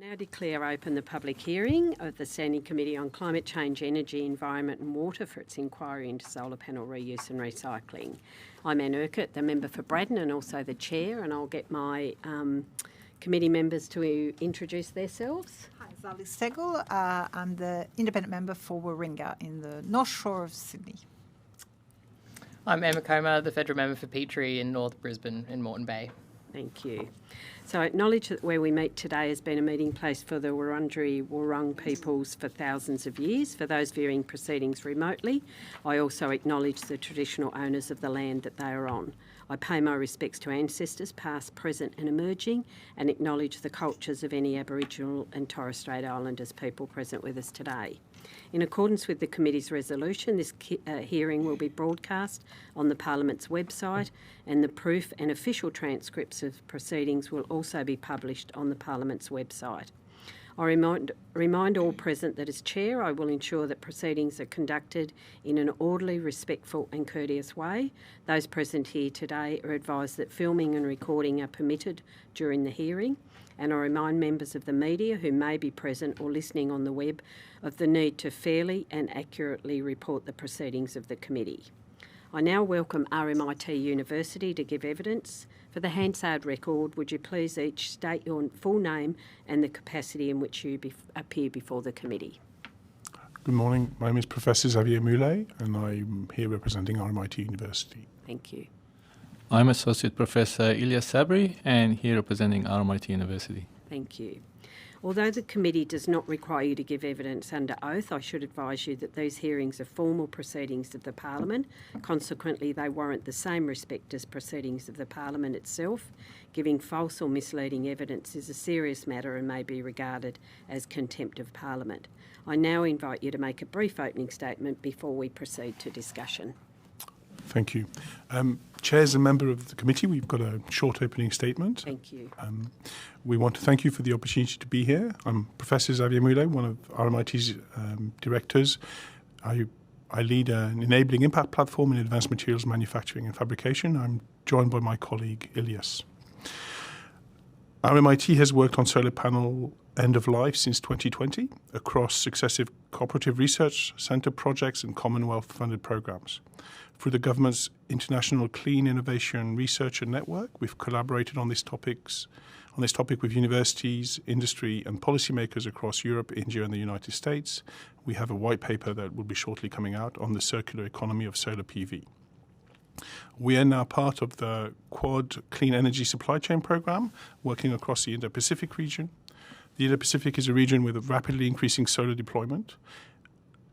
Now declare open the public hearing of the Standing Committee on Climate Change, Energy, Environment and Water for its inquiry into solar panel reuse and recycling. I'm Anne Urquhart, the member for Braddon and also the chair, and I'll get my committee members to introduce themselves. Hi, Zali Stegel. I'm the independent member for Warringah in the North Shore of Sydney. I'm Emma Comer, the federal member for Petrie in North Brisbane in Moreton Bay. Thank you. So I acknowledge that where we meet today has been a meeting place for the Wurundjeri Wurrung peoples for thousands of years. For those viewing proceedings remotely, I also acknowledge the traditional owners of the land that they are on. I pay my respects to ancestors past, present and emerging, and acknowledge the cultures of any Aboriginal and Torres Strait Islanders people present with us today. In accordance with the committee's resolution, this hearing will be broadcast on the Parliament's website, and the proof and official transcripts of proceedings will also be published on the Parliament's website. I remind all present that as Chair, I will ensure that proceedings are conducted in an orderly, respectful and courteous way. Those present here today are advised that filming and recording are permitted during the hearing, and I remind members of the media who may be present or listening on the web of the need to fairly and accurately report the proceedings of the committee. I now welcome RMIT University to give evidence. For the Hansard record, would you please each state your full name and the capacity in which you appear before the committee? Good morning. My name is Professor Xavier Moulet, and I'm here representing RMIT University. Thank you. I'm Associate Professor Ilyas Sabri, and here representing RMIT University. Thank you. Although the committee does not require you to give evidence under oath, I should advise you that these hearings are formal proceedings of the Parliament. Consequently, they warrant the same respect as proceedings of the Parliament itself. Giving false or misleading evidence is a serious matter and may be regarded as contempt of Parliament. I now invite you to make a brief opening statement before we proceed to discussion. Thank you. Chair, as a member of the committee, we've got a short opening statement. Thank you. We want to thank you for the opportunity to be here. I'm Professor Xavier Moulet, one of RMIT's directors. I lead an enabling impact platform in advanced materials manufacturing and fabrication. I'm joined by my colleague Ilyas. RMIT has worked on solar panel end of life since 2020 across successive cooperative research centre projects and Commonwealth funded programs. Through the government's International Clean Innovation Research and Network, we've collaborated on this topic with universities, industry and policymakers across Europe, India and the United States. We have a white paper that will be shortly coming out on the circular economy of solar PV. We are now part of the Quad Clean Energy Supply Chain Programme, working across the Indo-Pacific region. The Indo-Pacific is a region with a rapidly increasing solar deployment,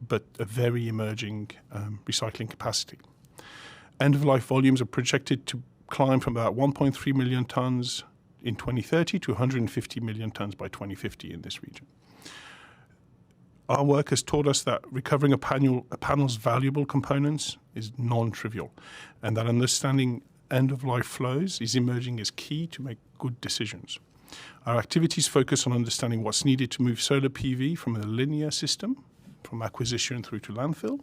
but a very emerging recycling capacity. End-of-life volumes are projected to climb from about 1.3 million tonnes in 2030 to 150 million tonnes by 2050 in this region. Our work has taught us that recovering a panel's valuable components is non-trivial, and that understanding end-of-life flows is emerging as key to make good decisions. Our activities focus on understanding what's needed to move solar PV from a linear system, from acquisition through to landfill,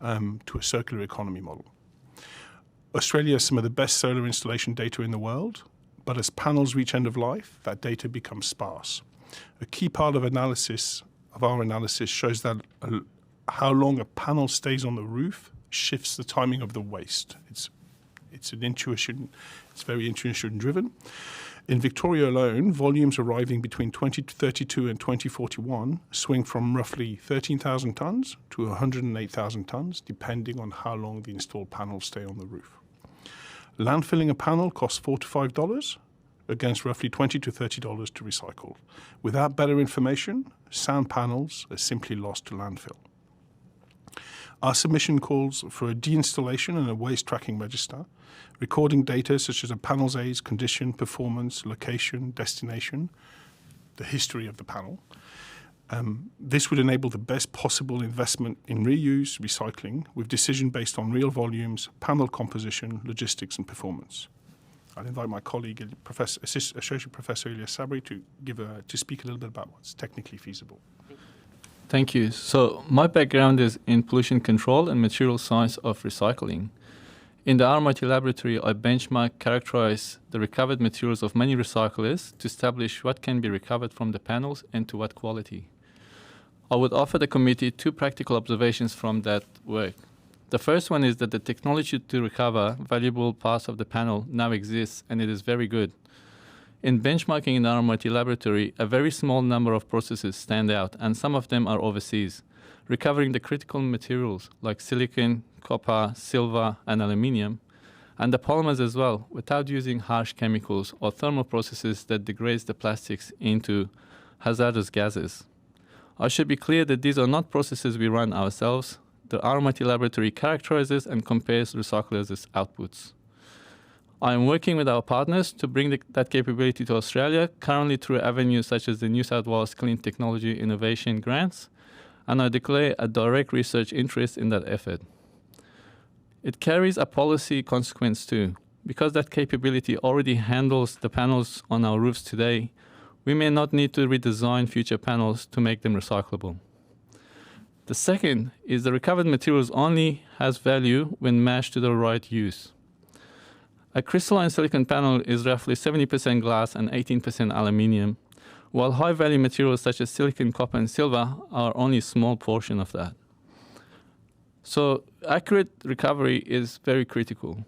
to a circular economy model. Australia has some of the best solar installation data in the world, but as panels reach end of life, that data becomes sparse. A key part of our analysis shows that how long a panel stays on the roof shifts the timing of the waste. It's an intuition, it's very intuition driven. In Victoria alone, volumes arriving between 2032 and 2041 swing from roughly 13,000 tonnes to 108,000 tonnes, depending on how long the installed panels stay on the roof. Landfilling a panel costs $4 to $5 against roughly $20 to $30 to recycle. Without better information, sound panels are simply lost to landfill. Our submission calls for a deinstallation and a waste tracking register, recording data such as a panel's age, condition, performance, location, destination, the history of the panel. This would enable the best possible investment in reuse, recycling, with decision based on real volumes, panel composition, logistics and performance. I'd invite my colleague, Associate Professor Ilyas Sabri, to speak a little bit about what's technically feasible. Thank you. So my background is in pollution control and material science of recycling. In the RMIT laboratory, I benchmark, characterize the recovered materials of many recyclers to establish what can be recovered from the panels and to what quality. I would offer the committee 2 practical observations from that work. The first one is that the technology to recover valuable parts of the panel now exists, and it is very good. In benchmarking in the RMIT laboratory, a very small number of processes stand out, and some of them are overseas, recovering the critical materials like silicon, copper, silver, and aluminium, and the polymers as well, without using harsh chemicals or thermal processes that degrades the plastics into hazardous gases. I should be clear that these are not processes we run ourselves. The RMIT laboratory characterizes and compares recyclers' outputs. I am working with our partners to bring that capability to Australia, currently through avenues such as the New South Wales Clean Technology Innovation Grants, and I declare a direct research interest in that effort. It carries a policy consequence too. Because that capability already handles the panels on our roofs today, we may not need to redesign future panels to make them recyclable. The second is the recovered materials only has value when matched to the right use. A crystalline silicon panel is roughly 70% glass and 18% aluminium, while high-value materials such as silicon, copper, and silver are only a small portion of that. So accurate recovery is very critical.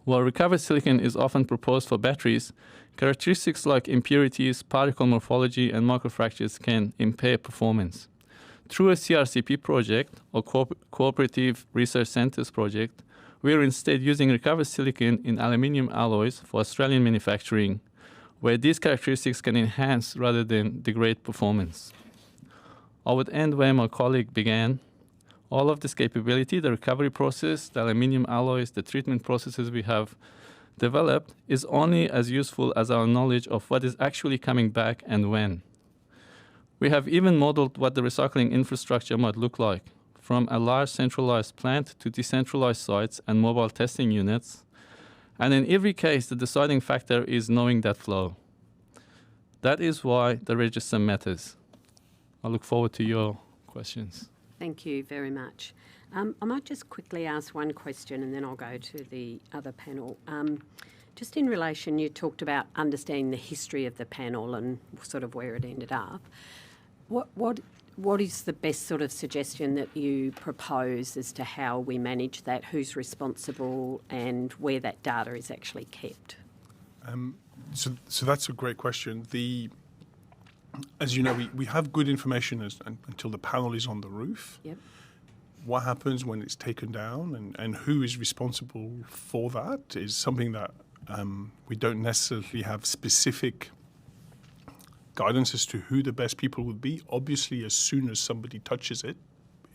While recovered silicon is often proposed for batteries, characteristics like impurities, particle morphology, and microfractures can impair performance. Through a CRCP project, or Cooperative Research Centres project, we are instead using recovered silicon in aluminium alloys for Australian manufacturing, where these characteristics can enhance rather than degrade performance. I would end where my colleague began. All of this capability, the recovery process, the aluminium alloys, the treatment processes we have developed, is only as useful as our knowledge of what is actually coming back and when. We have even modeled what the recycling infrastructure might look like, from a large centralized plant to decentralized sites and mobile testing units. And in every case, the deciding factor is knowing that flow. That is why the register matters. I look forward to your questions. Thank you very much. I might just quickly ask one question and then I'll go to the other panel. Just in relation, you talked about understanding the history of the panel and sort of where it ended up. What is the best sort of suggestion that you propose as to how we manage that, who's responsible and where that data is actually kept? So that's a great question. As you know, we have good information until the panel is on the roof. Yep. What happens when it's taken down and who is responsible for that is something that we don't necessarily have specific guidance as to who the best people would be. Obviously, as soon as somebody touches it,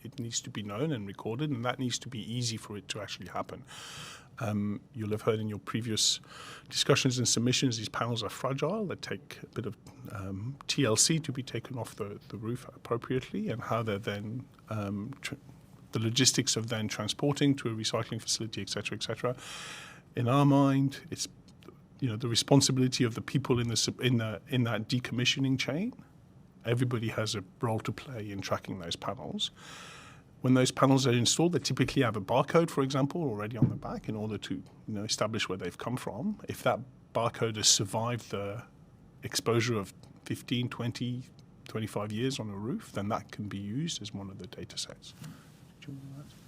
it needs to be known and recorded, and that needs to be easy for it to actually happen. You'll have heard in your previous discussions and submissions, these panels are fragile. They take a bit of TLC to be taken off the roof appropriately, and how they're then, the logistics of then transporting to a recycling facility, et cetera, in our mind, it's the responsibility of the people in that decommissioning chain. Everybody has a role to play in tracking those panels. When those panels are installed, they typically have a barcode, for example, already on the back in order to establish where they've come from. If that barcode has survived the exposure of 15, 20, 25 years on a roof, then that can be used as one of the data sets. Do you want to add?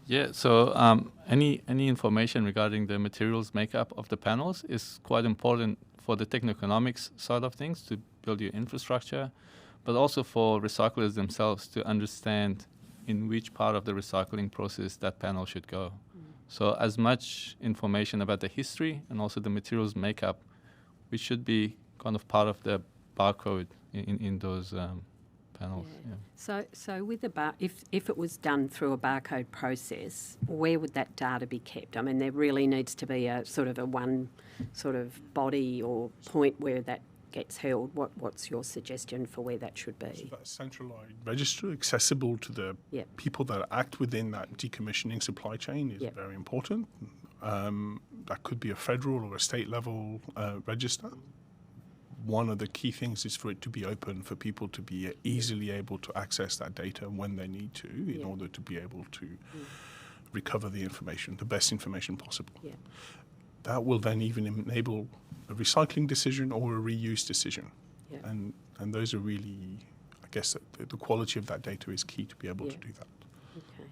Yeah, so any information regarding the materials makeup of the panels is quite important for the techno-economics side of things to build your infrastructure, but also for recyclers themselves to understand in which part of the recycling process that panel should go. So as much information about the history and also the materials makeup, which should be kind of part of the barcode in those panels. Yeah. Yeah. So with if it was done through a barcode process, where would that data be kept? I mean, there really needs to be a one sort of body or point where that gets held. What's your suggestion for where that should be? So that centralised register accessible to the people that act within that decommissioning supply chain is very important. That could be a federal or a state level register. One of the key things is for it to be open for people to be easily able to access that data when they need to in order to be able to recover the information, the best information possible. Yeah. That will then even enable a recycling decision or a reuse decision. Yeah. And those are really, I guess, the quality of that data is key to be able to do that. Okay.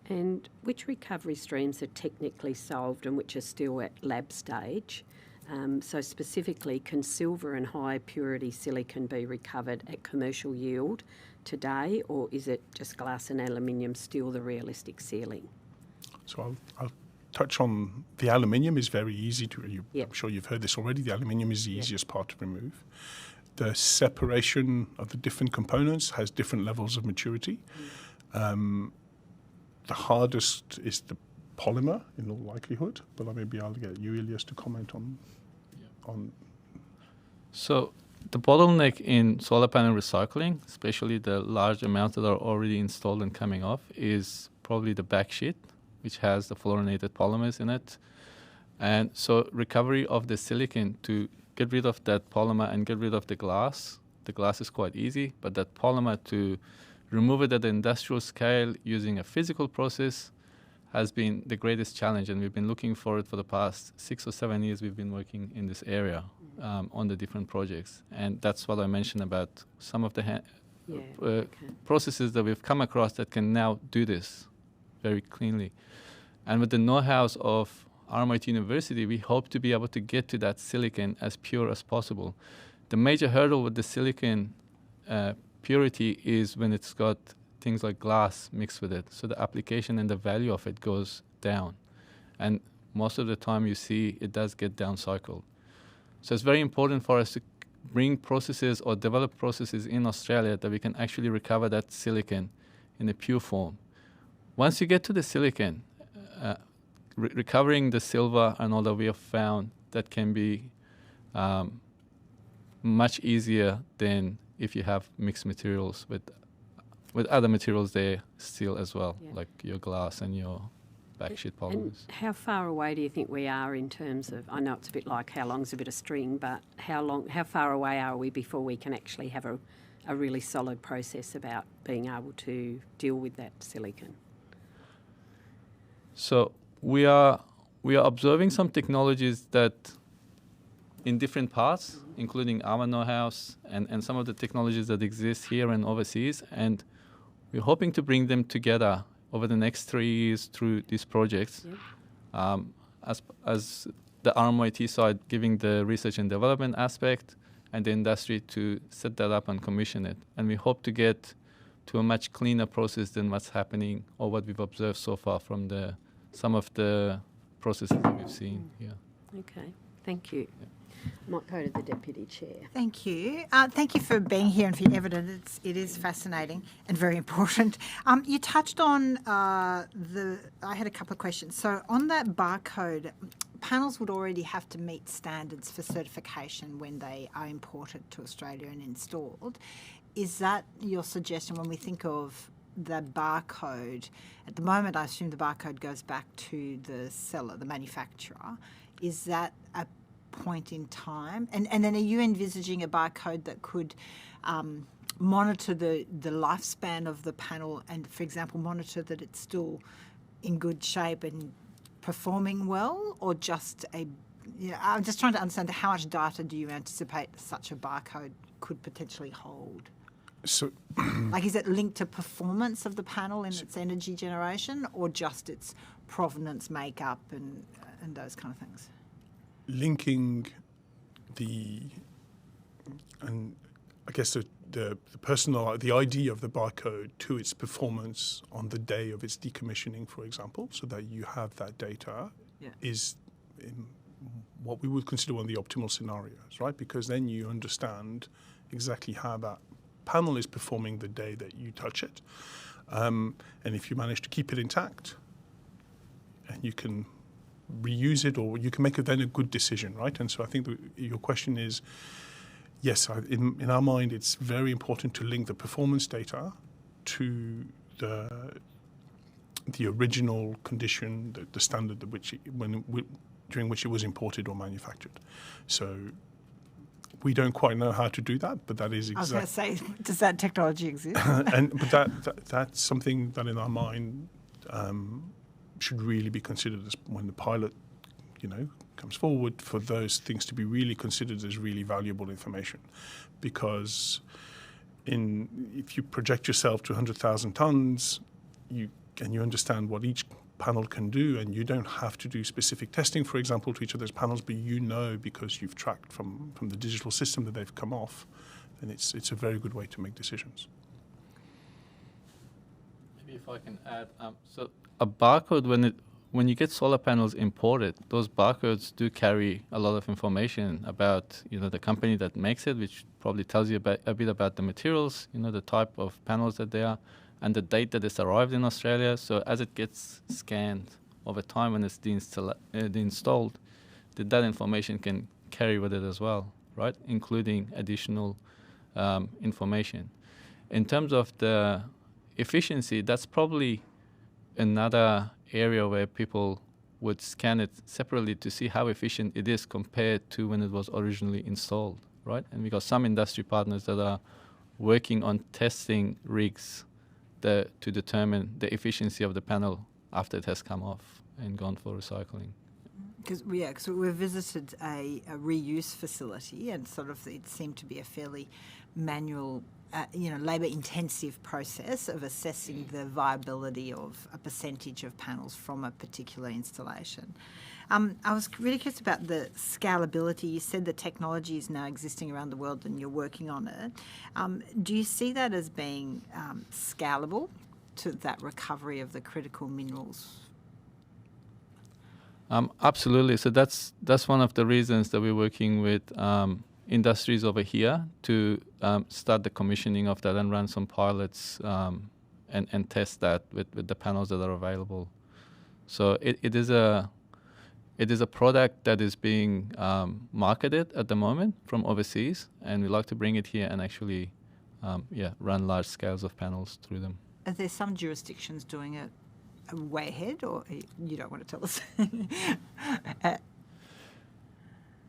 And which recovery streams are technically solved and which are still at lab stage? So specifically, can silver and high purity silicon be recovered at commercial yield today, or is it just glass and aluminium still the realistic ceiling? So I'll touch on the aluminium is very easy to, Yep. I'm sure you've heard this already, the aluminium is the easiest part to remove. The separation of the different components has different levels of maturity. The hardest is the polymer in all likelihood, but maybe I'll get you, Ilias, to comment on. So the bottleneck in solar panel recycling, especially the large amounts that are already installed and coming off, is probably the backsheet, which has the fluorinated polymers in it. And so recovery of the silicon to get rid of that polymer and get rid of the glass is quite easy, but that polymer to remove it at the industrial scale using a physical process has been the greatest challenge, and we've been looking for it for the past 6 or 7 years. We've been working in this area on the different projects, and that's what I mentioned about some of the processes that we've come across that can now do this very cleanly. And with the know-how of RMIT University, we hope to be able to get to that silicon as pure as possible. The major hurdle with the silicon purity is when it's got things like glass mixed with it. So the application and the value of it goes down. And most of the time you see it does get downcycled. So it's very important for us to bring processes or develop processes in Australia that we can actually recover that silicon in a pure form. Once you get to the silicon, recovering the silver and all that we have found, that can be much easier than if you have mixed materials with other materials there still as well, like your glass and your backsheet polymers. And how far away do you think we are in terms of, I know it's a bit like how long's a bit of string, but how far away are we before we can actually have a really solid process about being able to deal with that silicon? So we are observing some technologies that in different parts, including our know-how and some of the technologies that exist here and overseas, and we're hoping to bring them together over the next 3 years through these projects. As the RMIT side giving the research and development aspect, and the industry to set that up and commission it. And we hope to get to a much cleaner process than what's happening or what we've observed so far from some of the processes that we've seen here. Okay, thank you. I might go to the Deputy Chair. Thank you. Thank you for being here and for your evidence. It is fascinating and very important. You touched on I had a couple of questions. So on that barcode, panels would already have to meet standards for certification when they are imported to Australia and installed. Is that your suggestion when we think of the barcode? At the moment, I assume the barcode goes back to the seller, the manufacturer. Is that a point in time? And then are you envisaging a barcode that could monitor the lifespan of the panel and, for example, monitor that it's still in good shape and performing well, or just I'm just trying to understand how much data do you anticipate such a barcode could potentially hold? So, like, is it linked to performance of the panel in its energy generation, or just its provenance, makeup, and those kind of things? Linking I guess the ID of the barcode to its performance on the day of its decommissioning, for example, so that you have that data is in what we would consider one of the optimal scenarios, right? Because then you understand exactly how that panel is performing the day that you touch it. And if you manage to keep it intact, and you can reuse it, or you can make then a good decision, right? And so I think your question is, yes, in our mind, it's very important to link the performance data to the original condition, the standard during which it was imported or manufactured. So we don't quite know how to do that, but that is exactly. I was going to say, does that technology exist? But that's something that in our mind should really be considered as when the pilot, comes forward, for those things to be really considered as really valuable information, because if you project yourself to 100,000 tonnes, you understand what each panel can do, and you don't have to do specific testing, for example, to each of those panels, but because you've tracked from the digital system that they've come off, then it's a very good way to make decisions. Maybe if I can add, so a barcode, when you get solar panels imported, those barcodes do carry a lot of information about the company that makes it, which probably tells you a bit about the materials, the type of panels that they are, and the date that it's arrived in Australia. So as it gets scanned over time when it's deinstalled, that information can carry with it as well, right? Including additional information. In terms of the efficiency, that's probably another area where people would scan it separately to see how efficient it is compared to when it was originally installed, right? And we got some industry partners that are working on testing rigs to determine the efficiency of the panel after it has come off and gone for recycling. Because we visited a reuse facility, and it seemed to be a fairly manual, labour-intensive process of assessing the viability of a percentage of panels from a particular installation. I was really curious about the scalability. You said the technology is now existing around the world and you're working on it. Do you see that as being scalable to that recovery of the critical minerals? Absolutely. So that's one of the reasons that we're working with industries over here to start the commissioning of that and run some pilots and test that with the panels that are available. So it is a product that is being marketed at the moment from overseas, and we like to bring it here and actually run large scales of panels through them. Are there some jurisdictions doing it way ahead, or you don't want to tell us?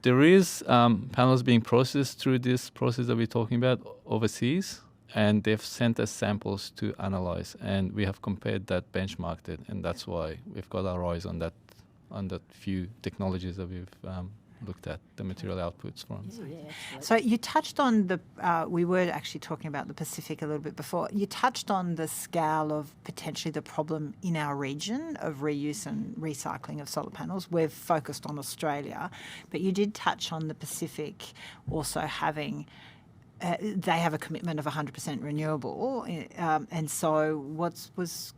There is panels being processed through this process that we're talking about overseas, and they've sent us samples to analyze, and we have compared that, benchmarked it, and that's why we've got our eyes on that few technologies that we've looked at the material outputs from. So you touched on we were actually talking about the Pacific a little bit before. You touched on the scale of potentially the problem in our region of reuse and recycling of solar panels. We've focused on Australia, but you did touch on the Pacific also having they have a commitment of 100% renewable, and so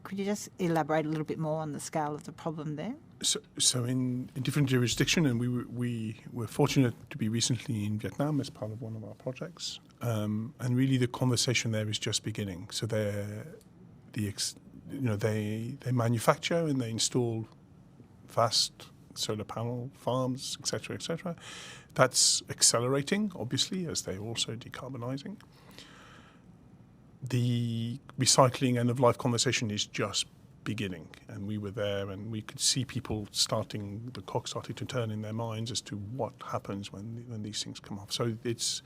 could you just elaborate a little bit more on the scale of the problem there? So in different jurisdictions, and we were fortunate to be recently in Vietnam as part of one of our projects, and really the conversation there is just beginning. So they manufacture and they install vast solar panel farms, etc., etc. That's accelerating, obviously, as they're also decarbonising. The recycling end-of-life conversation is just beginning, and we were there and we could see people the cogs starting to turn in their minds as to what happens when these things come off. So it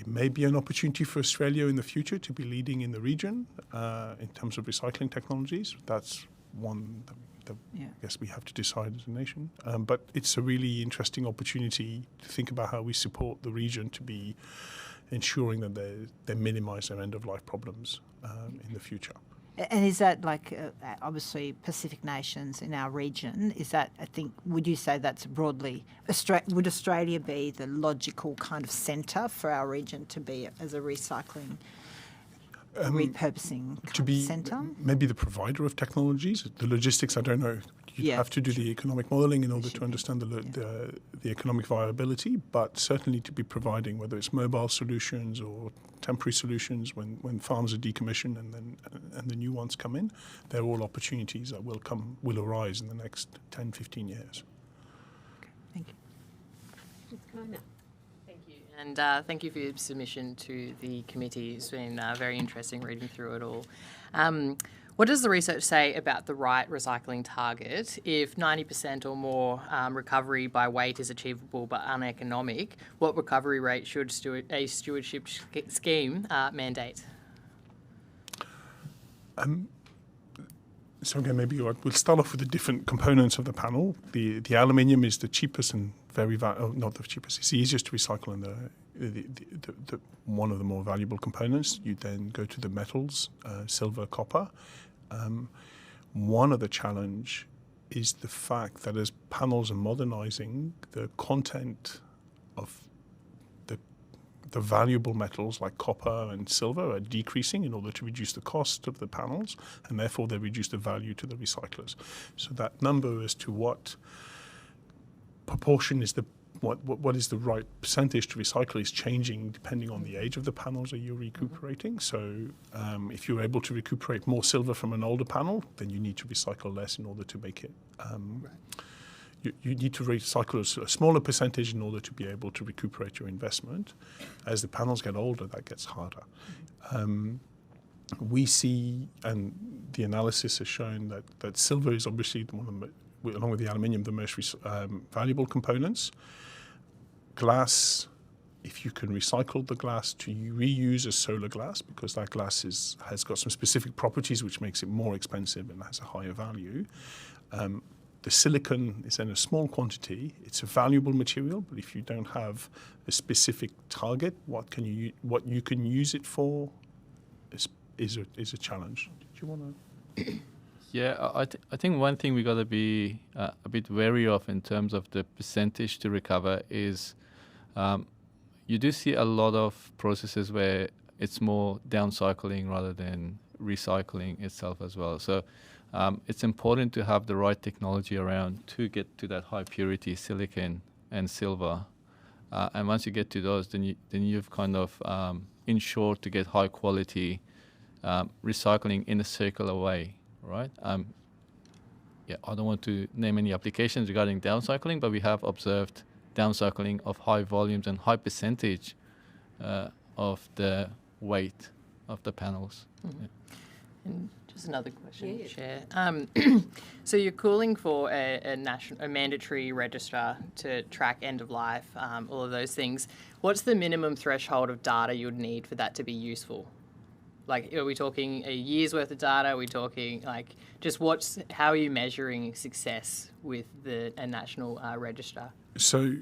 may be an opportunity for Australia in the future to be leading in the region in terms of recycling technologies. That's one that I guess we have to decide as a nation. But it's a really interesting opportunity to think about how we support the region to be ensuring that they minimise their end-of-life problems in the future. And is that obviously Pacific nations in our region, is that, would you say that's broadly, would Australia be the logical kind of centre for our region to be as a recycling, repurposing centre? Maybe the provider of technologies. The logistics, I don't know. You have to do the economic modelling in order to understand the economic viability, but certainly to be providing, whether it's mobile solutions or temporary solutions when farms are decommissioned and the new ones come in, they're all opportunities that will arise in the next 10, 15 years. Okay, thank you. Thank you. And thank you for your submission to the committee. It's been very interesting reading through it all. What does the research say about the right recycling target? If 90% or more recovery by weight is achievable but uneconomic, what recovery rate should a stewardship scheme mandate? So again, maybe we'll start off with the different components of the panel. The aluminium is the cheapest and not the cheapest. It's the easiest to recycle and the one of the more valuable components. You then go to the metals, silver, copper. One of the challenge is the fact that as panels are modernizing, the content of the valuable metals like copper and silver are decreasing in order to reduce the cost of the panels, and therefore they reduce the value to the recyclers. So that number as to what proportion is what is the right percentage to recycle is changing depending on the age of the panels that you're recuperating. So if you're able to recuperate more silver from an older panel, then you need to recycle less in order to make it. You need to recycle a smaller percentage in order to be able to recuperate your investment. As the panels get older, that gets harder. We see, and the analysis has shown that silver is obviously one of the, along with the aluminium, the most valuable components. Glass, if you can recycle the glass to reuse as solar glass, because that glass has got some specific properties which makes it more expensive and has a higher value. The silicon is in a small quantity. It's a valuable material, but if you don't have a specific target, what you can use it for is a challenge. Did you want to? Yeah, I think one thing we got to be a bit wary of in terms of the percentage to recover is you do see a lot of processes where it's more downcycling rather than recycling itself as well. So it's important to have the right technology around to get to that high purity silicon and silver. And once you get to those, then you've kind of ensured to get high quality recycling in a circular way, right? Yeah, I don't want to name any applications regarding downcycling, but we have observed downcycling of high volumes and high percentage of the weight of the panels. Mm-hmm. Yeah. And just another question, Chair. So you're calling for a mandatory register to track end of life, all of those things. What's the minimum threshold of data you'd need for that to be useful? Like, are we talking a year's worth of data? Are we talking like just how are you measuring success with a national register? So,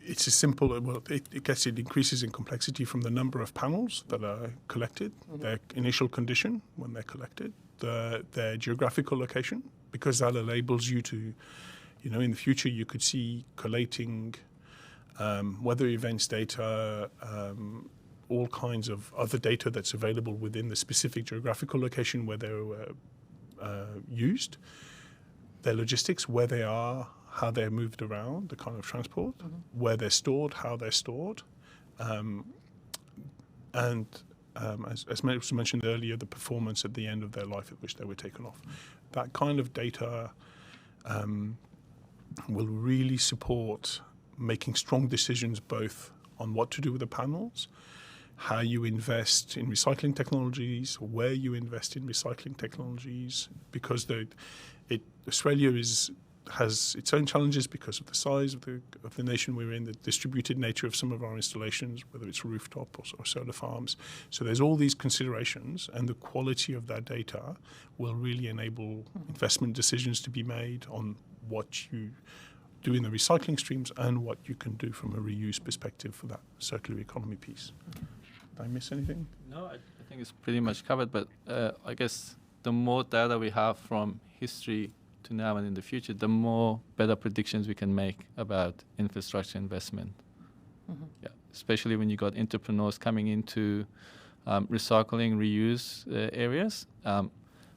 it's a simple. Well, it increases in complexity from the number of panels that are collected, their initial condition when they're collected, their geographical location, because that enables you to, in the future you could see collating weather events data, all kinds of other data that's available within the specific geographical location where they were used, their logistics, where they are, how they're moved around, the kind of transport, where they're stored, how they're stored, and as was mentioned earlier, the performance at the end of their life at which they were taken off. That kind of data will really support making strong decisions both on what to do with the panels, how you invest in recycling technologies, where you invest in recycling technologies, because Australia has its own challenges because of the size of the nation we're in, the distributed nature of some of our installations, whether it's rooftop or solar farms. So there's all these considerations, and the quality of that data will really enable investment decisions to be made on what you do in the recycling streams and what you can do from a reuse perspective for that circular economy piece. Did I miss anything? No, I think it's pretty much covered, but I guess the more data we have from history to now and in the future, the more better predictions we can make about infrastructure investment. Yeah, especially when you got entrepreneurs coming into recycling, reuse areas,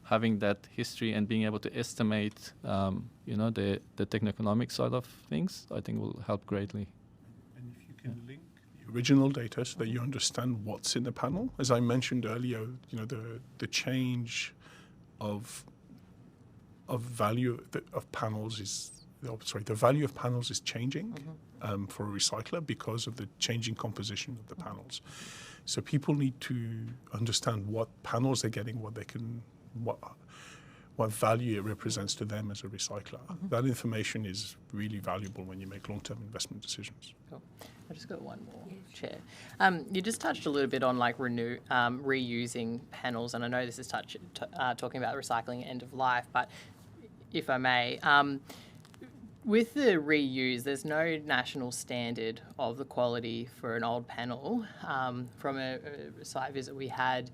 having that history and being able to estimate, the techno-economic side of things, I think will help greatly. And if you can link the original data so that you understand what's in the panel, as I mentioned earlier, the change of value of panels the value of panels is changing for a recycler because of the changing composition of the panels. So people need to understand what panels they're getting, what value it represents to them as a recycler. That information is really valuable when you make long-term investment decisions. Cool. I just got one more, Chair. You just touched a little bit on like reusing panels, and I know this is talking about recycling end of life, but if I may, with the reuse, there's no national standard of the quality for an old panel. From a site visit we had,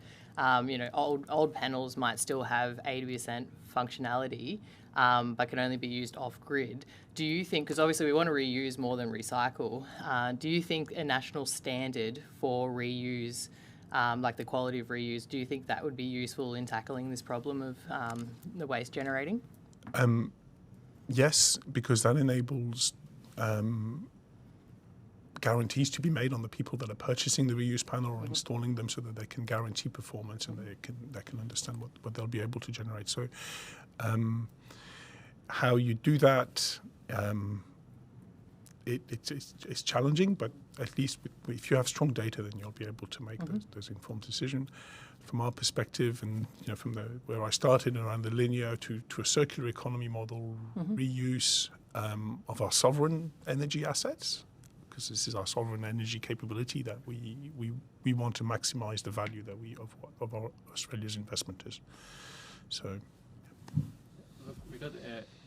old panels might still have 80% functionality, but can only be used off-grid. Do you think, because obviously we want to reuse more than recycle, do you think a national standard for reuse, like the quality of reuse, do you think that would be useful in tackling this problem of the waste generating? Yes, because that enables guarantees to be made on the people that are purchasing the reuse panel or installing them, so that they can guarantee performance and they can understand what they'll be able to generate. So how you do that, it's challenging, but at least if you have strong data, then you'll be able to make those informed decisions. From our perspective, and from where I started around the linear to a circular economy model, reuse of our sovereign energy assets, because this is our sovereign energy capability that we want to maximise the value that of our Australia's investment is. So, look, we got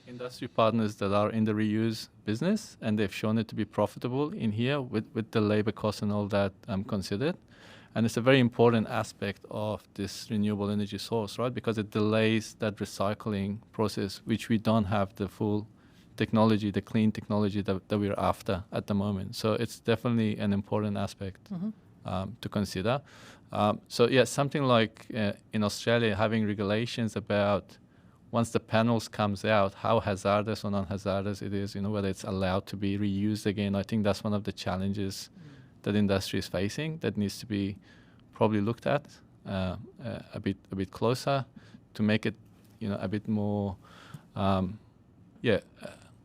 industry partners that are in the reuse business, and they've shown it to be profitable in here with the labour costs and all that considered. And it's a very important aspect of this renewable energy source, right? Because it delays that recycling process, which we don't have the full technology, the clean technology that we're after at the moment. So it's definitely an important aspect to consider. So yeah, something like in Australia, having regulations about once the panels comes out, how hazardous or non-hazardous it is, whether it's allowed to be reused again. I think that's one of the challenges that industry is facing that needs to be probably looked at a bit closer to make it, a bit more,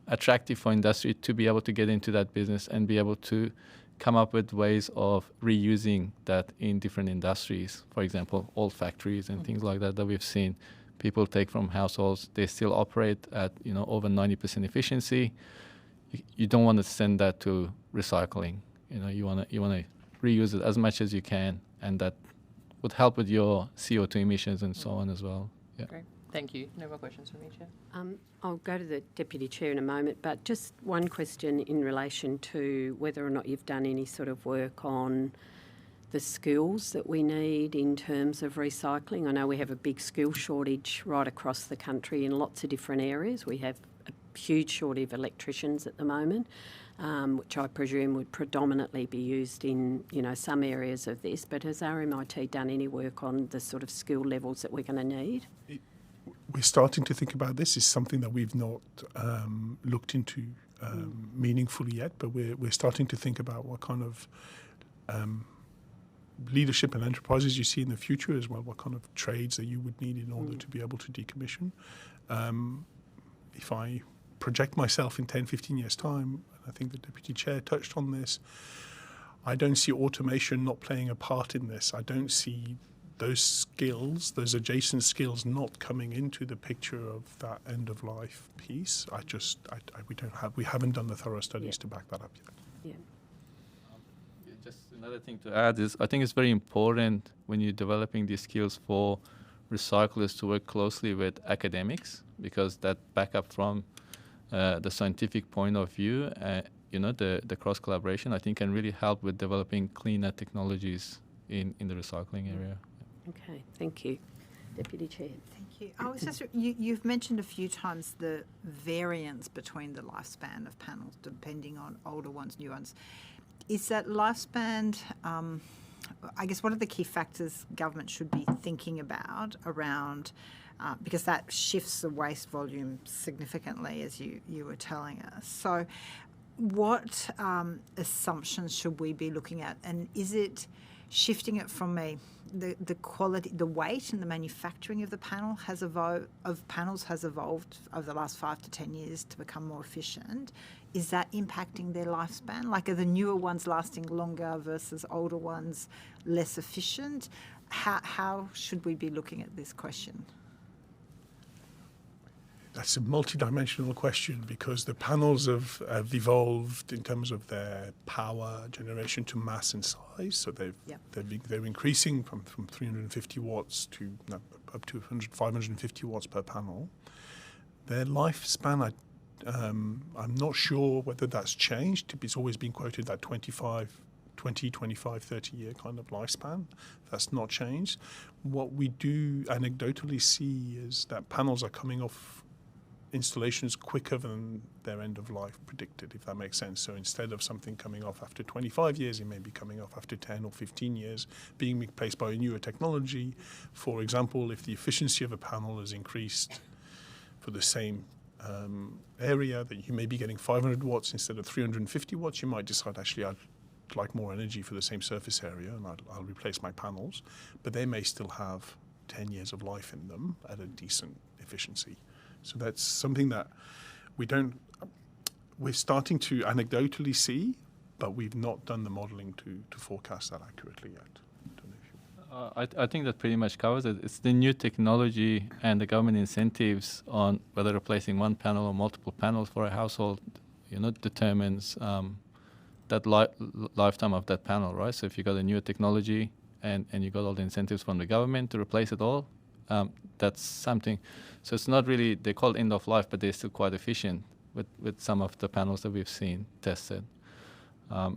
attractive for industry to be able to get into that business and be able to come up with ways of reusing that in different industries. For example, old factories and things like that we've seen people take from households. They still operate at over 90% efficiency. You don't want to send that to recycling. You want to reuse it as much as you can, and that would help with your CO2 emissions and so on as well. Yeah. Great. Thank you. No more questions from me, Chair. I'll go to the Deputy Chair in a moment, but just one question in relation to whether or not you've done any sort of work on the skills that we need in terms of recycling. I know we have a big skill shortage right across the country in lots of different areas. We have a huge shortage of electricians at the moment, which I presume would predominantly be used in, some areas of this. But has RMIT done any work on the sort of skill levels that we're going to need? We're starting to think about this. It's something that we've not looked into meaningfully yet, but we're starting to think about what kind of leadership and enterprises you see in the future as well, what kind of trades that you would need in order to be able to decommission. If I project myself in 10, 15 years' time, I think the Deputy Chair touched on this, I don't see automation not playing a part in this. I don't see those skills, those adjacent skills not coming into the picture of that end-of-life piece. We haven't done the thorough studies to back that up yet. Yeah. Just another thing to add is I think it's very important when you're developing these skills for recyclers to work closely with academics, because that backup from the scientific point of view, the cross collaboration, I think can really help with developing cleaner technologies in the recycling area. Okay, thank you. Deputy Chair. Thank you. I was just, you've mentioned a few times the variance between the lifespan of panels depending on older ones, new ones. Is that lifespan, I guess, what are the key factors government should be thinking about around, because that shifts the waste volume significantly, as you were telling us. So what assumptions should we be looking at? And is it shifting it from the quality, the weight and the manufacturing of the panel has evolved over the last 5 to 10 years to become more efficient? Is that impacting their lifespan? Like, are the newer ones lasting longer versus older ones less efficient? How should we be looking at this question? That's a multi-dimensional question because the panels have evolved in terms of their power generation to mass and size. So they're increasing from 350 watts to up to 550 watts per panel. Their lifespan, I'm not sure whether that's changed. It's always been quoted that 20, 25, 30-year kind of lifespan. That's not changed. What we do anecdotally see is that panels are coming off installations quicker than their end of life predicted, if that makes sense. So instead of something coming off after 25 years, it may be coming off after 10 or 15 years, being replaced by a newer technology. For example, if the efficiency of a panel is increased for the same area, that you may be getting 500 watts instead of 350 watts, you might decide, actually, I'd like more energy for the same surface area, and I'll replace my panels. But they may still have 10 years of life in them at a decent efficiency. So that's something that we're starting to anecdotally see, but we've not done the modelling to forecast that accurately yet. Don't know if you... I think that pretty much covers it. It's the new technology and the government incentives on whether replacing one panel or multiple panels for a household, determines that lifetime of that panel, right? So if you got a newer technology and you got all the incentives from the government to replace it all, that's something. So it's not really, they're called end of life, but they're still quite efficient with some of the panels that we've seen tested. I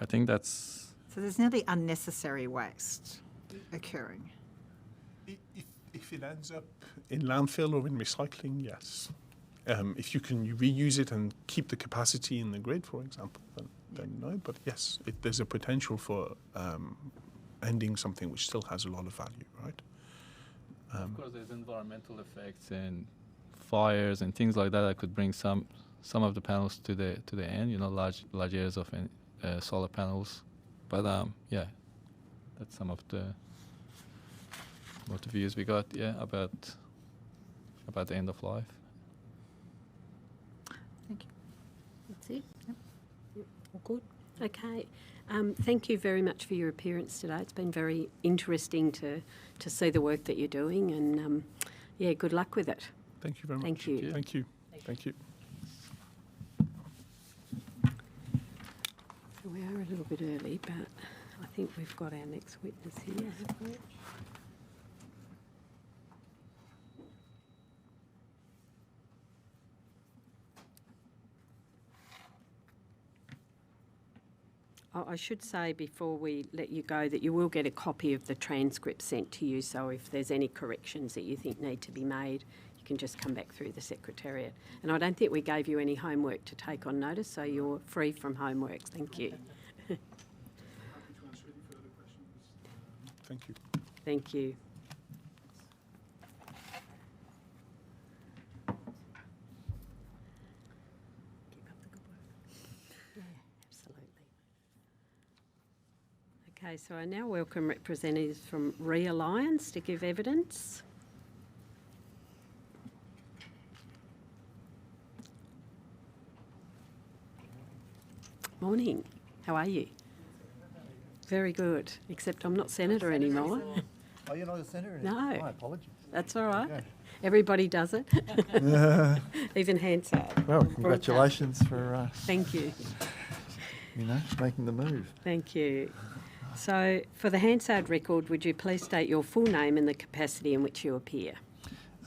think that's... So there's nearly unnecessary waste occurring. If it ends up in landfill or in recycling, yes. If you can reuse it and keep the capacity in the grid, for example, then no. But yes, there's a potential for ending something which still has a lot of value, right? Of course, there's environmental effects and fires and things like that could bring some of the panels to the end. Large areas of solar panels. But that's some of the views we got. About the end of life. Thank you. That's it? Yep. All good? Okay. Thank you very much for your appearance today. It's been very interesting to see the work that you're doing, and good luck with it. Thank you very much. Thank you. Thank you. Thank you. So we are a little bit early, but I think we've got our next witness here, haven't we? I should say before we let you go that you will get a copy of the transcript sent to you, so if there's any corrections that you think need to be made, you can just come back through the Secretariat. And I don't think we gave you any homework to take on notice, so you're free from homework. Thank you. Thank you. Thank you. Keep up the good work. Yeah, absolutely. Okay, so I now welcome representatives from Realliance to give evidence. Morning. How are you? Very good, except I'm not Senator anymore. Oh, you're not a senator anymore? No. My apologies. That's all right. Okay. Everybody does it. Even Hansard. Well, congratulations for Thank you. making the move. Thank you. So, for the Hansard record, would you please state your full name and the capacity in which you appear?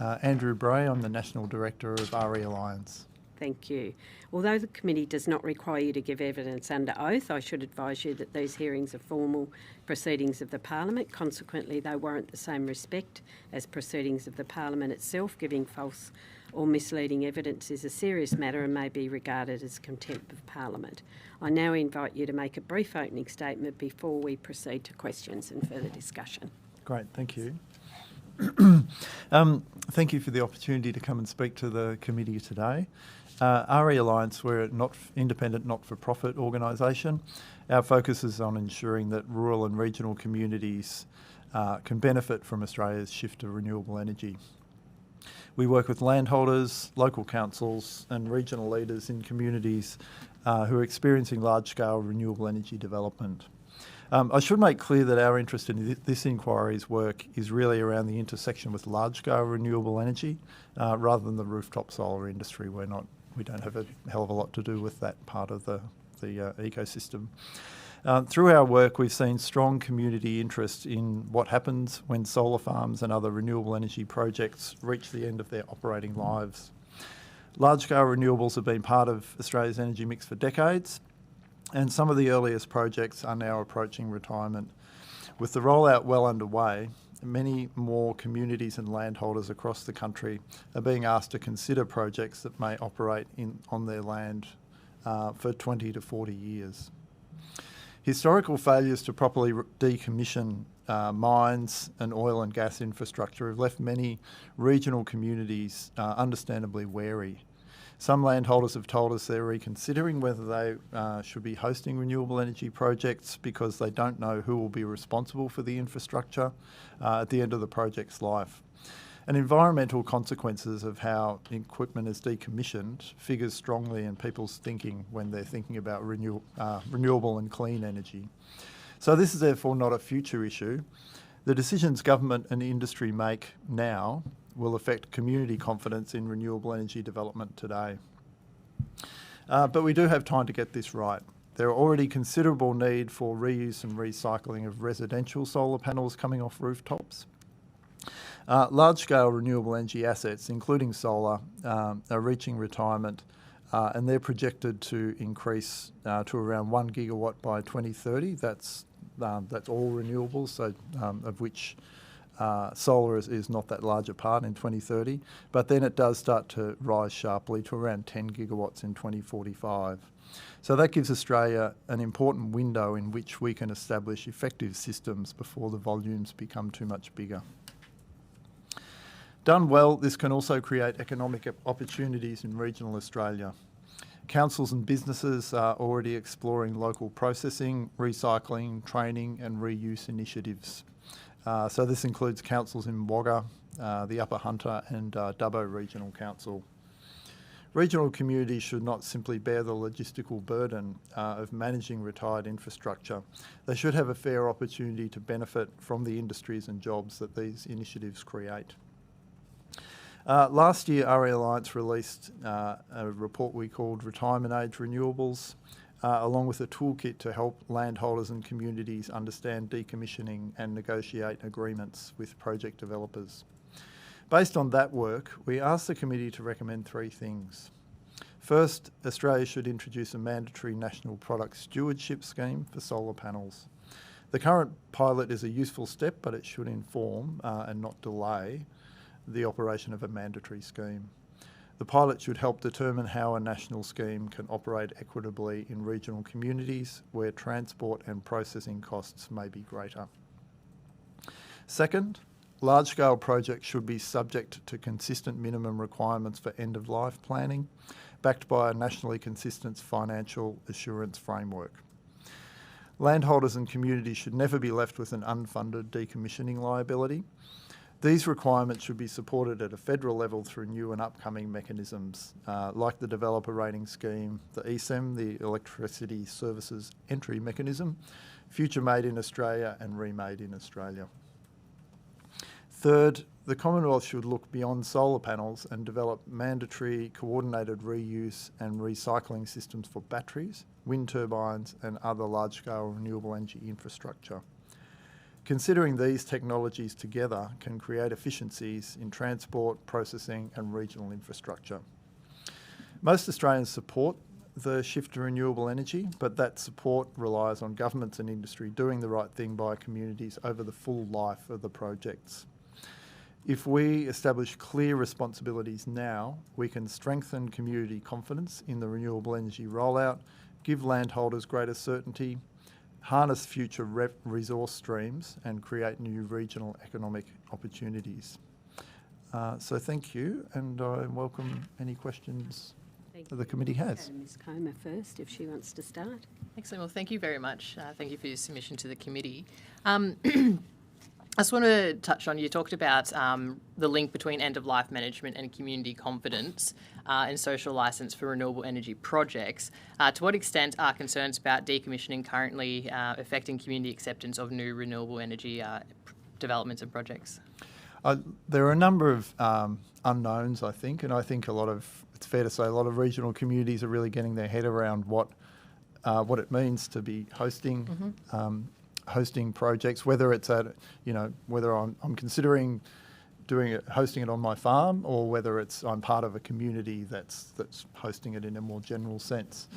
Andrew Bray, I'm the National Director of RE Alliance. Thank you. Although the committee does not require you to give evidence under oath, I should advise you that these hearings are formal proceedings of the Parliament. Consequently, they warrant the same respect as proceedings of the Parliament itself. Giving false or misleading evidence is a serious matter and may be regarded as contempt of Parliament. I now invite you to make a brief opening statement before we proceed to questions and further discussion. Great, thank you. Thank you for the opportunity to come and speak to the committee today. RE Alliance, we're an independent not-for-profit organisation. Our focus is on ensuring that rural and regional communities can benefit from Australia's shift to renewable energy. We work with landholders, local councils and regional leaders in communities who are experiencing large-scale renewable energy development. I should make clear that our interest in this inquiry's work is really around the intersection with large-scale renewable energy, rather than the rooftop solar industry. We don't have a hell of a lot to do with that part of the ecosystem. Through our work, we've seen strong community interest in what happens when solar farms and other renewable energy projects reach the end of their operating lives. Large-scale renewables have been part of Australia's energy mix for decades, and some of the earliest projects are now approaching retirement. With the rollout well underway, many more communities and landholders across the country are being asked to consider projects that may operate on their land for 20 to 40 years. Historical failures to properly decommission mines and oil and gas infrastructure have left many regional communities understandably wary. Some landholders have told us they're reconsidering whether they should be hosting renewable energy projects because they don't know who will be responsible for the infrastructure at the end of the project's life. And environmental consequences of how equipment is decommissioned figures strongly in people's thinking when they're thinking about renewable and clean energy. So this is therefore not a future issue. The decisions government and industry make now will affect community confidence in renewable energy development today. But we do have time to get this right. There are already considerable need for reuse and recycling of residential solar panels coming off rooftops. Large-scale renewable energy assets, including solar, are reaching retirement, and they're projected to increase to around 1 gigawatt by 2030. That's all renewables, so of which solar is not that large a part in 2030, but then it does start to rise sharply to around 10 gigawatts in 2045. So that gives Australia an important window in which we can establish effective systems before the volumes become too much bigger. Done well, this can also create economic opportunities in regional Australia. Councils and businesses are already exploring local processing, recycling, training and reuse initiatives. So this includes councils in Wagga, the Upper Hunter and Dubbo Regional Council. Regional communities should not simply bear the logistical burden of managing retired infrastructure. They should have a fair opportunity to benefit from the industries and jobs that these initiatives create. Last year, RE Alliance released a report we called Retirement Age Renewables, along with a toolkit to help landholders and communities understand decommissioning and negotiate agreements with project developers. Based on that work, we asked the committee to recommend 3 things. First, Australia should introduce a mandatory national product stewardship scheme for solar panels. The current pilot is a useful step, but it should inform and not delay the operation of a mandatory scheme. The pilot should help determine how a national scheme can operate equitably in regional communities where transport and processing costs may be greater. Second, large-scale projects should be subject to consistent minimum requirements for end-of-life planning, backed by a nationally consistent financial assurance framework. Landholders and communities should never be left with an unfunded decommissioning liability. These requirements should be supported at a federal level through new and upcoming mechanisms, like the Developer Rating Scheme, the ESEM, the Electricity Services Entry Mechanism, Future Made in Australia and Remade in Australia. Third, the Commonwealth should look beyond solar panels and develop mandatory coordinated reuse and recycling systems for batteries, wind turbines and other large-scale renewable energy infrastructure. Considering these technologies together can create efficiencies in transport, processing and regional infrastructure. Most Australians support the shift to renewable energy, but that support relies on governments and industry doing the right thing by communities over the full life of the projects. If we establish clear responsibilities now, we can strengthen community confidence in the renewable energy rollout, give landholders greater certainty, harness future resource streams and create new regional economic opportunities. So thank you, and I welcome any questions that the committee has. Ms. Comer first, if she wants to start. Excellent. Well, thank you very much. Thank you for your submission to the committee. I just want to touch on, you talked about the link between end-of-life management and community confidence and social licence for renewable energy projects. To what extent are concerns about decommissioning currently affecting community acceptance of new renewable energy developments and projects? There are a number of unknowns, I think, and I think it's fair to say a lot of regional communities are really getting their head around what it means to be hosting hosting projects, whether it's whether I'm considering hosting it on my farm, or whether I'm part of a community that's hosting it in a more general sense.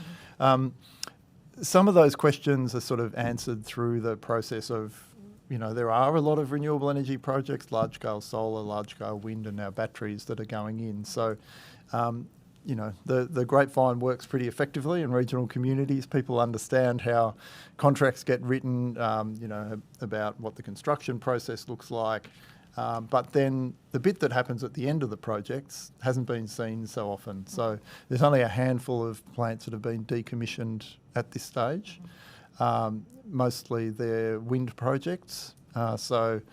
Some of those questions are sort of answered through the process of, there are a lot of renewable energy projects, large-scale solar, large-scale wind, and now batteries that are going in. So, the grapevine works pretty effectively in regional communities. People understand how contracts get written, about what the construction process looks like. But then the bit that happens at the end of the projects hasn't been seen so often. So there's only a handful of plants that have been decommissioned at this stage. Mostly they're wind projects. But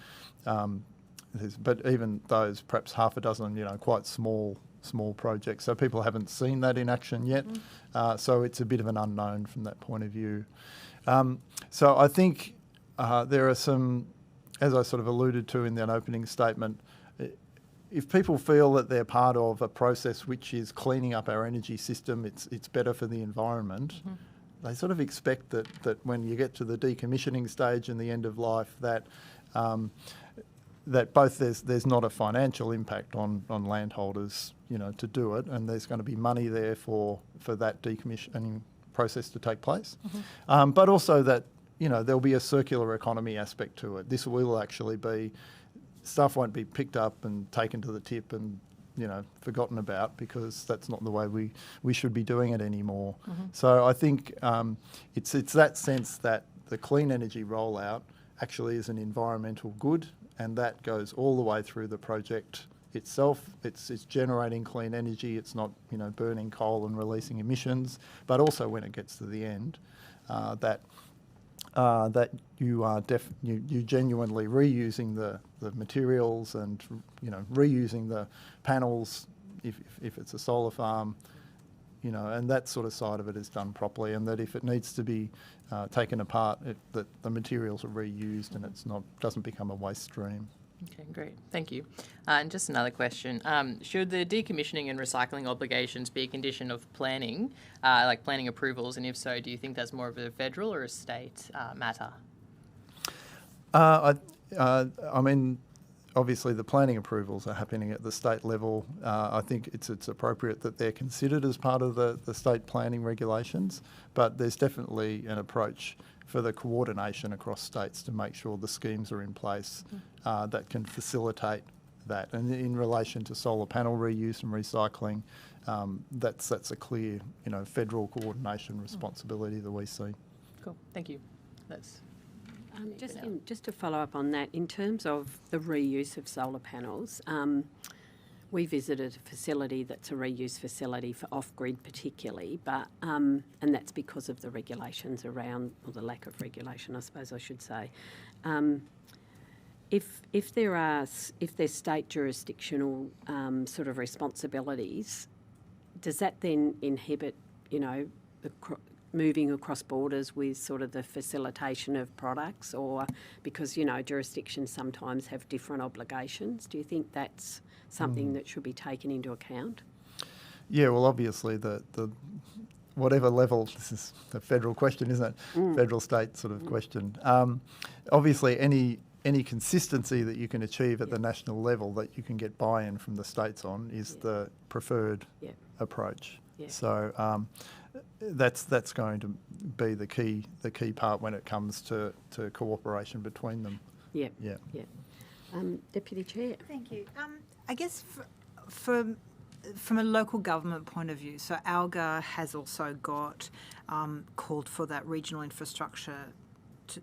even those, perhaps half a dozen, quite small projects. So people haven't seen that in action yet. So it's a bit of an unknown from that point of view. So I think there are some, as I sort of alluded to in that opening statement, if people feel that they're part of a process which is cleaning up our energy system, it's better for the environment, they sort of expect that when you get to the decommissioning stage and the end of life, that both there's not a financial impact on landholders, to do it, and there's going to be money there for that decommissioning process to take place, but also that there'll be a circular economy aspect to it. This will actually be, stuff won't be picked up and taken to the tip and forgotten about, because that's not the way we should be doing it anymore. So I think it's that sense that the clean energy rollout actually is an environmental good, and that goes all the way through the project itself. It's generating clean energy. It's not burning coal and releasing emissions, but also when it gets to the end, that you are you genuinely reusing the materials and reusing the panels if it's a solar farm, and that sort of side of it is done properly, and that if it needs to be taken apart, that the materials are reused and doesn't become a waste stream. Okay, great. Thank you. And just another question. Should the decommissioning and recycling obligations be a condition of planning, like planning approvals? And if so, do you think that's more of a federal or a state matter? I mean, obviously the planning approvals are happening at the state level. I think it's appropriate that they're considered as part of the state planning regulations, but there's definitely an approach for the coordination across states to make sure the schemes are in place that can facilitate that. And in relation to solar panel reuse and recycling, that's a clear, federal coordination responsibility that we see. Cool, thank you. That's just to follow up on that, in terms of the reuse of solar panels, we visited a facility that's a reuse facility for off-grid particularly, but and that's because of the regulations around, or the lack of regulation, I suppose I should say. If there's state jurisdictional sort of responsibilities, does that then inhibit, moving across borders with sort of the facilitation of products, or because, jurisdictions sometimes have different obligations? Do you think that's something that should be taken into account? Yeah, well, obviously the whatever level, this is a federal question, isn't it? Federal state sort of question. Obviously any consistency that you can achieve at the national level that you can get buy-in from the states on is the preferred approach. So that's going to be the key part when it comes to cooperation between them. Yeah. Deputy Chair. Thank you. I guess from a local government point of view, so ALGA has also got called for that regional infrastructure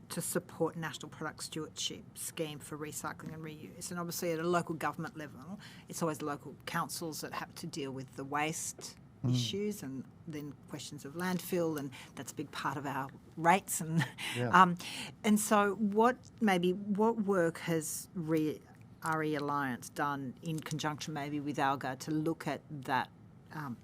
to support national product stewardship scheme for recycling and reuse. And obviously at a local government level, it's always local councils that have to deal with the waste issues, and then questions of landfill, and that's a big part of our rates. And Yeah. and so what work has RE Alliance done in conjunction maybe with ALGA to look at that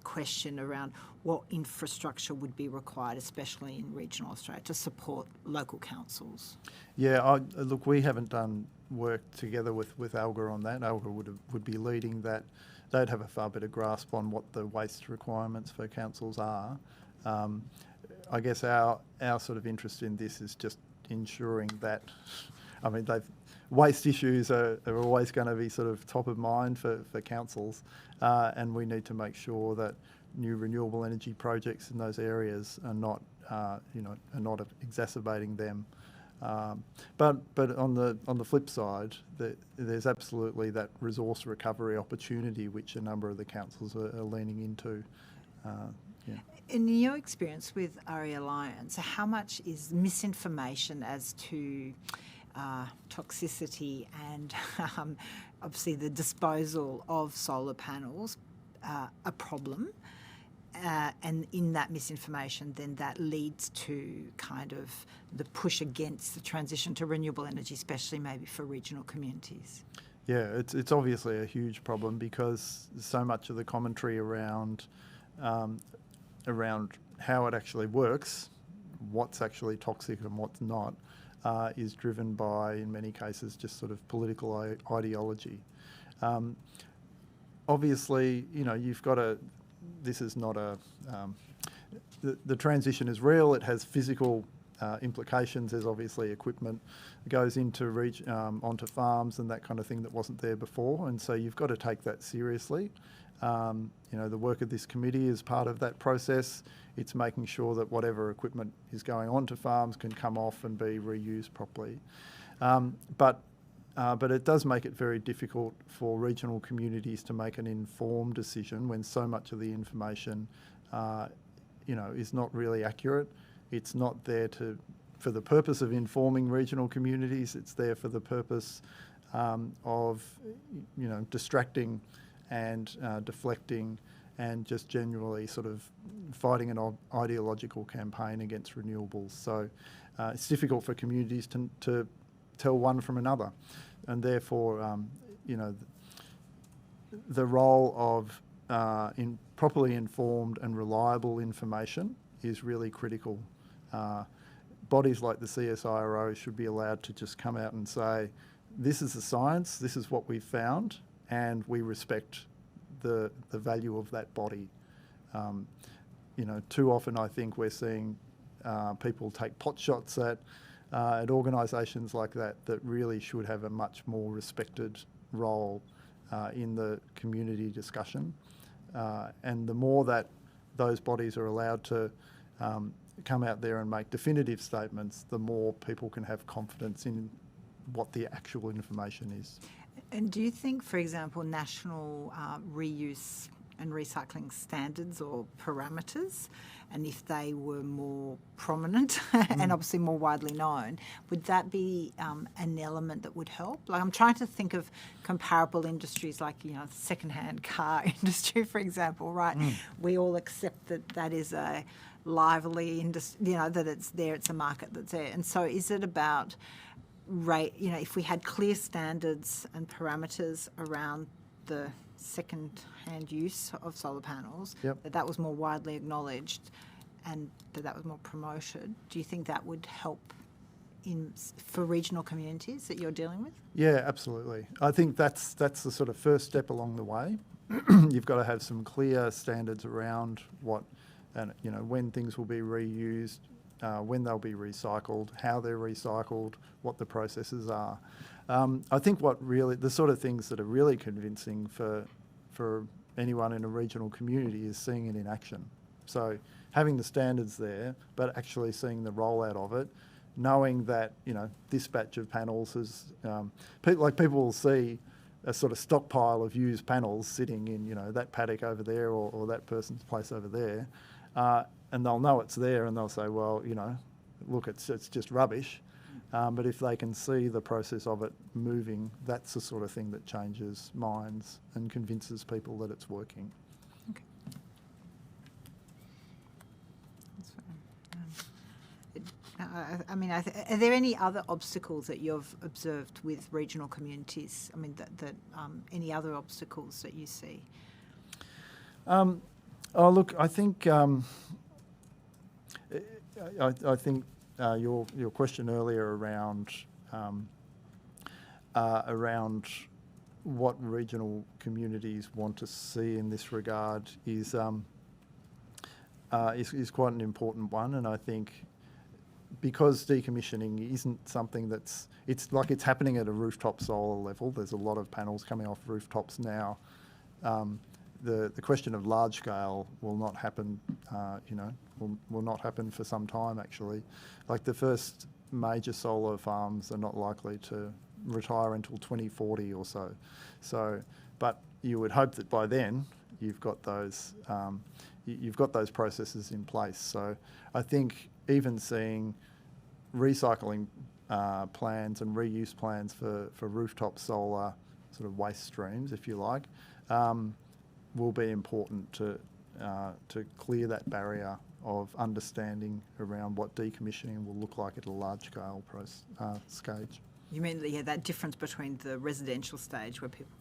question around what infrastructure would be required, especially in regional Australia, to support local councils? Yeah, look, we haven't done work together with ALGA on that. ALGA would be leading that. They'd have a far better grasp on what the waste requirements for councils are. I guess our sort of interest in this is just ensuring that, I mean, waste issues are always going to be sort of top of mind for councils, and we need to make sure that new renewable energy projects in those areas are not, are not exacerbating them. But on the flip side, there's absolutely that resource recovery opportunity which a number of the councils are leaning into. Yeah. In your experience with RE Alliance, how much is misinformation as to toxicity and obviously the disposal of solar panels a problem? And in that misinformation, then that leads to kind of the push against the transition to renewable energy, especially maybe for regional communities. Yeah, it's obviously a huge problem because so much of the commentary around how it actually works, what's actually toxic and what's not, is driven by, in many cases, just sort of political ideology. Obviously, you've got to. This is not a. The transition is real. It has physical implications. There's obviously equipment that goes into onto farms and that kind of thing that wasn't there before, and so you've got to take that seriously. The work of this committee is part of that process. It's making sure that whatever equipment is going onto farms can come off and be reused properly. But it does make it very difficult for regional communities to make an informed decision when so much of the information, is not really accurate. It's not there for the purpose of informing regional communities. It's there for the purpose of, distracting and deflecting and just generally sort of fighting an ideological campaign against renewables. So it's difficult for communities to tell one from another. And therefore, the role of properly informed and reliable information is really critical. Bodies like the CSIRO should be allowed to just come out and say, this is the science, this is what we've found, and we respect the value of that body. Too often I think we're seeing people take pot shots at organisations like that really should have a much more respected role in the community discussion. And the more that those bodies are allowed to come out there and make definitive statements, the more people can have confidence in what the actual information is. And do you think, for example, national reuse and recycling standards or parameters, and if they were more prominent and obviously more widely known, would that be an element that would help? Like, I'm trying to think of comparable industries like, second-hand car industry, for example, right? We all accept that is a lively industry, that it's there, it's a market that's there. And so is it about if we had clear standards and parameters around the second-hand use of solar panels, that was more widely acknowledged and that was more promoted, do you think that would help for regional communities that you're dealing with? Yeah, absolutely. I think that's the sort of first step along the way. You've got to have some clear standards around when things will be reused, when they'll be recycled, how they're recycled, what the processes are. I think the sort of things that are really convincing for anyone in a regional community is seeing it in action. So having the standards there, but actually seeing the rollout of it, knowing that, this batch of panels is, people will see a sort of stockpile of used panels sitting in, that paddock over there or that person's place over there, and they'll know it's there and they'll say, well, look, it's just rubbish. But if they can see the process of it moving, that's the sort of thing that changes minds and convinces people that it's working. Okay. I mean, are there any other obstacles that you've observed with regional communities? I mean, any other obstacles that you see? Look, I think I think your question earlier around what regional communities want to see in this regard is quite an important one, and I think because decommissioning isn't something it's happening at a rooftop solar level. There's a lot of panels coming off rooftops now. The question of large scale will not happen. Will not happen for some time actually. Like the first major solar farms are not likely to retire until 2040 or so. But you would hope that by then you've got those processes in place. So I think even seeing recycling plans and reuse plans for rooftop solar sort of waste streams, if you like, will be important to clear that barrier of understanding around what decommissioning will look like at a large scale stage. You mean that difference between the residential stage where people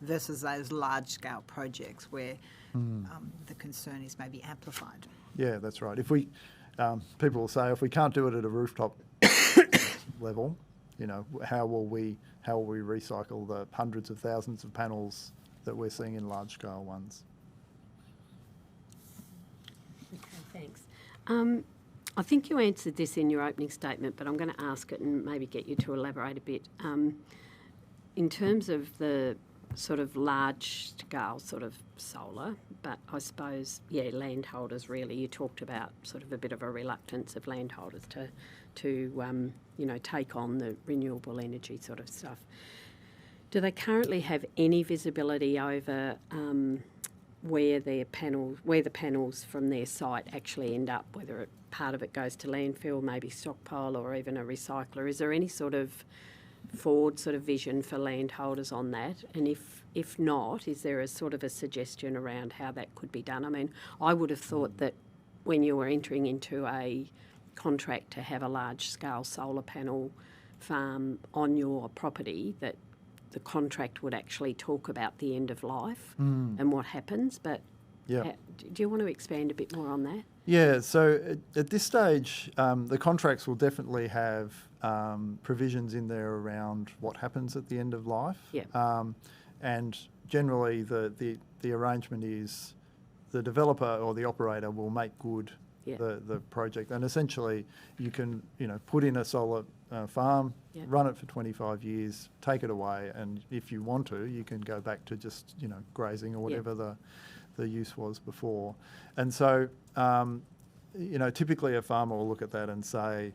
versus those large scale projects where the concern is maybe amplified? Yeah, that's right. If we people will say if we can't do it at a rooftop level, how will we recycle the hundreds of thousands of panels that we're seeing in large scale ones? Okay, thanks. I think you answered this in your opening statement, but I'm going to ask it and maybe get you to elaborate a bit. In terms of the sort of large-scale sort of solar, but I suppose, landholders really, you talked about sort of a bit of a reluctance of landholders to take on the renewable energy sort of stuff. Do they currently have any visibility over where the panels from their site actually end up, whether part of it goes to landfill, maybe stockpile, or even a recycler? Is there any sort of forward sort of vision for landholders on that? And if not, is there a sort of a suggestion around how that could be done? I mean, I would have thought that when you were entering into a contract to have a large-scale solar panel farm on your property, that the contract would actually talk about the end of life and what happens. But do you want to expand a bit more on that? Yeah, so at this stage, the contracts will definitely have provisions in there around what happens at the end of life. Yeah. And generally the arrangement is the developer or the operator will make good the project. And essentially you can, put in a solar farm, run it for 25 years, take it away, and if you want to, you can go back to just, grazing or whatever the use was before. And so, typically a farmer will look at that and say,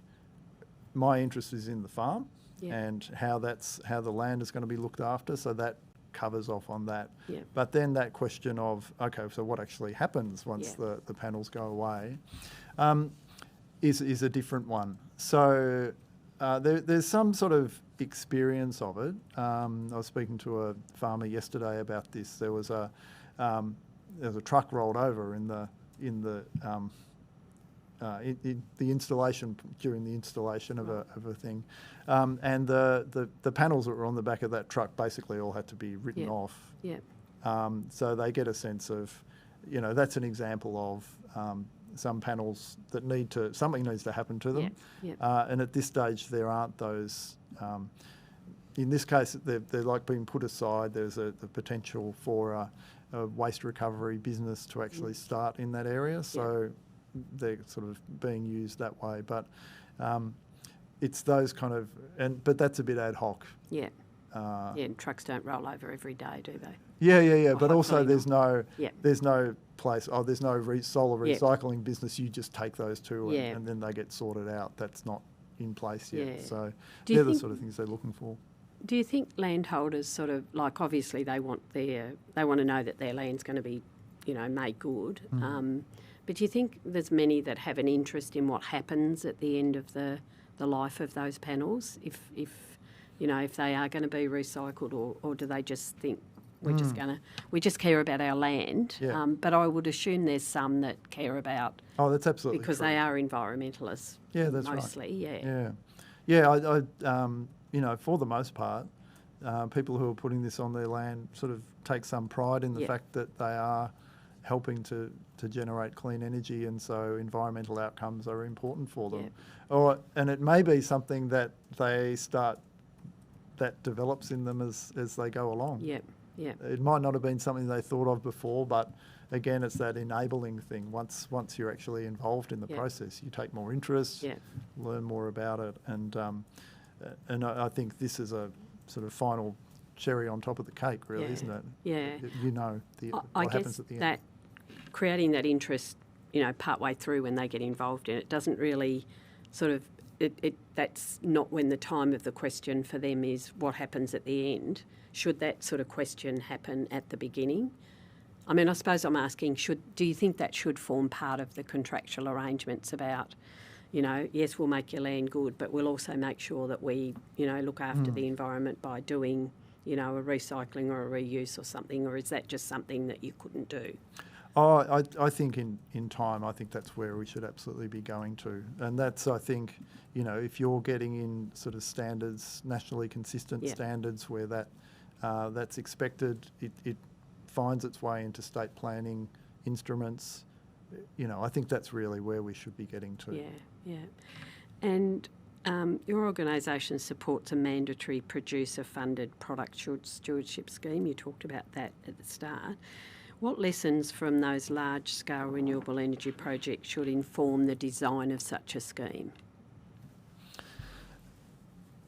my interest is in the farm and how the land is going to be looked after, so that covers off on that. Yeah. But then that question of, okay, so what actually happens once the panels go away is a different one. So there's some sort of experience of it. I was speaking to a farmer yesterday about this. There was a truck rolled over in the installation during the installation of a thing, and the panels that were on the back of that truck basically all had to be written off. Yeah. So they get a sense of, that's an example of some panels that something needs to happen to them. And at this stage there aren't those. In this case, they're like being put aside. There's a potential for a waste recovery business to actually start in that area. So they're sort of being used that way. But it's those kind of, but that's a bit ad hoc. Yeah. And trucks don't roll over every day, do they? Yeah. Well, but also there's not. no place, there's no solar recycling business. You just take those two and then they get sorted out. That's not in place yet. Yeah. So they're the sort of things they're looking for. Do you think landholders sort of, like, obviously they want to know that their land's going to be, made good. But do you think there's many that have an interest in what happens at the end of the life of those panels, if they are going to be recycled, or do they just think, We're just we just care about our land. Yeah. But I would assume there's some that care about Oh, that's absolutely because true. they are environmentalists. Yeah, that's right. mostly. Yeah. I for the most part, people who are putting this on their land sort of take some pride in the Yeah. fact that they are helping to generate clean energy, and so environmental outcomes are important for them. And it may be something that that develops in them as they go along. Yeah. It might not have been something they thought of before, but again, it's that enabling thing. Once you're actually involved in the process, you take more interest, learn more about it, and I think this is a sort of final cherry on top of the cake, really, isn't it? Yeah. What happens at the end. That creating that interest, partway through when they get involved in it, doesn't really sort of that's not when the time of the question for them is what happens at the end. Should that sort of question happen at the beginning? I mean, I suppose I'm asking, do you think that should form part of the contractual arrangements about, yes, we'll make your land good, but we'll also make sure that we, look after the environment by doing, a recycling or a reuse or something, or is that just something that you couldn't do? Oh, I think in time, I think that's where we should absolutely be going to. And that's, I think, if you're getting in sort of standards, nationally consistent standards where that's expected, it finds its way into state planning instruments. I think that's really where we should be getting to. Yeah. And your organisation supports a mandatory producer-funded product stewardship scheme. You talked about that at the start. What lessons from those large-scale renewable energy projects should inform the design of such a scheme?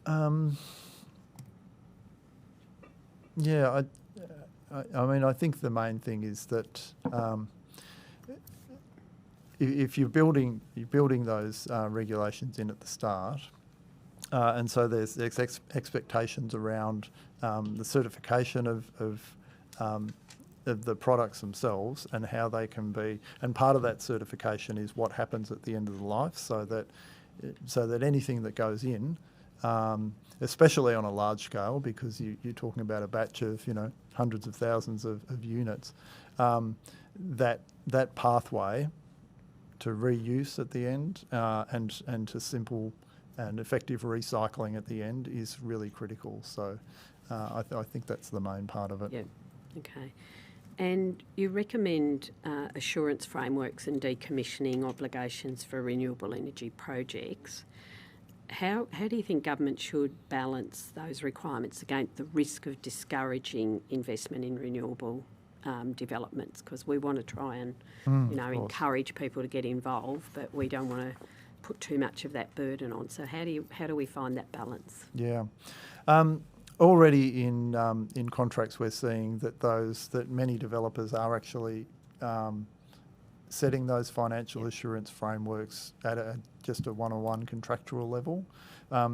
I think the main thing is that if you're building those regulations in at the start, and so there's expectations around the certification of the products themselves and how they can be, and part of that certification is what happens at the end of the life, so that anything that goes in, especially on a large scale, because you're talking about a batch of hundreds of thousands of units, that pathway to reuse at the end and to simple and effective recycling at the end is really critical. So I think that's the main part of it. Yeah. Okay. And you recommend assurance frameworks and decommissioning obligations for renewable energy projects. How do you think government should balance those requirements against the risk of discouraging investment in renewable developments? Because we want to try and encourage people to get involved, but we don't want to put too much of that burden on. So how do we find that balance? Yeah. Already in contracts, we're seeing that many developers are actually setting those financial assurance frameworks at just a one-on-one contractual level.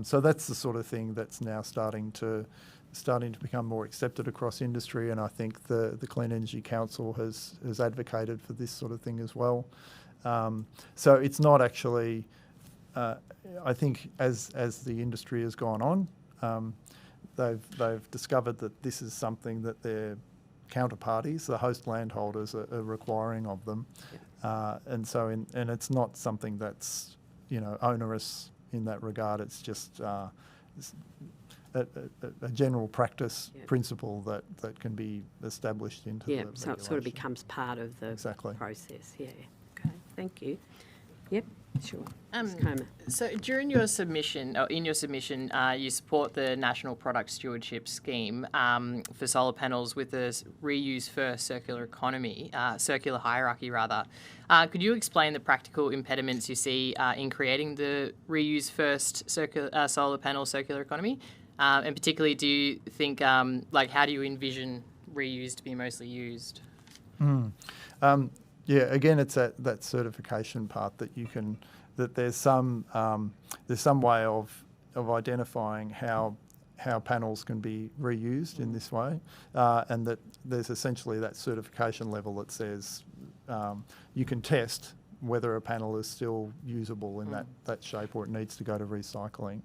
So that's the sort of thing that's now starting to become more accepted across industry, and I think the Clean Energy Council has advocated for this sort of thing as well. So it's not actually. I think as the industry has gone on. They've discovered that this is something that their counterparties, the host landholders, are requiring of them, and it's not something that's onerous in that regard. It's just a general practice principle that can be established into the regulation. So it sort of becomes part of the process. Yeah. Okay. Thank you. Yep. Sure. So in your submission, you support the National Product Stewardship Scheme for solar panels with a reuse first circular hierarchy rather. Could you explain the practical impediments you see in creating the reuse first solar panel circular economy? And particularly, do you think, how do you envision reuse to be mostly used? Yeah, again, it's that certification part that there's some way of identifying how panels can be reused in this way, and that there's essentially that certification level that says you can test whether a panel is still usable in that shape or it needs to go to recycling.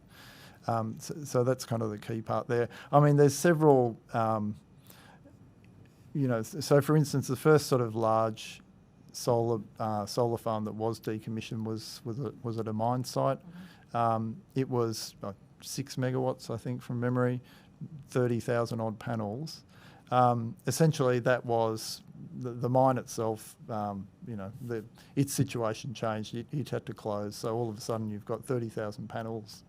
So that's kind of the key part there. I mean, there's several so for instance, the first sort of large solar farm that was decommissioned was at a mine site. It was 6 megawatts, I think, from memory, 30,000 odd panels. Essentially, that was the mine itself. Its situation changed. It had to close, so all of a sudden you've got 30,000 panels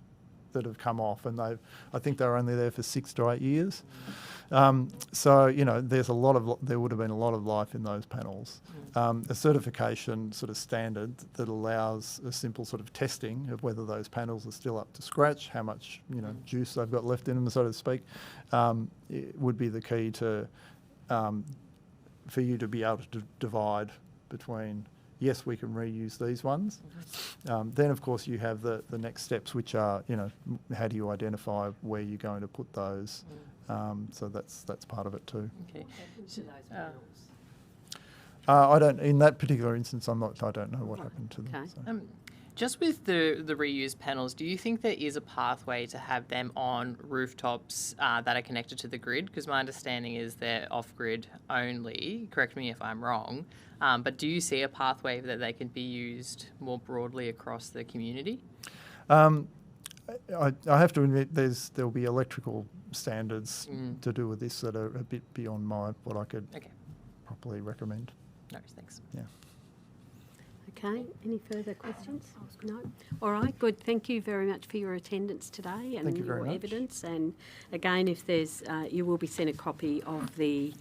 that have come off, and I think they were only there for 6 to 8 years. So there would have been a lot of life in those panels. A certification sort of standard that allows a simple sort of testing of whether those panels are still up to scratch, how much juice they've got left in them, so to speak, it would be the key to for you to be able to divide between, yes, we can reuse these ones. Then, of course, you have the next steps, which are, how do you identify where you're going to put those? So that's part of it too. Okay. I don't. In that particular instance, I don't know what happened to them. Okay. So. Just with the reused panels, do you think there is a pathway to have them on rooftops that are connected to the grid? Because my understanding is they're off-grid only. Correct me if I'm wrong. But do you see a pathway that they can be used more broadly across the community? I have to admit there'll be electrical standards to do with this that are a bit beyond what I could properly recommend. No, thanks. Yeah. Okay, any further questions? No? All right, good. Thank you very much for your attendance today and Thank you very your much. evidence. And again, if there's, you will be sent a copy of the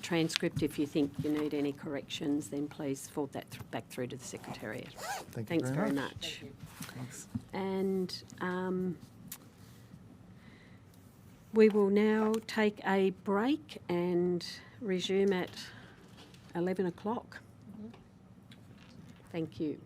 transcript. If you think you need any corrections, then please forward that back through to the Secretariat. Thanks very much. Thanks. And we will now take a break and resume at 11 o'clock. Thank you.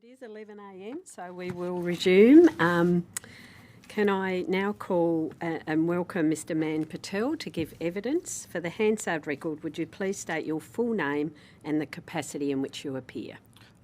It is 11 a.m, so we will resume. Can I now call and welcome Mr. Man Patel to give evidence? For the Hansard record, would you please state your full name and the capacity in which you appear?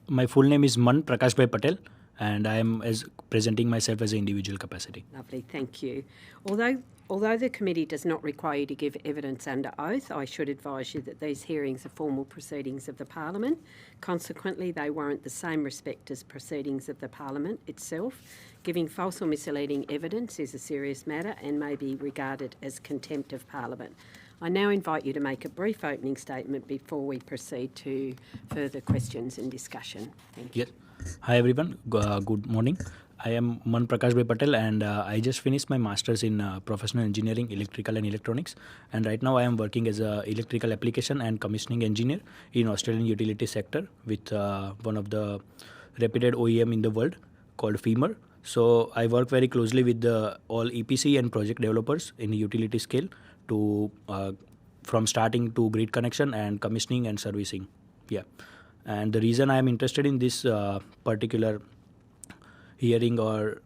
My full name is Man Prakashbhai Patel, and I am presenting myself as an individual capacity. Lovely, thank you. Although the committee does not require you to give evidence under oath, I should advise you that these hearings are formal proceedings of the Parliament. Consequently, they warrant the same respect as proceedings of the Parliament itself. Giving false or misleading evidence is a serious matter and may be regarded as contempt of Parliament. I now invite you to make a brief opening statement before we proceed to further questions and discussion. Thank you. Yes. Hi everyone, good morning. I am Man Prakashbhai Patel, and I just finished my Masters in Professional Engineering, Electrical and Electronics, and right now I am working as an Electrical Application and Commissioning Engineer in Australian utility sector with one of the reputed OEM in the world called FEMER. So I work very closely with all EPC and project developers in utility scale to from starting to grid connection and commissioning and servicing. Yeah, and the reason I am interested in this particular hearing or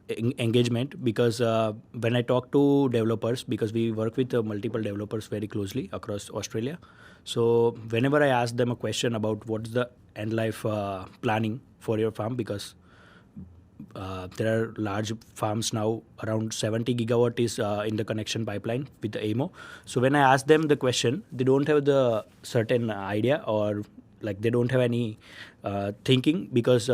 engagement, because when I talk to developers, because we work with multiple developers very closely across Australia, so whenever I ask them a question about what's the end life planning for your farm, because there are large farms now, around 70 gigawatt is in the connection pipeline with the AMO. So when I ask them the question, they don't have the certain idea, or like they don't have any thinking, because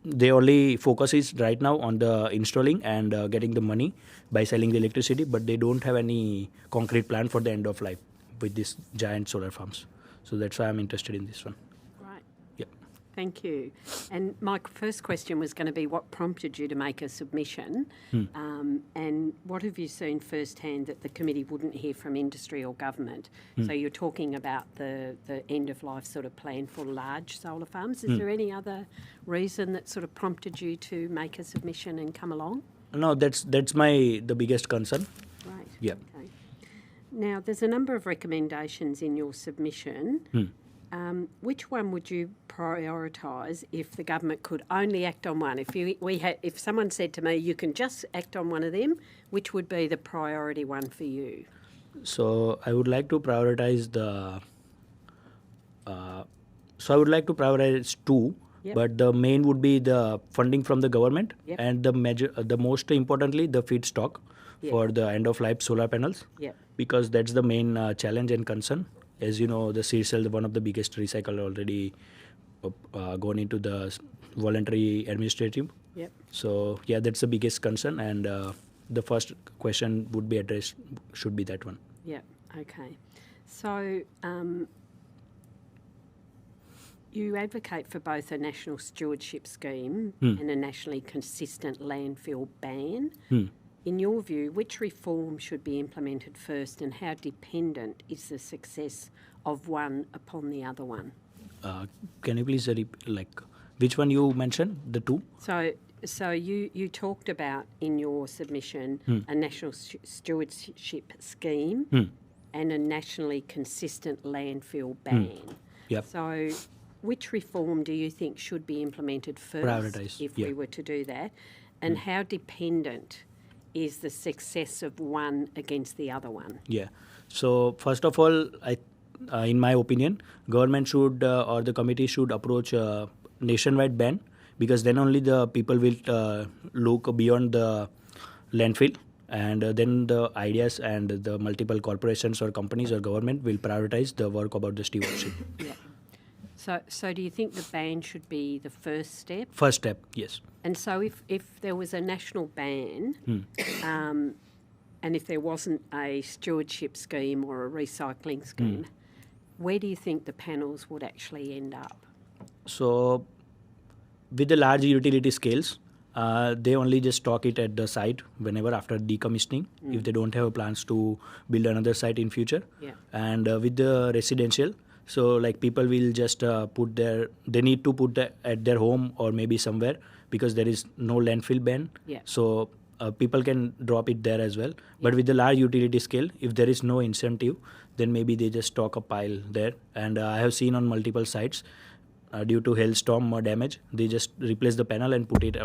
they only focus is right now on the installing and getting the money by selling the electricity, but they don't have any concrete plan for the end of life with these giant solar farms. So that's why I'm interested in this one. Right. Yep. Thank you. And my first question was going to be what prompted you to make a submission, and what have you seen firsthand that the committee wouldn't hear from industry or government? So you're talking about the end-of-life sort of plan for large solar farms. Is there any other reason that sort of prompted you to make a submission and come along? No, that's the biggest concern. Right. Yep. Okay. Now, there's a number of recommendations in your submission. Which one would you prioritise if the government could only act on one? If someone said to me, you can just act on one of them, which would be the priority one for you? So I would like to prioritize two. Yep. But the main would be the funding from the government, Yep. and the most importantly, the feedstock Yep. for the end of life solar panels. Yep. Because that's the main challenge and concern. As you know, the seed cell, one of the biggest recycle, already gone into the voluntary administrative. Yep. So yeah, that's the biggest concern, and the first question would be addressed should be that one. Yep. Okay. So you advocate for both a national stewardship scheme and a nationally consistent landfill ban. In your view, which reform should be implemented first, and how dependent is the success of one upon the other one? Can you please which one you mentioned? The two? So you talked about in your submission a national stewardship scheme and a nationally consistent landfill ban. Yep. So which reform do you think should be implemented first Prioritised, if yeah. we were to do that? And how dependent is the success of one against the other one? Yeah. So first of all, in my opinion, government should or the committee should approach a nationwide ban, because then only the people will look beyond the landfill, and then the ideas and the multiple corporations or companies or government will prioritize the work about the stewardship. Yeah. So do you think the ban should be the first step? First step, yes. And so if there was a national ban and if there wasn't a stewardship scheme or a recycling scheme, where do you think the panels would actually end up? So with the large utility scales, they only just stock it at the site whenever after decommissioning, if they don't have plans to build another site in future. Yeah. And with the residential, so like people will just they need to put that at their home or maybe somewhere, because there is no landfill ban. Yeah. So people can drop it there as well. But with the large utility scale, if there is no incentive, then maybe they just stock a pile there. And I have seen on multiple sites, due to hailstorm damage, they just replace the panel and put it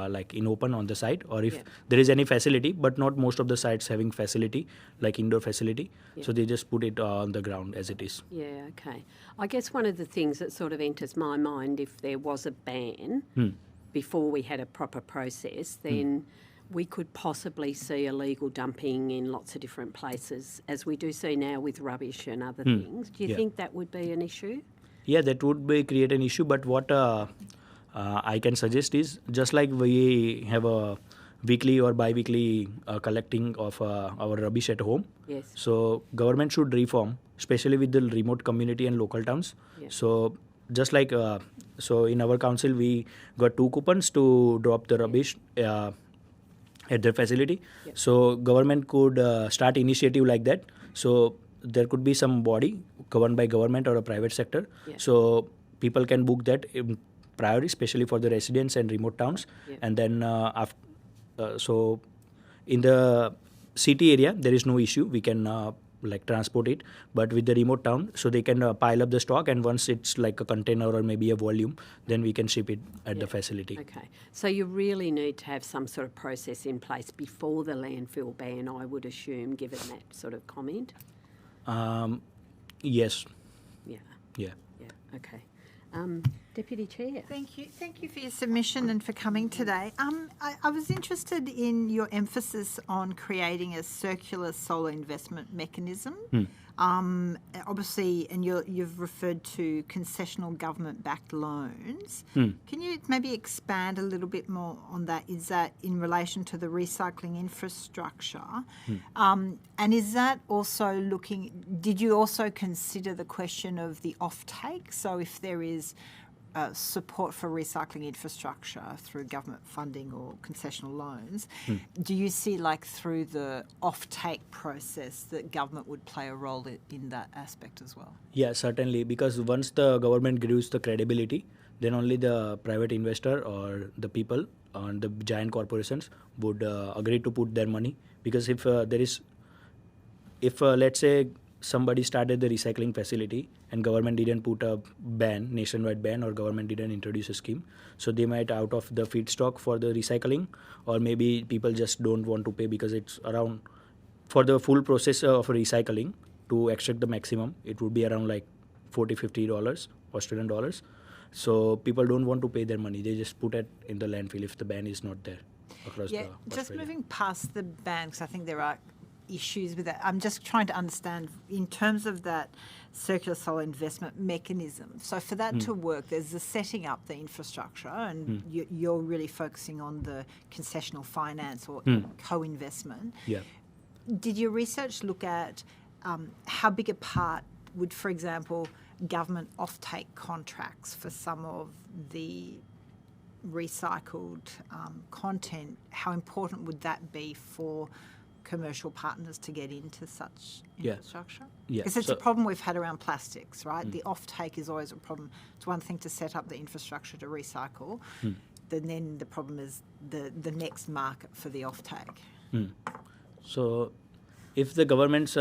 like in open on the site, or if there is any facility, but not most of the sites having facility like indoor facility, so they just put it on the ground as it is. Yeah, okay. I guess one of the things that sort of enters my mind, if there was a ban before we had a proper process, then we could possibly see illegal dumping in lots of different places, as we do see now with rubbish and other things. Do you think that would be an issue? Yeah, that would be create an issue, but what I can suggest is, just like we have a weekly or bi-weekly collecting of our rubbish at home, so government should reform, especially with the remote community and local towns. So just like so in our council we got 2 coupons to drop the rubbish at their facility. So government could start initiative like that. So there could be some body governed by government or a private sector. So people can book that in priority, especially for the residents and remote towns. And then so in the city area, there is no issue. We can like transport it, but with the remote town, so they can pile up the stock, and once it's like a container or maybe a volume, then we can ship it at the facility. Okay, so you really need to have some sort of process in place before the landfill ban, I would assume, given that sort of comment. Yes. Yeah. Okay. Deputy Chair. Thank you for your submission and for coming today. I was interested in your emphasis on creating a circular solar investment mechanism. Obviously, and you've referred to concessional government-backed loans. Can you maybe expand a little bit more on that? Is that in relation to the recycling infrastructure? And is that also did you also consider the question of the offtake? So if there is support for recycling infrastructure through government funding or concessional loans, do you see, like, through the offtake process, that government would play a role in that aspect as well? Yeah, certainly, because once the government gives the credibility, then only the private investor or the people and the giant corporations would agree to put their money. Because if let's say somebody started the recycling facility and government didn't put a nationwide ban, or government didn't introduce a scheme, so they might out of the feedstock for the recycling, or maybe people just don't want to pay because it's around, for the full process of recycling to extract the maximum, it would be around like $40-50 Australian dollars. So people don't want to pay their money, they just put it in the landfill if the ban is not there across the Australia. Just moving past the ban, because I think there are issues with that. I'm just trying to understand in terms of that circular solar investment mechanism. So for that to work, there's the setting up the infrastructure, and you're really focusing on the concessional finance or co-investment. Did your research look at how big a part would, for example, government offtake contracts for some of the recycled content, how important would that be for commercial partners to get into such infrastructure? Because it's a problem we've had around plastics, right? The offtake is always a problem. It's one thing to set up the infrastructure to recycle, then the problem is the next market for the offtake. So if the governments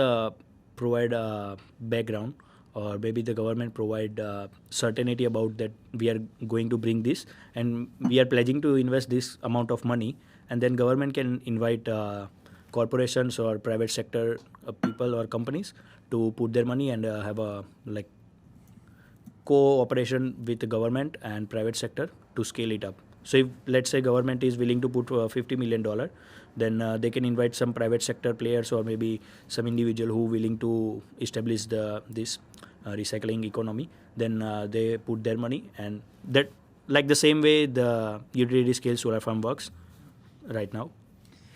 provide a background, or maybe the government provide certainty about that we are going to bring this and we are pledging to invest this amount of money, and then government can invite corporations or private sector people or companies to put their money and have a like cooperation with the government and private sector to scale it up. So if, let's say, government is willing to put $50 million, then they can invite some private sector players or maybe some individual who willing to establish this recycling economy. Then they put their money, and that, like the same way the utility scale solar farm works right now.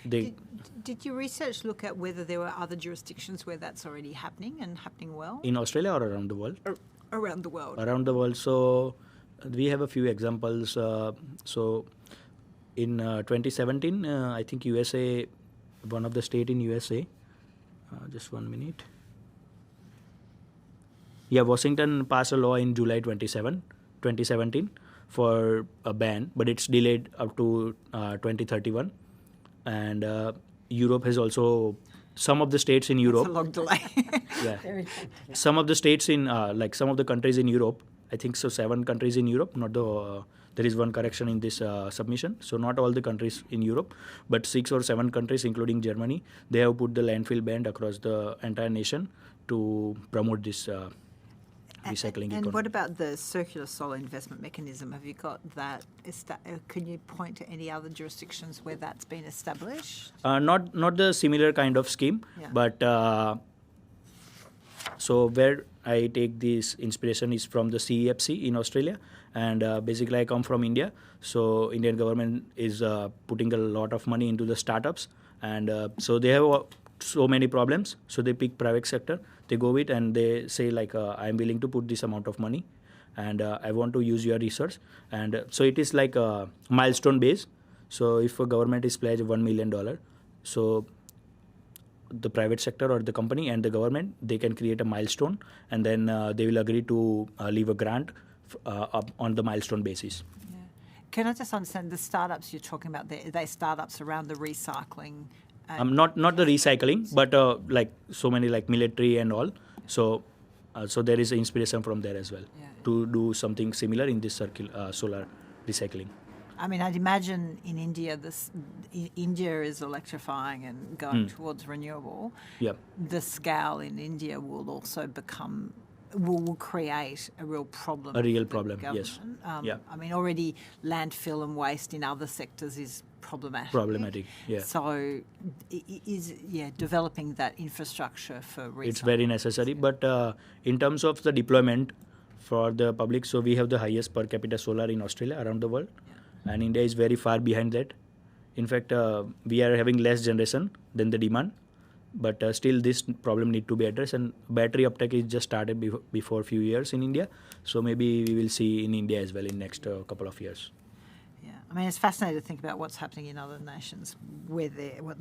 Did your research look at whether there were other jurisdictions where that's already happening and happening well? In Australia or around the world? Around the world. Around the world. So we have a few examples. So in 2017, I think USA, one of the state in USA, just 1 minute. Yeah, Washington passed a law in July 2017 for a ban, but it's delayed up to 2031. And Europe has also, some of the states in Europe. That's a long delay. Some of the states in, like some of the countries in Europe I think so 7 countries in Europe, not the there is one correction in this submission. So not all the countries in Europe, but 6 or 7 countries, including Germany, they have put the landfill ban across the entire nation to promote this recycling economy. And what about the circular solar investment mechanism? Have you got that? Can you point to any other jurisdictions where that's been established? Not the similar kind of scheme, Yeah. but so where I take this inspiration is from the CEFC in Australia, and basically I come from India. So Indian government is putting a lot of money into the startups, and so they have so many problems. So they pick private sector. They go with and they say like, I'm willing to put this amount of money, and I want to use your research. And so it is like a milestone base. So if a government is pledged $1 million, so the private sector or the company and the government, they can create a milestone, and then they will agree to leave a grant up on the milestone basis. Yeah. Can I just understand the startups you're talking about? Are they startups around the recycling? Not the recycling, but like so many like military and all. So there is inspiration from there as well to do something similar in this solar recycling. I mean, I'd imagine in India, India is electrifying and going towards renewable. Yep. The scale in India will also will create a real problem. A real for the problem, yes. government. I mean, already landfill and waste in other sectors is problematic. Yeah. So, developing that infrastructure for recycling. It's very necessary, but in terms of the deployment for the public, so we have the highest per capita solar in Australia around the world. And India is very far behind that. In fact, we are having less generation than the demand, but still this problem need to be addressed. And battery uptake is just started before a few years in India, so maybe we will see in India as well in next couple of years. Yeah, I mean, it's fascinating to think about what's happening in other nations, what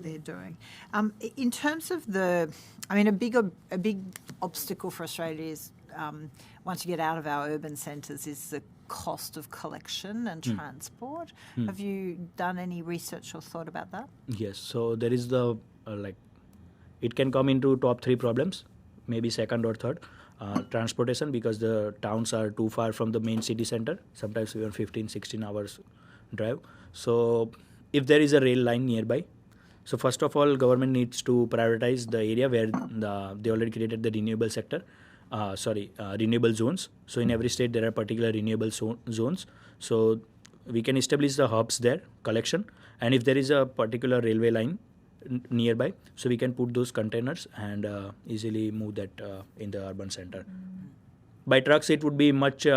they're doing. In terms of a big obstacle for Australia is once you get out of our urban centres is the cost of collection and transport. Have you done any research or thought about that? Yes, so there is the it can come into top 3 problems, maybe second or third. Transportation, because the towns are too far from the main city center, sometimes even 15-16 hours drive. So if there is a rail line nearby, so first of all, government needs to prioritize the area where they already created the renewable sector. Renewable zones. So in every state there are particular renewable zones. So we can establish the hubs there, collection, and if there is a particular railway line nearby, so we can put those containers and easily move that in the urban center. By trucks it would be much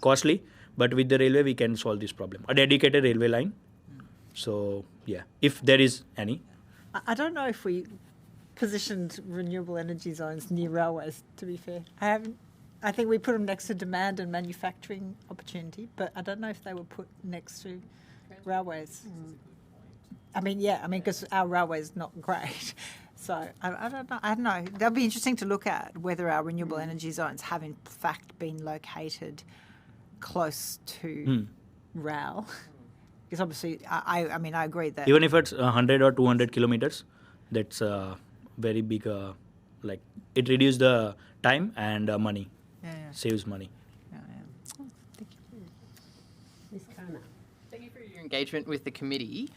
costly, but with the railway we can solve this problem. A dedicated railway line. So yeah, if there is any. I don't know if we positioned renewable energy zones near railways, to be fair. I think we put them next to demand and manufacturing opportunity, but I don't know if they were put next to railways. I mean, because our railway is not great. So I don't know. That'll be interesting to look at whether our renewable energy zones have in fact been located close to rail. Because obviously, I agree that even if it's 100 or 200 kilometers, that's very big, it reduces the time and money, saves money. Thank you. Ms. Kana. Thank you for your engagement with the committee.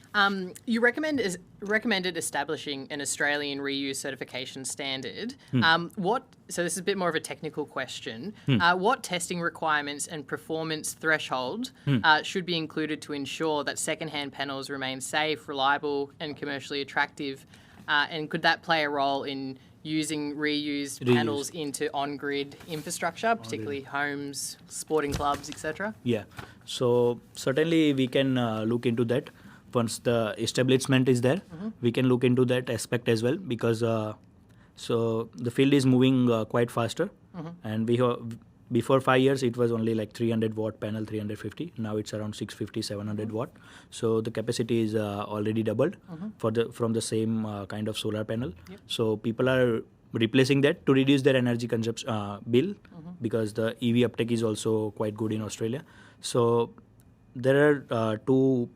You recommended establishing an Australian reuse certification standard. So this is a bit more of a technical question. What testing requirements and performance threshold should be included to ensure that second-hand panels remain safe, reliable and commercially attractive? And could that play a role in using reused panels into on-grid infrastructure, particularly homes, sporting clubs, etc.? Yeah, so certainly we can look into that. Once the establishment is there, we can look into that aspect as well, because so the field is moving quite faster, and we have, before 5 years it was only like 300 watt panel, 350. Now it's around 650, 700 watt. So the capacity is already doubled from the same kind of solar panel. So people are replacing that to reduce their energy consumption bill, because the EV uptake is also quite good in Australia. So there are 2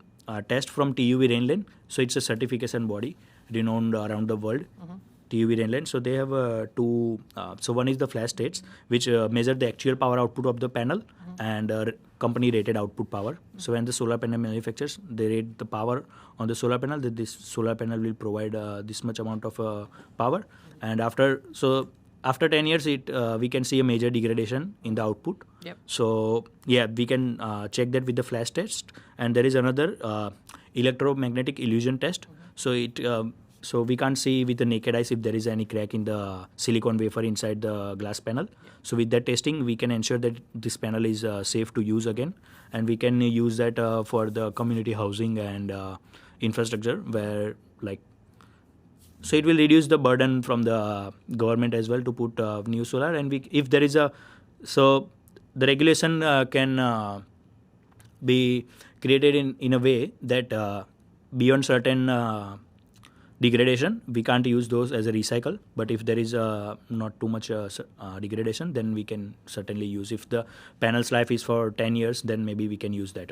tests from TUV Rainlane. So it's a certification body renowned around the world. TUV rain lines. So they have two. So one is the flash states, which measure the actual power output of the panel and company rated output power. So when the solar panel manufacturers, they rate the power on the solar panel, that this solar panel will provide this much amount of power. And after 10 years, we can see a major degradation in the output. Yep. So yeah, we can check that with the flash test. And there is another electromagnetic illusion test. So we can't see with the naked eyes if there is any crack in the silicon wafer inside the glass panel. So with that testing, we can ensure that this panel is safe to use again, and we can use that for the community housing and infrastructure where so it will reduce the burden from the government as well to put new solar. And if there is the regulation can be created in a way that beyond certain degradation, we can't use those as a recycle. But if there is not too much degradation, then we can certainly use. If the panel's life is for 10 years, then maybe we can use that.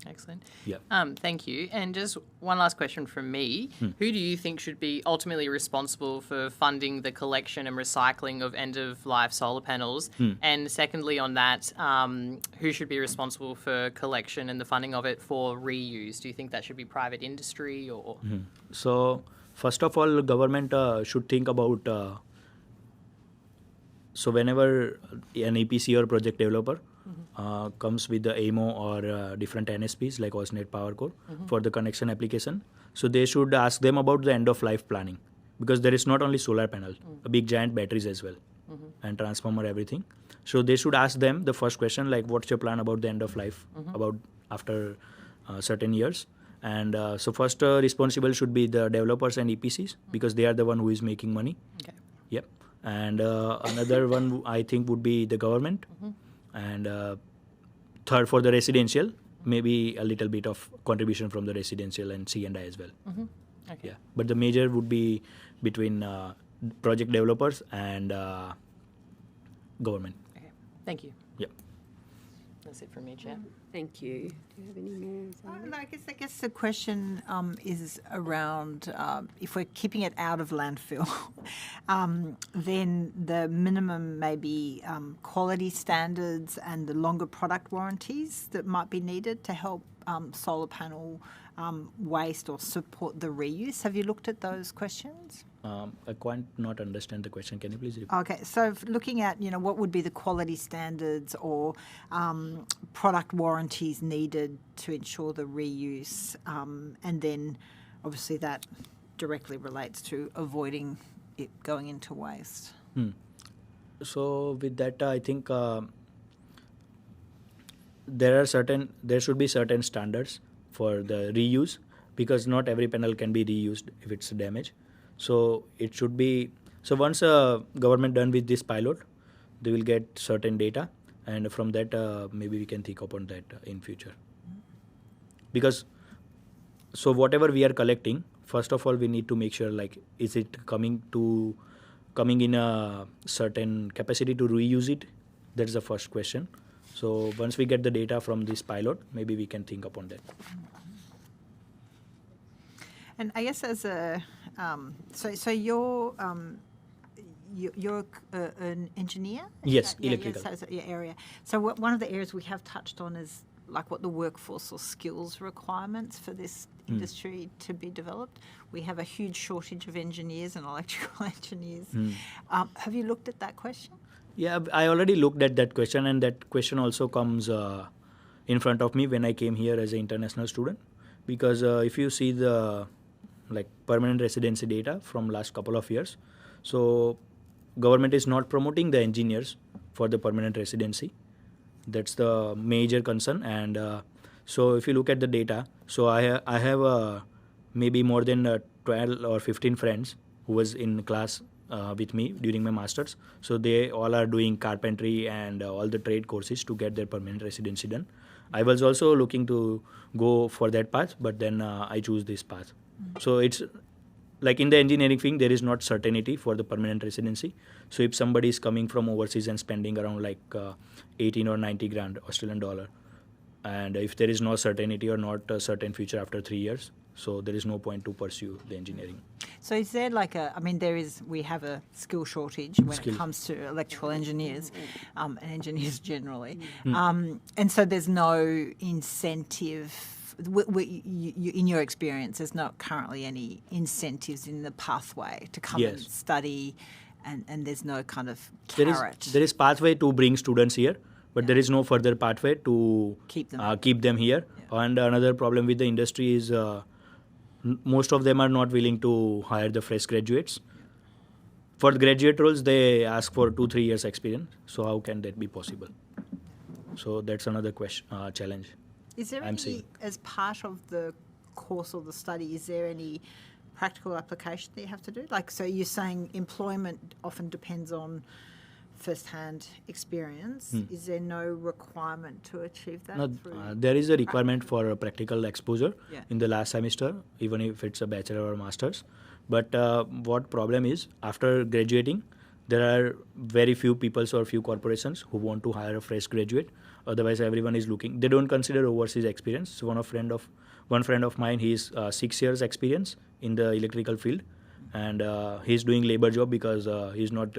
Excellent. Yeah. Thank you. And just one last question from me. Who do you think should be ultimately responsible for funding the collection and recycling of end-of-life solar panels? And secondly on that, who should be responsible for collection and the funding of it for reuse? Do you think that should be private industry or...? So first of all, government should think about so whenever an EPC or project developer comes with the AMO or different NSPs like alternate power core for the connection application, so they should ask them about the end of life planning, because there is not only solar panel, a big giant batteries as well, and transformer, everything. So they should ask them the first question, like what's your plan about the end of life, about after certain years. And so first responsible should be the developers and EPCs, because they are the one who is making money. Okay. Yep. And another one I think would be the government. And third, for the residential, maybe a little bit of contribution from the residential and C&I as well. Okay. Yeah. But the major would be between project developers and government. Okay. Thank you. Yep. That's it from me, Chair. Thank you. Do you have any more? No, I guess the question is around if we're keeping it out of landfill, then the minimum maybe quality standards and the longer product warranties that might be needed to help solar panel waste or support the reuse. Have you looked at those questions? I can't not understand the question. Can you please repeat? Okay, so looking at, what would be the quality standards or product warranties needed to ensure the reuse, and then obviously that directly relates to avoiding it going into waste. So with that, I think there should be certain standards for the reuse, because not every panel can be reused if it's damaged. So it should be, so once government done with this pilot, they will get certain data, and from that maybe we can think upon that in future. Because so whatever we are collecting, first of all we need to make sure, like, is it coming in a certain capacity to reuse it? That's the first question. So once we get the data from this pilot, maybe we can think upon that. And I guess as a so you're an engineer? Yes, Yeah, electrical. so it's your area. So one of the areas we have touched on is like what the workforce or skills requirements for this industry to be developed. We have a huge shortage of engineers and electrical engineers. Have you looked at that question? Yeah, I already looked at that question, and that question also comes in front of me when I came here as an international student. Because if you see the permanent residency data from last couple of years, so government is not promoting the engineers for the permanent residency. That's the major concern. And so if you look at the data, so I have maybe more than 12 or 15 friends who was in class with me during my masters. So they all are doing carpentry and all the trade courses to get their permanent residency done. I was also looking to go for that path, but then I choose this path. So it's like in the engineering thing, there is not certainty for the permanent residency. So if somebody is coming from overseas and spending around 18 or 90 grand Australian dollar, and if there is no certainty or not a certain future after 3 years, So there is no point to pursue the engineering. So is there like we have a skill shortage when Skill. it comes to electrical engineers and engineers generally. And so there's no incentive, in your experience, there's not currently any incentives in the pathway to come and Yes. study and there's no kind of There carrot. is pathway to bring students here, but there is no further pathway to Keep them. keep them here. And another problem with the industry is most of them are not willing to hire the fresh graduates. For the graduate roles, they ask for 2-3 years experience. So how can that be possible? So that's another question, challenge. Is there I'm any, seeing. as part of the course or the study, is there any practical application that you have to do? Like, so you're saying employment often depends on first-hand experience. Is there no requirement to achieve that? No, through there is a requirement for a practical exposure Yeah. in the last semester, even if it's a bachelor or master's. But what problem is, after graduating, there are very few people or few corporations who want to hire a fresh graduate. Otherwise, everyone is looking. They don't consider overseas experience. So one friend of mine, he's 6 years experience in the electrical field, and he's doing labor job because he's not.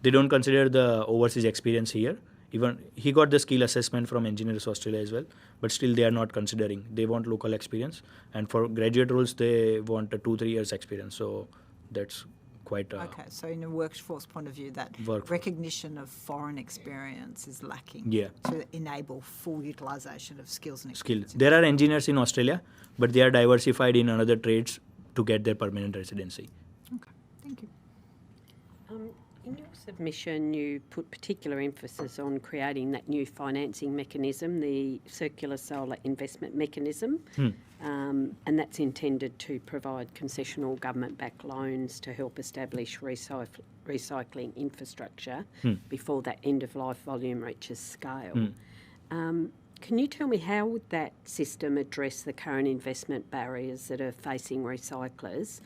They don't consider the overseas experience here. Even he got the skill assessment from Engineers Australia as well, but still they are not considering. They want local experience, and for graduate roles they want a 2-3 years experience. So that's quite Okay, so in a workforce point of view, that Workforce. recognition of foreign experience is lacking Yeah. to enable full utilisation of skills and skill. experience. There are engineers in Australia, but they are diversified in another trades to get their permanent residency. Okay, thank you. In your submission, you put particular emphasis on creating that new financing mechanism, the Circular Solar Investment Mechanism, and that's intended to provide concessional government-backed loans to help establish recycling infrastructure before that end-of-life volume reaches scale. Can you tell me how would that system address the current investment barriers that are facing recyclers?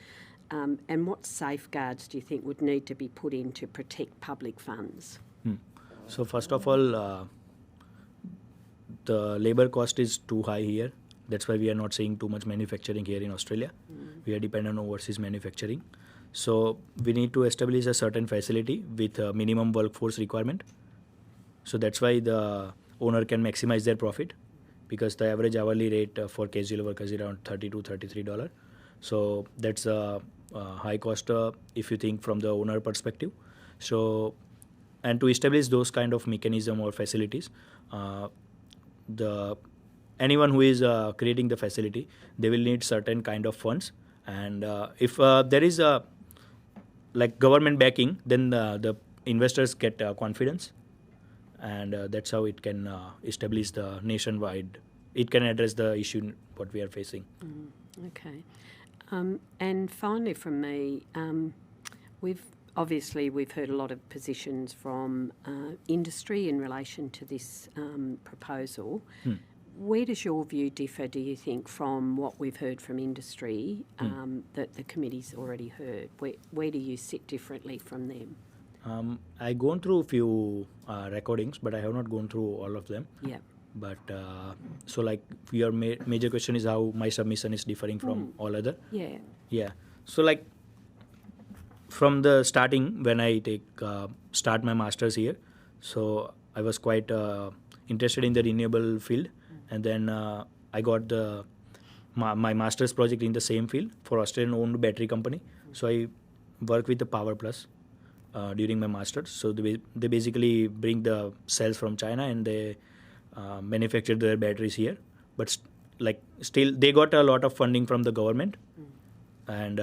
And what safeguards do you think would need to be put in to protect public funds? So first of all, the labor cost is too high here. That's why we are not seeing too much manufacturing here in Australia. We are dependent on overseas manufacturing. So we need to establish a certain facility with a minimum workforce requirement. So that's why the owner can maximize their profit, because the average hourly rate for casual workers is around $30 to $33. So that's a high cost if you think from the owner perspective. So, and to establish those kind of mechanism or facilities, anyone who is creating the facility, they will need certain kind of funds. And if there is a government backing, then the investors get confidence, and that's how it can establish the nationwide. It can address the issue what we are facing. Okay. And finally from me, we've heard a lot of positions from industry in relation to this proposal. Where does your view differ, do you think, from what we've heard from industry that the committee's already heard? Where do you sit differently from them? I've gone through a few recordings, but I have not gone through all of them. Yeah. But so your major question is how my submission is differing from all other. Yeah. Yeah. So from the starting, when I start my master's here, so I was quite interested in the renewable field, and then I got my master's project in the same field for Australian-owned battery company. So I work with the Power Plus during my master's. So they basically bring the cells from China and they manufacture their batteries here. But still, they got a lot of funding from the government. And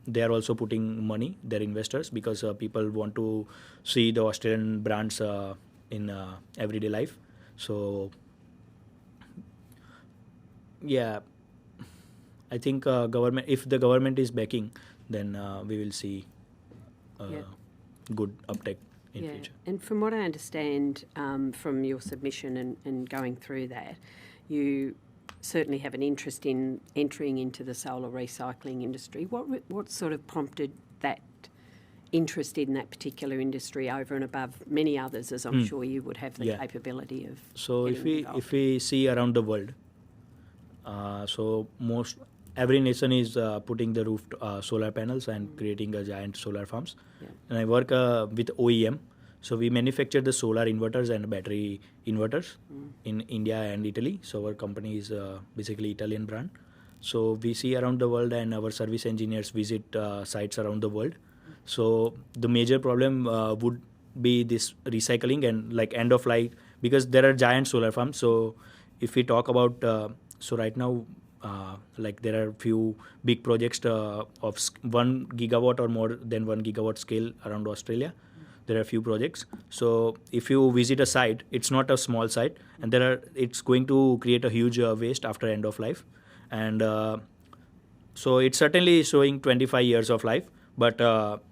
they are also putting money, their investors, because people want to see the Australian brands in everyday life. So, yeah, I think if the government is backing, then we will see good uptake in future. And from what I understand from your submission and going through that, you certainly have an interest in entering into the solar recycling industry. What sort of prompted that interest in that particular industry over and above many others, as I'm sure you would have the capability of? So if getting involved? we see around the world, so every nation is putting the roof solar panels and creating a giant solar farms. Yeah. And I work with OEM. So we manufacture the solar inverters and battery inverters in India and Italy. So our company is basically Italian brand. So we see around the world, and our service engineers visit sites around the world. So the major problem would be this recycling and like end of life, because there are giant solar farms. So if we talk about so right now, like there are few big projects of 1 gigawatt or more than 1 gigawatt scale around Australia. There are few projects. So if you visit a site, it's not a small site, and it's going to create a huge waste after end of life. And so it's certainly showing 25 years of life, but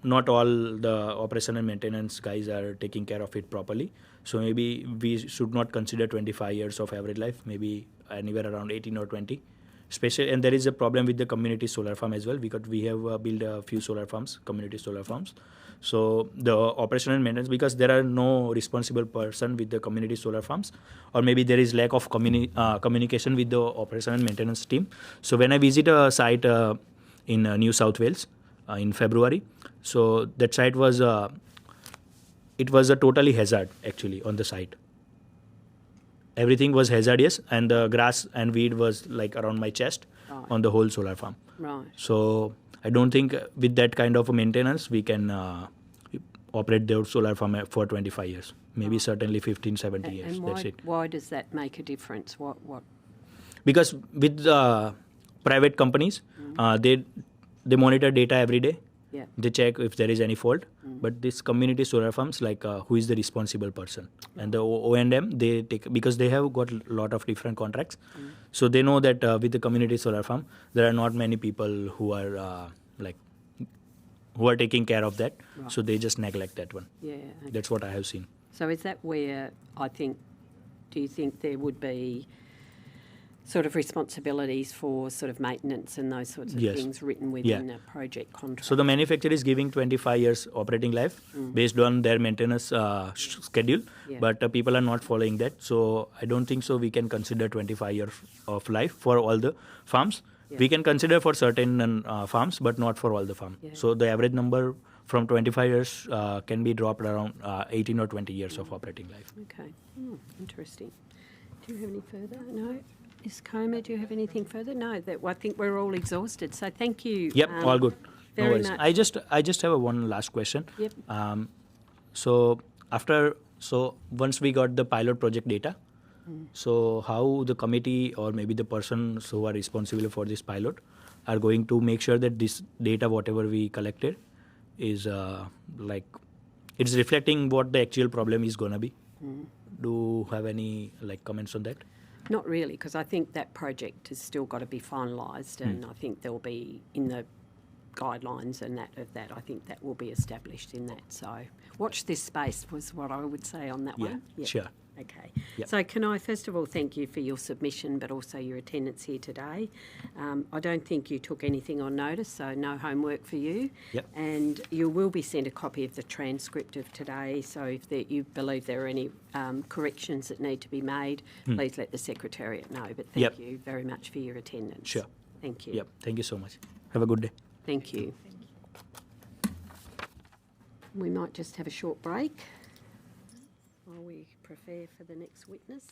not all the operation and maintenance guys are taking care of it properly. So maybe we should not consider 25 years of average life, maybe anywhere around 18 or 20. Especially, and there is a problem with the community solar farm as well, because we have built a few solar farms, community solar farms. So the operation and maintenance, because there are no responsible person with the community solar farms, or maybe there is lack of communication with the operation and maintenance team. So when I visit a site in New South Wales in February, so that site was it was a totally hazard actually on the site. Everything was hazardous, and the grass and weed was like around my chest on the whole solar farm. Right. So I don't think with that kind of maintenance we can operate the solar farm for 25 years. Maybe certainly 15, 70 years. And That's it. why does that make a difference? What? Because with private companies, they monitor data every day. Yeah. They check if there is any fault. But this community solar farms, like who is the responsible person? And the O&M, they take, because they have got a lot of different contracts. So they know that with the community solar farm, there are not many people who are who are taking care of that. Right. So they just neglect that one. Yeah. Okay. That's what I have seen. So is that where do you think there would be sort of responsibilities for sort of maintenance and those sorts of Yes. things written within a project contract? So the manufacturer is giving 25 years operating life based on their maintenance schedule, Yeah. but people are not following that. So I don't think so we can consider 25 years of life for all the farms. Yeah. We can consider for certain farms, but not for all the farms. Yeah. So the average number from 25 years can be dropped around 18 or 20 years of operating life. Okay. Interesting. Do you have any further? No? Ms. Comer, do you have anything further? No, I think we're all exhausted. So thank you. Yep, all good. No very worries. much. I just have one last question. Yep. So once we got the pilot project data, so how the committee or maybe the persons who are responsible for this pilot are going to make sure that this data, whatever we collected, is it's reflecting what the actual problem is going to be? Do you have any comments on that? Not really, because I think that project has still got to be finalised, and I think there'll be in the guidelines and that. I think that will be established in that. So watch this space was what I would say on that one. Yeah, sure. Okay. Yep. So can I first of all thank you for your submission, but also your attendance here today. I don't think you took anything on notice, so no homework for you. Yep. And you will be sent a copy of the transcript of today, so if you believe there are any corrections that need to be made, please let the Secretariat know. But thank you very much for your attendance. Sure. Thank you. Yep. Thank you so much. Have a good day. Thank you. We might just have a short break while we prepare for the next witness.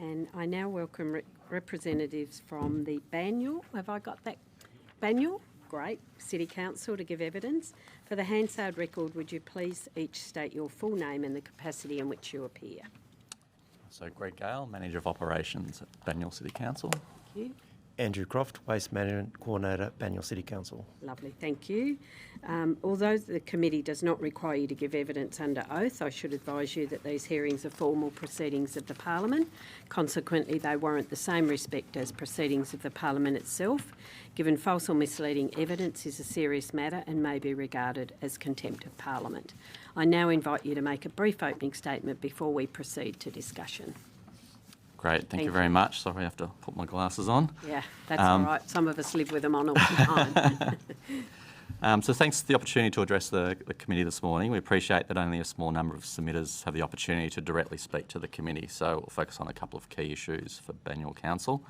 And I now welcome representatives from the Banyule. Have I got that? Banyule? Great. City Council to give evidence. For the Hansard record, would you please each state your full name and the capacity in which you appear? So Greg Gale, Manager of Operations at Banyule City Council. Thank you. Andrew Croft, Waste Management Coordinator, Banyule City Council. Lovely, thank you. Although the committee does not require you to give evidence under oath, I should advise you that these hearings are formal proceedings of the Parliament. Consequently, they warrant the same respect as proceedings of the Parliament itself. Given false or misleading evidence is a serious matter and may be regarded as contempt of Parliament. I now invite you to make a brief opening statement before we proceed to discussion. Great, thank you very much. Sorry, I have to put my glasses on. Yeah, that's all right. Some of us live with them on all the time. So thanks for the opportunity to address the committee this morning. We appreciate that only a small number of submitters have the opportunity to directly speak to the committee, so we'll focus on a couple of key issues for Banyule Council.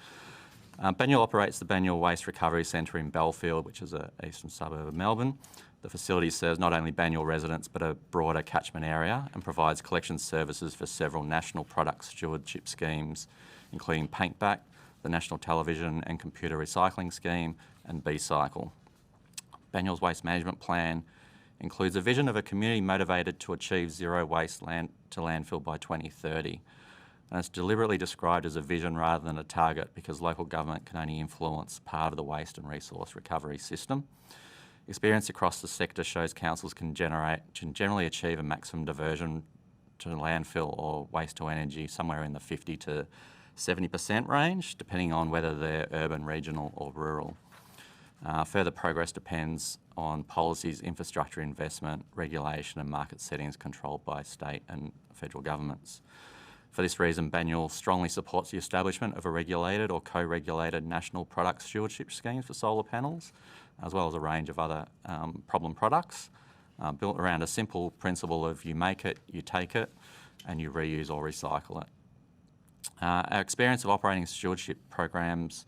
Banyule operates the Banyule Waste Recovery Centre in Belfield, which is an eastern suburb of Melbourne. The facility serves not only Banyule residents but a broader catchment area and provides collection services for several national product stewardship schemes, including Paintback, the National Television and Computer Recycling Scheme, and B-Cycle. Banyule's waste management plan includes a vision of a community motivated to achieve zero waste to landfill by 2030. And it's deliberately described as a vision rather than a target because local government can only influence part of the waste and resource recovery system. Experience across the sector shows councils can generally achieve a maximum diversion to landfill or waste to energy somewhere in the 50 to 70% range, depending on whether they're urban, regional or rural. Further progress depends on policies, infrastructure investment, regulation and market settings controlled by state and federal governments. For this reason, Banyule strongly supports the establishment of a regulated or co-regulated national product stewardship schemes for solar panels, as well as a range of other problem products, built around a simple principle of you make it, you take it, and you reuse or recycle it. Our experience of operating stewardship programs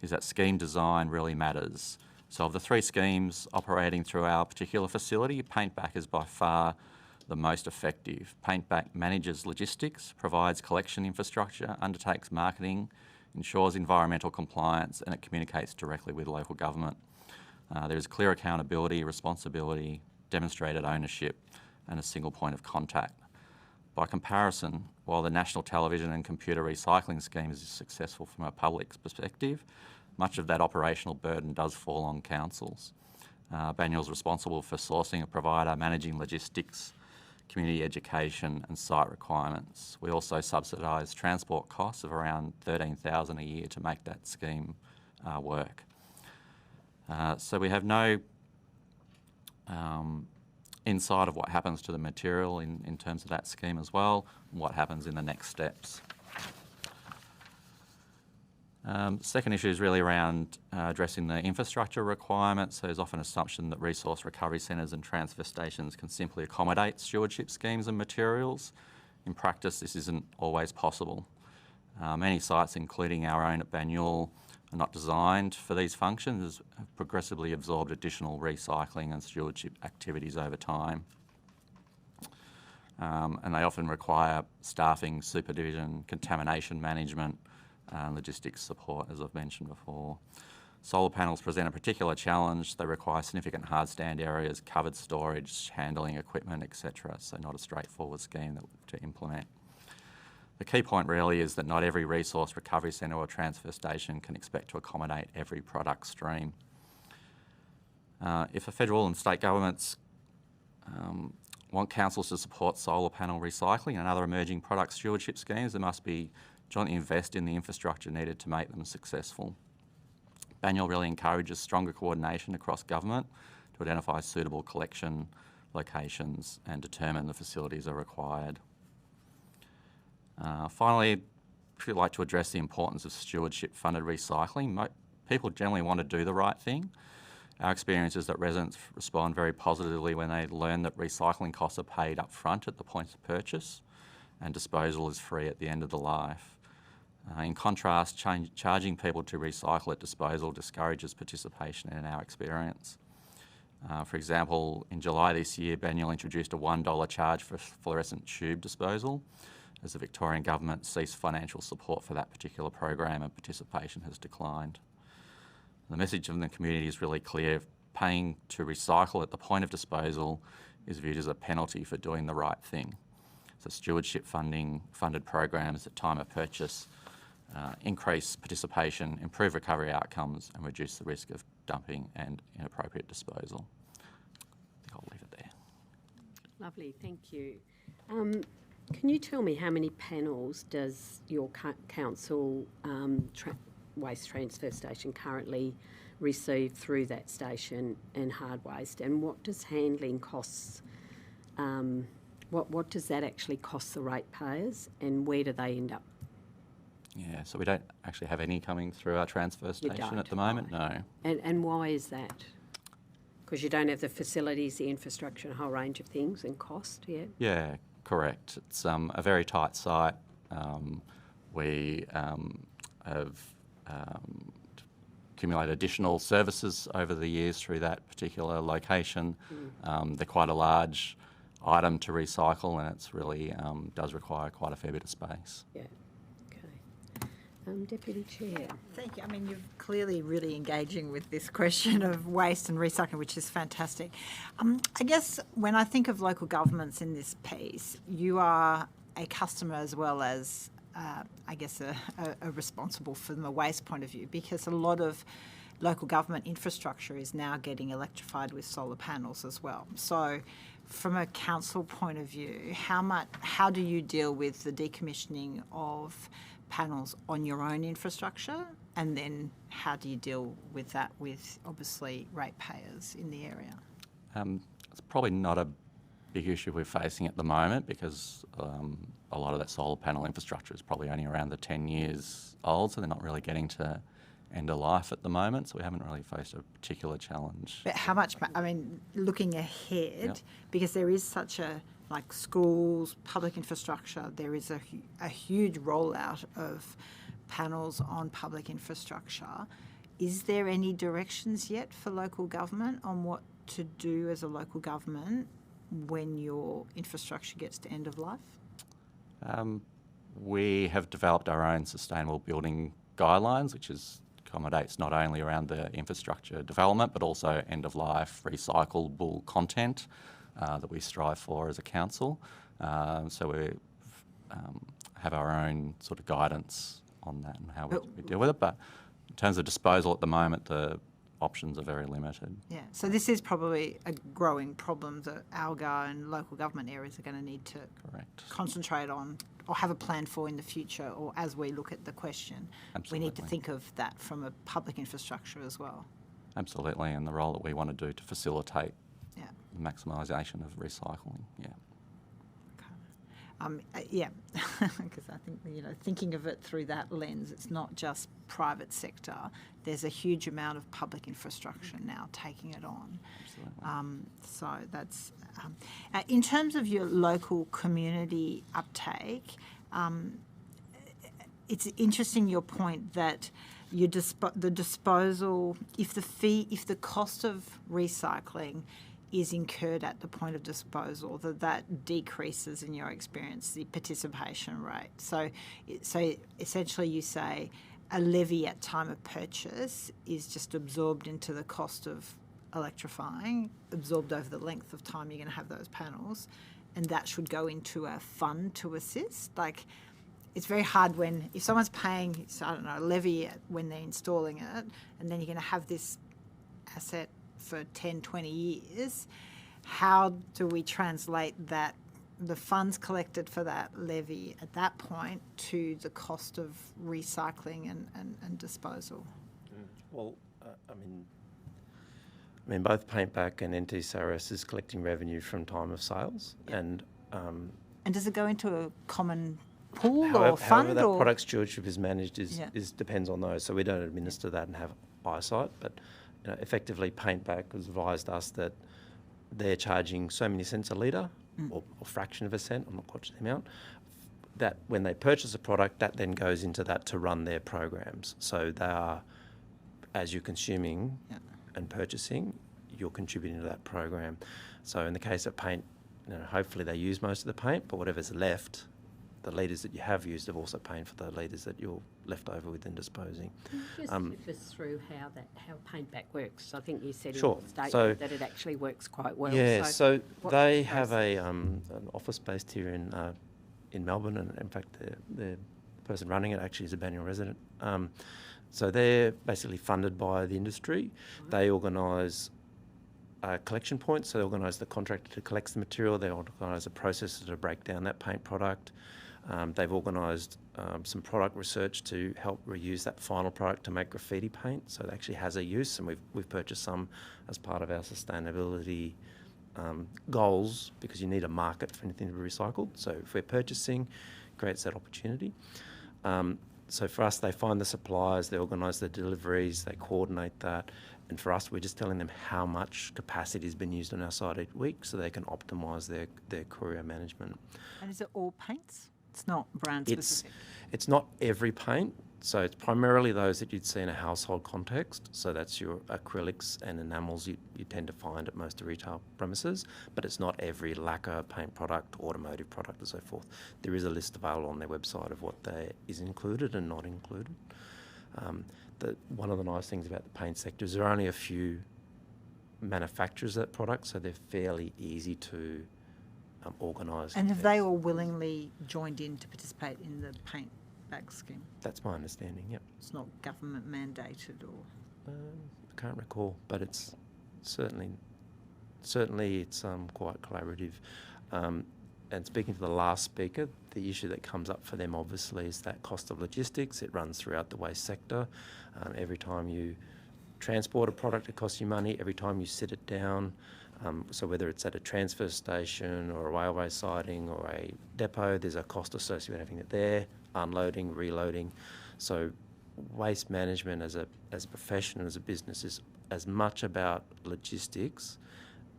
is that scheme design really matters. So of the three schemes operating through our particular facility, Paintback is by far the most effective. Paintback manages logistics, provides collection infrastructure, undertakes marketing, ensures environmental compliance, and it communicates directly with local government. There is clear accountability, responsibility, demonstrated ownership, and a single point of contact. By comparison, while the National Television and Computer Recycling Scheme is successful from a public's perspective, much of that operational burden does fall on councils. Banyule is responsible for sourcing a provider, managing logistics, community education and site requirements. We also subsidise transport costs of around $13,000 a year to make that scheme work. So we have no insight of what happens to the material in terms of that scheme as well, and what happens in the next steps. Second issue is really around addressing the infrastructure requirements. So there's often an assumption that resource recovery centres and transfer stations can simply accommodate stewardship schemes and materials. In practice, this isn't always possible. Many sites, including our own at Banyule, are not designed for these functions, have progressively absorbed additional recycling and stewardship activities over time. And they often require staffing, supervision, contamination management, logistics support, as I've mentioned before. Solar panels present a particular challenge. They require significant hard stand areas, covered storage, handling equipment, etc. So not a straightforward scheme to implement. The key point really is that not every resource recovery centre or transfer station can expect to accommodate every product stream. If the federal and state governments want councils to support solar panel recycling and other emerging product stewardship schemes, there must be jointly invest in the infrastructure needed to make them successful. Banyule really encourages stronger coordination across government to identify suitable collection locations and determine the facilities are required. Finally, if you'd like to address the importance of stewardship-funded recycling, people generally want to do the right thing. Our experience is that residents respond very positively when they learn that recycling costs are paid up front at the point of purchase and disposal is free at the end of the life. In contrast, charging people to recycle at disposal discourages participation in our experience. For example, in July this year, Banyule introduced a $1 charge for fluorescent tube disposal, as the Victorian government ceased financial support for that particular program and participation has declined. The message from the community is really clear. Paying to recycle at the point of disposal is viewed as a penalty for doing the right thing. So stewardship funded programs at time of purchase increase participation, improve recovery outcomes and reduce the risk of dumping and inappropriate disposal. I think I'll leave it there. Lovely, thank you. Can you tell me how many panels does your council waste transfer station currently receive through that station and hard waste, and what does handling costs, what does that actually cost the ratepayers, and where do they end up? Yeah, so we don't actually have any coming through our transfer station at the moment, no. And why is that? Because you don't have the facilities, the infrastructure, and a whole range of things and cost, yeah? Yeah, correct. It's a very tight site. We have accumulated additional services over the years through that particular location. They're quite a large item to recycle, and it's really does require quite a fair bit of space. Yeah, okay. Deputy Chair. Thank you. I mean, you're clearly really engaging with this question of waste and recycling, which is fantastic. I guess when I think of local governments in this piece, you are a customer as well as I guess, a responsible from a waste point of view, because a lot of local government infrastructure is now getting electrified with solar panels as well. So from a council point of view, how do you deal with the decommissioning of panels on your own infrastructure, and then how do you deal with that with, obviously, ratepayers in the area? It's probably not a big issue we're facing at the moment, because a lot of that solar panel infrastructure is probably only around the 10 years old, so they're not really getting to end of life at the moment, so we haven't really faced a particular challenge. But how much, I mean, looking ahead, because there is such a, like schools, public infrastructure, there is a huge rollout of panels on public infrastructure. Is there any directions yet for local government on what to do as a local government when your infrastructure gets to end of life? We have developed our own sustainable building guidelines, which accommodates not only around the infrastructure development, but also end-of-life recyclable content that we strive for as a council. So we have our own sort of guidance on that and how we deal with it. But in terms of disposal at the moment, the options are very limited. Yeah, so this is probably a growing problem that Algar and local government areas are going to need to concentrate on or have a plan for in the future, or as we look at the question. Absolutely. We need to think of that from a public infrastructure as well. Absolutely, and the role that we want to do to facilitate the maximisation of recycling, because I think, thinking of it through that lens, it's not just private sector. There's a huge amount of public infrastructure now taking it on. Absolutely. So that's in terms of your local community uptake. It's interesting your point that the disposal, if the cost of recycling is incurred at the point of disposal, that decreases, in your experience, the participation rate. So essentially you say a levy at time of purchase is just absorbed into the cost of electrifying, absorbed over the length of time you're going to have those panels, and that should go into a fund to assist. Like, it's very hard if someone's paying, a levy when they're installing it, and then you're going to have this asset for 10, 20 years. How do we translate that, the funds collected for that levy at that point, to the cost of recycling and disposal? Well, I mean, both Paintback and NTSRS is collecting revenue from time of sales, and does it go into a common pool or fund? However that product stewardship is managed is depends on those. So we don't administer that and have eyesight, but effectively Paintback has advised us that they're charging so many cents a litre, or a fraction of a cent, I'm not quite sure the amount, that when they purchase a product, that then goes into that to run their programs. So they are, as you're consuming and purchasing, you're contributing to that program. So in the case of paint, hopefully they use most of the paint, but whatever's left, the litres that you have used are also paying for the litres that you're left over with and disposing. Just tip us through how paint back works. I think you said Sure. in the statement So- that it actually works quite well. Yeah, so what's they the have process? an office based here in Melbourne, and in fact, the person running it actually is a Banyule resident. So they're basically funded by the industry. They organise collection points, so they organise the contractor to collect the material, they organise a processor to break down that paint product. They've organised some product research to help reuse that final product to make graffiti paint, so it actually has a use, and we've purchased some as part of our sustainability goals, because you need a market for anything to be recycled. So if we're purchasing, creates that opportunity. So for us, they find the suppliers, they organise the deliveries, they coordinate that. And for us, we're just telling them how much capacity has been used on our site each week so they can optimise their courier management. And is it all paints? It's not brand specific? It's not every paint. So it's primarily those that you'd see in a household context. So that's your acrylics and enamels you tend to find at most retail premises. But it's not every lacquer, paint product, automotive product and so forth. There is a list available on their website of what is included and not included. One of the nice things about the paint sector is there are only a few manufacturers of that product, so they're fairly easy to organise. And have they all willingly joined in to participate in the paint back scheme? That's my understanding, yep. It's not government mandated or... I can't recall, but it's certainly it's quite collaborative. And speaking to the last speaker, the issue that comes up for them obviously is that cost of logistics. It runs throughout the waste sector. Every time you transport a product, it costs you money. Every time you sit it down, so whether it's at a transfer station or a railway siding or a depot, there's a cost associated with having it there, unloading, reloading. So waste management as a profession and as a business is as much about logistics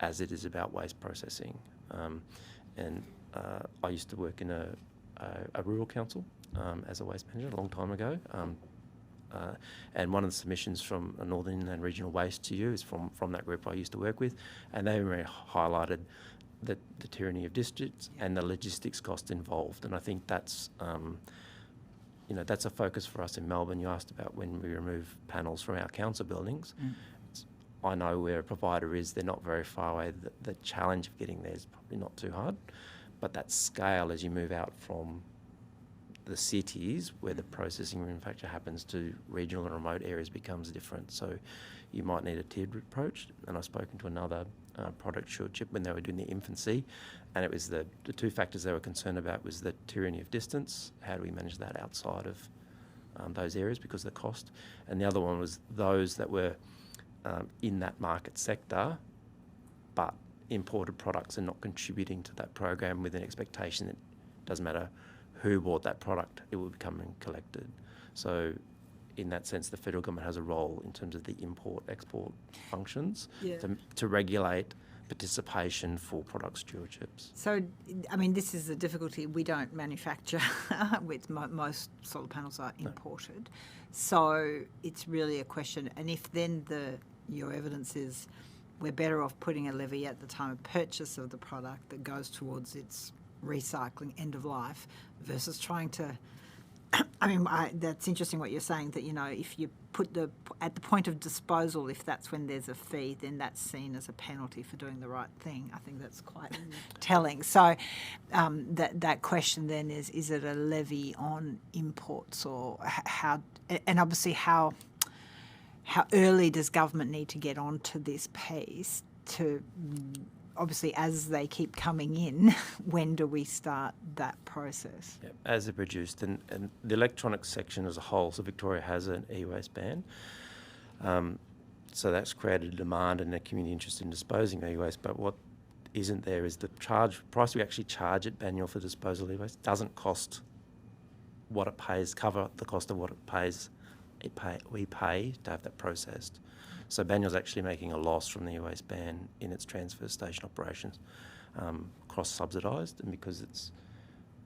as it is about waste processing. I used to work in a rural council as a waste manager a long time ago. And one of the submissions from Northern and Regional Waste to you is from that group I used to work with, and they really highlighted the tyranny of distance and the logistics cost involved. And I think that's that's a focus for us in Melbourne. You asked about when we remove panels from our council buildings. I know where a provider is, they're not very far away. The challenge of getting there is probably not too hard, but that scale as you move out from the cities where the processing manufacture happens to regional and remote areas becomes different. So you might need a tiered approach. And I've spoken to another product stewardship when they were doing the infancy, and it was the two factors they were concerned about was the tyranny of distance. How do we manage that outside of those areas because of the cost? And the other one was those that were in that market sector, but imported products are not contributing to that program with an expectation that it doesn't matter who bought that product, it will be coming collected. So in that sense, the federal government has a role in terms of the import-export functions to regulate participation for product stewardships. So, I mean, this is the difficulty. We don't manufacture. With most solar panels are imported. So it's really a question. And if then your evidence is we're better off putting a levy at the time of purchase of the product that goes towards its recycling end of life versus trying to... I mean, that's interesting what you're saying, that, if you put at the point of disposal, if that's when there's a fee, then that's seen as a penalty for doing the right thing. I think that's quite telling. So that question then is it a levy on imports, or how, and obviously how early does government need to get onto this piece to... Obviously, as they keep coming in, when do we start that process? Yep, as they're produced, and the electronics section as a whole, so Victoria has an e-waste ban. So that's created a demand and a community interest in disposing of e-waste, but what isn't there is the price we actually charge at Banyule for disposal of e-waste doesn't cost what it pays, cover the cost of what it pays, we pay to have that processed. So Banyule's actually making a loss from the e-waste ban in its transfer station operations, cross-subsidised, and because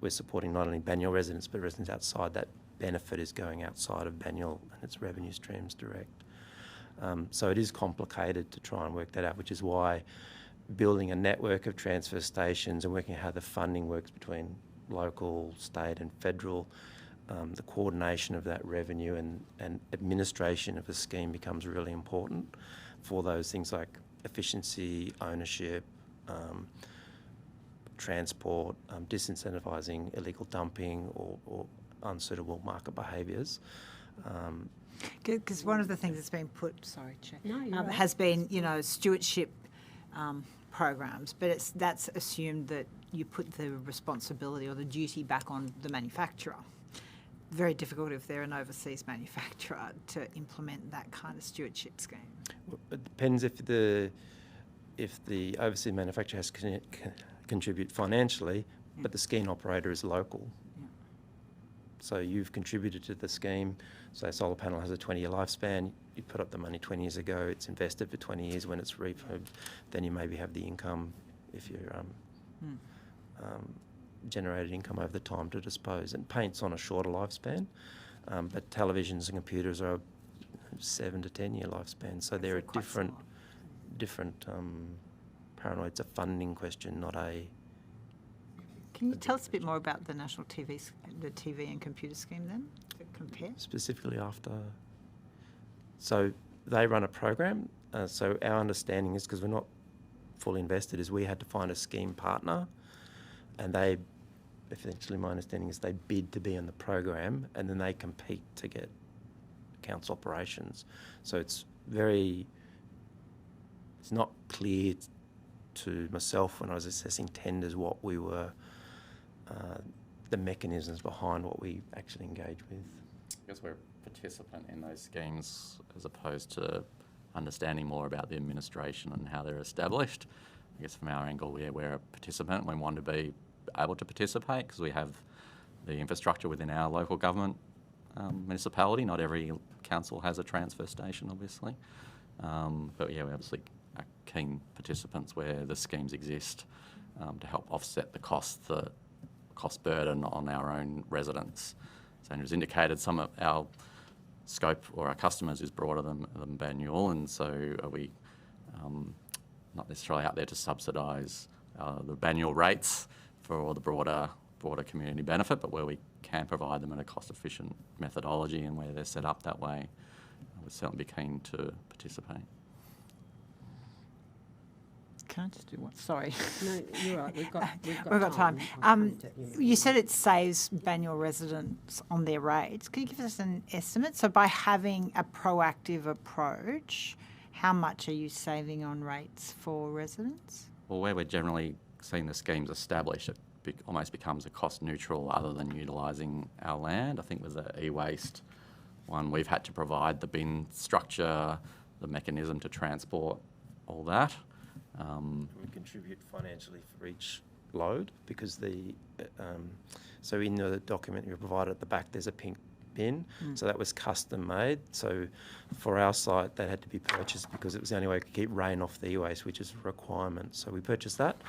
we're supporting not only Banyule residents but residents outside, that benefit is going outside of Banyule and its revenue streams direct. So it is complicated to try and work that out, which is why building a network of transfer stations and working out how the funding works between local, state and federal, the coordination of that revenue and administration of a scheme becomes really important for those things like efficiency, ownership, transport, disincentivising illegal dumping or unsuitable market behaviours. Because one of the things that's been put, sorry, Chair, No, you're right. has been, stewardship programs, but that's assumed that you put the responsibility or the duty back on the manufacturer. Very difficult if they're an overseas manufacturer to implement that kind of stewardship scheme. It depends if the overseas manufacturer has to contribute financially, but the scheme operator is local. Yeah. So you've contributed to the scheme. So a solar panel has a 20-year lifespan. You put up the money 20 years ago. It's invested for 20 years. When it's refurbed, then you maybe have the income if you're generated income over the time to dispose. And paint's on a shorter lifespan, but televisions and computers are 7 to 10-year lifespan. So there are different paranoid. It's a funding question, not a. Can you tell us a bit more about the national the TV and computer scheme then, to compare? Specifically after. So they run a program. So our understanding is, because we're not fully invested, is we had to find a scheme partner, and they, essentially my understanding is they bid to be on the program, and then they compete to get council operations. So it's not clear to myself when I was assessing tenders what we were, the mechanisms behind what we actually engage with. I guess we're a participant in those schemes as opposed to understanding more about the administration and how they're established. I guess from our angle, we're a participant. We want to be able to participate because we have the infrastructure within our local government municipality. Not every council has a transfer station, obviously. But yeah, we obviously are keen participants where the schemes exist to help offset the cost burden on our own residents. So Andrew's indicated some of our scope or our customers is broader than Banyule, and so are we not necessarily out there to subsidise the Banyule rates for the broader community benefit, but where we can provide them in a cost-efficient methodology and where they're set up that way, I would certainly be keen to participate. Can I just do one? Sorry. No, you're right. We've got time. You said it saves Banyule residents on their rates. Can you give us an estimate? So by having a proactive approach, how much are you saving on rates for residents? Well, where we're generally seeing the schemes established, it almost becomes a cost neutral other than utilising our land. I think with the e-waste one, we've had to provide the bin structure, the mechanism to transport, all that. We contribute financially for each load because so in the document you provided at the back there's a pink bin, so that was custom made. So for our site that had to be purchased because it was the only way we could keep rain off the e-waste, which is a requirement. So we purchased that,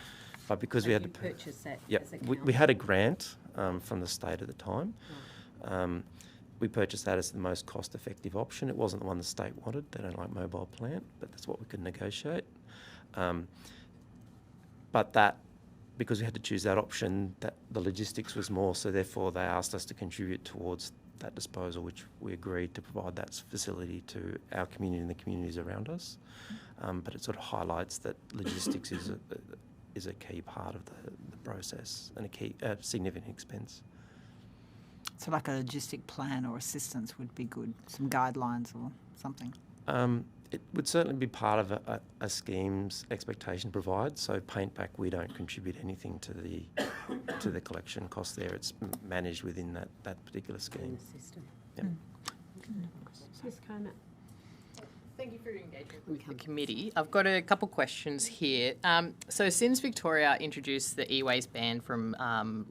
but because we had to purchase that. Yep, as a we had a council. grant from the state at the time. We purchased that as the most cost-effective option. It wasn't the one the state wanted. They don't like mobile plant, but that's what we could negotiate. But that, because we had to choose that option, that the logistics was more, so therefore they asked us to contribute towards that disposal, which we agreed to provide that facility to our community and the communities around us. But it sort of highlights that logistics is a key part of the process and a key significant expense. So like a logistic plan or assistance would be good, some guidelines or something. It would certainly be part of a scheme's expectation to provide. So paint back, we don't contribute anything to the collection cost there. It's managed within that particular scheme. System. Yep. Ms. Comer. Thank you for your engagement with the committee. I've got a couple questions here. So since Victoria introduced the e-waste ban from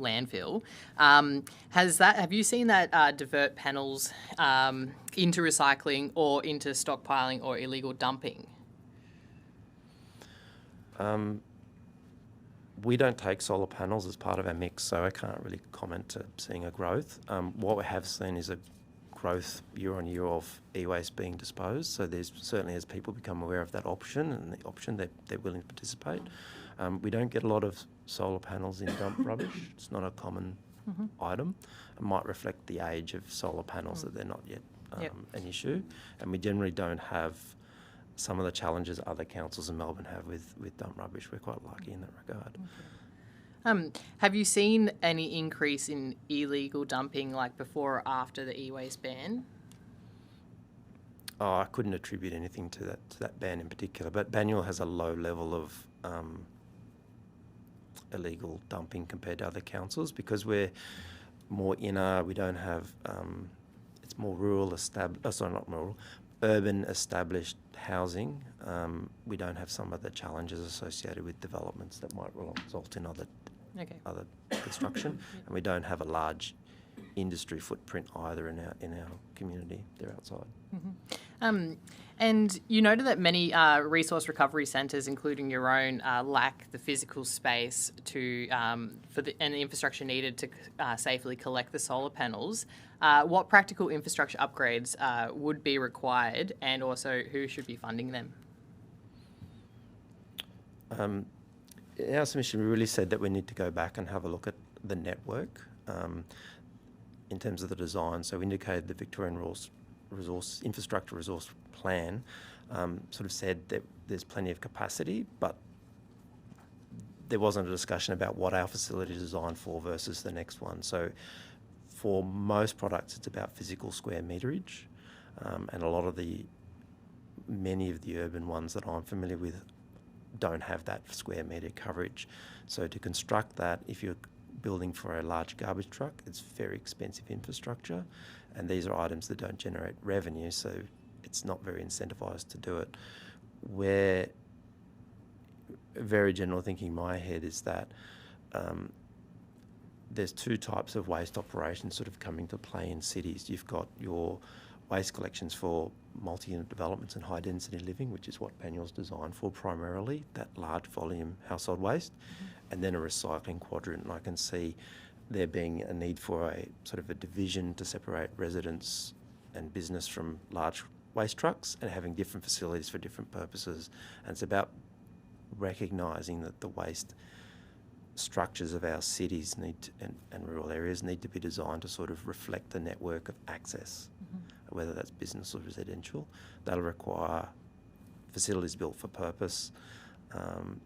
landfill, have you seen that divert panels into recycling or into stockpiling or illegal dumping? We don't take solar panels as part of our mix, so I can't really comment to seeing a growth. What we have seen is a growth year on year of e-waste being disposed. So there's certainly, as people become aware of that option and the option, they're willing to participate. We don't get a lot of solar panels in dump rubbish. It's not a common item. It might reflect the age of solar panels that they're not yet Yep. an issue. And we generally don't have some of the challenges other councils in Melbourne have with dump rubbish. We're quite lucky in that regard. Have you seen any increase in illegal dumping, like before or after the e-waste ban? Oh, I couldn't attribute anything to that ban in particular, but Banyule has a low level of illegal dumping compared to other councils because we're more inner. We don't have. It's more rural, urban established housing. We don't have some of the challenges associated with developments that might result in other construction, and we don't have a large industry footprint either in our community. They're outside. And you noted that many resource recovery centres, including your own, lack the physical space to and the infrastructure needed to safely collect the solar panels. What practical infrastructure upgrades would be required, and also who should be funding them? In our submission, we really said that we need to go back and have a look at the network in terms of the design. So we indicated the Victorian Infrastructure Resource Plan sort of said that there's plenty of capacity, but there wasn't a discussion about what our facility is designed for versus the next one. So for most products, it's about physical square meterage, and many of the urban ones that I'm familiar with don't have that square metre coverage. So to construct that, if you're building for a large garbage truck, it's very expensive infrastructure, and these are items that don't generate revenue, so it's not very incentivised to do it. Where very general thinking in my head is that there's two types of waste operations sort of coming to play in cities. You've got your waste collections for multi-unit developments and high-density living, which is what Banyule's designed for primarily, that large volume household waste, and then a recycling quadrant. And I can see there being a need for a sort of a division to separate residents and business from large waste trucks and having different facilities for different purposes. And it's about recognising that the waste structures of our cities and rural areas need to be designed to sort of reflect the network of access, whether that's business or residential. That'll require facilities built for purpose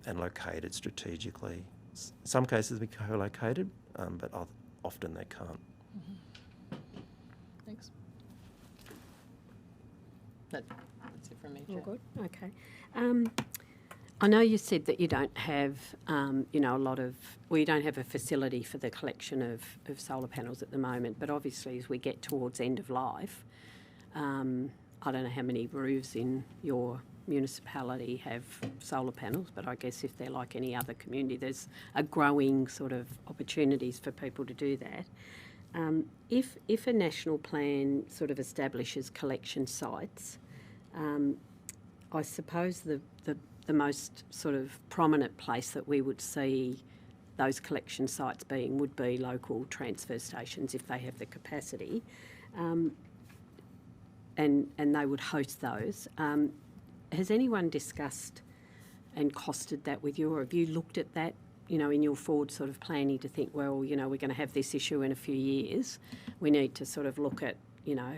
and located strategically. In some cases we co-located, but often they can't. Thanks. That's it from me, All Chair. good. Okay. I know you said that you don't have, you don't have a facility for the collection of solar panels at the moment, but obviously as we get towards end of life, I don't know how many roofs in your municipality have solar panels, but I guess if they're like any other community, there's a growing sort of opportunities for people to do that. If a national plan sort of establishes collection sites, I suppose the most sort of prominent place that we would see those collection sites being would be local transfer stations if they have the capacity, and they would host those. Has anyone discussed and costed that with you, or have you looked at that, in your forward sort of planning to think, well, we're going to have this issue in a few years. We need to sort of look at,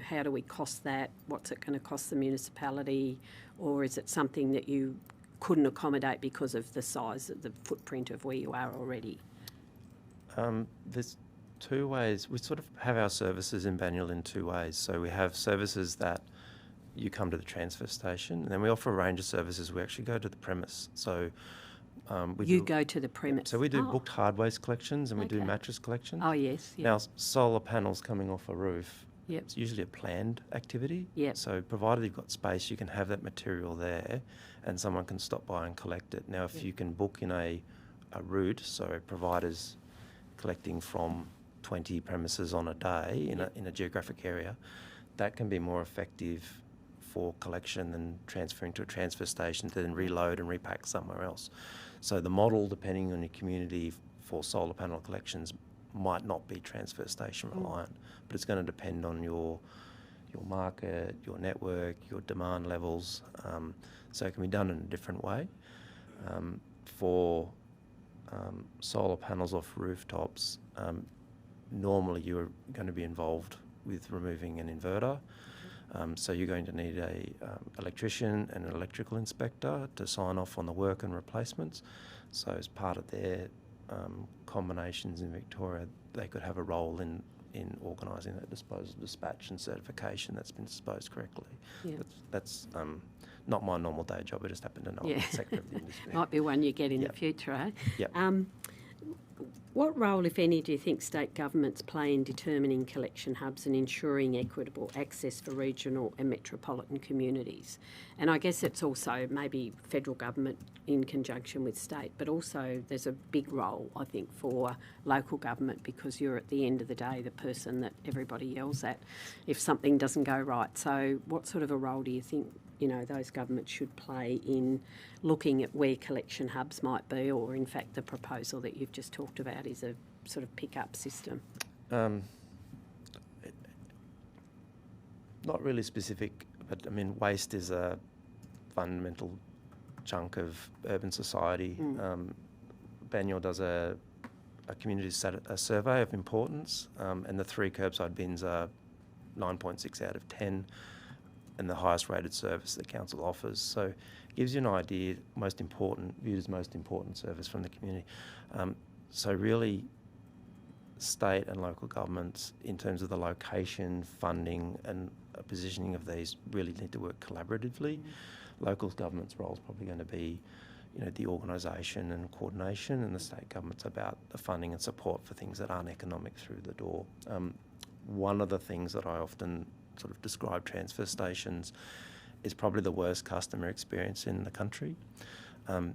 how do we cost that? What's it going to cost the municipality? Or is it something that you couldn't accommodate because of the size of the footprint of where you are already? There's two ways. We sort of have our services in Banyule in two ways. So we have services that you come to the transfer station, and then we offer a range of services. We actually go to the premise. So go to the premise. So we do booked hard waste collections, and we do mattress collections. Oh, yes. Yep. Now, solar panels coming off a roof, Yep. it's usually a planned activity. Yep. So provided you've got space, you can have that material there and someone can stop by and collect it. Now, if you can book in a route, so providers collecting from 20 premises on a day in a geographic area, that can be more effective for collection than transferring to a transfer station to then reload and repack somewhere else. So the model, depending on your community for solar panel collections, might not be transfer station reliant, but it's going to depend on your market, your network, your demand levels. So it can be done in a different way. For solar panels off rooftops, normally you're going to be involved with removing an inverter. So you're going to need a electrician and an electrical inspector to sign off on the work and replacements. So as part of their combinations in Victoria, they could have a role in organising that disposal, dispatch and certification that's been disposed correctly. Yeah. That's not my normal day job. I just happen to know that sector of the industry. Might be one you get in the future, eh? Yep. What role, if any, do you think state governments play in determining collection hubs and ensuring equitable access for regional and metropolitan communities? And I guess it's also maybe federal government in conjunction with state, but also there's a big role, I think, for local government, because you're at the end of the day the person that everybody yells at if something doesn't go right. So what sort of a role do you think, you know, those governments should play in looking at where collection hubs might be, or in fact the proposal that you've just talked about is a sort of pick-up system? Not really specific, but I mean, waste is a fundamental chunk of urban society. Banyule does a community survey of importance, and the 3 curbside bins are 9.6 out of 10. And the highest rated service the council offers. So it gives you an idea, viewed as most important service from the community. So really, state and local governments, in terms of the location, funding and positioning of these, really need to work collaboratively. Local government's role is probably going to be, you know, the organisation and coordination, and the state government's about the funding and support for things that aren't economic through the door. One of the things that I often sort of describe transfer stations is probably the worst customer experience in the country,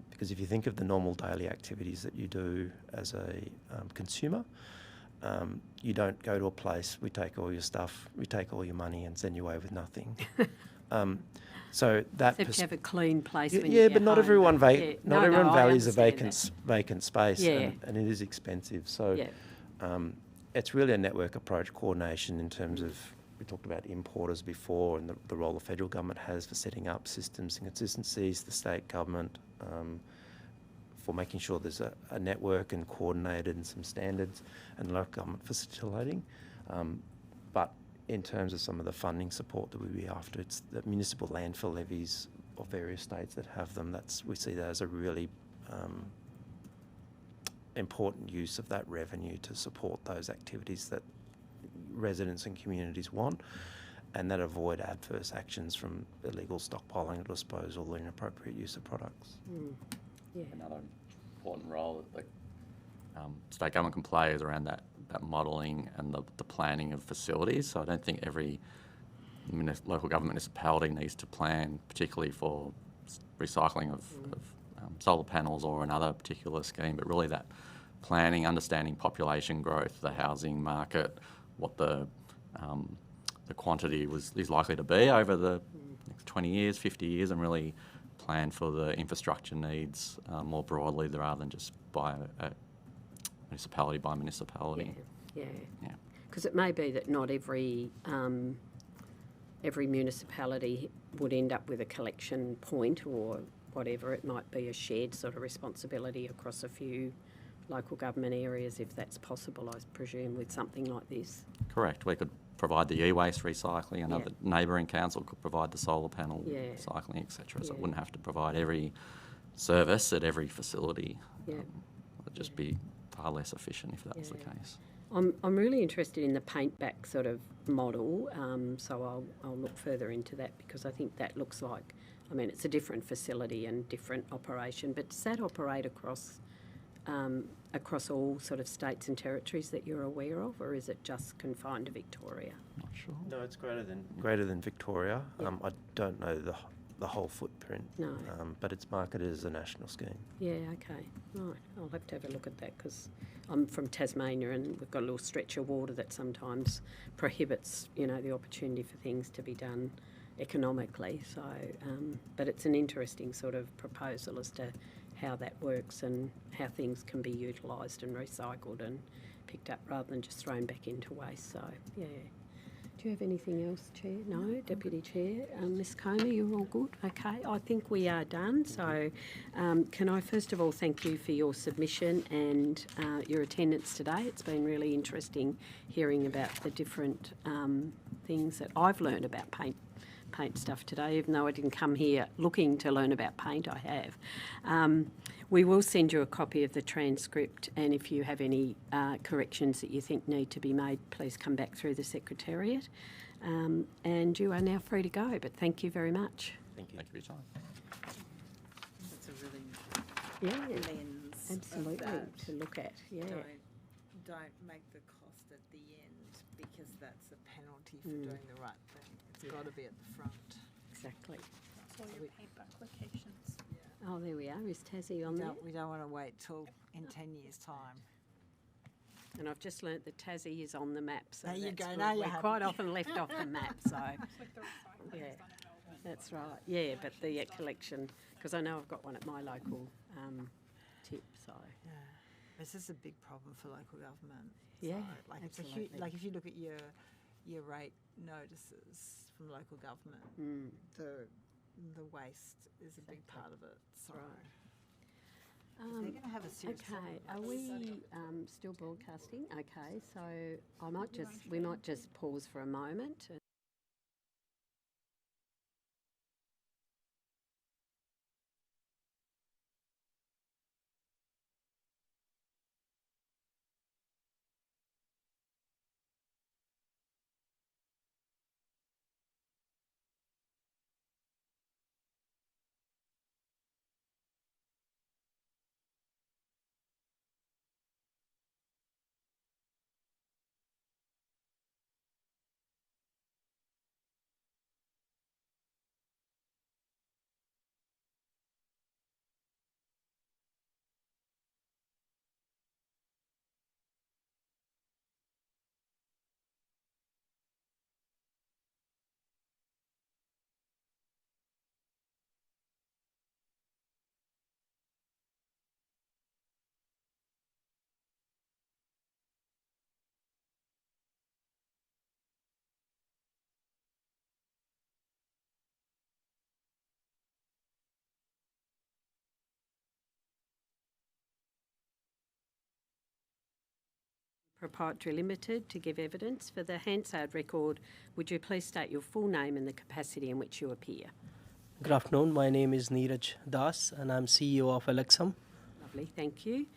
because if you think of the normal daily activities that you do as a consumer, you don't go to a place, we take all your stuff, we take all your money and send you away with nothing. So that Except you have a clean place when you yeah, get but not home. everyone No, everyone I values a understand vacant space, Yeah. and it is expensive. So Yeah. it's really a network approach, coordination in terms of, we talked about importers before and the role the federal government has for setting up systems and consistencies, the state government for making sure there's a network and coordinated and some standards, and local government facilitating. But in terms of some of the funding support that we'd be after, it's the municipal landfill levies of various states that have them. We see that as a really important use of that revenue to support those activities that residents and communities want, and that avoid adverse actions from illegal stockpiling or disposal or inappropriate use of products. Yeah. Another important role that the state government can play is around that modelling and the planning of facilities. So I don't think every local government municipality needs to plan, particularly for recycling of solar panels or another particular scheme, but really that planning, understanding population growth, the housing market, what the quantity is likely to be over the next 20 years, 50 years, and really plan for the infrastructure needs more broadly rather than just by municipality by municipality. Yeah. Because it may be that not every municipality would end up with a collection point or whatever. It might be a shared sort of responsibility across a few local government areas, if that's possible, I presume, with something like this. Correct. We could provide the e-waste recycling, another neighbouring council could provide the solar panel recycling, etc. So it wouldn't have to provide every service at every facility. It would just be far less efficient if that was the case. I'm really interested in the paint back sort of model, so I'll look further into that, because I think that looks like, I mean, it's a different facility and different operation, but does that operate across all sort of states and territories that you're aware of, or is it just confined to Victoria? Not sure. No, it's greater than Victoria. I don't know the whole footprint, but it's marketed as a national scheme. Yeah, okay, right. I'll have to have a look at that, because I'm from Tasmania and we've got a little stretch of water that sometimes prohibits, you know, the opportunity for things to be done economically. So, but it's an interesting sort of proposal as to how that works and how things can be utilised and recycled and picked up rather than just thrown back into waste. So, yeah. Do you have anything else, Chair? No, Deputy Chair. Ms Comer, you're all good? Okay, I think we are done. So can I first of all thank you for your submission and your attendance today. It's been really interesting hearing about the different things that I've learned about paint stuff today, even though I didn't come here looking to learn about paint, I have. We will send you a copy of the transcript, and if you have any corrections that you think need to be made, please come back through the Secretariat. And you are now free to go, but thank you very much. Thank you. Thank you for your time. That's a really lens Absolutely, of that. to look at, yeah. Don't make the cost at the end, because that's a penalty for doing the right thing. It's got to be at the front. Exactly. All your paper applications. Oh, there we are. Is Tassie on there? We don't want to wait till in 10 years' time. And I've just learnt that Tassie is on the map. So There you that's go. good. Now you're We're happy. quite often left off the map, so It's like the recycling Yeah. is done in Melbourne. that's right. Yeah, but the collection, because I know I've got one at my local tip, so Yeah. This is a big problem for local government. Yeah, So, like it's a huge, absolutely. like if you look at your rate notices from local government, the waste is a big part of it. So if they're going to have a serious okay, problem. are we still broadcasting? Okay, so we might just pause for a moment. Proprietary Limited to give evidence. For the Hansard record, would you please state your full name and the capacity in which you appear? Good afternoon. My name is Neeraj Das and I'm CEO of Alexam. Lovely, thank you.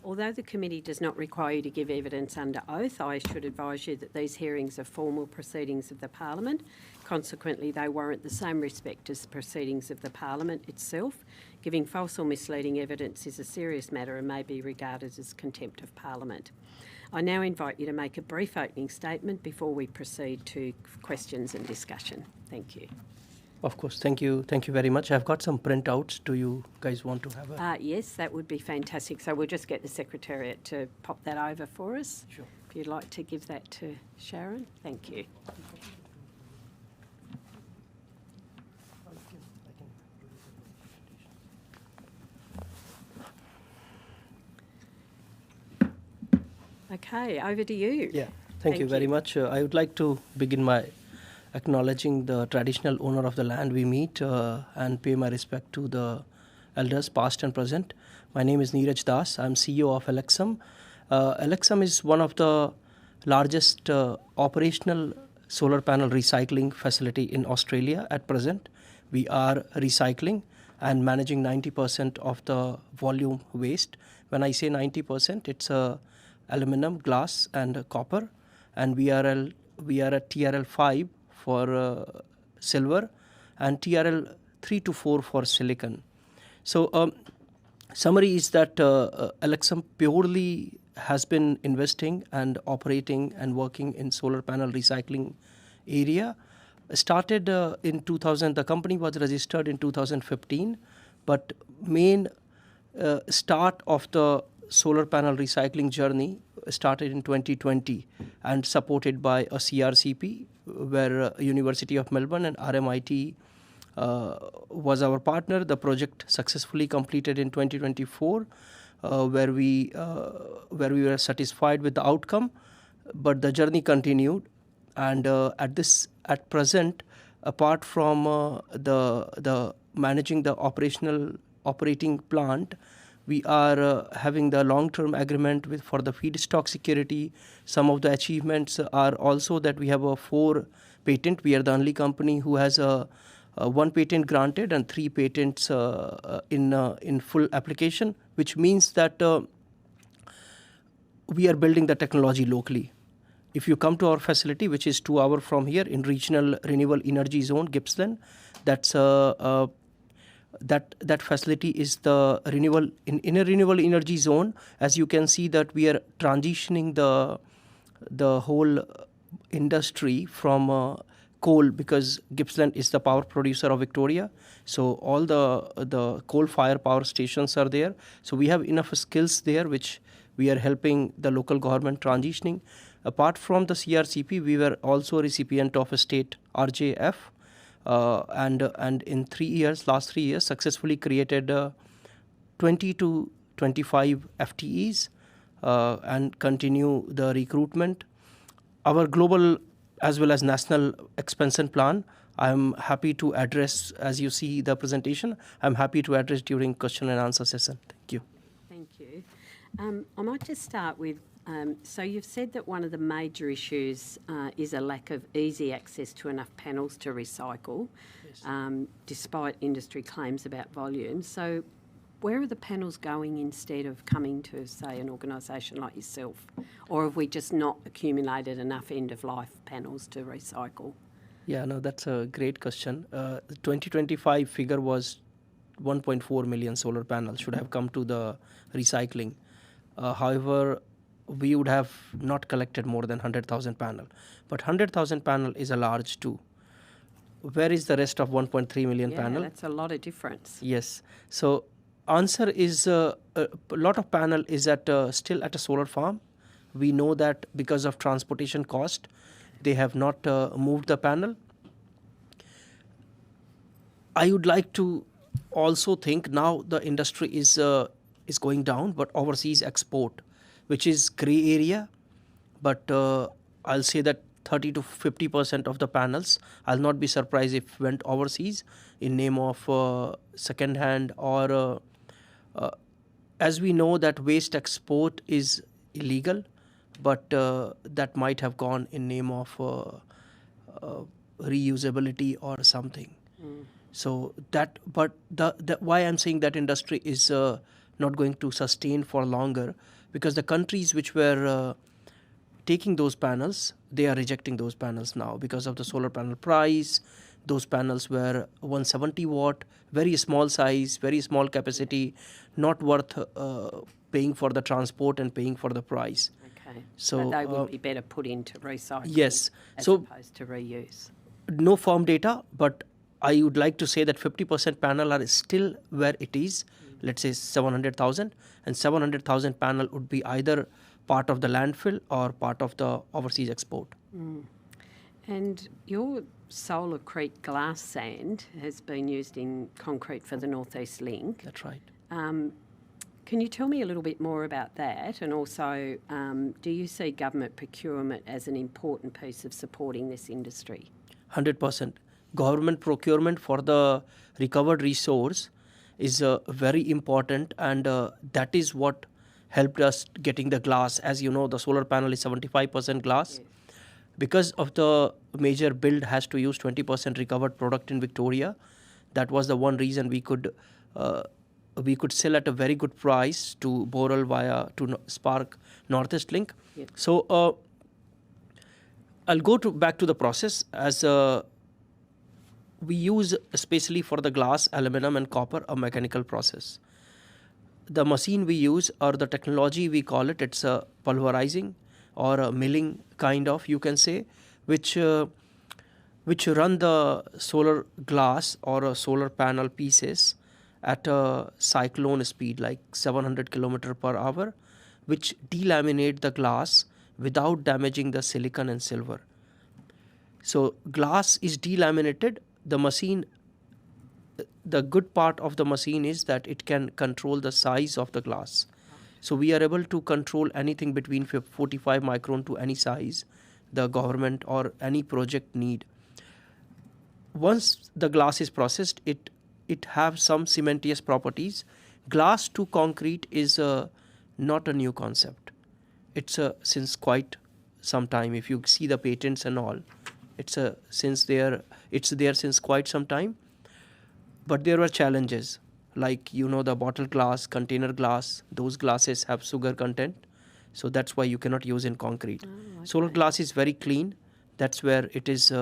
Although the committee does not require you to give evidence under oath, I should advise you that these hearings are formal proceedings of the Parliament. Consequently, they warrant the same respect as the proceedings of the Parliament itself. Giving false or misleading evidence is a serious matter and may be regarded as contempt of Parliament. I now invite you to make a brief opening statement before we proceed to questions and discussion. Thank you. Of course, thank you. Thank you very much. I've got some printouts. Do you guys want to have a... Yes, that would be fantastic. So we'll just get the Secretariat to pop that over for us. Sure. If you'd like to give that to Sharon. Thank you. Okay, over to you. Yeah, thank you very much. I would like to begin by acknowledging the traditional owner of the land we meet and pay my respect to the elders past and present. My name is Neeraj Das. I'm CEO of Alexam. Alexam is one of the largest operational solar panel recycling facility in Australia at present. We are recycling and managing 90% of the volume waste. When I say 90%, it's aluminum, glass and copper, and we are at TRL 5 for silver and TRL 3 to 4 for silicon. So summary is that Alexam purely has been investing and operating and working in solar panel recycling area. Started in 2000, the company was registered in 2015, but main start of the solar panel recycling journey started in 2020 and supported by a CRCP where University of Melbourne and RMIT was our partner. The project successfully completed in 2024 where we were satisfied with the outcome, but the journey continued And at present, apart from the managing the operating plant, we are having the long-term agreement for the feedstock security. Some of the achievements are also that we have a 4 patent. We are the only company who has a 1 patent granted and 3 patents in full application, which means that we are building the technology locally. If you come to our facility, which is 2 hours from here in Regional Renewable Energy Zone, Gippsland, that's that facility is the renewable in a renewable energy zone. As you can see that we are transitioning the whole industry from coal, because Gippsland is the power producer of Victoria. So all the coal-fired power stations are there. So we have enough skills there, which we are helping the local government transitioning. Apart from the CRCP, we were also a recipient of a state RJF, and in last 3 years, successfully created 20 to 25 FTEs and continue the recruitment. Our global as well as national expansion plan, I'm happy to address, as you see the presentation, I'm happy to address during question and answer session. Thank you. Thank you. I might just start with, so you've said that one of the major issues is a lack of easy access to enough panels to recycle, despite industry claims about volume. So where are the panels going instead of coming to, say, an organisation like yourself? Or have we just not accumulated enough end-of-life panels to recycle? Yeah, no, that's a great question. The 2025 figure was 1.4 million solar panels should have come to the recycling. However, we would have not collected more than 100,000 panel. But 100,000 panel is a large too. Where is the rest of 1.3 million panel? That's a lot of difference. Yes. So answer is a lot of panel is still at a solar farm. We know that because of transportation cost, they have not moved the panel. I would like to also think now the industry is going down, but overseas export, which is grey area, but I'll say that 30 to 50% of the panels, I'll not be surprised if went overseas in name of second hand or as we know that waste export is illegal, but that might have gone in name of reusability or something. So that, but why I'm saying that industry is not going to sustain for longer, because the countries which were taking those panels, they are rejecting those panels now because of the solar panel price. Those panels were 170 watt, very small size, very small capacity, not worth paying for the transport and paying for the price. Okay. So they would be better put into recycling, yes, as opposed to reuse. No firm data, but I would like to say that 50% panel are still where it is, let's say 700,000, and 700,000 panel would be either part of the landfill or part of the overseas export. And your Solar Creek glass sand has been used in concrete for the North East Link. That's right. Can you tell me a little bit more about that? And also, do you see government procurement as an important piece of supporting this industry? 100%. Government procurement for the recovered resource is very important, and that is what helped us getting the glass. As you know, the solar panel is 75% glass. Yes. Because of the major build has to use 20% recovered product in Victoria. That was the one reason we could sell at a very good price to Boral to Spark Northeast Link. Yep. So I'll go back to the process. As we use, especially for the glass, aluminum and copper, a mechanical process. The machine we use, or the technology we call it, it's a pulverizing or a milling kind of, you can say, which run the solar glass or a solar panel pieces at a cyclone speed like 700 kilometer per hour, which delaminate the glass without damaging the silicon and silver. So glass is delaminated. The machine, the good part of the machine is that it can control the size of the glass. So we are able to control anything between 45 micron to any size. the government or any project need. Once the glass is processed, it have some cementitious properties. Glass to concrete is not a new concept. It's since quite some time. If you see the patents and all, it's there since quite some time. But there were challenges, like the bottle glass, container glass. Those glasses have sugar content, so that's why you cannot use in concrete. Oh, okay. Solar glass is very clean. That's where it is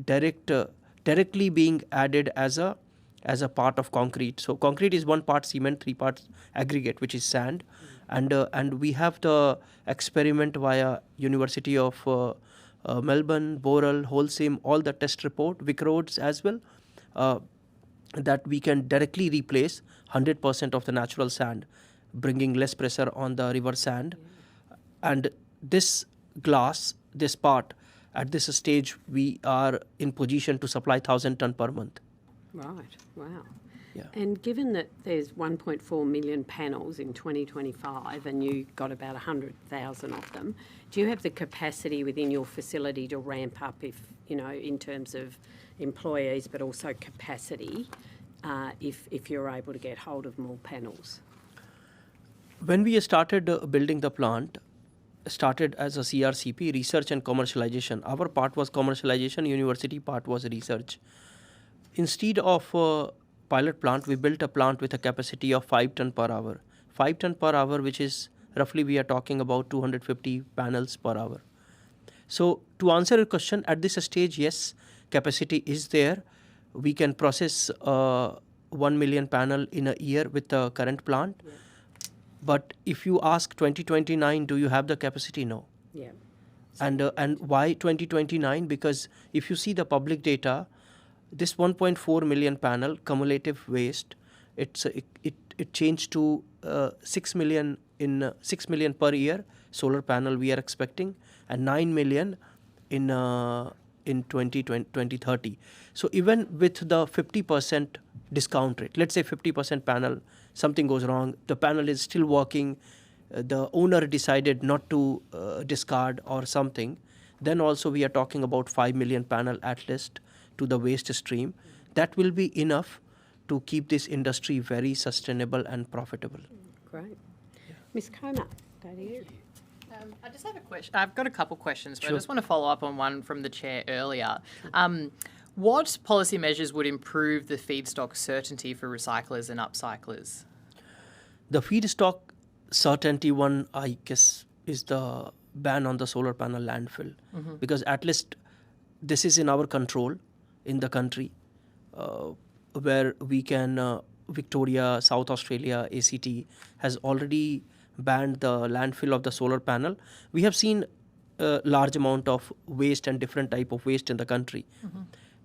directly being added as a part of concrete. So concrete is 1 part cement, 3 parts aggregate, which is sand, and we have the experiment via University of Melbourne, Boral, Holcim, all the test report, VIC roads as well, that we can directly replace 100% of the natural sand, bringing less pressure on the river sand. And this glass, this part, at this stage, we are in position to supply 1,000 ton per month. Right, wow. Yeah. And given that there's 1.4 million panels in 2025 and you got about 100,000 of them, do you have the capacity within your facility to ramp up in terms of employees, but also capacity if you're able to get hold of more panels? When we started building the plant, started as a CRCP, research and commercialization. Our part was commercialization, university part was research. Instead of a pilot plant, we built a plant with a capacity of 5 ton per hour. 5 ton per hour, which is roughly we are talking about 250 panels per hour. So to answer your question, at this stage, yes, capacity is there. We can process 1 million panel in a year with the current plant. Yeah. But if you ask 2029, do you have the capacity? No. Yeah. And why 2029? Because if you see the public data, this 1.4 million panel cumulative waste, it changed to 6 million per year solar panel we are expecting, and 9 million in 2030. So even with the 50% discount rate, let's say 50% panel, something goes wrong, the panel is still working, the owner decided not to discard or something, then also we are talking about 5 million panel at least to the waste stream. That will be enough to keep this industry very sustainable and profitable. Great. Ms. Comer, go to you. I just have a question. I've got a couple questions, but Sure. I just want to follow up on one from the chair earlier. What policy measures would improve the feedstock certainty for recyclers and upcyclers? The feedstock certainty one, I guess, is the ban on the solar panel landfill. Because at least this is in our control in the country, where we can, Victoria, South Australia, ACT has already banned the landfill of the solar panel. We have seen a large amount of waste and different type of waste in the country.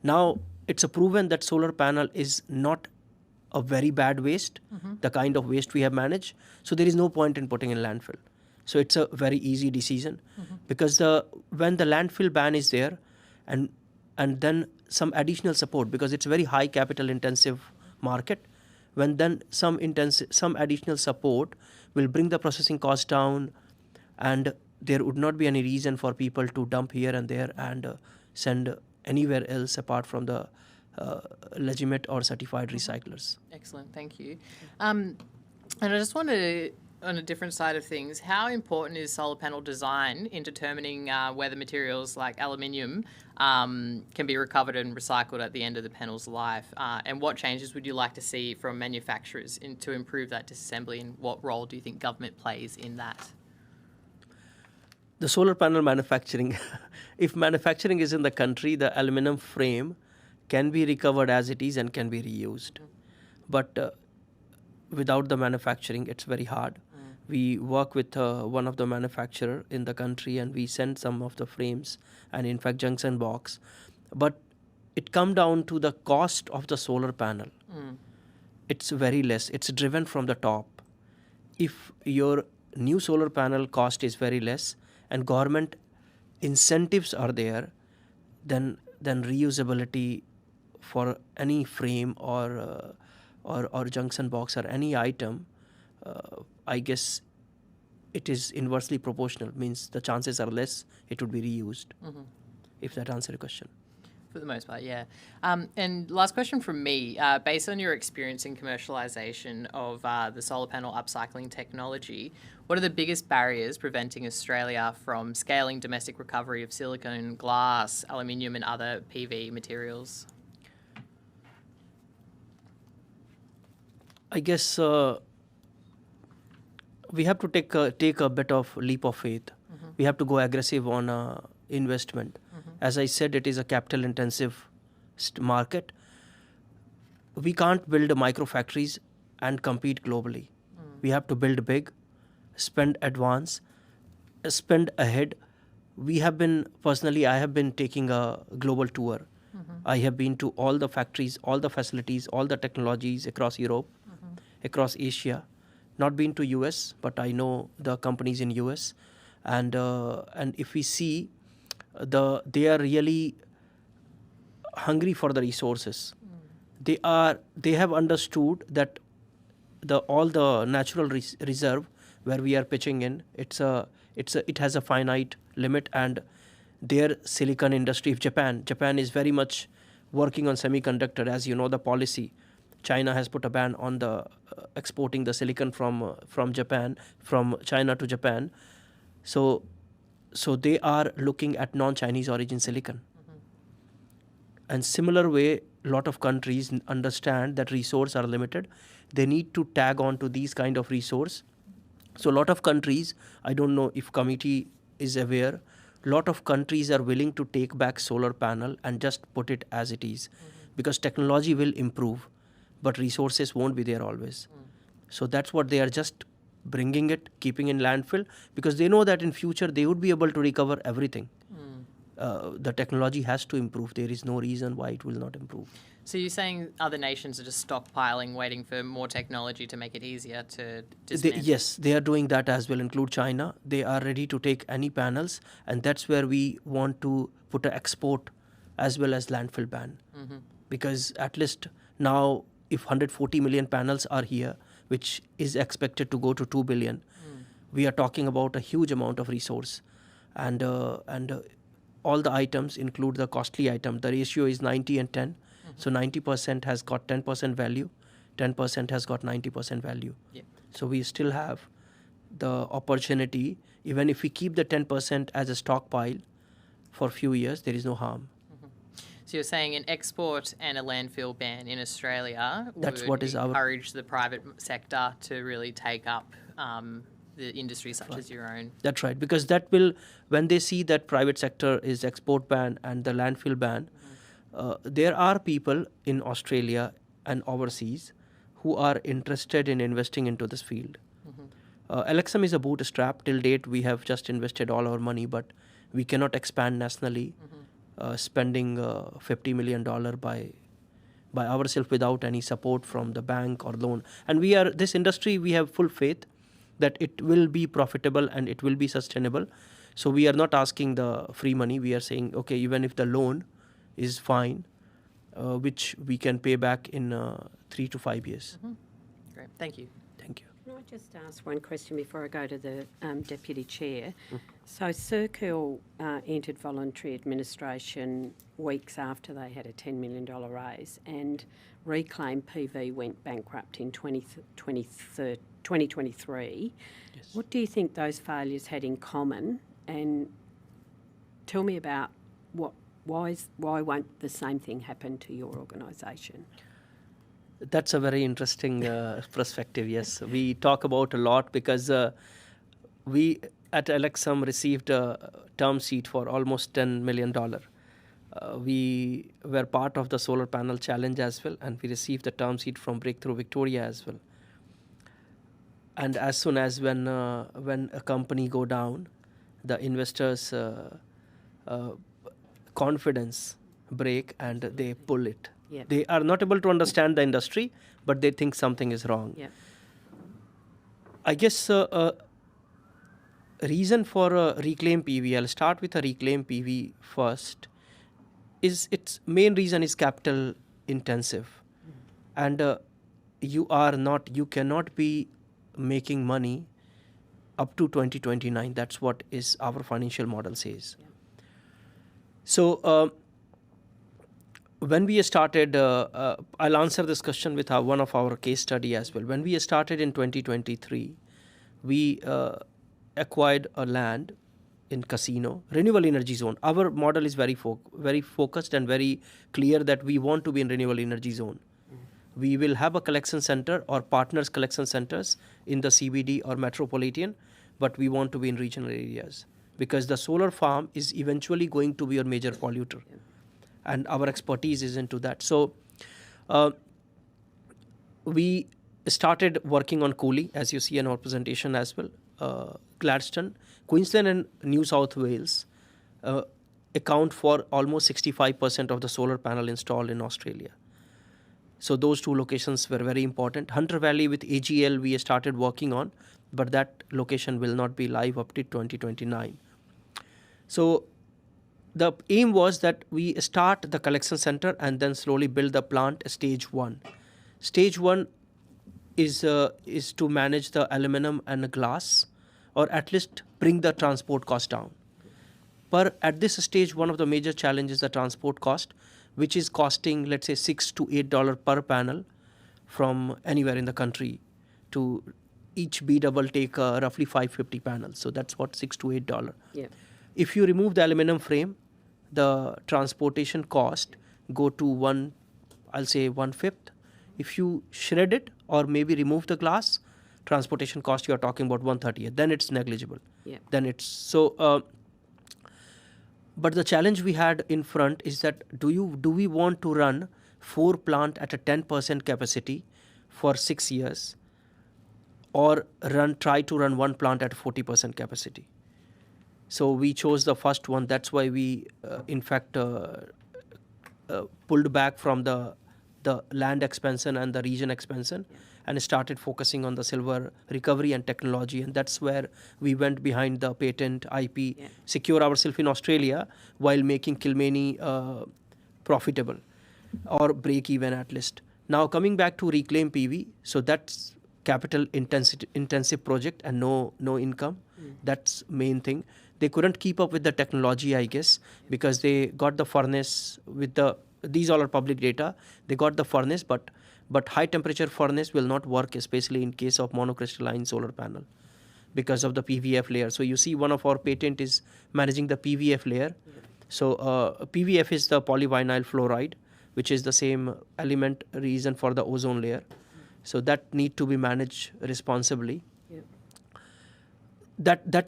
Now, it's a proven that solar panel is not a very bad waste, the kind of waste we have managed. So there is no point in putting in landfill. So it's a very easy decision because when the landfill ban is there and then some additional support, because it's a very high capital intensive market, when then some additional support will bring the processing cost down, and there would not be any reason for people to dump here and there and send anywhere else apart from the legitimate or certified recyclers. Excellent, thank you. And I just wanted to, on a different side of things, how important is solar panel design in determining whether materials like aluminium can be recovered and recycled at the end of the panel's life? And what changes would you like to see from manufacturers to improve that disassembly, and what role do you think government plays in that? The solar panel manufacturing, if manufacturing is in the country, the aluminum frame can be recovered as it is and can be reused. But without the manufacturing, it's very hard. We work with one of the manufacturer in the country, and we send some of the frames and in fact junction box. But it comes down to the cost of the solar panel. It's very less. It's driven from the top. If your new solar panel cost is very less and government incentives are there, then reusability for any frame or junction box or any item, I guess it is inversely proportional, means the chances are less it would be reused. If that answers your question. For the most part, yeah. And last question from me. Based on your experience in commercialisation of the solar panel upcycling technology, what are the biggest barriers preventing Australia from scaling domestic recovery of silicon, glass, aluminium and other PV materials? I guess we have to take a bit of leap of faith. We have to go aggressive on investment. As I said, it is a capital intensive market. We can't build micro factories and compete globally. We have to build big, spend advance, spend ahead. I have been taking a global tour. I have been to all the factories, all the facilities, all the technologies across Europe, across Asia. Not been to US, but I know the companies in US. And if we see, they are really hungry for the resources. They have understood that all the natural reserve where we are pitching in, it has a finite limit, and their silicon industry, if Japan is very much working on semiconductor, as you know the policy. China has put a ban on the exporting the silicon from China to Japan. So they are looking at non-Chinese origin silicon. And similar way, a lot of countries understand that resources are limited. They need to tag on to these kind of resource. So a lot of countries, I don't know if committee is aware, a lot of countries are willing to take back solar panel and just put it as it is. Because technology will improve, but resources won't be there always. So that's what they are just bringing it, keeping in landfill, because they know that in future they would be able to recover everything. The technology has to improve. There is no reason why it will not improve. So you're saying other nations are just stockpiling, waiting for more technology to make it easier to dismantle? Yes, they are doing that as well, include China. They are ready to take any panels, and that's where we want to put an export as well as landfill ban. Because at least now, if 140 million panels are here, which is expected to go to 2 billion, we are talking about a huge amount of resource. And all the items include the costly item. The ratio is 90 and 10. So 90% has got 10% value, 10% has got 90% value. So we still have the opportunity, even if we keep the 10% as a stockpile for a few years, there is no harm. So you're saying an export and a landfill ban in Australia would encourage the private sector to really take up the industry such as your own? That's right, because that will, when they see that private sector is export ban and the landfill ban, there are people in Australia and overseas who are interested in investing into this field. LXM is a bootstrap. Till date, we have just invested all our money, but we cannot expand nationally, spending $50 million by ourselves without any support from the bank or loan. And this industry, we have full faith that it will be profitable and it will be sustainable. So we are not asking the free money. We are saying, okay, even if the loan is fine, which we can pay back in 3 to 5 years. Great, thank you. Thank you. Can I just ask one question before I go to the Deputy Chair? So Circle entered voluntary administration weeks after they had a $10 million raise, and Reclaim PV went bankrupt in 2023. Yes. What do you think those failures had in common? And tell me about why won't the same thing happen to your organisation? That's a very interesting perspective, yes. We talk about a lot because we at LXM received a term sheet for almost $10 million. We were part of the solar panel challenge as well, and we received the term sheet from Breakthrough Victoria as well. And as soon as when a company go down, the investors' confidence break and they pull it. Yep. They are not able to understand the industry, but they think something is wrong. Yep. I guess reason for Reclaim PV, I'll start with a Reclaim PV first, is its main reason is capital intensive. And you cannot be making money up to 2029. That's what is our financial model says. So when we started, I'll answer this question with one of our case study as well. When we started in 2023, we acquired a land in Casino, renewable energy zone. Our model is very focused and very clear that we want to be in renewable energy zone. We will have a collection center or partners collection centers in the CBD or metropolitan, but we want to be in regional areas because the solar farm is eventually going to be a major polluter. And our expertise is into that. So we started working on Cooley, as you see in our presentation as well. Gladstone, Queensland and New South Wales account for almost 65% of the solar panel installed in Australia. So those two locations were very important. Hunter Valley with AGL we started working on, but that location will not be live up to 2029. So the aim was that we start the collection center and then slowly build the plant stage 1. Stage 1 is to manage the aluminum and the glass, or at least bring the transport cost down. But at this stage, one of the major challenges is the transport cost, which is costing, let's say, $6 to $8 per panel from anywhere in the country. To each B double take roughly 550 panels. So that's what $6 to $8. Yeah. If you remove the aluminum frame, the transportation cost go to 1/5. If you shred it or maybe remove the glass, transportation cost you are talking about 1/30. Then it's negligible. Yeah. Then it's so. But the challenge we had in front is that do we want to run 4 plant at a 10% capacity for 6 years, or try to run 1 plant at 40% capacity? So we chose the first one. That's why we in fact pulled back from the land expansion and the region expansion, and started focusing on the silver recovery and technology. And that's where we went behind the patent, IP, secure ourselves in Australia while making Kilmany profitable or break even at least. Now coming back to Reclaim PV, so that's capital intensive project and no income. That's main thing. They couldn't keep up with the technology, I guess, because they got the furnace with these all are public data. They got the furnace, but high temperature furnace will not work, especially in case of monocrystalline solar panel because of the PVF layer. So you see one of our patent is managing the PVF layer. So PVF is the polyvinyl fluoride, which is the same element reason for the ozone layer. So that need to be managed responsibly. That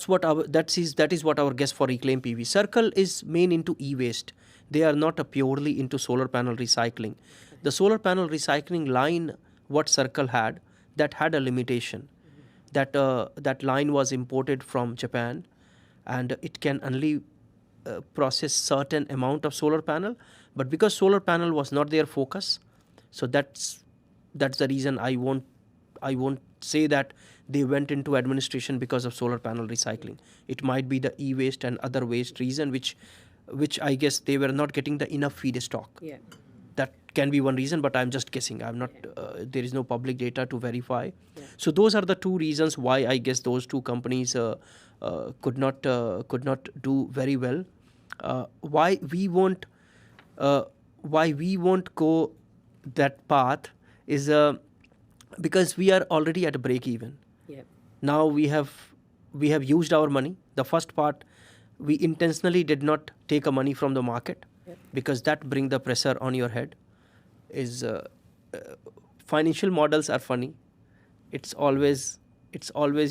is what our guess for Reclaim PV. Circle is main into e-waste. They are not purely into solar panel recycling. The solar panel recycling line, what Circle had, that had a limitation. That line was imported from Japan, and it can only process certain amount of solar panel. But because solar panel was not their focus, so that's the reason I won't say that they went into administration because of solar panel recycling. It might be the e-waste and other waste reason, which I guess they were not getting the enough feedstock. Yeah. That can be one reason, but I'm just guessing. I'm not. There is no public data to verify. So those are the two reasons why I guess those two companies could not do very well. Why we won't go that path is because we are already at a break even. Yeah. Now we have used our money. The first part, we intentionally did not take a money from the market because that bring the pressure on your head. Is financial models are funny. It's always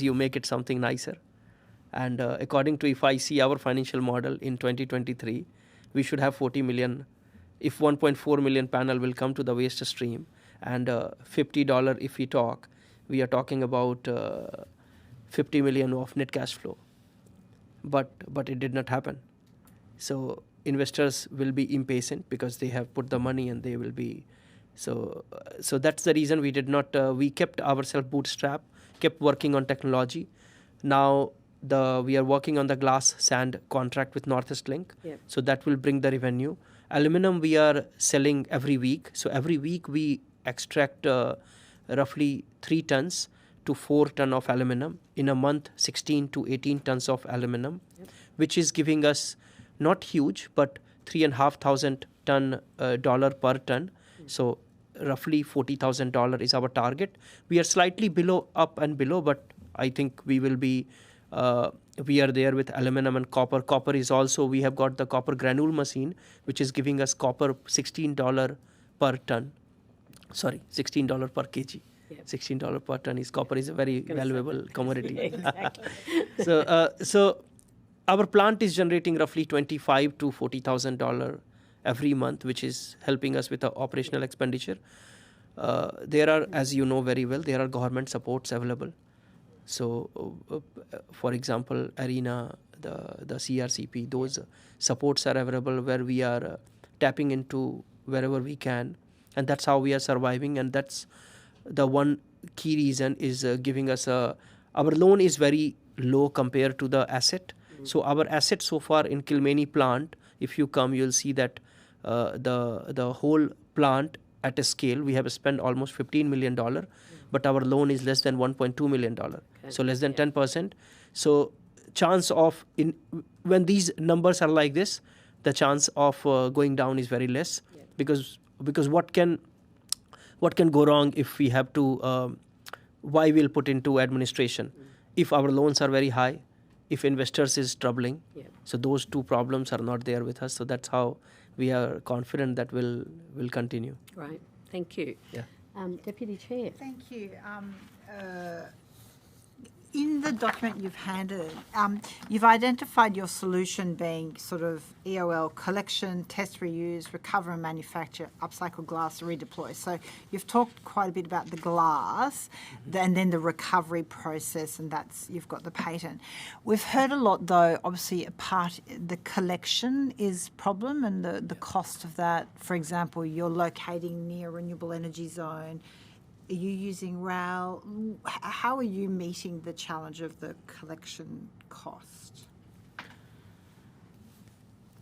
you make it something nicer. And according to, if I see our financial model in 2023, we should have 40 million. If 1.4 million panel will come to the waste stream, and $50 if we talk, we are talking about 50 million of net cash flow. But it did not happen. So investors will be impatient because they have put the money and they will be. So that's the reason we did not. We kept ourselves bootstrap, kept working on technology. Now we are working on the glass sand contract with Northeast Link. Yep. So that will bring the revenue. Aluminum we are selling every week. So every week we extract roughly 3 tons to 4 ton of aluminum. In a month, 16 to 18 tons of aluminum, which is giving us not huge, but $3,500 dollar per ton. So roughly $40,000 is our target. We are slightly below, up and below, but I think we will be. We are there with aluminum and copper. Copper is also, we have got the copper granule machine, which is giving us copper $16 per ton. Sorry, $16 per kg. Yep. $16 per ton is copper is a very valuable commodity. Exactly. So our plant is generating roughly $25,000 to $40,000 every month, which is helping us with the operational expenditure. There are, as you know very well, there are government supports available. So, for example, ARENA, the CRCP, those supports are available where we are tapping into wherever we can, and that's how we are surviving. And that's the one key reason is giving us our loan is very low compared to the asset. So our asset so far in Kilmeny plant, if you come, you'll see that the whole plant at a scale, we have spent almost $15 million, but our loan is less than $1.2 million. So less than 10%. So chance of, when these numbers are like this, the chance of going down is very less, because what can go wrong if we have to, why we'll put into administration? If our loans are very high, if investors is troubling, so those two problems are not there with us. So that's how we are confident that will continue. Right. Thank you. Yeah. Deputy Chair. Thank you. In the document you've handed, you've identified your solution being sort of EOL collection, test, reuse, recover and manufacture, upcycle glass, redeploy. So you've talked quite a bit about the glass and then the recovery process, and that's, you've got the patent. We've heard a lot though, obviously the collection is problem and the cost of that. For example, you're locating near a renewable energy zone. Are you using rail? How are you meeting the challenge of the collection cost?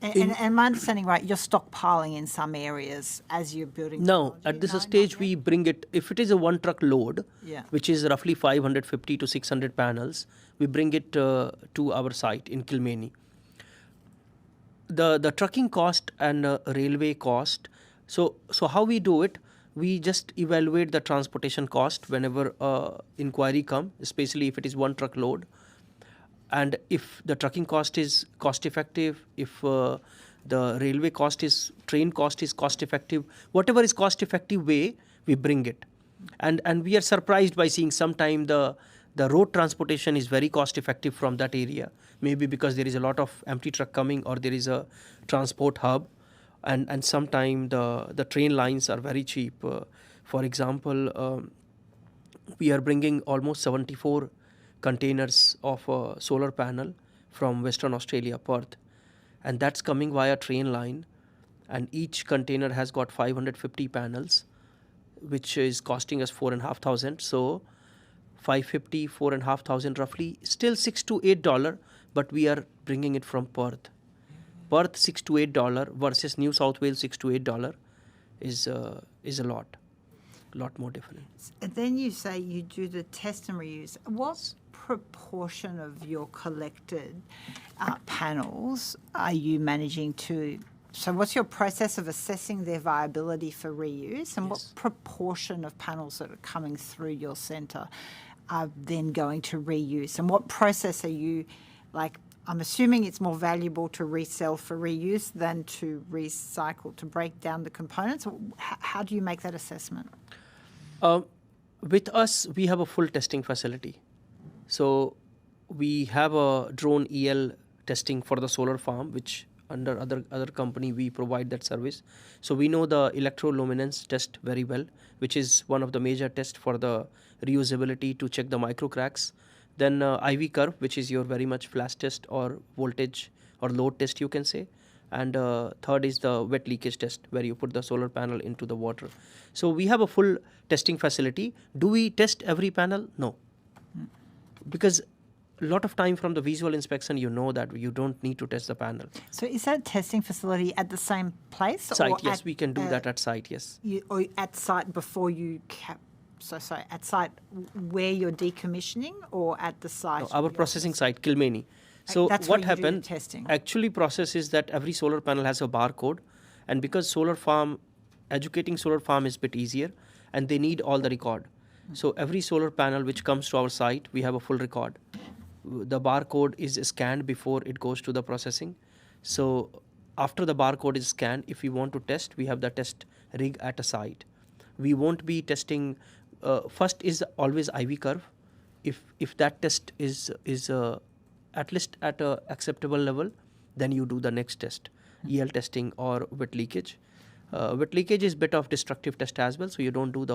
And am I understanding right, you're stockpiling in some areas as you're building No, technology? at this stage we bring it, if it is a one truck load, which is roughly 550 to 600 panels, we bring it to our site in Kilmeny. The trucking cost and railway cost, so how we do it, we just evaluate the transportation cost whenever inquiry come, especially if it is one truck load. And if the trucking cost is cost effective, if the railway cost is, train cost is cost effective, whatever is cost effective way, we bring it. And we are surprised by seeing sometime the road transportation is very cost effective from that area. Maybe because there is a lot of empty truck coming or there is a transport hub. And sometimes the train lines are very cheap. For example, we are bringing almost 74 containers of solar panel from Western Australia, Perth. And that's coming via train line. And each container has got 550 panels, which is costing us $4,500. So 550, $4,500 roughly, still $6 to $8, but we are bringing it from Perth. Perth $6 to $8 versus New South Wales $6 to $8 is a lot more different. And then you say you do the test and reuse. What proportion of your collected panels are you managing to? So what's your process of assessing their viability for reuse, and what proportion of panels that are coming through your centre are then going to reuse? And what process are you, like, I'm assuming it's more valuable to resell for reuse than to recycle, to break down the components. How do you make that assessment? With us, we have a full testing facility. So we have a drone EL testing for the solar farm, which under other company we provide that service. So we know the electroluminance test very well, which is one of the major tests for the reusability to check the micro cracks. Then IV curve, which is your very much flash test or voltage or load test, you can say. And third is the wet leakage test, where you put the solar panel into the water. So we have a full testing facility. Do we test every panel? No. Because a lot of time from the visual inspection, you know that you don't need to test the panel. So is that testing facility at the same place? Site, yes, we can do that at site, yes. Or at site before you sorry, at site where you're decommissioning or at the site? No, our processing site, Kilmeny. So that's what where you do the happened? testing. Actually, process is that every solar panel has a barcode, and because educating solar farm is a bit easier, and they need all the record. So every solar panel which comes to our site, we have a full record. The barcode is scanned before it goes to the processing. So after the barcode is scanned, if we want to test, we have the test rig at a site. We won't be testing. First is always IV curve. If that test is at least at a acceptable level, then you do the next test, EL testing or wet leakage. Wet leakage is bit of destructive test as well, so you don't do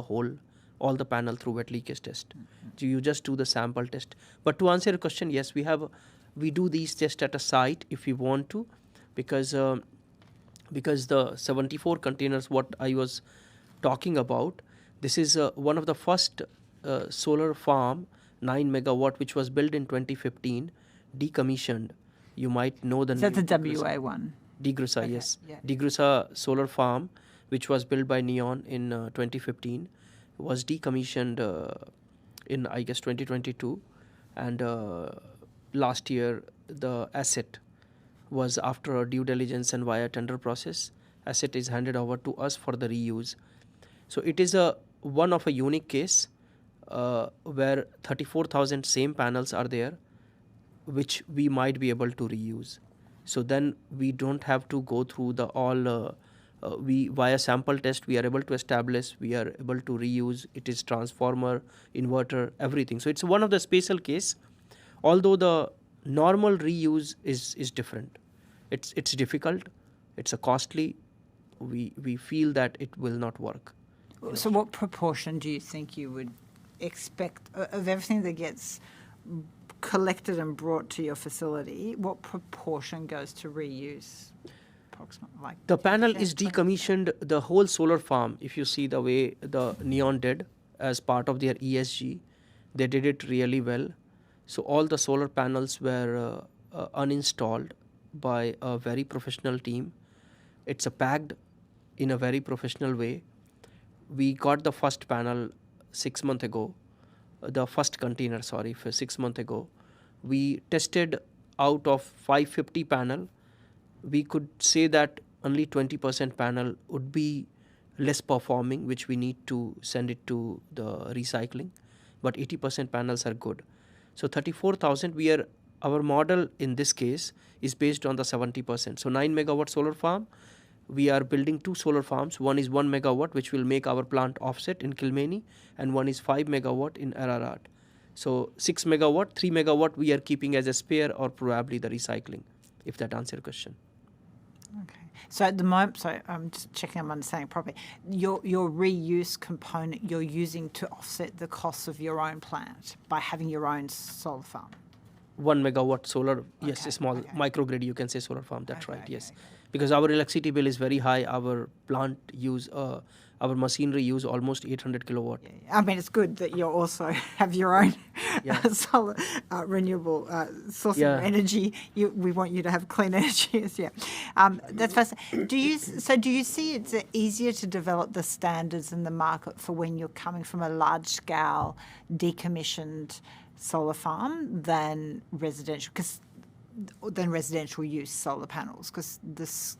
all the panel through wet leakage test. So you just do the sample test. But to answer your question, yes, we do these tests at a site if we want to, because the 74 containers what I was talking about, this is one of the first solar farm 9 megawatt which was built in 2015, decommissioned. You might know the name. Is that the WA one? DeGrussa, Okay, yes. yeah. DeGrussa solar farm, which was built by Neon in 2015, was decommissioned in, I guess, 2022. And last year, the asset was, after a due diligence and via tender process, asset is handed over to us for the reuse. So it is one of a unique case where 34,000 same panels are there, which we might be able to reuse. So then we don't have to go through via sample test, we are able to establish, we are able to reuse. It is transformer, inverter, everything. So it's one of the special case, although the normal reuse is different. It's difficult, it's a costly, we feel that it will not work. So what proportion do you think you would expect of everything that gets collected and brought to your facility? What proportion goes to reuse? Approximately, like the panel 10%, is 20%? decommissioned, the whole solar farm. If you see the way the Neon did as part of their ESG, they did it really well. So all the solar panels were uninstalled by a very professional team. It's packed in a very professional way. We got the first panel 6 months ago, the first container, sorry, for 6 months ago. We tested out of 550 panel. We could say that only 20% panel would be less performing, which we need to send it to the recycling, but 80% panels are good. So 34,000, our model in this case is based on the 70%. So 9 megawatt solar farm, we are building 2 solar farms. One is 1 megawatt, which will make our plant offset in Kilmeny, and one is 5 megawatt in Ararat. So 6 megawatt, 3 megawatt we are keeping as a spare or probably the recycling, if that answers your question. Okay. So at the moment, so I'm just checking I'm understanding properly. Your reuse component you're using to offset the costs of your own plant by having your own solar farm. 1 megawatt solar, yes, Okay, a small okay. microgrid, you can say solar farm, that's Okay, right, okay, yes. okay. Because our electricity bill is very high, our plant use, our machinery use almost 800 kilowatt. I mean, it's good that you also have your own Yeah. solar renewable source Yeah. of energy. We want you to have clean energy. Yeah, that's fascinating. Do you see it's easier to develop the standards in the market for when you're coming from a large scale decommissioned solar farm than residential? Than residential use solar panels, because this.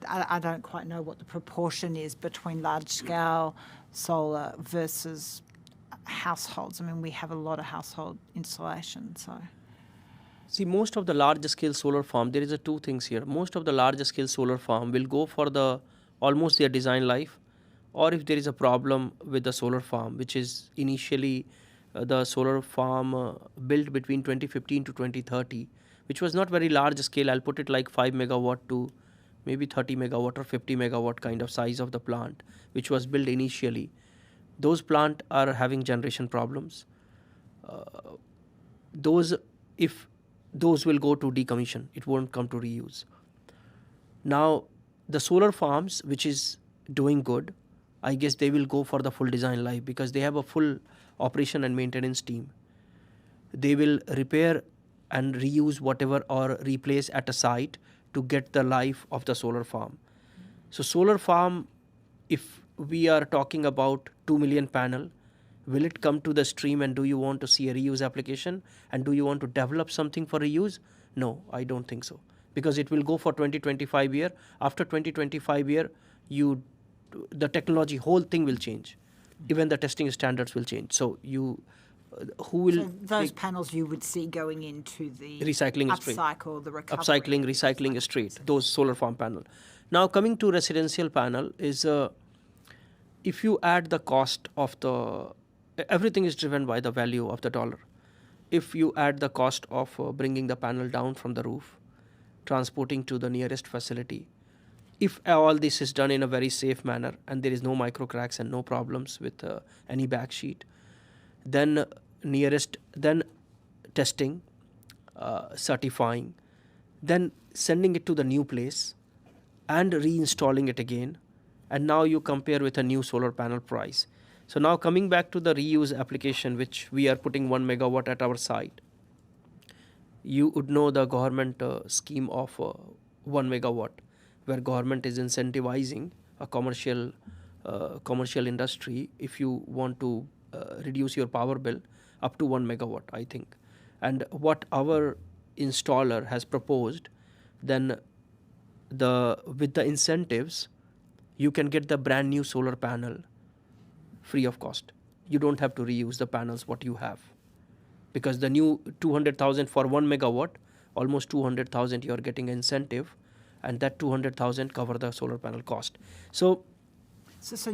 I don't quite know what the proportion is between large-scale solar versus households. I mean, we have a lot of household installation, so. See, most of the large-scale solar farm, there is two things here. Most of the large-scale solar farm will go for almost their design life, or if there is a problem with the solar farm, which is initially the solar farm built between 2015 to 2030, which was not very large scale. I'll put it like 5 megawatt to maybe 30 megawatt or 50 megawatt kind of size of the plant, which was built initially. Those plants are having generation problems. If those will go to decommission, it won't come to reuse. Now, the solar farms, which is doing good, I guess they will go for the full design life because they have a full operation and maintenance team. They will repair and reuse whatever or replace at a site to get the life of the solar farm. So solar farm, if we are talking about 2 million panel. Will it come to the stream, and do you want to see a reuse application, and do you want to develop something for reuse? No, I don't think so, because it will go for 20-25 year. After 20-25 year, the technology, whole thing will change. Even the testing standards will change. So who will So those panels you would see going into the recycling stream, upcycle, the recovery. upcycling, recycling street, those solar farm panel. Now coming to residential panel is if you add the cost of everything is driven by the value of the dollar. If you add the cost of bringing the panel down from the roof, transporting to the nearest facility, if all this is done in a very safe manner and there is no micro cracks and no problems with any back sheet, then testing, certifying, then sending it to the new place and reinstalling it again, and now you compare with a new solar panel price. So now coming back to the reuse application, which we are putting 1 megawatt at our site, you would know the government scheme of 1 megawatt, where government is incentivizing a commercial industry if you want to reduce your power bill up to 1 megawatt, I think. And what our installer has proposed, then with the incentives, you can get the brand new solar panel free of cost. You don't have to reuse the panels what you have, because the new 200,000 for 1 megawatt, almost 200,000 you are getting incentive, and that 200,000 cover the solar panel cost. So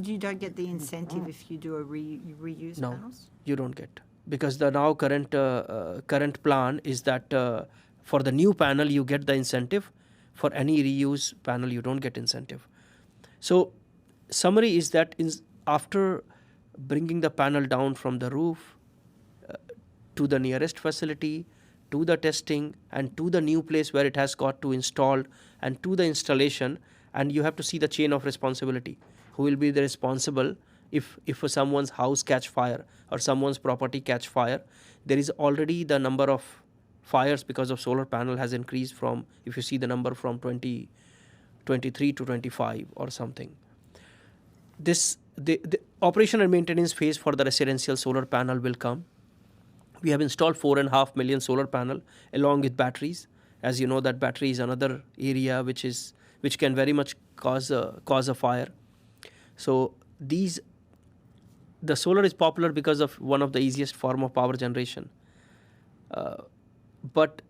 you don't get the incentive if you do a reuse no, panels? you don't get, because the now current plan is that for the new panel you get the incentive. For any reuse panel you don't get incentive. So summary is that after bringing the panel down from the roof to the nearest facility, to the testing, and to the new place where it has got to installed, and to the installation, and you have to see the chain of responsibility. Who will be the responsible if someone's house catch fire or someone's property catch fire? There is already the number of fires because of solar panel has increased from, if you see the number, from 23 to 25 or something. The operation and maintenance phase for the residential solar panel will come. We have installed 4.5 million solar panel along with batteries. As you know, that battery is another area which can very much cause a fire. So the solar is popular because of one of the easiest form of power generation. But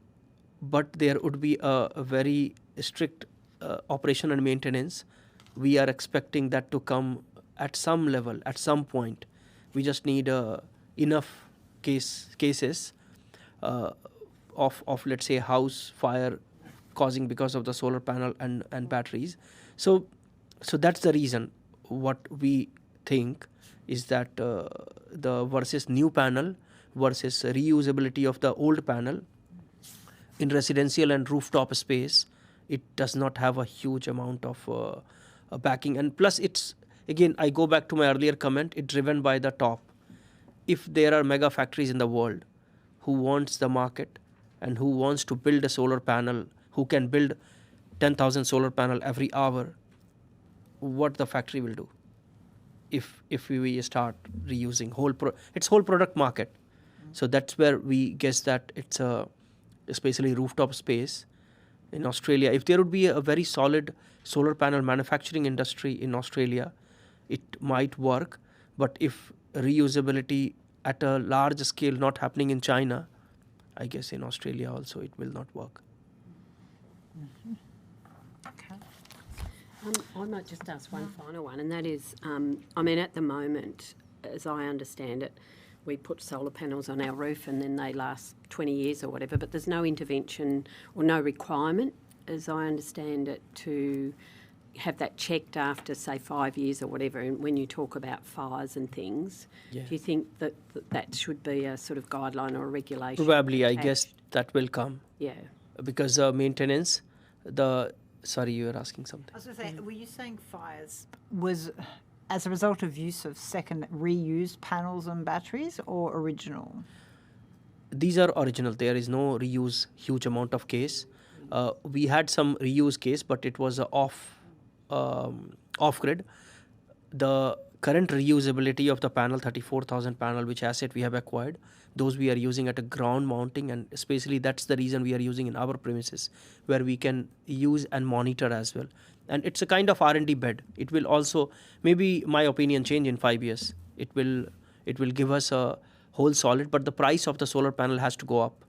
there would be a very strict operation and maintenance. We are expecting that to come at some level, at some point. We just need enough cases of let's say house fire causing because of the solar panel and batteries. So that's the reason. What we think is that the versus new panel versus reusability of the old panel in residential and rooftop space, it does not have a huge amount of backing. And plus, it's, again, I go back to my earlier comment, it's driven by the top. If there are mega factories in the world who wants the market and who wants to build a solar panel, who can build 10,000 solar panel every hour, what the factory will do if we start reusing its whole product market. So that's where we guess that it's especially rooftop space in Australia. If there would be a very solid solar panel manufacturing industry in Australia, it might work. But if reusability at a large scale not happening in China, I guess in Australia also it will not work. Mm-hmm. Okay. I might just ask one final one, and that is, I mean, at the moment, as I understand it, we put solar panels on our roof and then they last 20 years or whatever, but there's no intervention or no requirement, as I understand it, to have that checked after, say, 5 years or whatever. And when you talk about fires and things, Yeah. do you think that should be a sort of guideline or a regulation? Probably, I attached? guess that will come. Yeah. Because maintenance, sorry, you were asking something. I was going to say, were you saying fires was as a result of use of second reused panels and batteries or original? These are original. There is no reuse huge amount of case. We had some reuse case, but it was off grid. the current reusability of the panel, 34,000 panel, which asset we have acquired, those we are using at a ground mounting, and especially that's the reason we are using in our premises, where we can use and monitor as well. And it's a kind of R&D bed. It will also, maybe my opinion change in 5 years. It will give us a whole solid, but the price of the solar panel has to go up.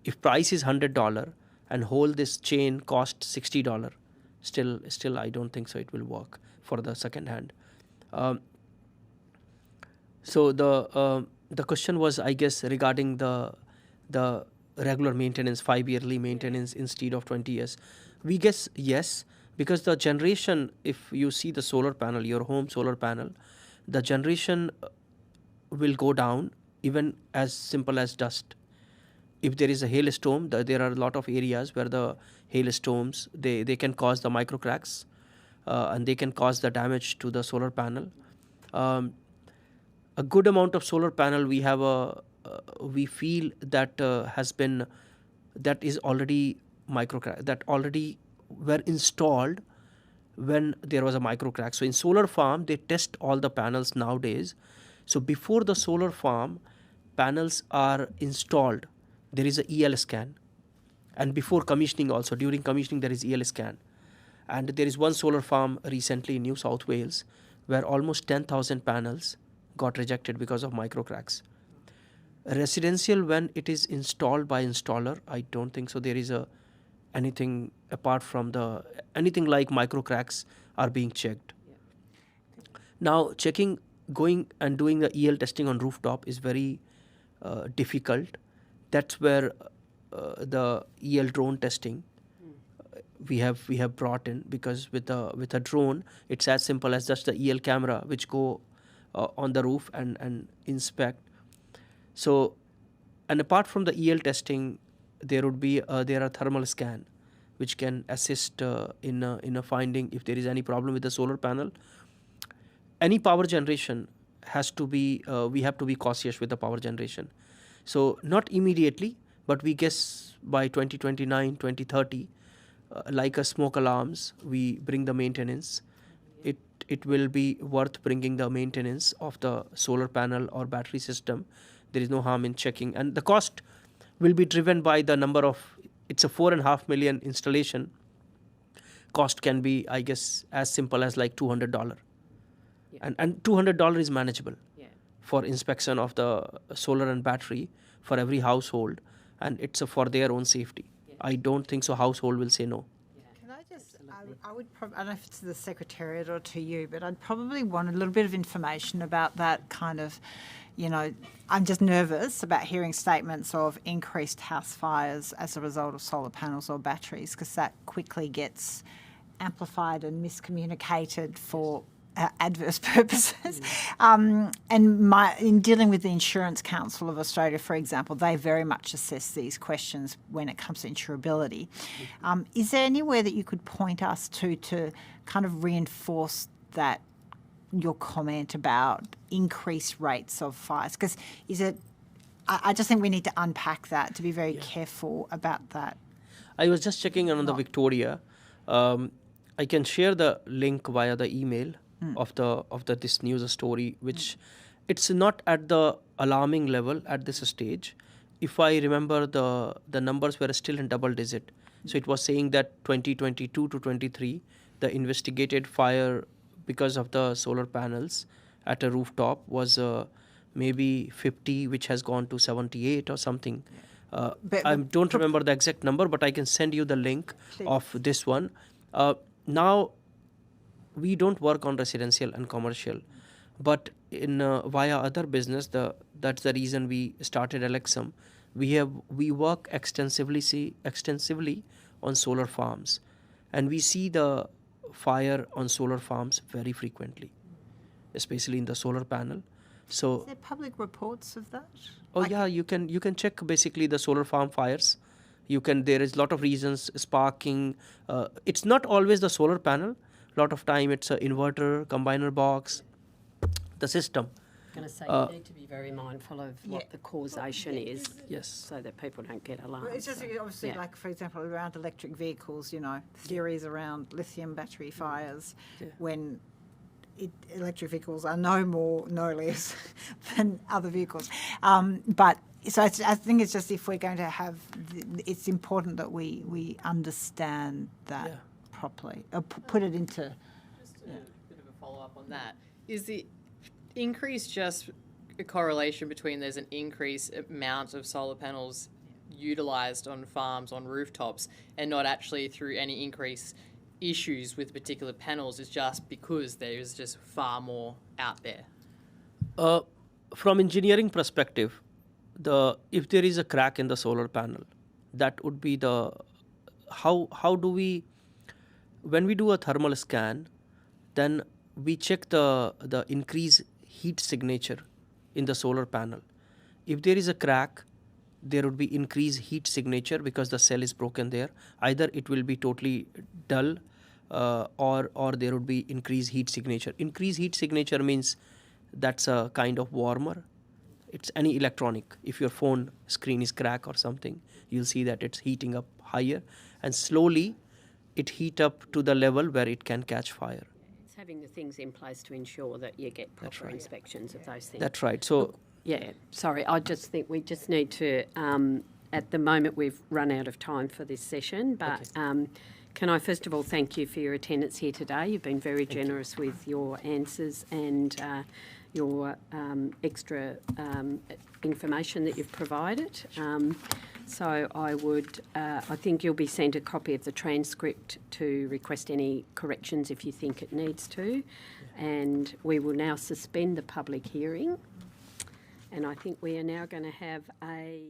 If price is $100 and whole this chain costs $60, still I don't think so it will work for the second hand. So the question was, I guess, regarding the regular maintenance, 5-yearly maintenance instead of 20 years. We guess yes, because the generation, if you see the solar panel, your home solar panel, the generation will go down even as simple as dust. If there is a hailstorm, there are a lot of areas where the hailstorms, they can cause the micro cracks and they can cause the damage to the solar panel. A good amount of solar panel we have we feel that that is already micro crack, that already were installed when there was a micro crack. So in solar farm, they test all the panels nowadays. So before the solar farm panels are installed, there is a EL scan, and before commissioning also, during commissioning there is EL scan. And there is one solar farm recently in New South Wales where almost 10,000 panels got rejected because of micro cracks. Residential, when it is installed by installer, I don't think so there is anything apart from anything like micro cracks are being checked. Now going and doing the EL testing on rooftop is very difficult. That's where the EL drone testing we have brought in, because with a drone it's as simple as just the EL camera which go on the roof and inspect. So, and apart from the EL testing, there are thermal scan which can assist in a finding if there is any problem with the solar panel. Any power generation has to be we have to be cautious with the power generation. So not immediately, but we guess by 2029, 2030, like a smoke alarms, we bring the maintenance. It will be worth bringing the maintenance of the solar panel or battery system. There is no harm in checking, and the cost will be driven by the number of. It's a 4.5 million installation. Cost can be, I guess, as simple as like $200, and $200 is manageable for inspection of the solar and battery for every household, and it's for their own safety. I don't think so household will say no. Can I just, I would probably, I don't know if it's to the Secretariat or to you, but I'd probably want a little bit of information about that kind of, I'm just nervous about hearing statements of increased house fires as a result of solar panels or batteries, because that quickly gets amplified and miscommunicated for adverse purposes. And in dealing with the Insurance Council of Australia, for example, they very much assess these questions when it comes to insurability. Is there anywhere that you could point us to kind of reinforce that, your comment about increased rates of fires? Because I just think we need to unpack that, to be very careful about that. I was just checking on the Victoria. I can share the link via the email of this news story, which it's not at the alarming level at this stage. If I remember, the numbers were still in double digit. So it was saying that 2022 to 23, the investigated fire because of the solar panels at a rooftop was maybe 50, which has gone to 78 or something. I don't remember the exact number, but I can send you the link of this one. Now, we don't work on residential and commercial, but in via other business, that's the reason we started Alexum. We work extensively on solar farms, and we see the fire on solar farms very frequently, especially in the solar panel. So, is there public reports of that? Oh yeah, you can check basically the solar farm fires. There is a lot of reasons, sparking. It's not always the solar panel. A lot of time it's an inverter, combiner box, the system. I'm going to say you need to be very mindful of what the causation is. Yes. So that people don't get alarmed. Well, it's just obviously like, for example, around electric vehicles, theories around lithium battery fires when electric vehicles are no more, no less than other vehicles. But so I think it's just if we're going to have, it's important that we understand that properly, put it into. Just a bit of a follow-up on that. Is the increase just a correlation between there's an increased amount of solar panels utilised on farms, on rooftops, and not actually through any increase issues with particular panels? It's just because there's just far more out there? From engineering perspective, if there is a crack in the solar panel, that would be how do we, when we do a thermal scan, then we check the increased heat signature in the solar panel. If there is a crack, there would be increased heat signature because the cell is broken there. Either it will be totally dull or there would be increased heat signature. Increased heat signature means that's a kind of warmer. It's any electronic. If your phone screen is cracked or something, you'll see that it's heating up higher, and slowly it heat up to the level where it can catch fire. It's having the things in place to ensure that you get proper inspections of those things. That's right. So, sorry, I just think we just need to, at the moment we've run out of time for this session, but can I first of all thank you for your attendance here today. You've been very generous with your answers and your extra information that you've provided. So I think you'll be sent a copy of the transcript to request any corrections if you think it needs to. And we will now suspend the public hearing. And I think we are now going to have a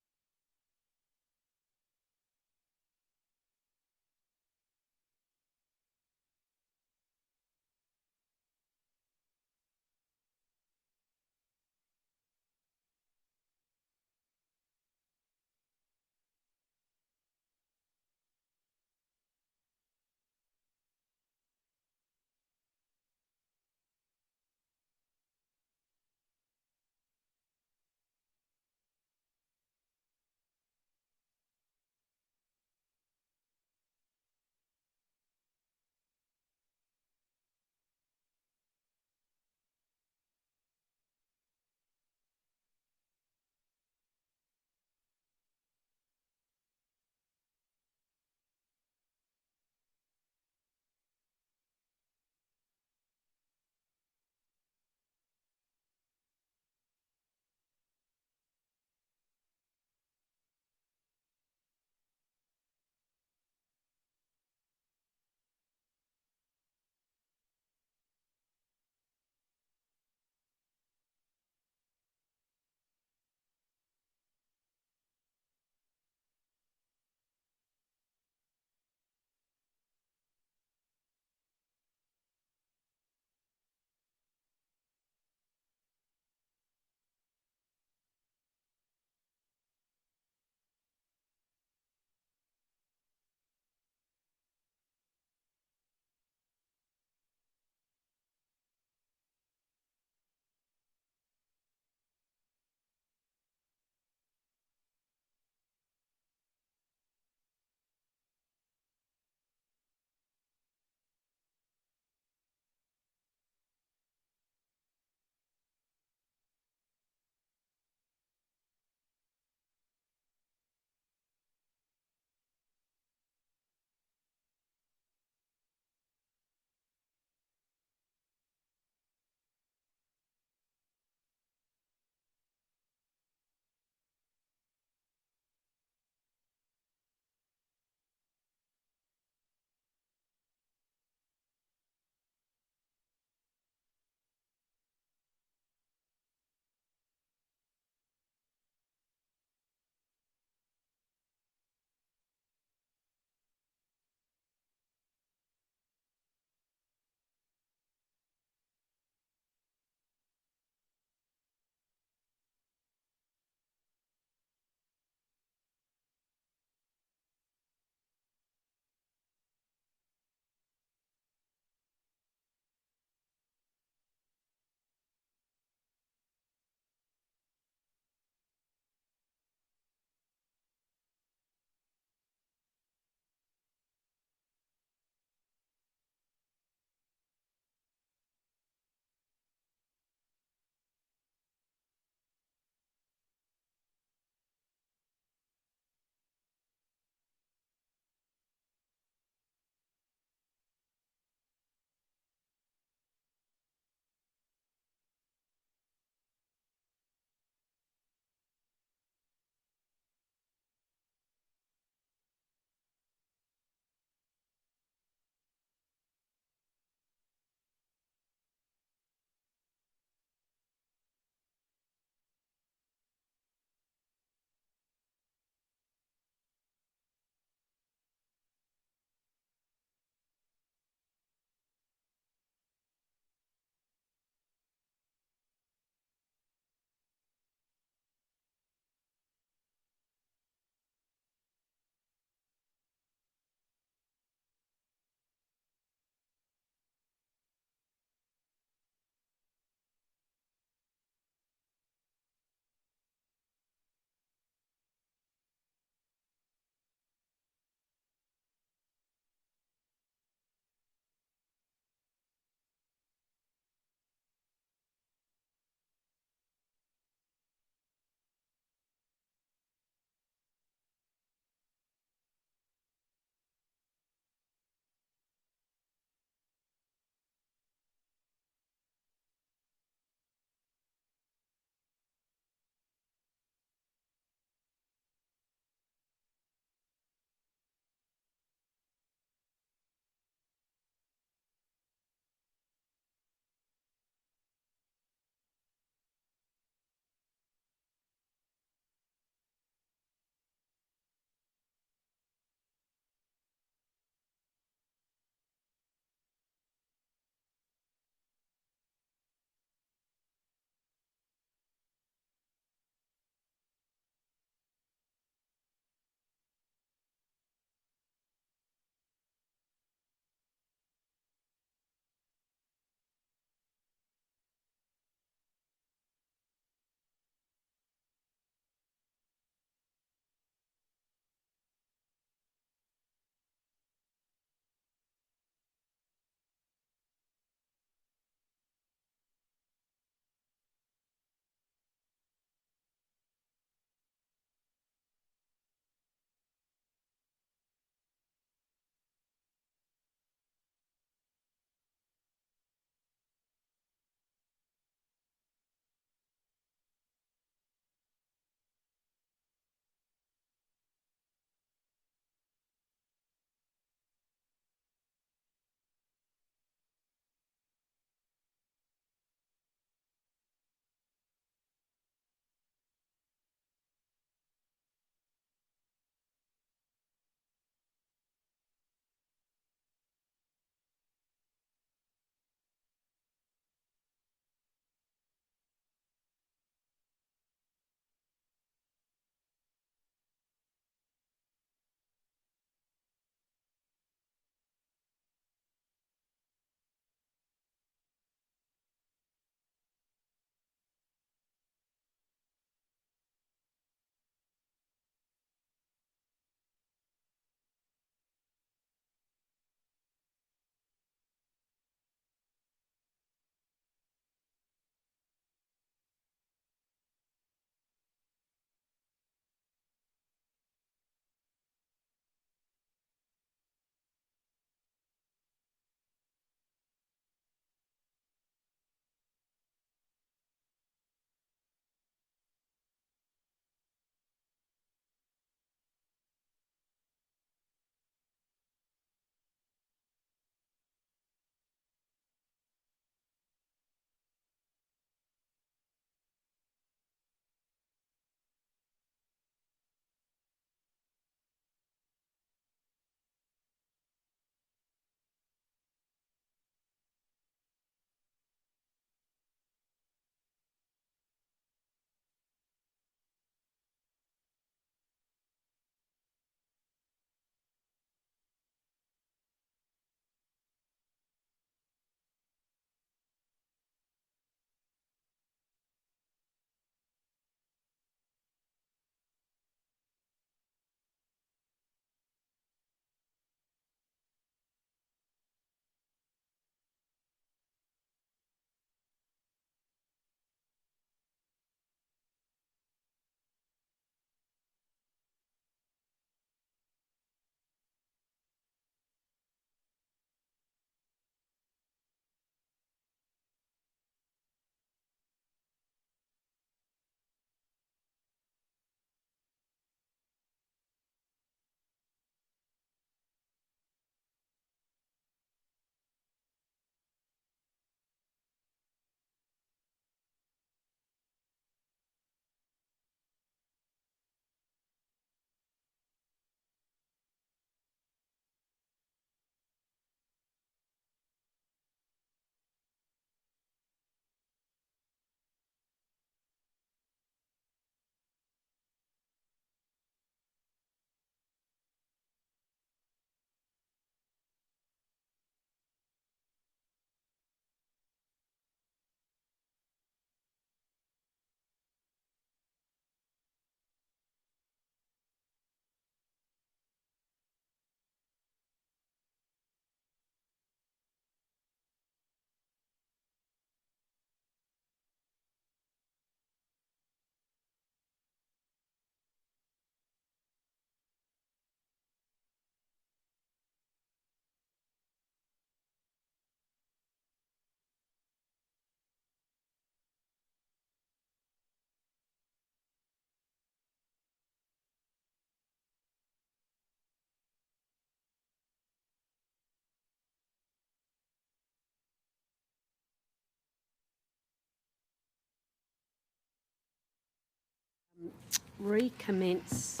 recommence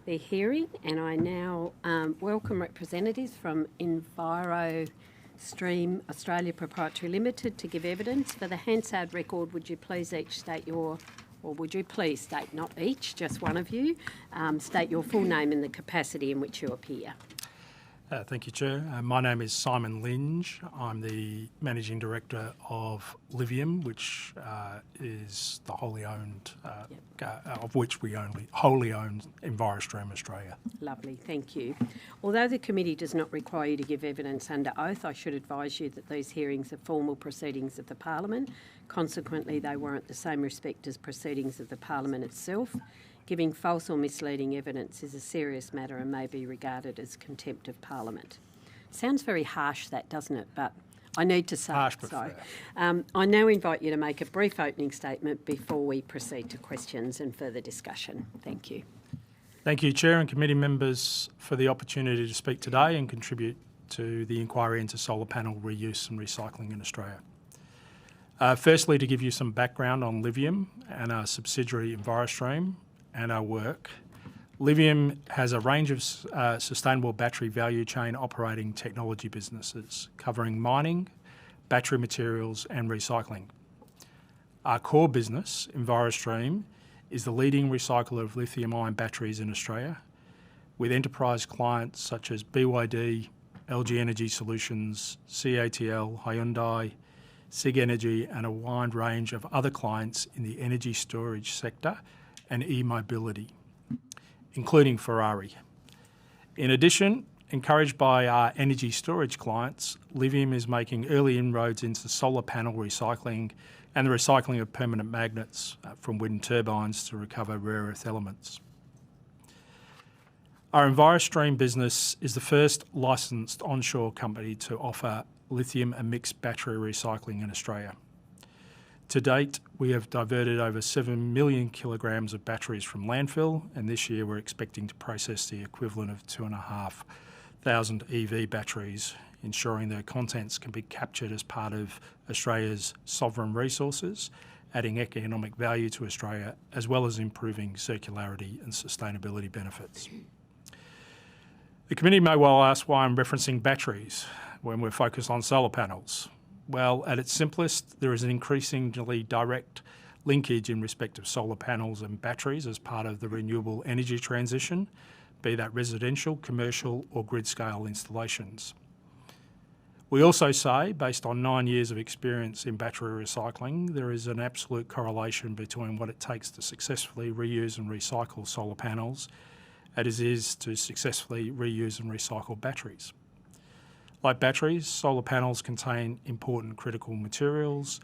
the hearing, and I now welcome representatives from EnviroStream Australia Proprietary Limited to give evidence. For the Hansard record, would you please each state your, or would you please state, not each, just one of you, state your full name and the capacity in which you appear. Thank you, Chair. My name is Simon Linge. I'm the Managing Director of Livium, which is the wholly owned, of which we wholly own EnviroStream Australia. Lovely, thank you. Although the committee does not require you to give evidence under oath, I should advise you that these hearings are formal proceedings of the Parliament. Consequently, they warrant the same respect as proceedings of the Parliament itself. Giving false or misleading evidence is a serious matter and may be regarded as contempt of Parliament. Sounds very harsh, that, doesn't it? But I need to say harsh, it. So, I now invite you to make a brief opening statement before we proceed to questions and further discussion. Thank you. Thank you, Chair and committee members, for the opportunity to speak today and contribute to the inquiry into solar panel reuse and recycling in Australia. Firstly, to give you some background on Livium and our subsidiary EnviroStream and our work. Livium has a range of sustainable battery value chain operating technology businesses covering mining, battery materials and recycling. Our core business, EnviroStream, is the leading recycler of lithium-ion batteries in Australia, with enterprise clients such as BYD, LG Energy Solutions, CATL, Hyundai, SIG Energy and a wide range of other clients in the energy storage sector and e-mobility, including Ferrari. In addition, encouraged by our energy storage clients, Livium is making early inroads into solar panel recycling and the recycling of permanent magnets from wind turbines to recover rare earth elements. Our EnviroStream business is the first licensed onshore company to offer lithium and mixed battery recycling in Australia. To date, we have diverted over 7 million kilograms of batteries from landfill, and this year we're expecting to process the equivalent of 2,500 EV batteries, ensuring their contents can be captured as part of Australia's sovereign resources, adding economic value to Australia, as well as improving circularity and sustainability benefits. The committee may well ask why I'm referencing batteries when we're focused on solar panels. Well, at its simplest, there is an increasingly direct linkage in respect of solar panels and batteries as part of the renewable energy transition, be that residential, commercial or grid-scale installations. We also say, based on 9 years of experience in battery recycling, there is an absolute correlation between what it takes to successfully reuse and recycle solar panels as it is to successfully reuse and recycle batteries. Like batteries, solar panels contain important critical materials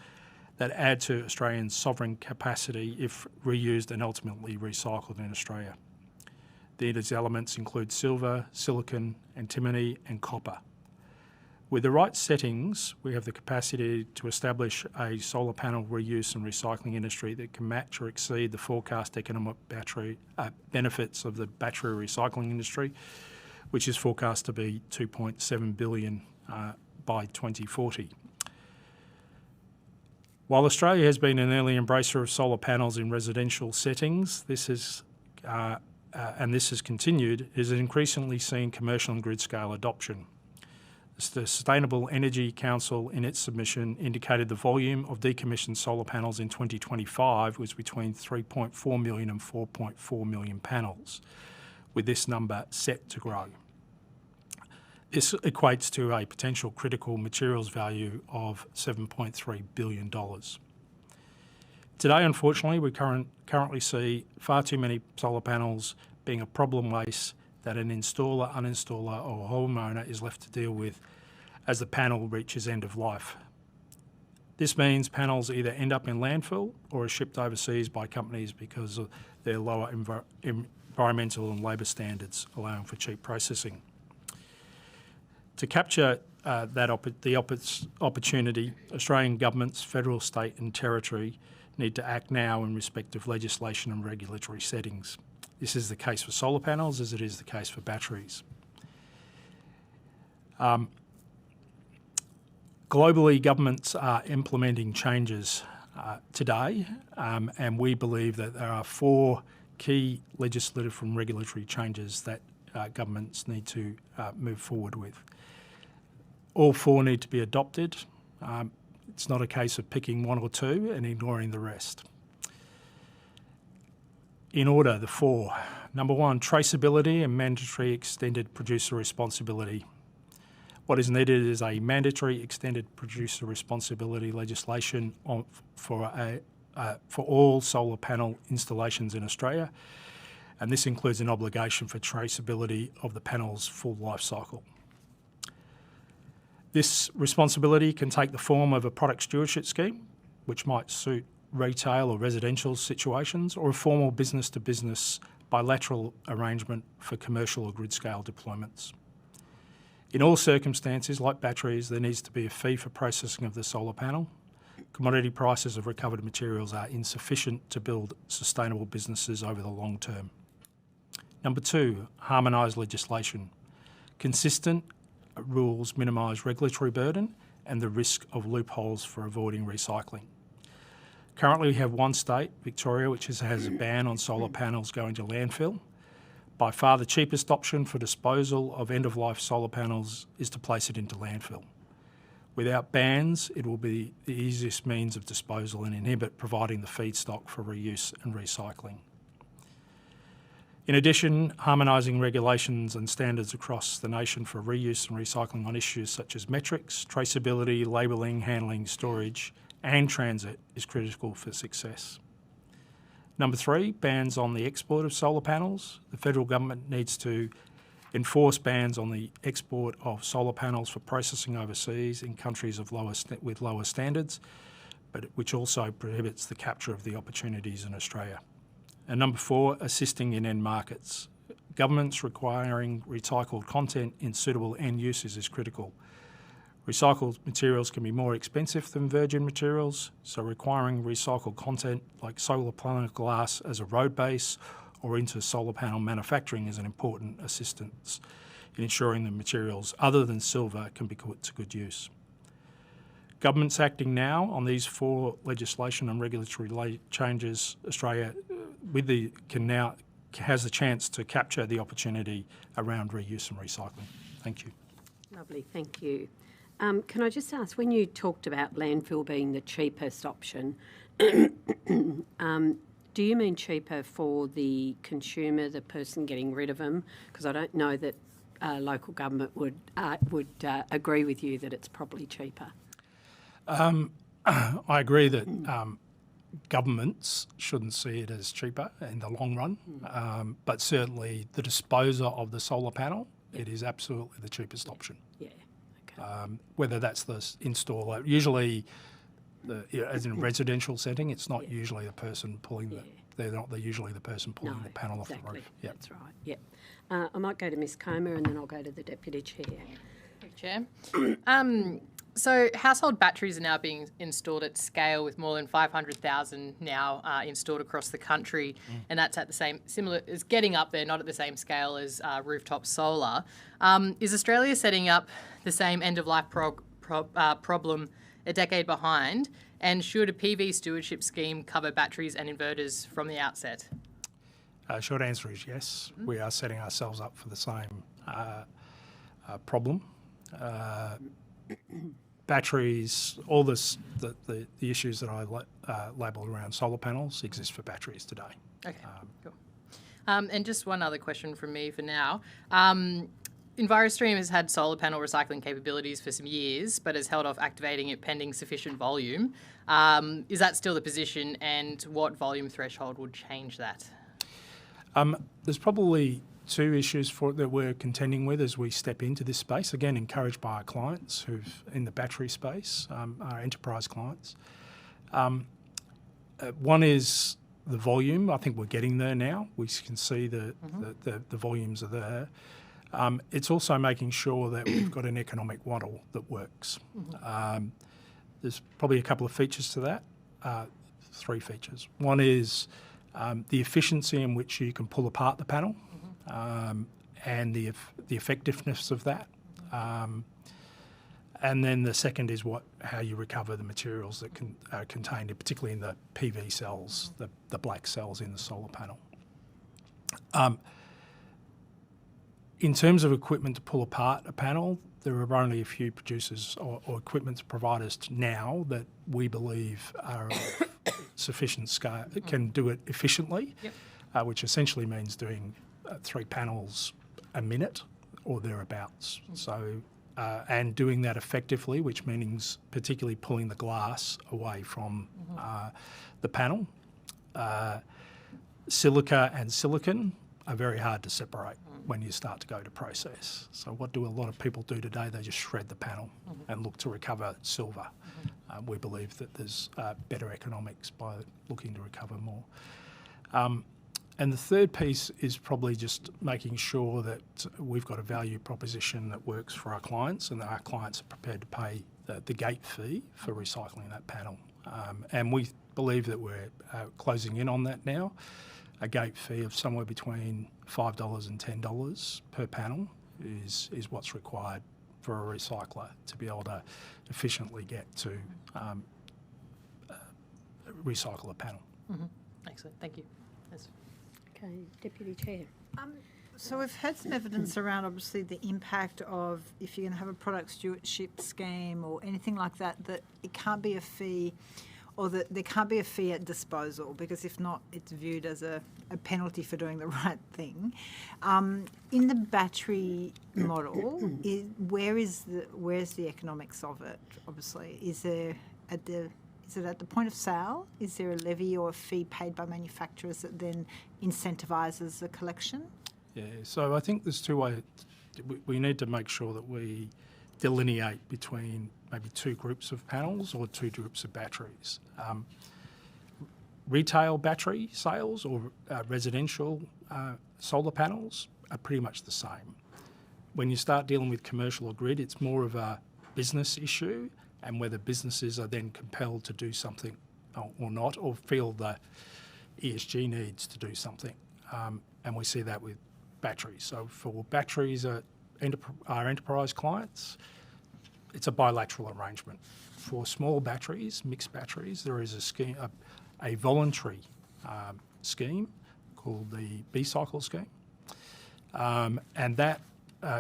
that add to Australian sovereign capacity if reused and ultimately recycled in Australia. These elements include silver, silicon, antimony and copper. With the right settings, we have the capacity to establish a solar panel reuse and recycling industry that can match or exceed the forecast economic benefits of the battery recycling industry, which is forecast to be $2.7 billion by 2040. While Australia has been an early embracer of solar panels in residential settings, this has continued, it is increasingly seen commercial and grid-scale adoption. The Sustainable Energy Council, in its submission, indicated the volume of decommissioned solar panels in 2025 was between 3.4 million and 4.4 million panels, with this number set to grow. This equates to a potential critical materials value of $7.3 billion. Today, unfortunately, we currently see far too many solar panels being a problem waste that an installer, uninstaller or homeowner is left to deal with as the panel reaches end of life. This means panels either end up in landfill or are shipped overseas by companies because of their lower environmental and labour standards, allowing for cheap processing. To capture the opportunity, Australian governments, federal, state and territory need to act now in respect of legislation and regulatory settings. This is the case for solar panels as it is the case for batteries. Globally, governments are implementing changes today, and we believe that there are 4 key legislative and regulatory changes that governments need to move forward with. All 4 need to be adopted. It's not a case of picking 1 or 2 and ignoring the rest. In order, the 4. Number 1, traceability and mandatory extended producer responsibility. What is needed is a mandatory extended producer responsibility legislation for all solar panel installations in Australia, and this includes an obligation for traceability of the panel's full life cycle. This responsibility can take the form of a product stewardship scheme, which might suit retail or residential situations, or a formal business-to-business bilateral arrangement for commercial or grid-scale deployments. In all circumstances, like batteries, there needs to be a fee for processing of the solar panel. Commodity prices of recovered materials are insufficient to build sustainable businesses over the long term. Number 2, harmonised legislation. Consistent rules minimise regulatory burden and the risk of loopholes for avoiding recycling. Currently, we have 1 state, Victoria, which has a ban on solar panels going to landfill. By far the cheapest option for disposal of end-of-life solar panels is to place it into landfill. Without bans, it will be the easiest means of disposal and inhibit providing the feedstock for reuse and recycling. In addition, harmonising regulations and standards across the nation for reuse and recycling on issues such as metrics, traceability, labelling, handling, storage and transit is critical for success. Number 3, bans on the export of solar panels. The federal government needs to enforce bans on the export of solar panels for processing overseas in countries with lower standards, but which also prohibits the capture of the opportunities in Australia. And number 4, assisting in end markets. Governments requiring recycled content in suitable end uses is critical. Recycled materials can be more expensive than virgin materials, so requiring recycled content like solar panel glass as a road base or into solar panel manufacturing is an important assistance in ensuring that materials other than silver can be put to good use. Governments acting now on these 4 legislation and regulatory changes, Australia has the chance to capture the opportunity around reuse and recycling. Thank you. Lovely, thank you. Can I just ask, when you talked about landfill being the cheapest option, do you mean cheaper for the consumer, the person getting rid of them? Because I don't know that local government would agree with you that it's probably cheaper. I agree that governments shouldn't see it as cheaper in the long run, but certainly the disposal of the solar panel, it is absolutely the cheapest option. Yeah. Whether that's the installer, usually, as in a residential setting, it's not usually the person pulling they're usually the person pulling the panel off the roof. Yep. That's right. Yep. I might go to Ms. Comer and then I'll go to the Deputy Chair. Chair. So household batteries are now being installed at scale with more than 500,000 now installed across the country, and that's at the similar, it's getting up there, not at the same scale as rooftop solar. Is Australia setting up the same end-of-life problem a decade behind, and should a PV stewardship scheme cover batteries and inverters from the outset? Short answer is yes. We are setting ourselves up for the same problem. Batteries, all this, the issues that I labelled around solar panels exist for batteries today. Okay, cool. And just one other question from me for now. EnviroStream has had solar panel recycling capabilities for some years, but has held off activating it pending sufficient volume. Is that still the position, and what volume threshold would change that? There's probably 2 issues that we're contending with as we step into this space, again encouraged by our clients who've in the battery space, our enterprise clients. One is the volume. I think we're getting there now. We can see the volumes are there. It's also making sure that we've got an economic model that works. There's probably a couple of features to that, 3 features. One is the efficiency in which you can pull apart the panel. And the effectiveness of that. And then the second is how you recover the materials that are contained, particularly in the PV cells, the black cells in the solar panel. In terms of equipment to pull apart a panel, there are only a few producers or equipment providers now that we believe are of sufficient scale, can do it efficiently, which essentially means doing 3 panels a minute or thereabouts. So, and doing that effectively, which means particularly pulling the glass away from the panel. Silica and silicon are very hard to separate when you start to go to process. So what do a lot of people do today? They just shred the panel and look to recover silver. We believe that there's better economics by looking to recover more. And the third piece is probably just making sure that we've got a value proposition that works for our clients and that our clients are prepared to pay the gate fee for recycling that panel. And we believe that we're closing in on that now. A gate fee of somewhere between $5 and $10 per panel is what's required for a recycler to be able to efficiently get to recycle a panel. Excellent, thank you. Yes. Okay, Deputy Chair. So we've had some evidence around, obviously, the impact of if you're going to have a product stewardship scheme or anything like that, that it can't be a fee or that there can't be a fee at disposal, because if not, it's viewed as a penalty for doing the right thing. In the battery model, where's the economics of it? Obviously, is it at the point of sale? Is there a levy or a fee paid by manufacturers that then incentivises the collection? Yeah, so I think there's 2 ways. We need to make sure that we delineate between maybe 2 groups of panels or 2 groups of batteries. Retail battery sales or residential solar panels are pretty much the same. When you start dealing with commercial or grid, it's more of a business issue, and whether businesses are then compelled to do something or not, or feel the ESG needs to do something. And we see that with batteries. So for batteries, our enterprise clients, it's a bilateral arrangement. For small batteries, mixed batteries, there is a scheme, a voluntary scheme called the B-cycle scheme, and that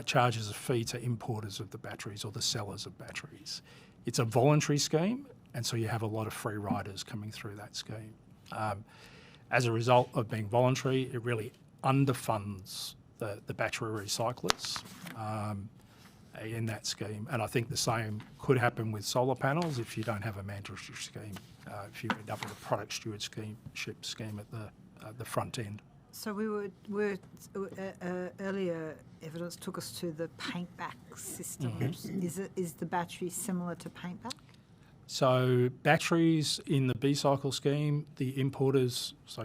charges a fee to importers of the batteries or the sellers of batteries. It's a voluntary scheme, and so you have a lot of free riders coming through that scheme. As a result of being voluntary, it really underfunds the battery recyclers in that scheme. And I think the same could happen with solar panels if you don't have a mandatory scheme, if you end up with a product stewardship scheme at the front end. So earlier evidence took us to the paint-back systems. Is the battery similar to paint-back? So batteries in the B-cycle scheme, the importers, so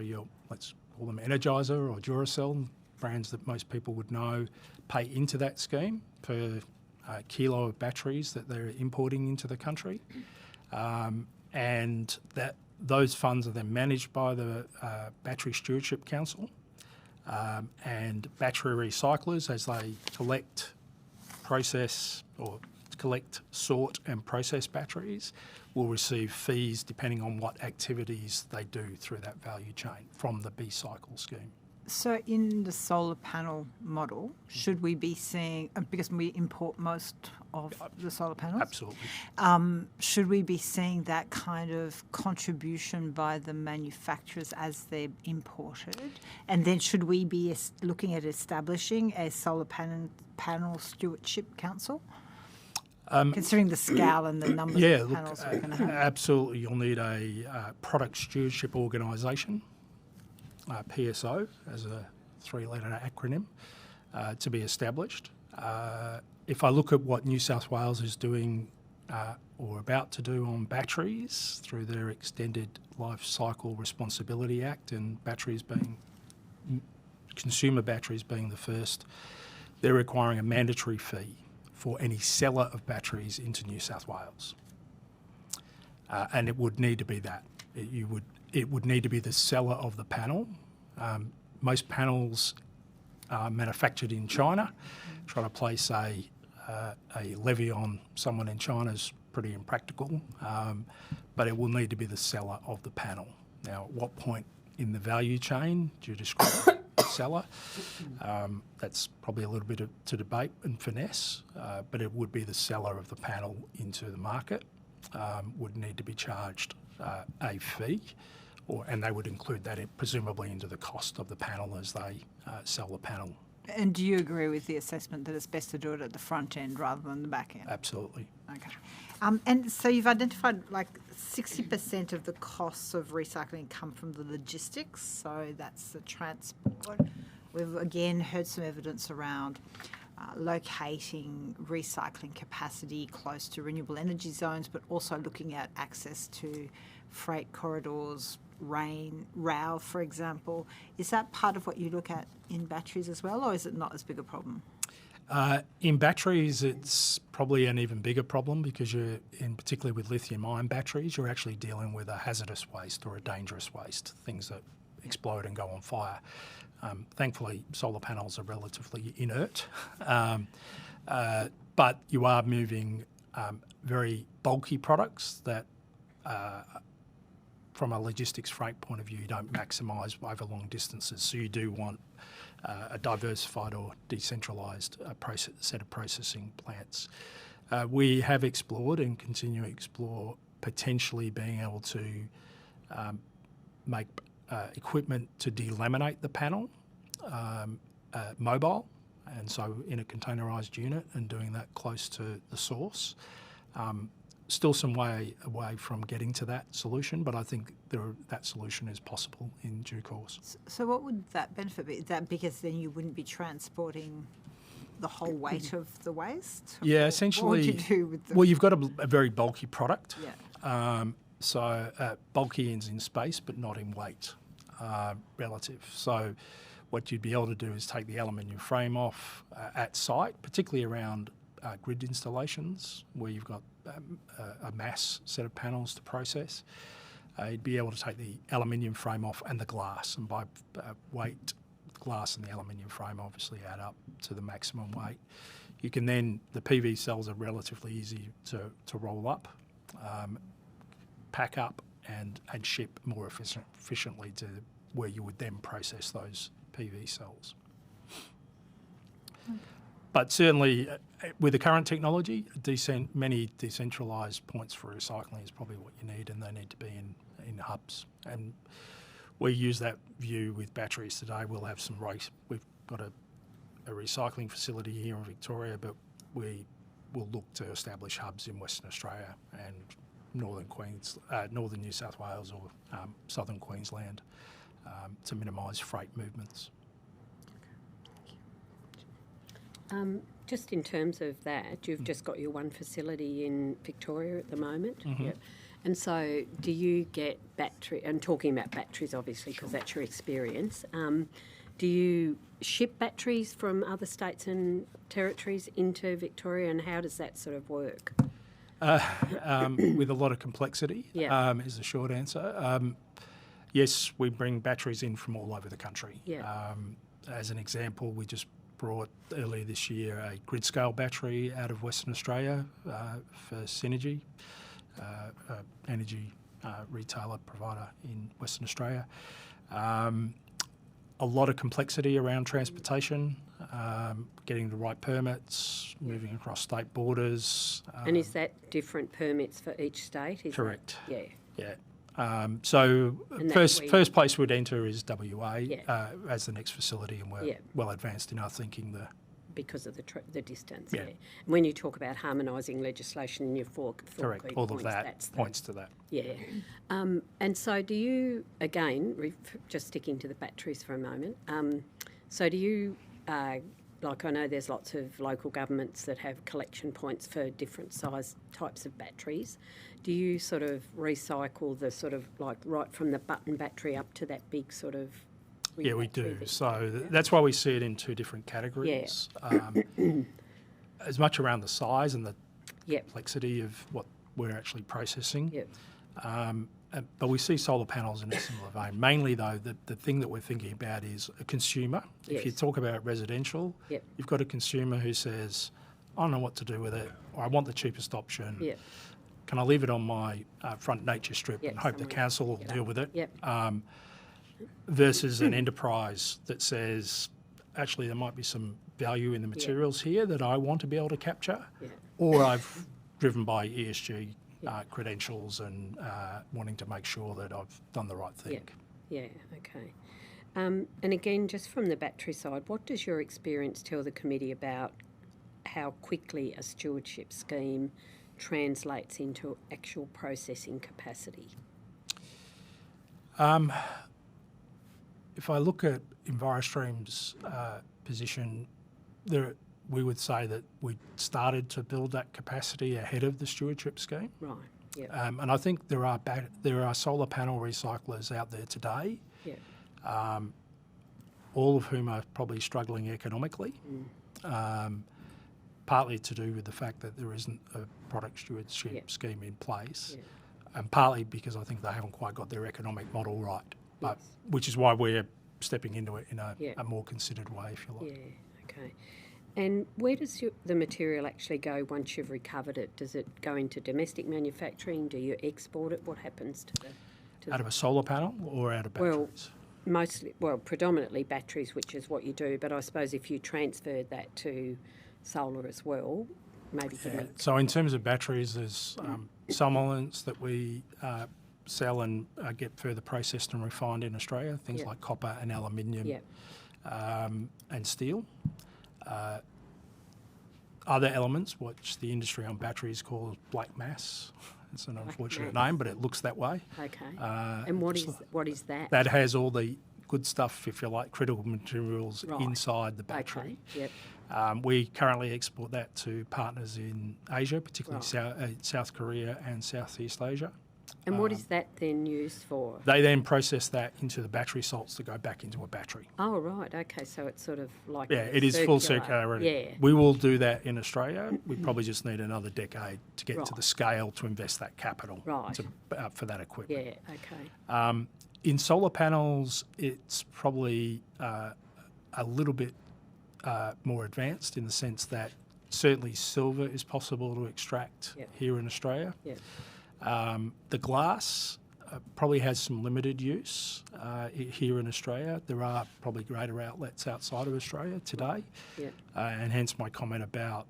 let's call them Energizer or Duracell, brands that most people would know, pay into that scheme per kilo of batteries that they're importing into the country. And those funds are then managed by the Battery Stewardship Council, and battery recyclers, as they collect, sort and process batteries, will receive fees depending on what activities they do through that value chain from the B-cycle scheme. So in the solar panel model, should we be seeing, because we import most of the solar panels? Absolutely. Should we be seeing that kind of contribution by the manufacturers as they're imported? And then should we be looking at establishing a solar panel stewardship council? Considering the scale and the numbers of panels we're going to have. Absolutely. You'll need a product stewardship organisation, PSO, as a 3-letter acronym, to be established. If I look at what New South Wales is doing or about to do on batteries through their Extended Life Cycle Responsibility Act, and consumer batteries being the first, they're requiring a mandatory fee for any seller of batteries into New South Wales. And it would need to be that. It would need to be the seller of the panel. Most panels are manufactured in China. Trying to place a levy on someone in China is pretty impractical, but it will need to be the seller of the panel. Now, at what point in the value chain do you describe seller. That's probably a little bit to debate and finesse, but it would be the seller of the panel into the market would need to be charged a fee, and they would include that presumably into the cost of the panel as they sell the panel. And do you agree with the assessment that it's best to do it at the front end rather than the back end? Absolutely. Okay. And so you've identified like 60% of the costs of recycling come from the logistics, so that's the transport. We've again heard some evidence around locating recycling capacity close to renewable energy zones, but also looking at access to freight corridors, rail, for example. Is that part of what you look at in batteries as well, or is it not as big a problem? In batteries, it's probably an even bigger problem because particularly with lithium-ion batteries, you're actually dealing with a hazardous waste or a dangerous waste, things that explode and go on fire. Thankfully, solar panels are relatively inert, but you are moving very bulky products that from a logistics freight point of view, you don't maximise over long distances. So you do want a diversified or decentralised set of processing plants. We have explored and continue to explore potentially being able to make equipment to delaminate the panel mobile, and so in a containerised unit and doing that close to the source. Still some way away from getting to that solution, but I think that solution is possible in due course. So what would that benefit be? Is that because then you wouldn't be transporting the whole weight of the waste? Yeah, essentially. What would you do with the... Well, you've got a very bulky product. Yeah. So bulky in space, but not in weight relative. So what you'd be able to do is take the aluminium frame off at site, particularly around grid installations where you've got a mass set of panels to process. You'd be able to take the aluminium frame off and the glass, and by weight, the glass and the aluminium frame obviously add up to the maximum weight. You can then, the PV cells are relatively easy to roll up, pack up and ship more efficiently to where you would then process those PV cells. But certainly, with the current technology, many decentralised points for recycling is probably what you need, and they need to be in hubs. And we use that view with batteries today. We'll have some we've got a recycling facility here in Victoria, but we will look to establish hubs in Western Australia and northern New South Wales or southern Queensland to minimise freight movements. Just in terms of that, you've just got your one facility in Victoria at the moment. Mm-hmm. Yep. And so do you get and talking about batteries obviously because that's your experience, do you ship batteries from other states and territories into Victoria, and how does that sort of work? With a lot of complexity, Yeah. Is the short answer. Yes, we bring batteries in from all over the country. Yeah. As an example, we just brought earlier this year a grid-scale battery out of Western Australia for Synergy, energy retailer provider in Western Australia. A lot of complexity around transportation, getting the right permits, moving across state borders. And is that different permits for each state? Correct. Yeah. Yeah. So And first place we'd enter is WA Yeah. as the next facility, and we're well advanced in our thinking there. Because of the distance, Yeah. And when you talk about harmonising legislation in your four Correct. key All points, of that that's points to that. Yeah. And so do you, again, just sticking to the batteries for a moment, so do you, like I know there's lots of local governments that have collection points for different size types of batteries. Do you sort of recycle the sort of like right from the button battery up to that big sort of... Yeah, we do. So that's why we see it in two different categories. As much around the size and the complexity of what we're actually processing. But we see solar panels in a similar vein. Mainly, though, the thing that we're thinking about is a consumer. If you talk about residential, you've got a consumer who says, I don't know what to do with it, or I want the cheapest option. Can I leave it on my front nature strip and hope the council will deal with it? versus an enterprise that says, actually, there might be some value in the materials here that I want to be able to capture, or I've driven by ESG credentials and wanting to make sure that I've done the right thing. Yeah, okay. And again, just from the battery side, what does your experience tell the committee about how quickly a stewardship scheme translates into actual processing capacity? If I look at EnviroStream's position, we would say that we started to build that capacity ahead of the stewardship scheme. Right, yeah. And I think there are solar panel recyclers out there today, all of whom are probably struggling economically, partly to do with the fact that there isn't a product stewardship scheme in place, and partly because I think they haven't quite got their economic model right, but which is why we're stepping into it in a more considered way, if you like. Yeah, okay. And where does the material actually go once you've recovered it? Does it go into domestic manufacturing? Do you export it? What happens to the... Out of a solar panel or out of batteries? Predominantly batteries, which is what you do, but I suppose if you transferred that to solar as well, maybe... So in terms of batteries, there's some elements that we sell and get further processed and refined in Australia, things like copper and aluminium and steel. Other elements, which the industry on batteries calls black mass. It's an unfortunate name, but it looks that way. Okay. And what is that? That has all the good stuff, if you like, critical materials inside the battery. Okay. Yep. We currently export that to partners in Asia, particularly South Korea and Southeast Asia. And what is that then used for? They then process that into the battery salts to go back into a battery. Oh, right. Okay, so it's sort of like... Yeah, it is full circularity. Yeah. We will do that in Australia. We probably just need another decade to get to the scale to invest that capital for that equipment. Yeah, okay. In solar panels, it's probably a little bit more advanced in the sense that certainly silver is possible to extract here in Australia. Yeah. The glass probably has some limited use here in Australia. There are probably greater outlets outside of Australia today, and hence my comment about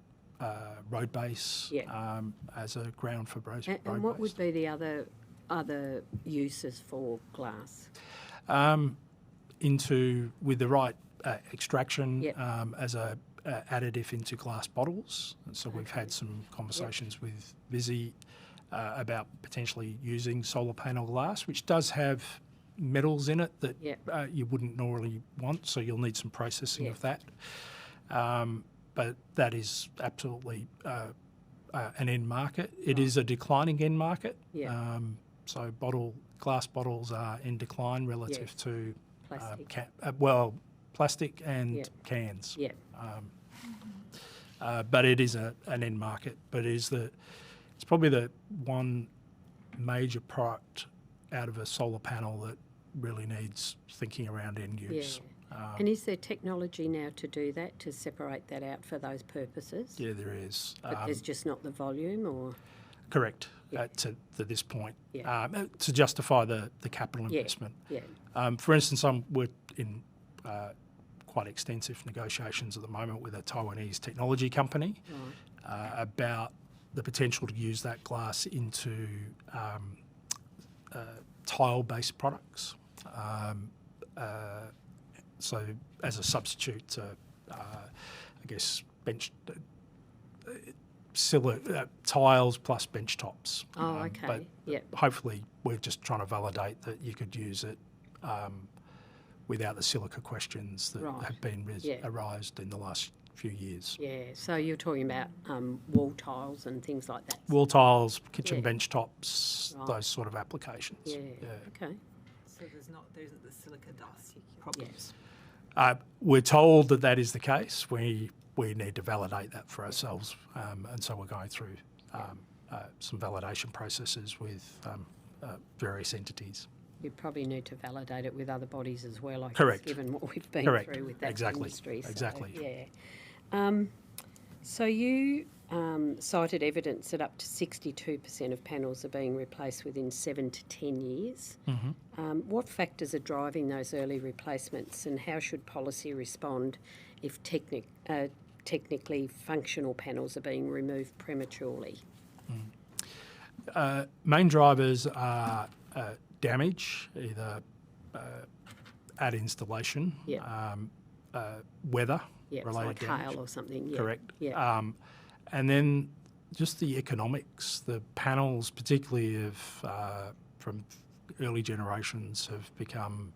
road base as a ground for road base. And what would be the other uses for glass? With the right extraction as a additive into glass bottles. And so we've had some conversations with VIC about potentially using solar panel glass, which does have metals in it that you wouldn't normally want, so you'll need some processing of that. But that is absolutely an end market. It is a declining end market. So glass bottles are in decline relative to plastic and cans. But it is an end market. But it's probably the one major product out of a solar panel that really needs thinking around end use. And is there technology now to do that, to separate that out for those purposes? Yeah, there is. But there's just not the volume, or...? Correct, to this point, to justify the capital investment. For instance, we're in quite extensive negotiations at the moment with a Taiwanese technology company about the potential to use that glass into tile-based products. So as a substitute to, I guess, tiles plus bench tops. Oh, okay. But hopefully we're just trying to validate that you could use it without the silica questions that have been arised in the last few years. Yeah, so you're talking about wall tiles and things like that? Wall tiles, kitchen bench tops, those sort of applications. Yeah, okay. So there isn't the silica dust problems? We're told that is the case. We need to validate that for ourselves, and so we're going through some validation processes with various entities. You probably need to validate it with other bodies as well, I Correct. guess, given what we've been through with that industry. Exactly. Yeah. So you cited evidence that up to 62% of panels are being replaced within 7 to 10 years. What factors are driving those early replacements, and how should policy respond if technically functional panels are being removed prematurely? Main drivers are damage, either at installation, weather related like damage. hail or something. Correct. Yeah. And then just the economics. The panels, particularly from early generations, have become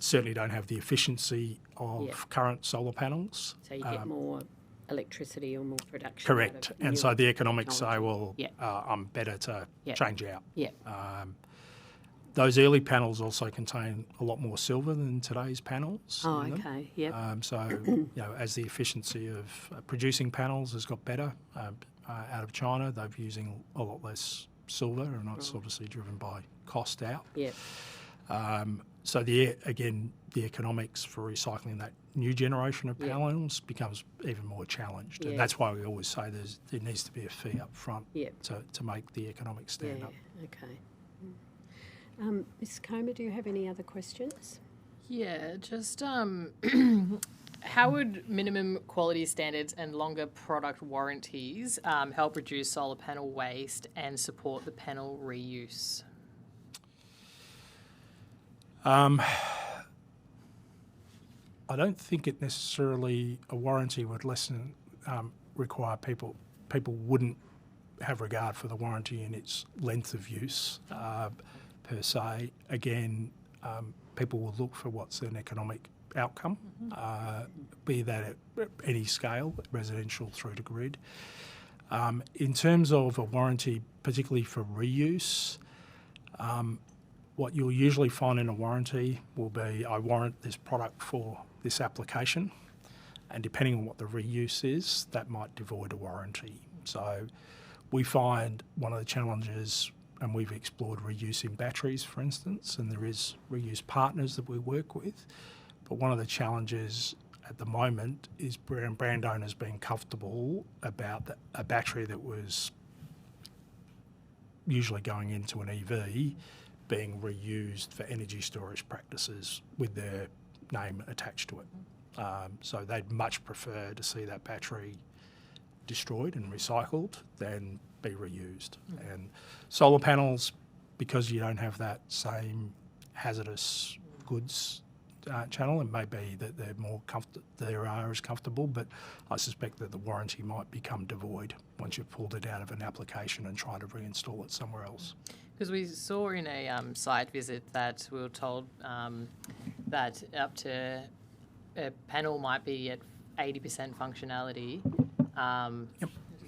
certainly don't have the efficiency of current solar panels. So you get more electricity or more production. Correct. And so the economics say, well, I'm better to change out. Yeah. Those early panels also contain a lot more silver than today's panels. Oh, okay. Yep. So, as the efficiency of producing panels has got better out of China, they're using a lot less silver, and that's obviously driven by cost out. Yeah. So the economics for recycling that new generation of panels becomes even more challenged, and that's why we always say there needs to be a fee up front to make the economics stand up. Okay. Ms. Comer, do you have any other questions? Yeah, just how would minimum quality standards and longer product warranties help reduce solar panel waste and support the panel reuse? I don't think it necessarily a warranty would require people wouldn't have regard for the warranty in its length of use per se. Again, people will look for what's an economic outcome, be that at any scale, residential through to grid. In terms of a warranty, particularly for reuse, what you'll usually find in a warranty will be, I warrant this product for this application, and depending on what the reuse is, that might devoid a warranty. So we find one of the challenges, and we've explored reuse in batteries, for instance, and there is reuse partners that we work with, but one of the challenges at the moment is brand owners being comfortable about a battery that was usually going into an EV being reused for energy storage practices with their name attached to it. So they'd much prefer to see that battery destroyed and recycled than be reused. And solar panels, because you don't have that same hazardous goods channel, it may be that they are as comfortable, but I suspect that the warranty might become devoid once you've pulled it out of an application and tried to reinstall it somewhere else. Because we saw in a site visit that we were told that up to a panel might be at 80% functionality.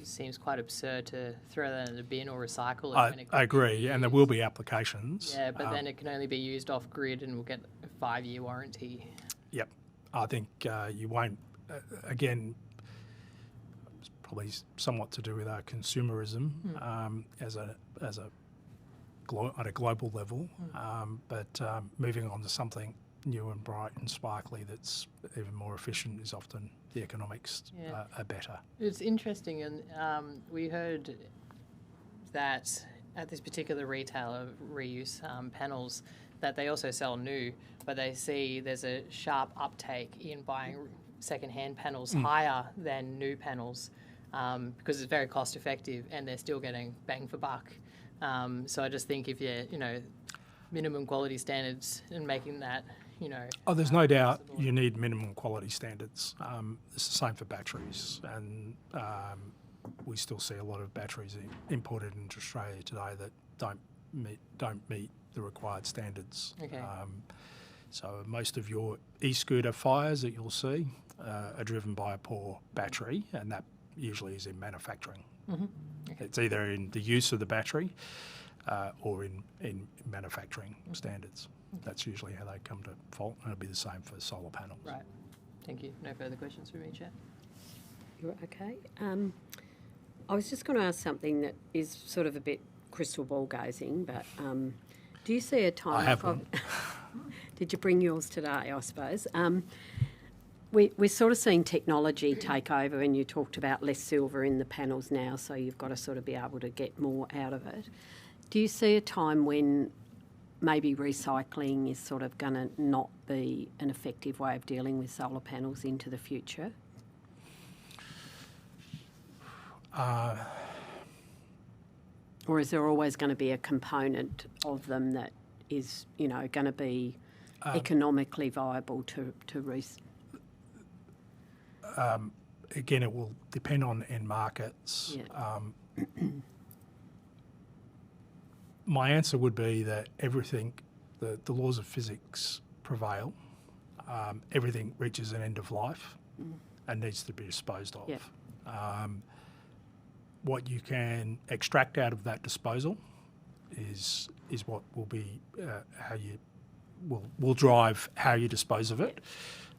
It seems quite absurd to throw that in a bin or recycle it. I agree, and there will be applications. Yeah, but then it can only be used off grid and we'll get a 5-year warranty. Yep. I think you won't, again, it's probably somewhat to do with our consumerism at a global level, but moving on to something new and bright and sparkly that's even more efficient is often the economics are better. It's interesting, and we heard that at this particular retailer reuse panels that they also sell new, but they see there's a sharp uptake in buying second-hand panels higher than new panels because it's very cost effective and they're still getting bang for buck. So I just think if minimum quality standards and making that, there's no doubt you need minimum quality standards. It's the same for batteries, and we still see a lot of batteries imported into Australia today that don't meet the required standards. Okay. So most of your e-scooter fires that you'll see are driven by a poor battery, and that usually is in manufacturing. Okay. It's either in the use of the battery or in manufacturing standards. Okay. That's usually how they come to fault, and it'll be the same for solar panels. Right. Thank you. No further questions from me, Chair. You're okay. I was just going to ask something that is sort of a bit crystal ball gazing, but do you see a time? I have one. Did you bring yours today, I suppose? We're sort of seeing technology take over, and you talked about less silver in the panels now, so you've got to sort of be able to get more out of it. Do you see a time when maybe recycling is sort of going to not be an effective way of dealing with solar panels into the future? Or is there always going to be a component of them that is, going to be economically viable to Again, it will depend on end markets. Yeah. My answer would be that everything, the laws of physics prevail. Everything reaches an end of life and needs to be disposed of. Yep. What you can extract out of that disposal is what will be how you will drive how you dispose of it.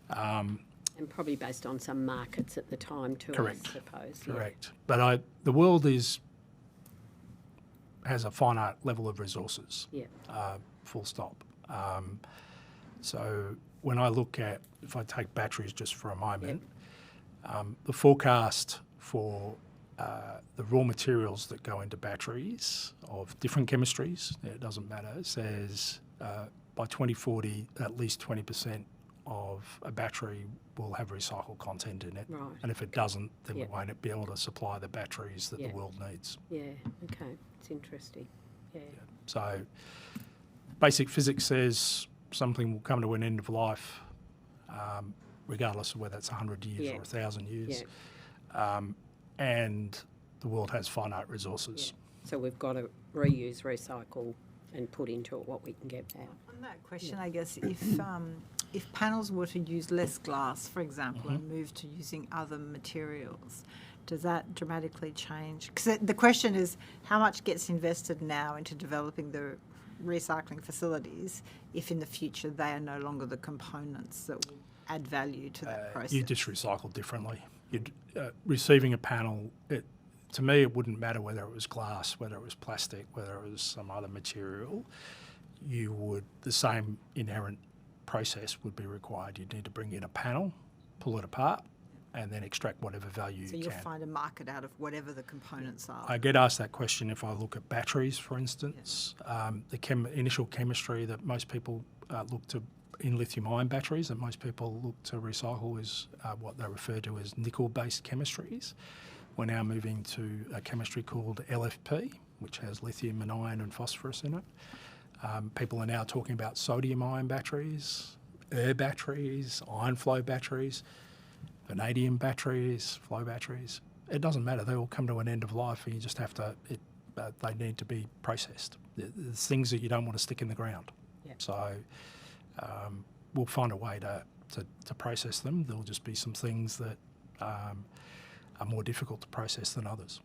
And probably based on some markets at the time too, Correct. I suppose. Correct. But the world has a finite level of resources. Yeah. Full stop. So when I look at, if I take batteries just for a moment, the forecast for the raw materials that go into batteries of different chemistries, it doesn't matter, says by 2040 at least 20% of a battery will have recycled content in it. Right. And if it doesn't, then we won't be able to supply the batteries that the world needs. Yeah, okay. It's interesting. Yeah. So basic physics says something will come to an end of life, regardless of whether it's 100 years or 1,000 years. Yeah. And the world has finite resources. Yeah. So we've got to reuse, recycle and put into it what we can get out. On that question, I guess, if panels were to use less glass, for example, and move to using other materials, does that dramatically change? Because the question is, how much gets invested now into developing the recycling facilities if in the future they are no longer the components that will add value to that process? You just recycle differently. Receiving a panel, to me, it wouldn't matter whether it was glass, whether it was plastic, whether it was some other material. The same inherent process would be required. You'd need to bring in a panel, pull it apart, and then extract whatever value you can. So you'll find a market out of whatever the components are. I get asked that question if I look at batteries, for instance. The initial chemistry that most people look to in lithium-ion batteries that most people look to recycle is what they refer to as nickel-based chemistries. We're now moving to a chemistry called LFP, which has lithium and iron and phosphorus in it. People are now talking about sodium-ion batteries, air batteries, iron flow batteries, vanadium batteries, flow batteries. It doesn't matter. They all come to an end of life and you just have to, they need to be processed. There's things that you don't want to stick in the ground. Yep. So we'll find a way to process them. There'll just be some things that are more difficult to process than others.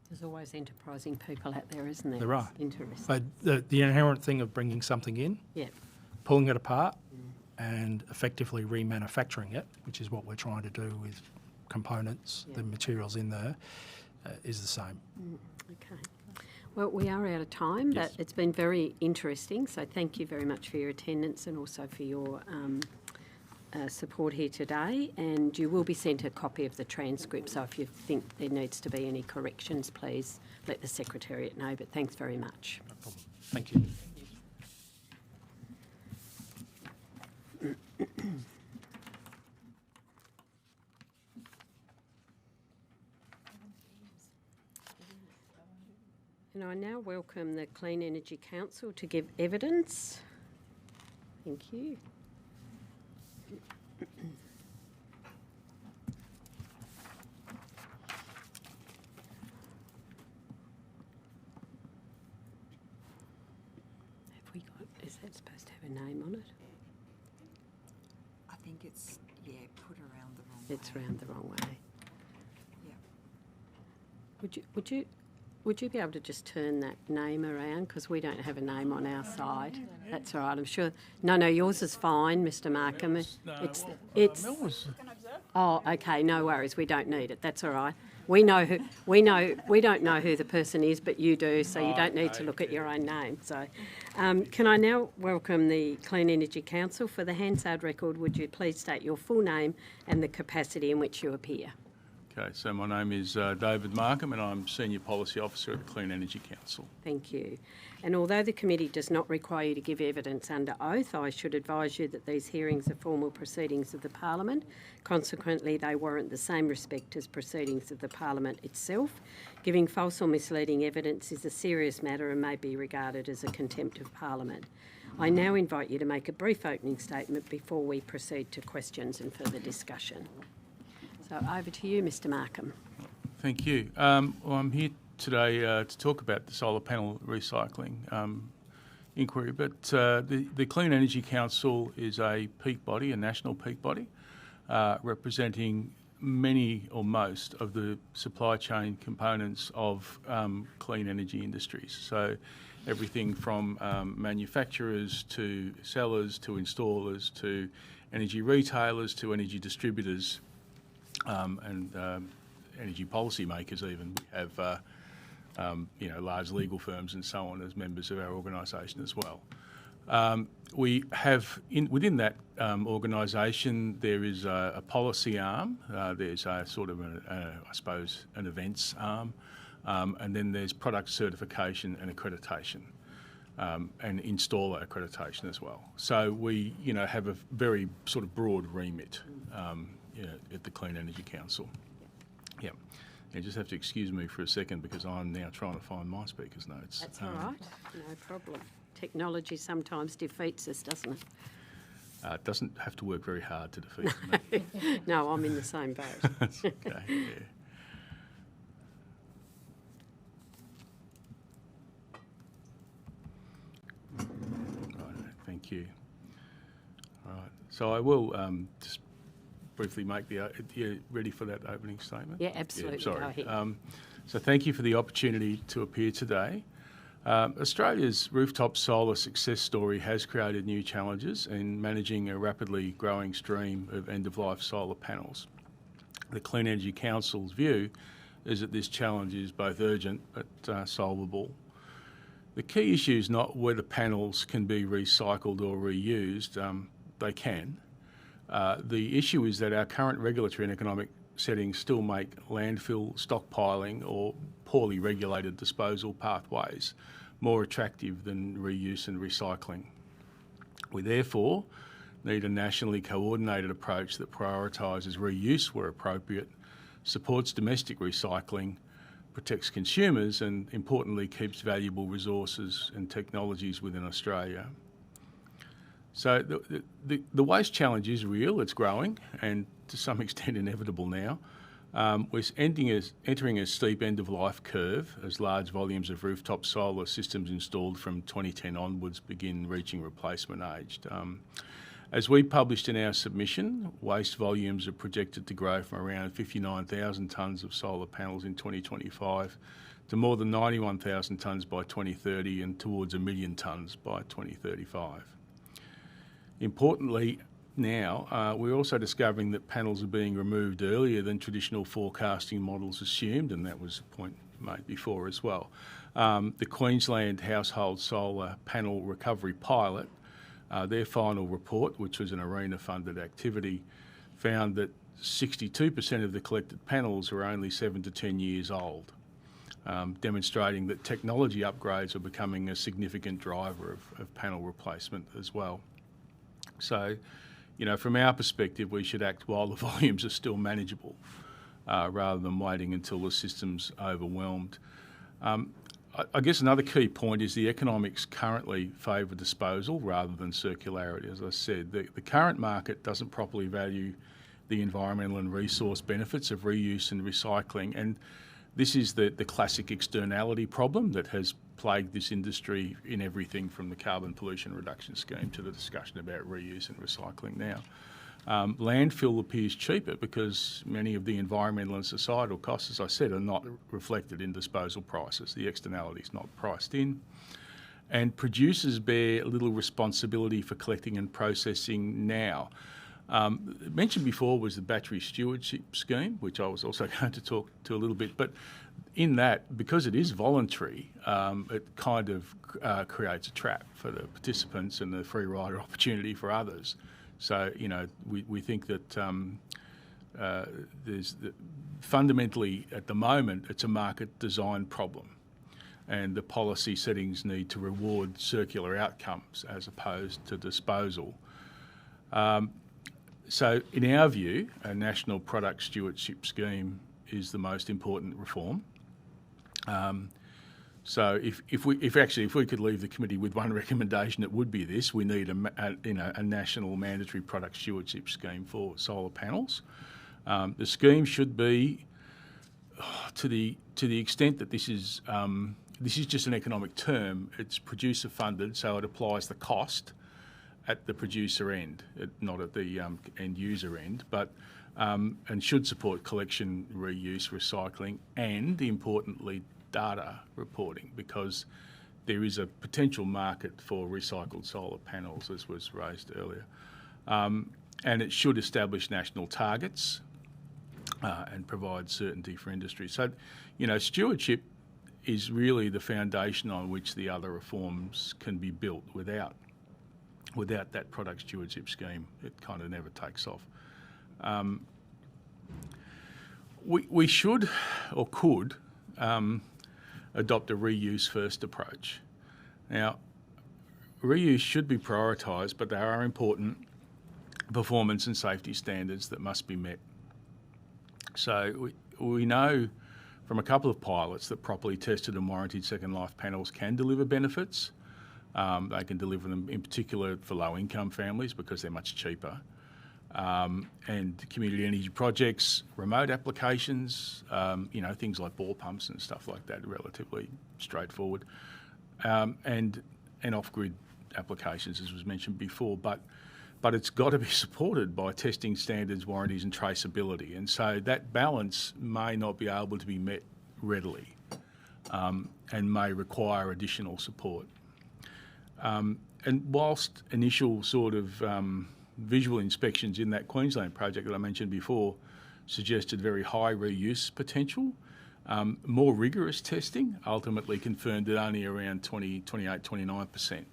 There's always enterprising people out there, isn't there? There are. It's interesting. But the inherent thing of bringing something in, pulling it apart and effectively remanufacturing it, which is what we're trying to do with components, the materials in there, is the same. Okay. Well, we are out of time, but it's been very interesting. So thank you very much for your attendance and also for your support here today. And you will be sent a copy of the transcript. So if you think there needs to be any corrections, please let the Secretariat know. But thanks very much. No problem. Thank you. And I now welcome the Clean Energy Council to give evidence. Thank you. Have we got, is that supposed to have a name on it? I think it's, put around the wrong way. It's round the wrong way. Yeah. Would you be able to just turn that name around, because we don't have a name on our side? That's all right. I'm sure. No, yours is fine, Mr. Markham. It's. Oh, okay. No worries. We don't need it. That's all right. We know who, we don't know who the person is, but you do, so you don't need to look at your own name. So, can I now welcome the Clean Energy Council? For the Hansard record, would you please state your full name and the capacity in which you appear? Okay, so my name is David Markham and I'm Senior Policy Officer at the Clean Energy Council. Thank you. And although the committee does not require you to give evidence under oath, I should advise you that these hearings are formal proceedings of the Parliament. Consequently, they warrant the same respect as proceedings of the Parliament itself. Giving false or misleading evidence is a serious matter and may be regarded as a contempt of Parliament. I now invite you to make a brief opening statement before we proceed to questions and further discussion. So over to you, Mr Markham. Thank you. Well, I'm here today to talk about the solar panel recycling inquiry, but the Clean Energy Council is a peak body, a national peak body, representing many or most of the supply chain components of clean energy industries. So everything from manufacturers to sellers to installers to energy retailers to energy distributors and energy policy makers even. We have large legal firms and so on as members of our organisation as well. We have, within that organisation, there is a policy arm, there's a sort of, I suppose, an events arm, and then there's product certification and accreditation, and installer accreditation as well. So we, have a very sort of broad remit at the Clean Energy Council. Yeah. You just have to excuse me for a second because I'm now trying to find my speaker's notes. That's all right, no problem. Technology sometimes defeats us, doesn't it? It doesn't have to work very hard to defeat me. No, I'm in the same boat. That's okay, yeah. Right, thank you. All right, so I will just briefly make you ready for that opening statement? Yeah, absolutely. Yeah, sorry. Go ahead. So thank you for the opportunity to appear today. Australia's rooftop solar success story has created new challenges in managing a rapidly growing stream of end-of-life solar panels. The Clean Energy Council's view is that this challenge is both urgent but solvable. The key issue is not whether panels can be recycled or reused. They can. The issue is that our current regulatory and economic settings still make landfill stockpiling or poorly regulated disposal pathways more attractive than reuse and recycling. We therefore need a nationally coordinated approach that prioritises reuse where appropriate, supports domestic recycling, protects consumers and, importantly, keeps valuable resources and technologies within Australia. So the waste challenge is real, it's growing and to some extent inevitable now. We're entering a steep end-of-life curve as large volumes of rooftop solar systems installed from 2010 onwards begin reaching replacement age. As we published in our submission, waste volumes are projected to grow from around 59,000 tonnes of solar panels in 2025 to more than 91,000 tonnes by 2030 and towards 1 million tonnes by 2035. Importantly, now, we're also discovering that panels are being removed earlier than traditional forecasting models assumed, and that was a point made before as well. The Queensland Household Solar Panel Recovery Pilot, their final report, which was an ARENA-funded activity, found that 62% of the collected panels are only 7 to 10 years old, demonstrating that technology upgrades are becoming a significant driver of panel replacement as well. So, from our perspective, we should act while the volumes are still manageable, rather than waiting until the system's overwhelmed. I guess another key point is the economics currently favour disposal rather than circularity. As I said, the current market doesn't properly value the environmental and resource benefits of reuse and recycling, and this is the classic externality problem that has plagued this industry in everything from the carbon pollution reduction scheme to the discussion about reuse and recycling now. Landfill appears cheaper because many of the environmental and societal costs, as I said, are not reflected in disposal prices. The externality is not priced in. And producers bear little responsibility for collecting and processing now. Mentioned before was the battery stewardship scheme, which I was also going to talk to a little bit. But in that, because it is voluntary, it kind of creates a trap for the participants and the free rider opportunity for others. So, you know, we think that fundamentally at the moment it's a market design problem, and the policy settings need to reward circular outcomes as opposed to disposal. So in our view, a national product stewardship scheme is the most important reform. So if we could leave the committee with one recommendation, it would be this: we need a national mandatory product stewardship scheme for solar panels. The scheme should be, to the extent that this is just an economic term, it's producer funded, so it applies the cost at the producer end, not at the end user end, but and should support collection, reuse, recycling, and importantly, data reporting, because there is a potential market for recycled solar panels, as was raised earlier. And it should establish national targets and provide certainty for industry. So, you know, stewardship is really the foundation on which the other reforms can be built. Without that product stewardship scheme, it kind of never takes off. We should or could adopt a reuse first approach. Now, reuse should be prioritised, but there are important performance and safety standards that must be met. So we know from a couple of pilots that properly tested and warranted second life panels can deliver benefits. They can deliver them in particular for low income families because they're much cheaper. And community energy projects, remote applications, you know, things like bore pumps and stuff like that are relatively straightforward. And off-grid applications, as was mentioned before, but it's got to be supported by testing standards, warranties and traceability. And so that balance may not be able to be met readily and may require additional support. And whilst initial sort of visual inspections in that Queensland project that I mentioned before suggested very high reuse potential, more rigorous testing ultimately confirmed that only around 28, 29%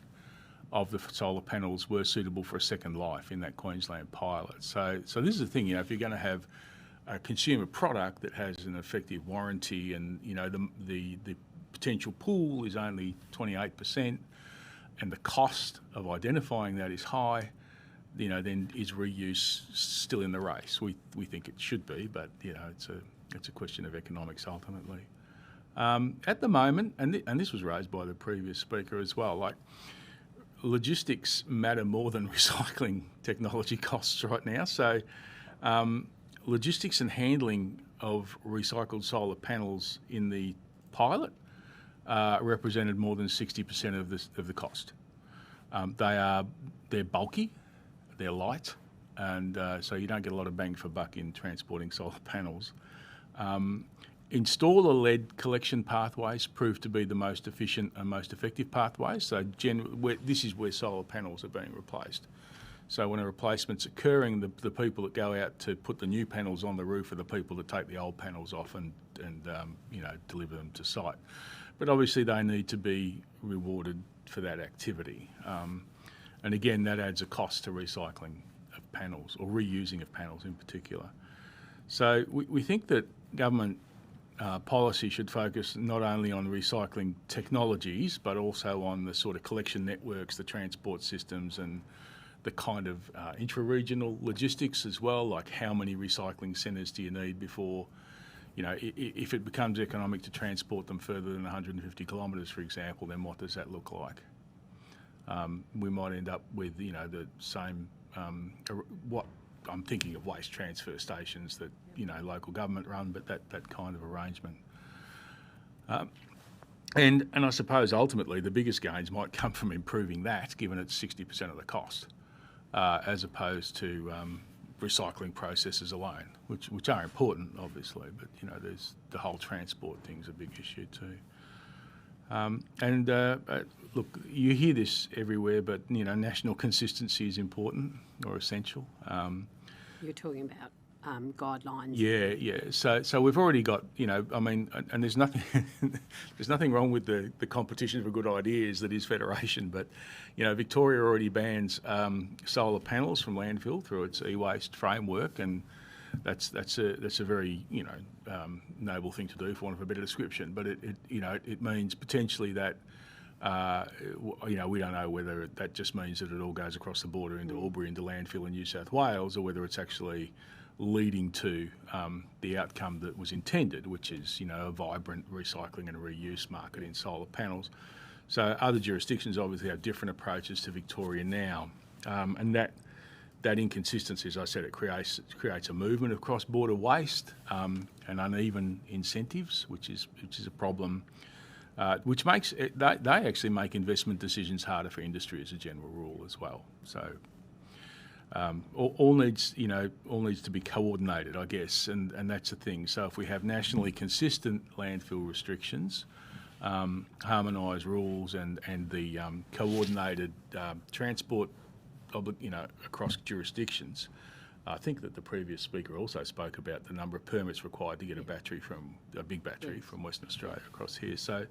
of the solar panels were suitable for a second life in that Queensland pilot. So this is the thing, you know, if you're going to have a consumer product that has an effective warranty and, you know, the potential pool is only 28% and the cost of identifying that is high, you know, then is reuse still in the race? We think it should be, but, you know, it's a question of economics ultimately. At the moment, and this was raised by the previous speaker as well, like, logistics matter more than recycling technology costs right now. So logistics and handling of recycled solar panels in the pilot represented more than 60% of the cost. They're bulky, they're light, and so you don't get a lot of bang for buck in transporting solar panels. Installer-led collection pathways prove to be the most efficient and most effective pathways. So this is where solar panels are being replaced. So when a replacement's occurring, the people that go out to put the new panels on the roof are the people that take the old panels off and you know, deliver them to site. But obviously they need to be rewarded for that activity. And again, that adds a cost to recycling of panels or reusing of panels in particular. So we think that government policy should focus not only on recycling technologies, but also on the sort of collection networks, the transport systems, and the kind of intra-regional logistics as well, like how many recycling centres do you need before, you know, if it becomes economic to transport them further than 150 kilometres, for example, then what does that look like? We might end up with, you know, the same, what I'm thinking of waste transfer stations that, you know, local government run, but that kind of arrangement. And I suppose ultimately the biggest gains might come from improving that, given it's 60% of the cost, as opposed to recycling processes alone, which are important, obviously, but, you know, there's the whole transport thing's a big issue too. Look, you hear this everywhere, but national consistency is important or essential. You're talking about guidelines. Yeah. So we've already got, and there's nothing, there's nothing wrong with the competition for good ideas that is federation. But, Victoria already bans solar panels from landfill through its e-waste framework, and that's a very noble thing to do, for want of a better description. But it means potentially that. We don't know whether that just means that it all goes across the border into Albury, into landfill in New South Wales, or whether it's actually leading to the outcome that was intended, which is a vibrant recycling and reuse market in solar panels. So other jurisdictions obviously have different approaches to Victoria now, and that inconsistency, as I said, it creates a movement of cross-border waste and uneven incentives, which is a problem. Which makes they actually make investment decisions harder for industry as a general rule as well. So all needs to be coordinated, I guess, and that's the thing. So if we have nationally consistent landfill restrictions, harmonised rules, and the coordinated transport, across jurisdictions. I think that the previous speaker also spoke about the number of permits required to get a big battery from Western Australia across here. So,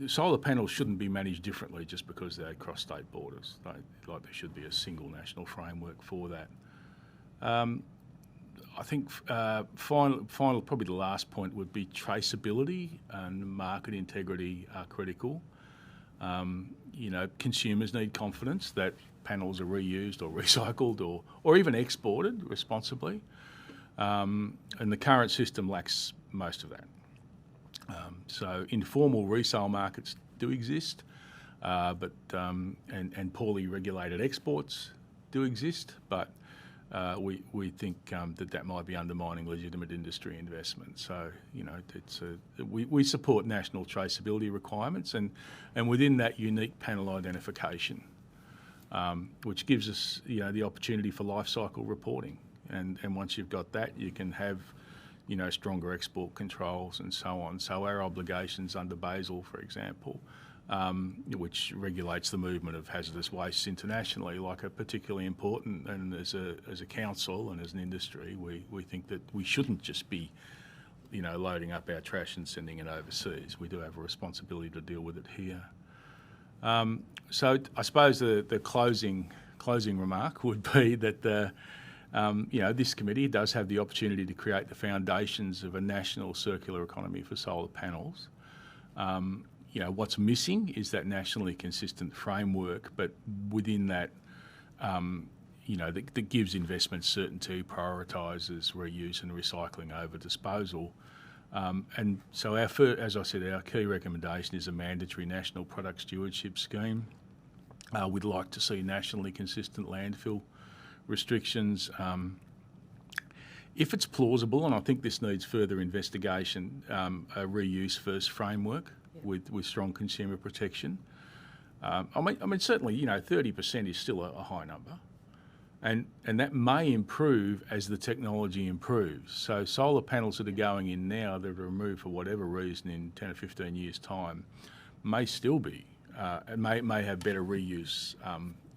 solar panels shouldn't be managed differently just because they cross state borders. Like there should be a single national framework for that. I think final, probably the last point would be traceability and market integrity are critical. Consumers need confidence that panels are reused or recycled or even exported responsibly. And the current system lacks most of that. So informal resale markets do exist, but poorly regulated exports do exist, but we think that might be undermining legitimate industry investment. So, we support national traceability requirements and within that unique panel identification. Which gives us, the opportunity for life cycle reporting. And once you've got that, you can have, stronger export controls and so on. So our obligations under Basel, for example, which regulates the movement of hazardous wastes internationally, are particularly important. And as a council and as an industry, we think that we shouldn't just be, loading up our trash and sending it overseas. We do have a responsibility to deal with it here. So I suppose the closing remark would be that this committee does have the opportunity to create the foundations of a national circular economy for solar panels. What's missing is that nationally consistent framework, but within that, that gives investment certainty, prioritises reuse and recycling over disposal. And so as I said, our key recommendation is a mandatory national product stewardship scheme. We'd like to see nationally consistent landfill restrictions. If it's plausible, and I think this needs further investigation, a reuse first framework with strong consumer protection. Certainly, 30% is still a high number. And that may improve as the technology improves. So solar panels that are going in now that are removed for whatever reason in 10 or 15 years' time may still be, may have better reuse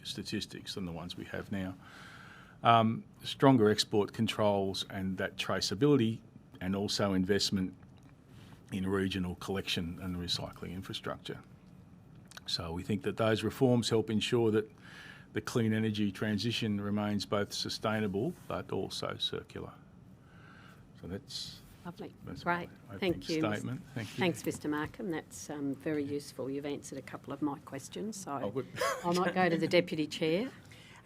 statistics than the ones we have now. Stronger export controls and that traceability, and also investment in regional collection and recycling infrastructure. So we think that those reforms help ensure that the clean energy transition remains both sustainable but also circular. So that's lovely. That's great. my Thank you. statement. Thank you. Thanks, Mr. Markham. That's very useful. You've answered a couple of my questions, so Oh, good. I might go to the Deputy Chair.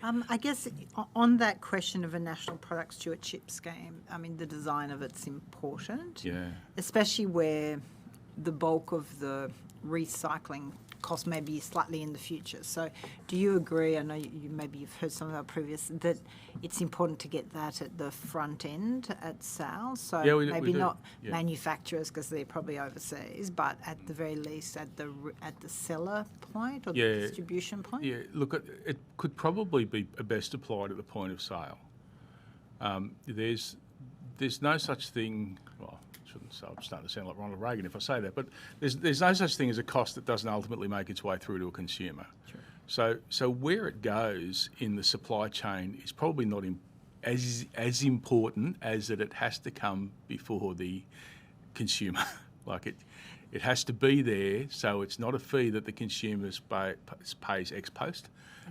I guess on that question of a national product stewardship scheme, the design of it's important, especially where the bulk of the recycling cost may be slightly in the future. So do you agree, I know you've heard some of our previous, that it's important to get that at the front end at sales? So maybe not manufacturers because they're probably overseas, but at the very least at the seller point or the distribution point? Yeah, look, it could probably be best applied at the point of sale. There's no such thing, well, I'm starting to sound like Ronald Reagan if I say that, but there's no such thing as a cost that doesn't ultimately make its way through to a consumer. Sure. So where it goes in the supply chain is probably not as important as that it has to come before the consumer. Like it has to be there, so it's not a fee that the consumer pays ex post.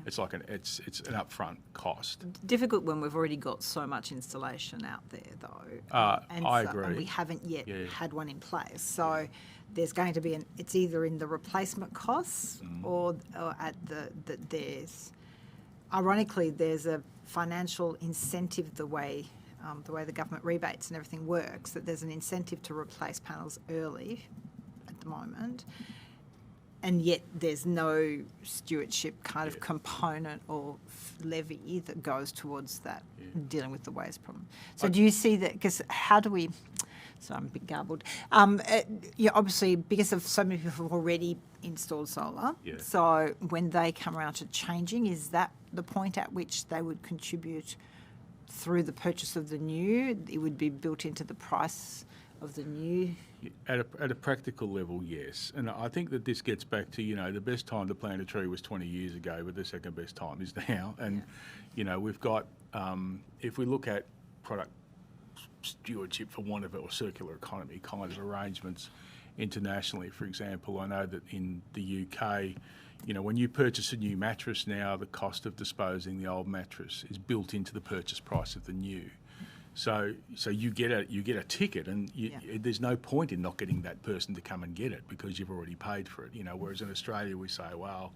It's like it's an upfront cost. Difficult when we've already got so much installation out there, though. I agree. And we haven't yet had one in place. So there's going to be it's either in the replacement costs or at ironically, there's a financial incentive the way the government rebates and everything works, that there's an incentive to replace panels early at the moment. And yet there's no stewardship kind of component or levy that goes towards that, dealing with the waste problem. So do you see that, because how do we, so I'm a bit garbled, obviously because of so many people have already installed solar, so when they come around to changing, is that the point at which they would contribute through the purchase of the new? It would be built into the price of the new? At a practical level, yes. And I think that this gets back to, the best time to plant a tree was 20 years ago, but the second best time is now. And, we've got, if we look at product stewardship, for want of it, or circular economy kind of arrangements internationally, for example, I know that in the UK, when you purchase a new mattress now, the cost of disposing the old mattress is built into the purchase price of the new. So you get a ticket, and there's no point in not getting that person to come and get it because you've already paid for it. Whereas in Australia we say, well,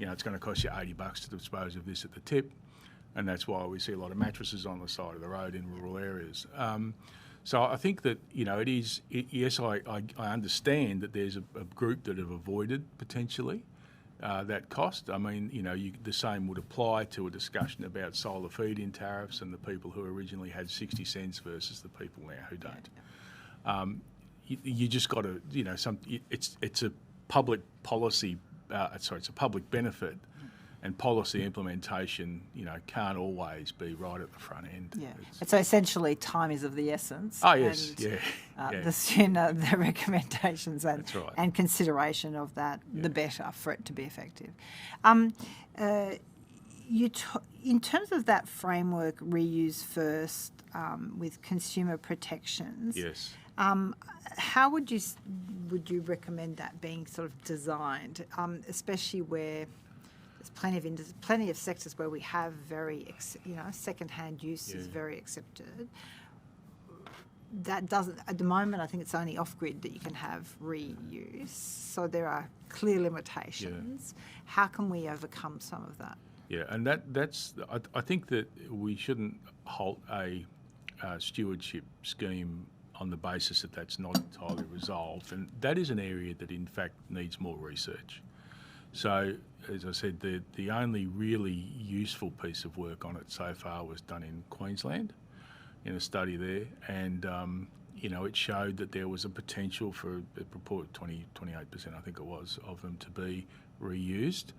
it's going to cost you $80 to dispose of this at the tip, and that's why we see a lot of mattresses on the side of the road in rural areas. So I think that it is. Yes, I understand that there's a group that have avoided potentially that cost. I mean, the same would apply to a discussion about solar feed-in tariffs and the people who originally had 60 cents versus the people now who don't. You just got to, it's a public policy, it's a public benefit, and policy implementation, can't always be right at the front end. Yeah. So essentially, time is of the essence. Oh yes, and, the sooner the recommendations and consideration of that, the better for it to be effective. In terms of that framework, reuse first with consumer protections. Yes. How would you recommend that being sort of designed, especially where plenty of sectors where we have second-hand use is very accepted. That doesn't, at the moment, I think it's only off-grid that you can have reuse. So there are clear limitations. How can we overcome some of that? Yeah, and I think that we shouldn't halt a stewardship scheme on the basis that that's not entirely resolved. And that is an area that, in fact, needs more research. So, as I said, the only really useful piece of work on it so far was done in Queensland, in a study there, and it showed that there was a potential for a purported 28%, I think it was, of them to be reused,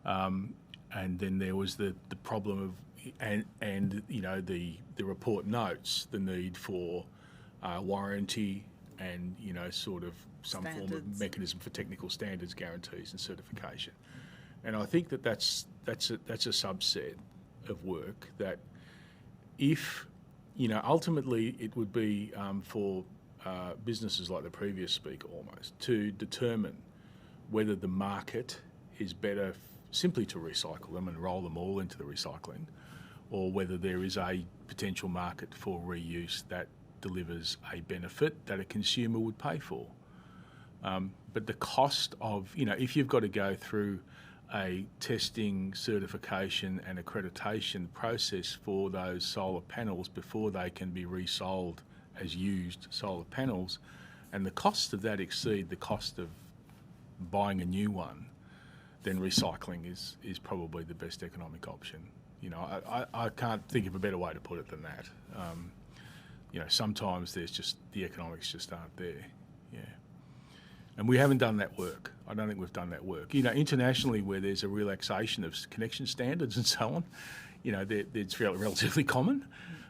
and then there was the problem of and the report notes the need for warranty and sort of some form of mechanism for technical standards, guarantees and certification. And I think that that's a subset of work that, if ultimately it would be for businesses like the previous speaker almost to determine whether the market is better simply to recycle them and roll them all into the recycling, or whether there is a potential market for reuse that delivers a benefit that a consumer would pay for. But the cost of, if you've got to go through a testing, certification and accreditation process for those solar panels before they can be resold as used solar panels, and the cost of that exceed the cost of buying a new one, then recycling is probably the best economic option. I can't think of a better way to put it than that. Sometimes there's just, the economics just aren't there. Yeah. And we haven't done that work. I don't think we've done that work. Internationally, where there's a relaxation of connection standards and so on, it's relatively common,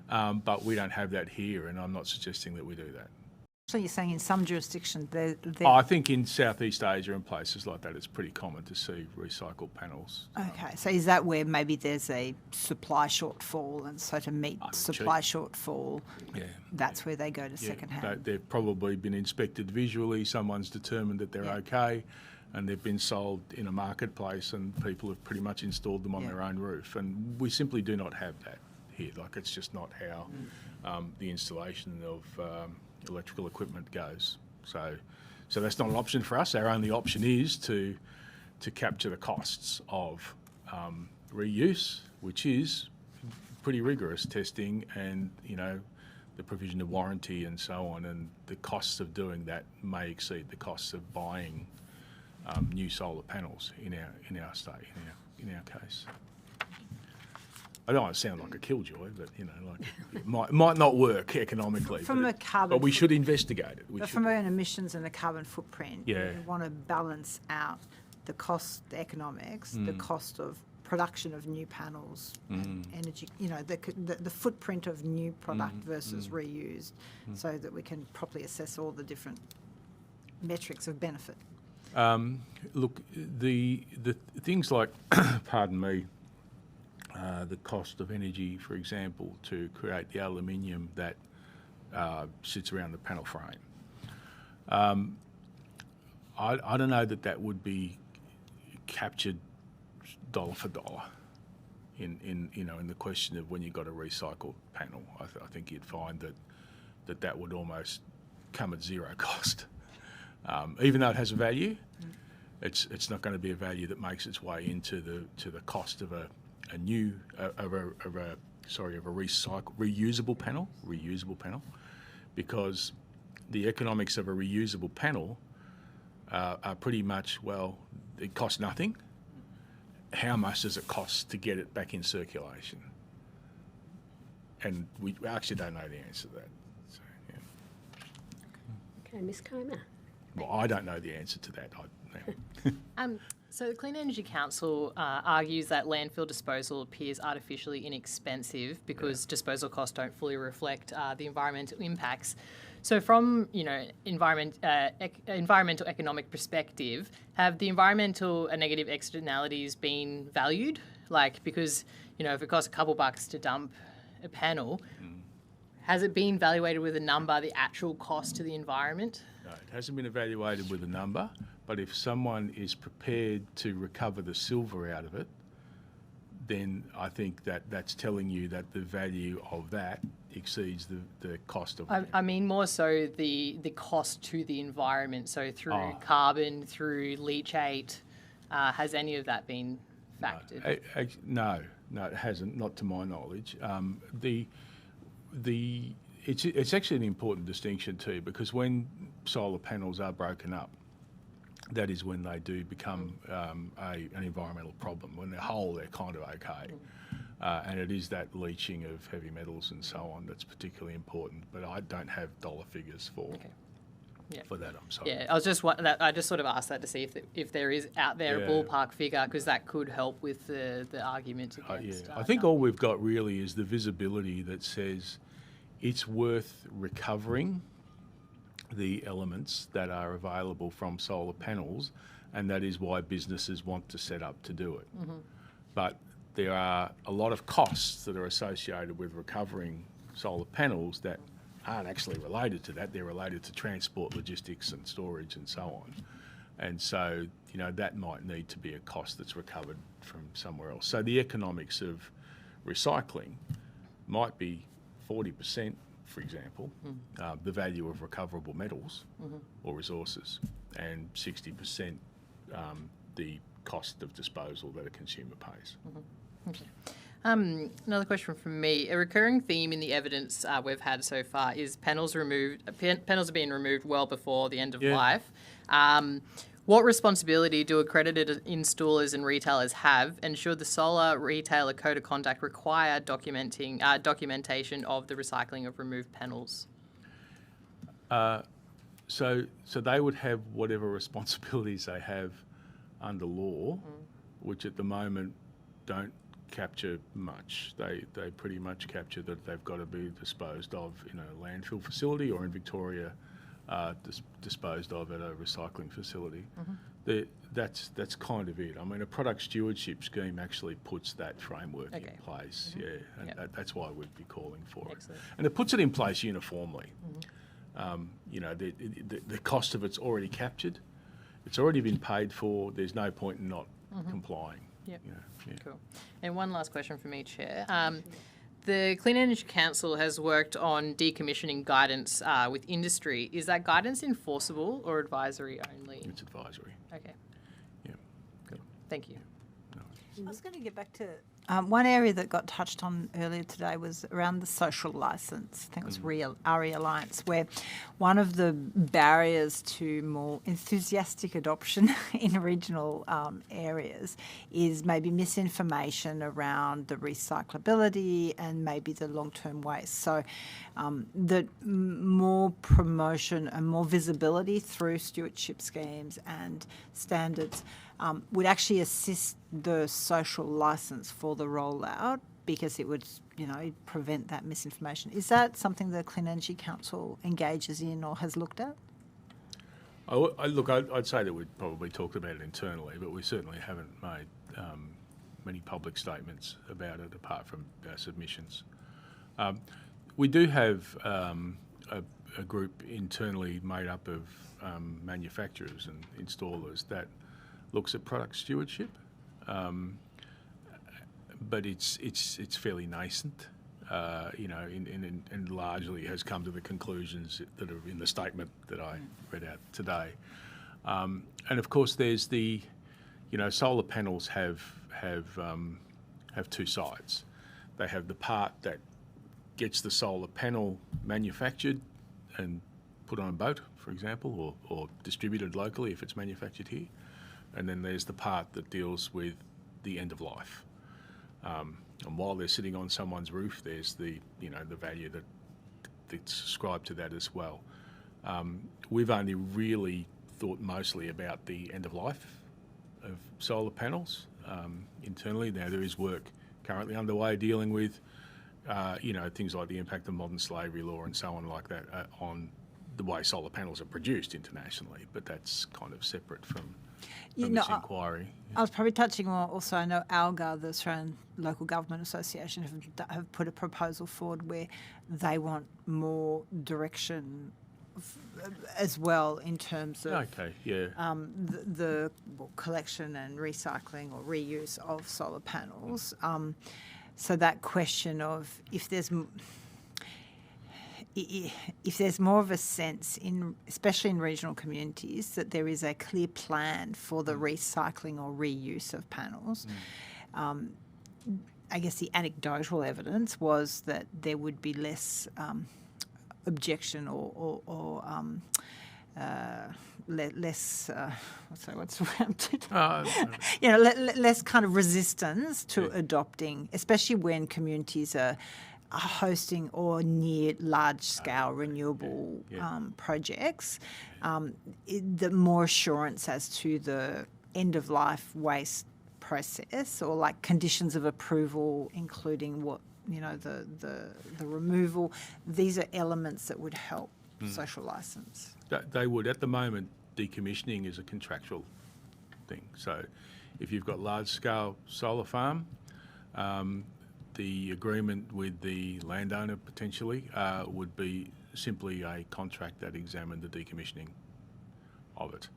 but we don't have that here, and I'm not suggesting that we do that. So you're saying in some jurisdictions they're I think in Southeast Asia and places like that, it's pretty common to see recycled panels. okay. So is that where maybe there's a supply shortfall, and so to meet supply shortfall, that's where they go to second hand? They've probably been inspected visually. Someone's determined that they're okay, and they've been sold in a marketplace, and people have pretty much installed them on their own roof. And we simply do not have that here. Like, it's just not how the installation of electrical equipment goes. So that's not an option for us. Our only option is to capture the costs of reuse, which is pretty rigorous testing and, the provision of warranty and so on. And the costs of doing that may exceed the costs of buying new solar panels in our state, in our case. I don't want to sound like a killjoy, but it might not work economically. But we should investigate it. From an emissions and a carbon footprint, you want to balance out the cost, the economics, the cost of production of new panels, and energy. The footprint of new product versus reused, so that we can properly assess all the different metrics of benefit. Look, the things like, pardon me. The cost of energy, for example, to create the aluminium that sits around the panel frame. I don't know that would be captured dollar for dollar in the question of when you got a recycled panel. I think you'd find that would almost come at zero cost, even though it has a value. It's not going to be a value that makes its way into the cost of a reusable panel, because the economics of a reusable panel are pretty much, it costs nothing. How much does it cost to get it back in circulation? And we actually don't know the answer to that. So, Okay, Ms. Comer. Well, I don't know the answer to that. So the Clean Energy Council argues that landfill disposal appears artificially inexpensive because disposal costs don't fully reflect the environmental impacts. So from environmental economic perspective, have the environmental and negative externalities been valued? Because if it costs a couple bucks to dump a panel, has it been evaluated with a number, the actual cost to the environment? No, it hasn't been evaluated with a number. But if someone is prepared to recover the silver out of it, then I think that's telling you that the value of that exceeds the cost of it. I mean more so the cost to the environment, so through carbon, through leachate. Has any of that been factored? No, it hasn't, not to my knowledge. It's actually an important distinction too, because when solar panels are broken up, that is when they do become an environmental problem. When they're whole, they're kind of okay. And it is that leaching of heavy metals and so on that's particularly important. But I don't have dollar figures for that, I'm sorry. Yeah, I just sort of asked that to see if there is out there a ballpark figure, because that could help with the argument against. I think all we've got really is the visibility that says it's worth recovering the elements that are available from solar panels, and that is why businesses want to set up to do it. But there are a lot of costs that are associated with recovering solar panels that aren't actually related to that. They're related to transport, logistics and storage and so on. And so, that might need to be a cost that's recovered from somewhere else. So the economics of recycling might be 40%, for example, the value of recoverable metals or resources, and 60% the cost of disposal that a consumer pays. Okay. Another question from me. A recurring theme in the evidence we've had so far is panels are being removed well before the end of life. What responsibility do accredited installers and retailers have, and should the solar retailer code of conduct require documentation of the recycling of removed panels? So they would have whatever responsibilities they have under law, which at the moment don't capture much. They pretty much capture that they've got to be disposed of in a landfill facility, or in Victoria, disposed of at a recycling facility. That's kind of it. I mean, a product stewardship scheme actually puts that framework in place, and that's why we'd be calling for it. And it puts it in place uniformly. You know, the cost of it's already captured, it's already been paid for, there's no point in not complying. Yep. You know, Cool. And one last question from me, Chair. The Clean Energy Council has worked on decommissioning guidance with industry. Is that guidance enforceable or advisory only? It's advisory. Okay. Yeah. Cool. Thank you. I was going to get back to one area that got touched on earlier today was around the social licence. I think it was RE Alliance, where one of the barriers to more enthusiastic adoption in regional areas is maybe misinformation around the recyclability and maybe the long-term waste. So the more promotion and more visibility through stewardship schemes and standards would actually assist the social licence for the rollout, because it would, you know, prevent that misinformation. Is that something the Clean Energy Council engages in or has looked at? I'd say that we'd probably talked about it internally, but we certainly haven't made many public statements about it apart from our submissions. We do have a group internally made up of manufacturers and installers that looks at product stewardship, but it's fairly nascent, you know, and largely has come to the conclusions that are in the statement that I read out today. And of course, there's the, you know, solar panels have two sides. They have the part that gets the solar panel manufactured and put on a boat, for example, or distributed locally if it's manufactured here. And then there's the part that deals with the end of life. And while they're sitting on someone's roof, there's the, you know, the value that's ascribed to that as well. We've only really thought mostly about the end of life of solar panels internally. Now there is work currently underway dealing with, you know, things like the impact of modern slavery law and so on like that on the way solar panels are produced internationally, but that's kind of separate from this inquiry. I was probably touching on also, I know ALGA, the Australian Local Government Association, have put a proposal forward where they want more direction as well in terms of the collection and recycling or reuse of solar panels. So that question of if there's more of a sense, especially in regional communities, that there is a clear plan for the recycling or reuse of panels, I guess the anecdotal evidence was that there would be less objection or less what's the word? You know, less kind of resistance to adopting, especially when communities are hosting or near large-scale renewable projects, the more assurance as to the end-of-life waste process, or like conditions of approval, including what, you know, the removal. These are elements that would help social licence. They would. At the moment, decommissioning is a contractual thing. So if you've got large-scale solar farm, the agreement with the landowner potentially would be simply a contract that examined the decommissioning of it,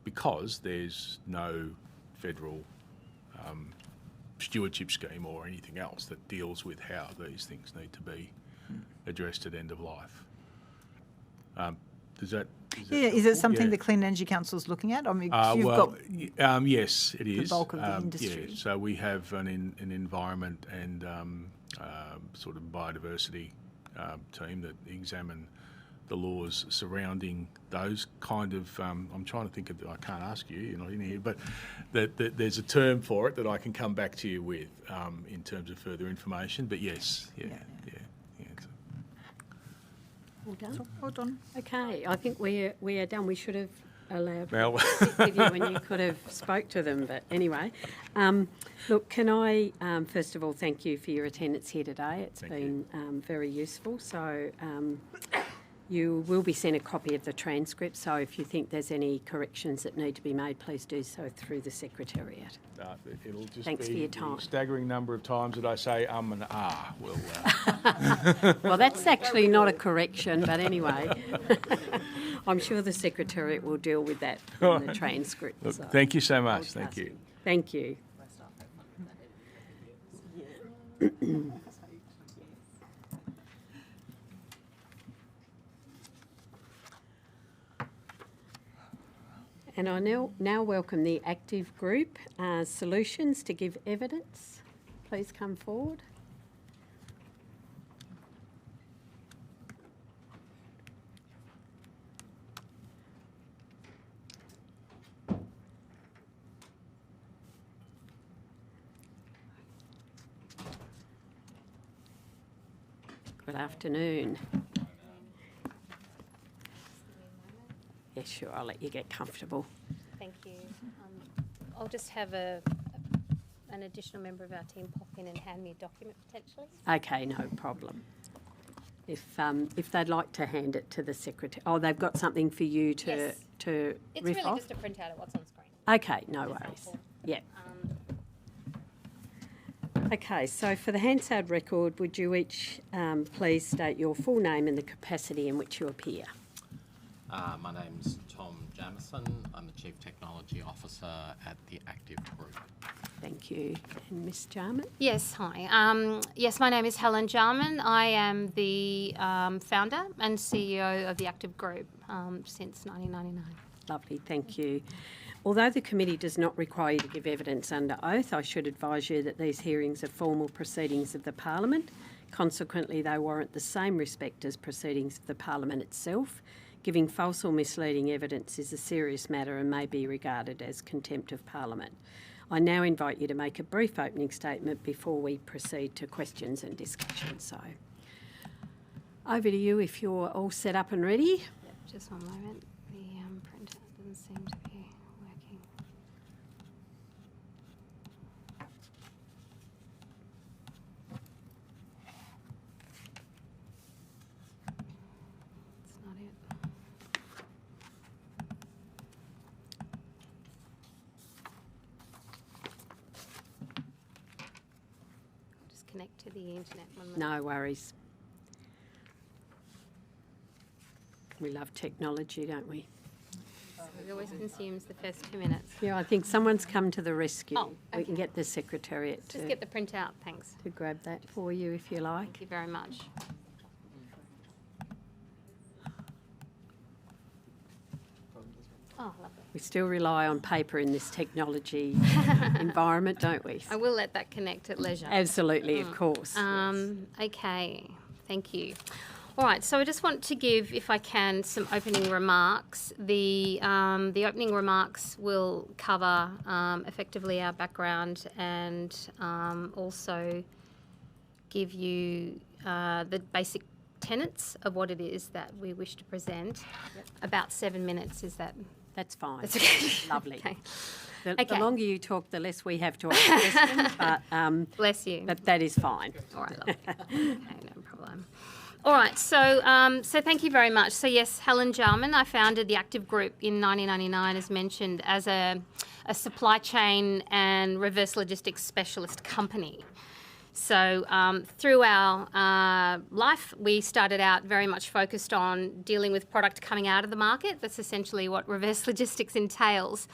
because there's no federal stewardship scheme or anything else that deals with how these things need to be addressed at end of life. Is it something the Clean Energy Council is looking at? I mean, yes, it is. The bulk of the industry. Yeah, so we have an environment and sort of biodiversity team that examine the laws surrounding those kind of. I'm trying to think of. I can't ask you. You're not in here, but there's a term for it that I can come back to you with in terms of further information. But yes, yeah. All done? All done. Okay, I think we are done. We should have allowed Mel. to sit with you when you could have spoke to them, but anyway. Look, can I first of all thank you for your attendance here today. It's been very useful. So You will be sent a copy of the transcript, so if you think there's any corrections that need to be made, please do so through the Secretariat. It'll just Thanks be for your the time. staggering number of times that I say and ah. Well, that's actually not a correction, but anyway. I'm sure the Secretariat will deal with that in the transcript. Look, so. thank you so much. Thank you. Thank you. And I now welcome the active group, Solutions to give evidence. Please come forward. Good afternoon. Yeah, sure, I'll let you get comfortable. Thank you. I'll just have an additional member of our team pop in and hand me a document potentially. Okay, no problem. If they'd like to hand it to the secretary, they've got something for you to Yes. to It's riff really off. just a printout of what's on screen. Okay, no Just worries. helpful. Yeah. Okay, so for the Hansard record, would you each please state your full name and the capacity in which you appear? My name's Tom Jamison. I'm the Chief Technology Officer at the Active Group. Thank you. And Ms. Jarman? Yes, hi. Yes, my name is Helen Jarman. I am the founder and CEO of the Active Group since 1999. Lovely, thank you. Although the committee does not require you to give evidence under oath, I should advise you that these hearings are formal proceedings of the Parliament. Consequently, they warrant the same respect as proceedings of the Parliament itself. Giving false or misleading evidence is a serious matter and may be regarded as contempt of Parliament. I now invite you to make a brief opening statement before we proceed to questions and discussion. So, over to you if you're all set up and ready. Just one moment. The printer doesn't seem to be working. It's not it. Just connect to the internet one minute. No worries. We love technology, don't we? It always consumes the first 2 minutes. Yeah, I think someone's come to the rescue. Oh, We can okay. get the Secretariat Just get the printout, thanks. to grab that for you if you like. Thank you very much. Oh, lovely. We still rely on paper in this technology environment, don't we? I will let that connect at leisure. Absolutely, of course. Okay, thank you. All right, so I just want to give, if I can, some opening remarks. The opening remarks will cover effectively our background and also give you the basic tenets of what it is that we wish to present. About 7 minutes, is that? That's fine. That's okay. Lovely. Okay. The longer you talk, the less we have to ask questions, but bless you. But that is fine. All right, lovely. Okay, no problem. All right, so thank you very much. So yes, Helen Jarman, I founded the Active Group in 1999, as mentioned, as a supply chain and reverse logistics specialist company. So through our life, we started out very much focused on dealing with product coming out of the market. That's essentially what reverse logistics entails.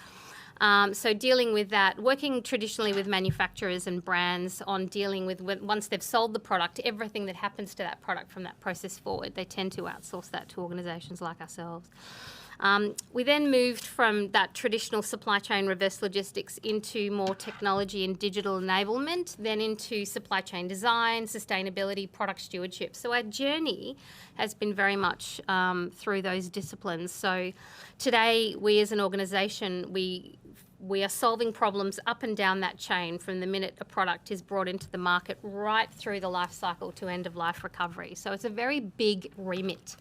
So dealing with that, working traditionally with manufacturers and brands on dealing with once they've sold the product, everything that happens to that product from that process forward. They tend to outsource that to organisations like ourselves. We then moved from that traditional supply chain reverse logistics into more technology and digital enablement, then into supply chain design, sustainability, product stewardship. So our journey has been very much through those disciplines. So today, we as an organisation, we are solving problems up and down that chain from the minute a product is brought into the market right through the life cycle to end-of-life recovery. So it's a very big remit.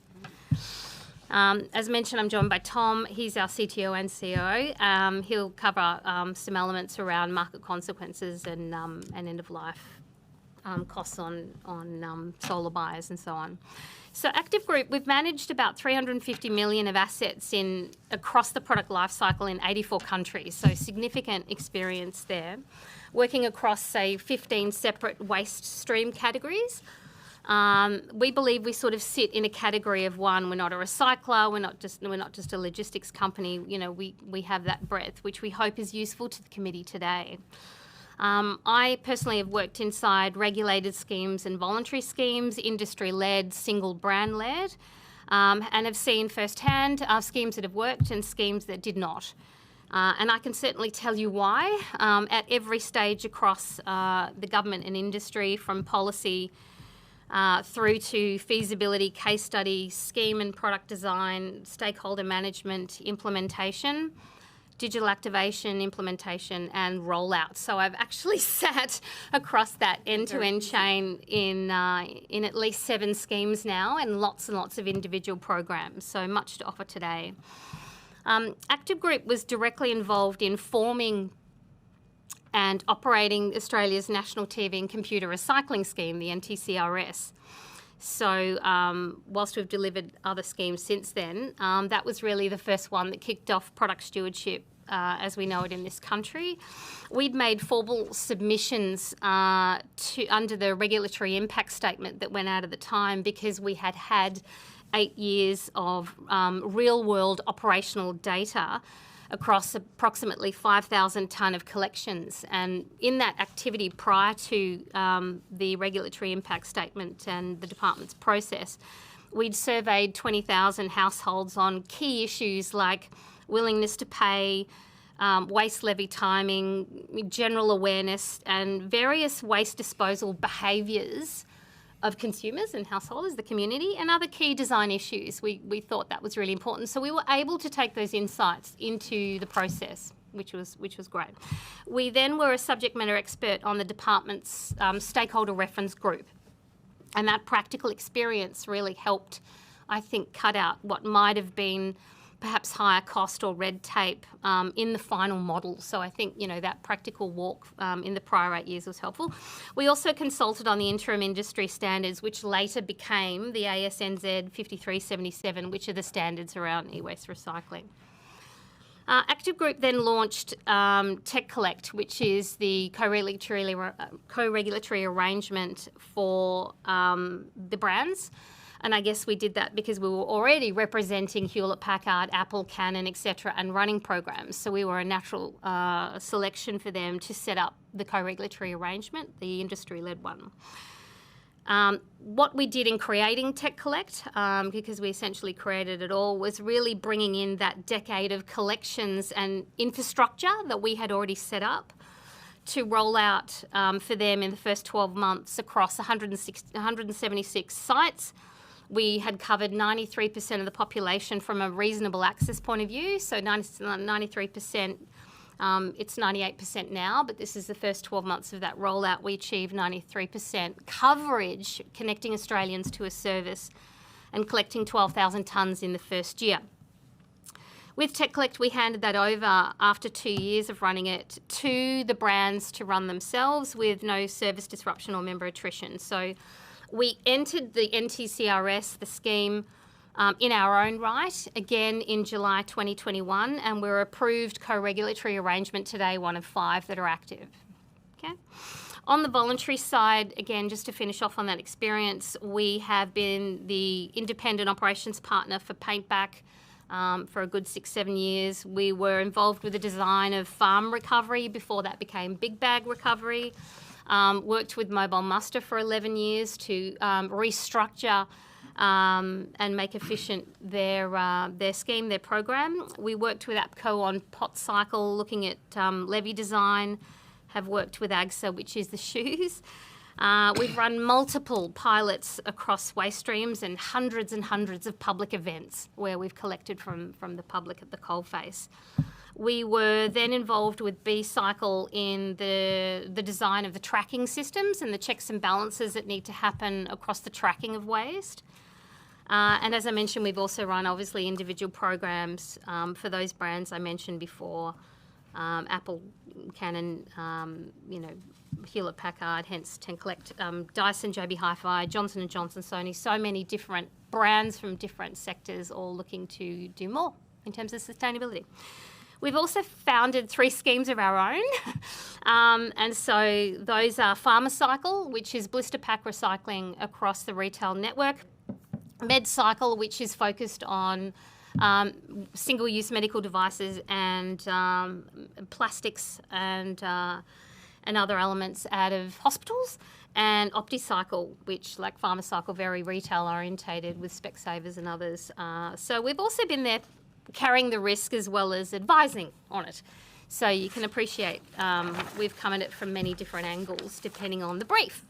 As mentioned, I'm joined by Tom. He's our CTO and COO. He'll cover some elements around market consequences and end-of-life costs on solar buyers and so on. So Active Group, we've managed about 350 million of assets across the product life cycle in 84 countries, so significant experience there. Working across, say, 15 separate waste stream categories. We believe we sort of sit in a category of one. We're not a recycler. We're not just a logistics company. You know, we have that breadth, which we hope is useful to the committee today. I personally have worked inside regulated schemes and voluntary schemes, industry-led, single brand-led, and have seen firsthand schemes that have worked and schemes that did not. And I can certainly tell you why. At every stage across the government and industry, from policy through to feasibility, case study, scheme and product design, stakeholder management, implementation, digital activation, implementation and rollout. So I've actually sat across that end-to-end chain in at least 7 schemes now and lots of individual programs. So much to offer today. Active Group was directly involved in forming and operating Australia's National TV and Computer Recycling Scheme, the NTCRS. So whilst we've delivered other schemes since then, that was really the first one that kicked off product stewardship as we know it in this country. We'd made formal submissions under the regulatory impact statement that went out at the time because we had 8 years of real-world operational data across approximately 5,000 tonne of collections. And in that activity prior to the regulatory impact statement and the department's process, we'd surveyed 20,000 households on key issues like willingness to pay, waste levy timing, general awareness, and various waste disposal behaviours of consumers and householders, the community, and other key design issues. We thought that was really important. So we were able to take those insights into the process, which was great. We then were a subject matter expert on the department's stakeholder reference group. And that practical experience really helped, I think, cut out what might have been perhaps higher cost or red tape in the final model. So I think, you know, that practical walk in the prior 8 years was helpful. We also consulted on the interim industry standards, which later became the ASNZ 5377, which are the standards around e-waste recycling. Active Group then launched Tech Collect, which is the co-regulatory arrangement for the brands. And I guess we did that because we were already representing Hewlett-Packard, Apple, Canon, etc., and running programs. So we were a natural selection for them to set up the co-regulatory arrangement, the industry-led one. What we did in creating Tech Collect, because we essentially created it all, was really bringing in that decade of collections and infrastructure that we had already set up to roll out for them in the first 12 months across 176 sites. We had covered 93% of the population from a reasonable access point of view, so 93%, it's 98% now, but this is the first 12 months of that rollout. We achieved 93% coverage, connecting Australians to a service and collecting 12,000 tonnes in the first year. With Tech Collect, we handed that over after 2 years of running it to the brands to run themselves with no service disruption or member attrition. So we entered the NTCRS, the scheme, in our own right, again in July 2021, and we're approved co-regulatory arrangement today, one of 5 that are active. Okay. On the voluntary side, again, just to finish off on that experience, we have been the independent operations partner for Paintback for a good 6-7 years. We were involved with the design of farm recovery before that became big bag recovery. Worked with Mobile Muster for 11 years to restructure and make efficient their scheme, their program. We worked with APCO on pot cycle, looking at levy design, have worked with AGSA, which is the shoes. We've run multiple pilots across waste streams and hundreds of public events where we've collected from the public at the coalface. We were then involved with B-Cycle in the design of the tracking systems and the checks and balances that need to happen across the tracking of waste. And as I mentioned, we've also run, obviously, individual programs for those brands I mentioned before. Apple, Canon, Hewlett Packard, hence Tencollect, Dyson, JB Hi-Fi, Johnson & Johnson, Sony, so many different brands from different sectors all looking to do more in terms of sustainability. We've also founded 3 schemes of our own. And so those are PharmaCycle, which is blister pack recycling across the retail network. MedCycle, which is focused on single-use medical devices and plastics and other elements out of hospitals. And OptiCycle, which, like PharmaCycle, very retail-orientated with Specsavers and others. So we've also been there carrying the risk as well as advising on it. So you can appreciate we've come at it from many different angles depending on the brief.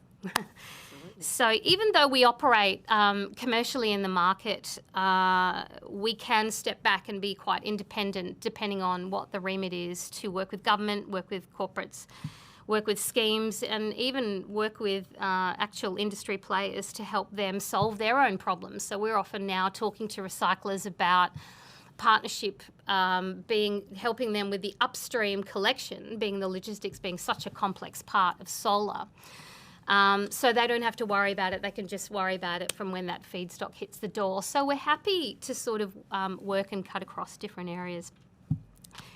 So even though we operate commercially in the market, we can step back and be quite independent depending on what the remit is to work with government, work with corporates, work with schemes, and even work with actual industry players to help them solve their own problems. So we're often now talking to recyclers about partnership, helping them with the upstream collection, being the logistics being such a complex part of solar. So they don't have to worry about it. They can just worry about it from when that feedstock hits the door. So we're happy to sort of work and cut across different areas.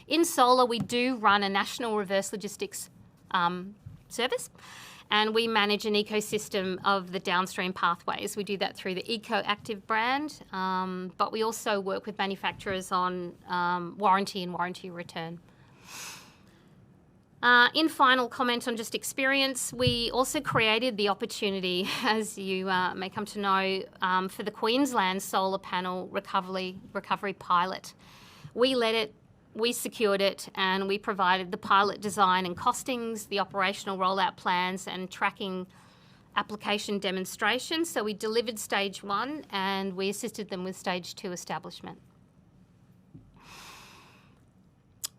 In solar, we do run a national reverse logistics service, and we manage an ecosystem of the downstream pathways. We do that through the EcoActive brand, but we also work with manufacturers on warranty and warranty return. In final comment on just experience, we also created the opportunity, as you may come to know, for the Queensland solar panel recovery pilot. We led it, we secured it, and we provided the pilot design and costings, the operational rollout plans and tracking application demonstrations. So we delivered stage 1 and we assisted them with stage 2 establishment.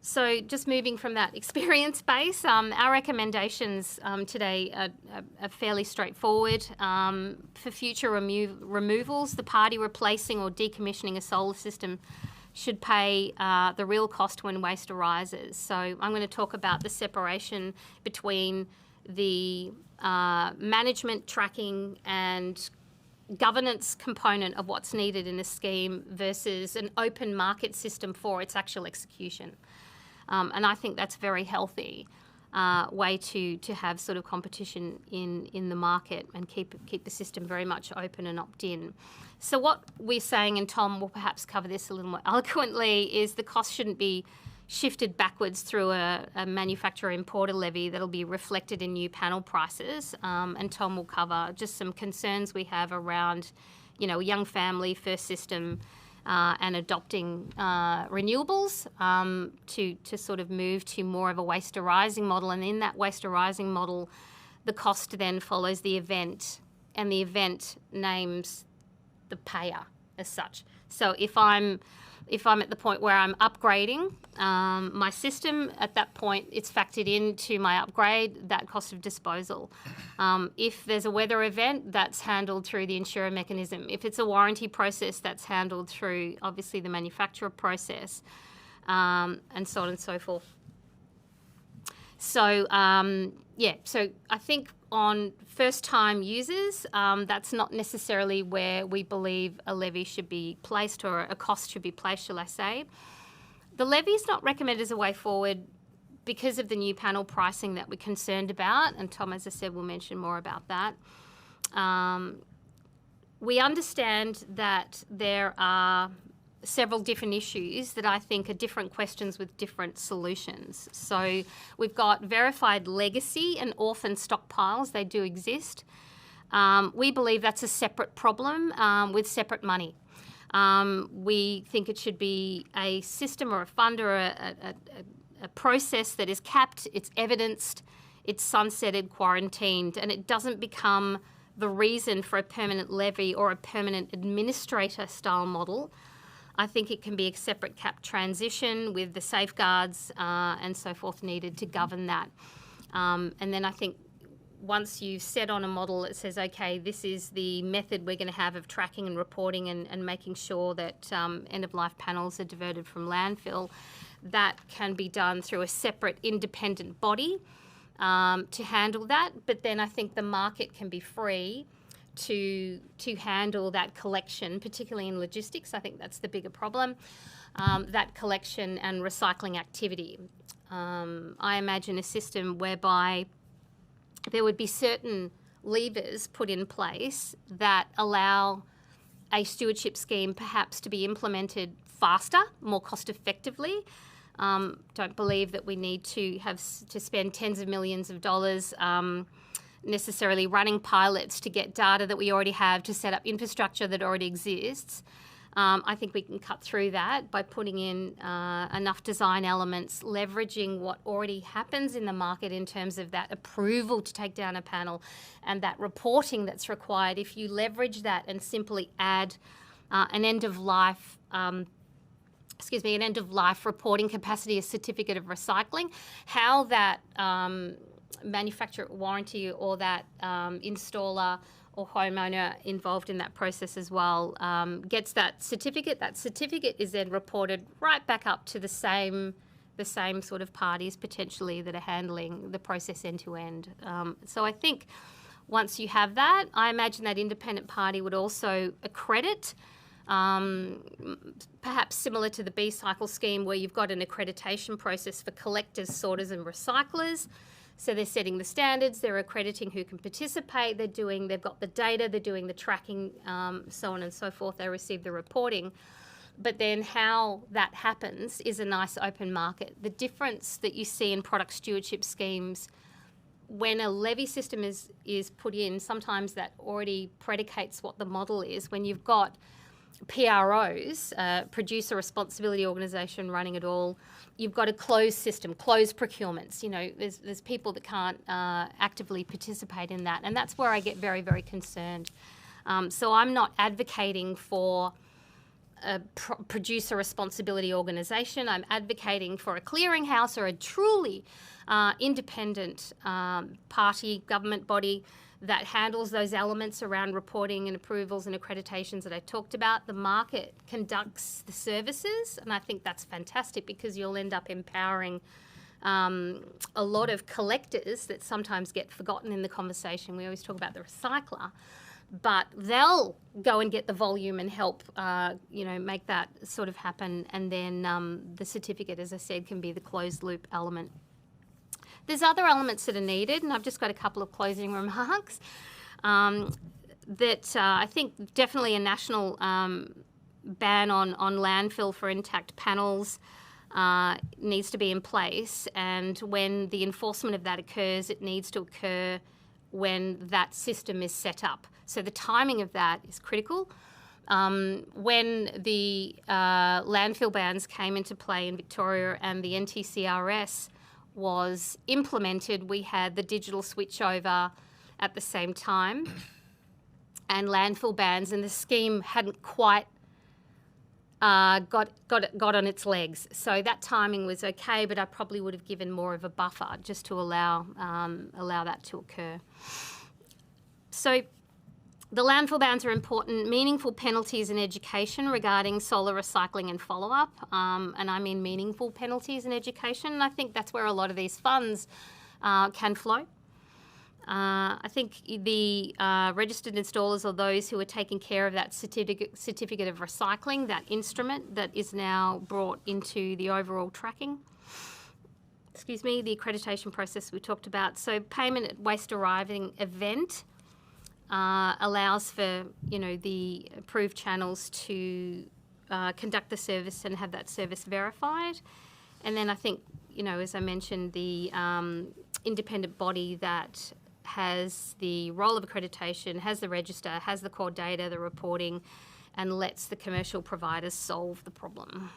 So just moving from that experience base, our recommendations today are fairly straightforward. For future removals, the party replacing or decommissioning a solar system should pay the real cost when waste arises. So I'm going to talk about the separation between the management, tracking and governance component of what's needed in a scheme versus an open market system for its actual execution. And I think that's a very healthy way to have sort of competition in the market and keep the system very much open and opt-in. So what we're saying, and Tom will perhaps cover this a little more eloquently, is the cost shouldn't be shifted backwards through a manufacturer importer levy that'll be reflected in new panel prices. And Tom will cover just some concerns we have around, a young family, first system, and adopting renewables to sort of move to more of a waste arising model. And in that waste arising model, the cost then follows the event, and the event names the payer as such. So if I'm at the point where I'm upgrading my system, at that point it's factored into my upgrade, that cost of disposal. If there's a weather event, that's handled through the insurer mechanism. If it's a warranty process, that's handled through obviously the manufacturer process, and so on and so forth. So so I think on first-time users, that's not necessarily where we believe a levy should be placed, or a cost should be placed, shall I say. The levy is not recommended as a way forward because of the new panel pricing that we're concerned about, and Tom, as I said, will mention more about that. We understand that there are several different issues that I think are different questions with different solutions. So we've got verified legacy and orphan stockpiles. They do exist. We believe that's a separate problem with separate money. We think it should be a system or a fund or a process that is capped, it's evidenced, it's sunsetted, quarantined, and it doesn't become the reason for a permanent levy or a permanent administrator style model. I think it can be a separate cap transition with the safeguards and so forth needed to govern that. And then I think once you've set on a model that says, okay, this is the method we're going to have of tracking and reporting and making sure that end-of-life panels are diverted from landfill, that can be done through a separate independent body to handle that. But then I think the market can be free to handle that collection, particularly in logistics. I think that's the bigger problem, that collection and recycling activity. I imagine a system whereby there would be certain levers put in place that allow a stewardship scheme perhaps to be implemented faster, more cost effectively. Don't believe that we need to have to spend tens of millions of dollars necessarily running pilots to get data that we already have to set up infrastructure that already exists. I think we can cut through that by putting in enough design elements, leveraging what already happens in the market in terms of that approval to take down a panel and that reporting that's required. If you leverage that and simply add an end-of-life reporting capacity, a certificate of recycling, how that manufacturer warranty or that installer or homeowner involved in that process as well gets that certificate. That certificate is then reported right back up to the same sort of parties potentially that are handling the process end to end. So I think once you have that, I imagine that independent party would also accredit, perhaps similar to the B-cycle scheme where you've got an accreditation process for collectors, sorters and recyclers. So they're setting the standards, they're accrediting who can participate, they've got the data, they're doing the tracking, so on and so forth, they receive the reporting. But then how that happens is a nice open market. The difference that you see in product stewardship schemes, when a levy system is put in, sometimes that already predicates what the model is. When you've got PROs, producer responsibility organisation running it all, you've got a closed system, closed procurements. You know, there's people that can't actively participate in that, and that's where I get very, very concerned. So I'm not advocating for a producer responsibility organisation. I'm advocating for a clearinghouse or a truly independent party, government body that handles those elements around reporting and approvals and accreditations that I talked about. The market conducts the services, and I think that's fantastic because you'll end up empowering a lot of collectors that sometimes get forgotten in the conversation. We always talk about the recycler, but they'll go and get the volume and help, make that sort of happen. And then the certificate, as I said, can be the closed loop element. There's other elements that are needed, and I've just got a couple of closing remarks, that I think definitely a national ban on landfill for intact panels needs to be in place, and when the enforcement of that occurs, it needs to occur when that system is set up. So the timing of that is critical. When the landfill bans came into play in Victoria and the NTCRS was implemented, we had the digital switchover at the same time and landfill bans, and the scheme hadn't quite got on its legs. So that timing was okay, but I probably would have given more of a buffer just to allow that to occur. So the landfill bans are important. Meaningful penalties in education regarding solar recycling and follow-up, and I mean meaningful penalties in education. And I think that's where a lot of these funds can flow. I think the registered installers are those who are taking care of that certificate of recycling, that instrument that is now brought into the overall tracking. The accreditation process we talked about. So payment at waste arriving event allows for, the approved channels to conduct the service and have that service verified. And then I think, as I mentioned, the independent body that has the role of accreditation, has the register, has the core data, the reporting, and lets the commercial providers solve the problem.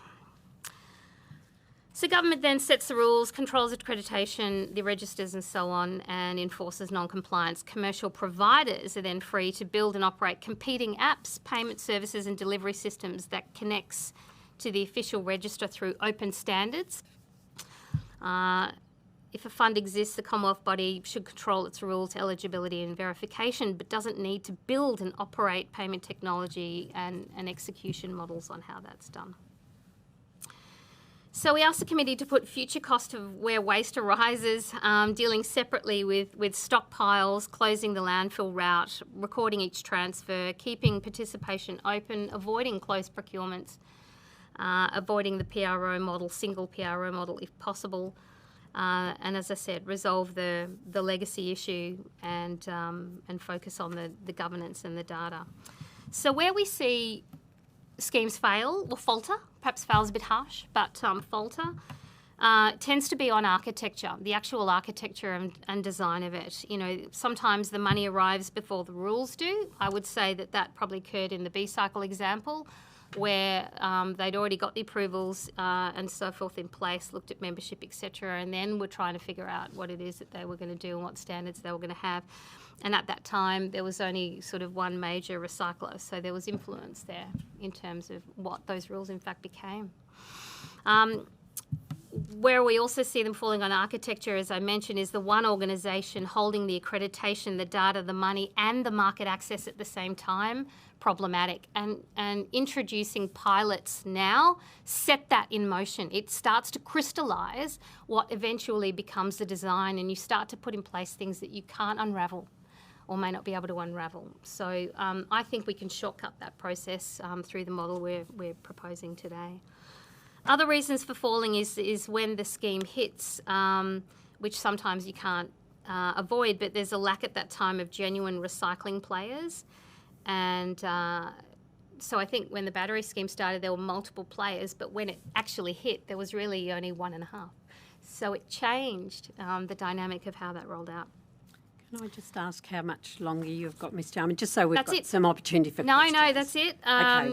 So government then sets the rules, controls accreditation, the registers and so on, and enforces non-compliance. Commercial providers are then free to build and operate competing apps, payment services and delivery systems that connects to the official register through open standards. If a fund exists, the Commonwealth body should control its rules, eligibility and verification, but doesn't need to build and operate payment technology and execution models on how that's done. So we asked the committee to put future cost of where waste arises, dealing separately with stockpiles, closing the landfill route, recording each transfer, keeping participation open, avoiding closed procurements, avoiding the PRO model, single PRO model if possible, and as I said, resolve the legacy issue and focus on the governance and the data. So where we see schemes fail or falter, perhaps fail is a bit harsh, but falter, tends to be on architecture, the actual architecture and design of it. You know, sometimes the money arrives before the rules do. I would say that probably occurred in the B-cycle example, where they'd already got the approvals and so forth in place, looked at membership, etc., and then were trying to figure out what it is that they were going to do and what standards they were going to have. And at that time, there was only sort of one major recycler, so there was influence there in terms of what those rules in fact became. Where we also see them falling on architecture, as I mentioned, is the one organisation holding the accreditation, the data, the money and the market access at the same time, problematic. And introducing pilots now set that in motion. It starts to crystallise what eventually becomes the design, and you start to put in place things that you can't unravel or may not be able to unravel. So I think we can shortcut that process through the model we're proposing today. Other reasons for falling is when the scheme hits, which sometimes you can't avoid, but there's a lack at that time of genuine recycling players. And so I think when the battery scheme started, there were multiple players, but when it actually hit, there was really only 1.5. So it changed the dynamic of how that rolled out. Can I just ask how much longer you've got, Ms. Jarman, just so we've That's got it. some opportunity for questions? No, that's it. Okay,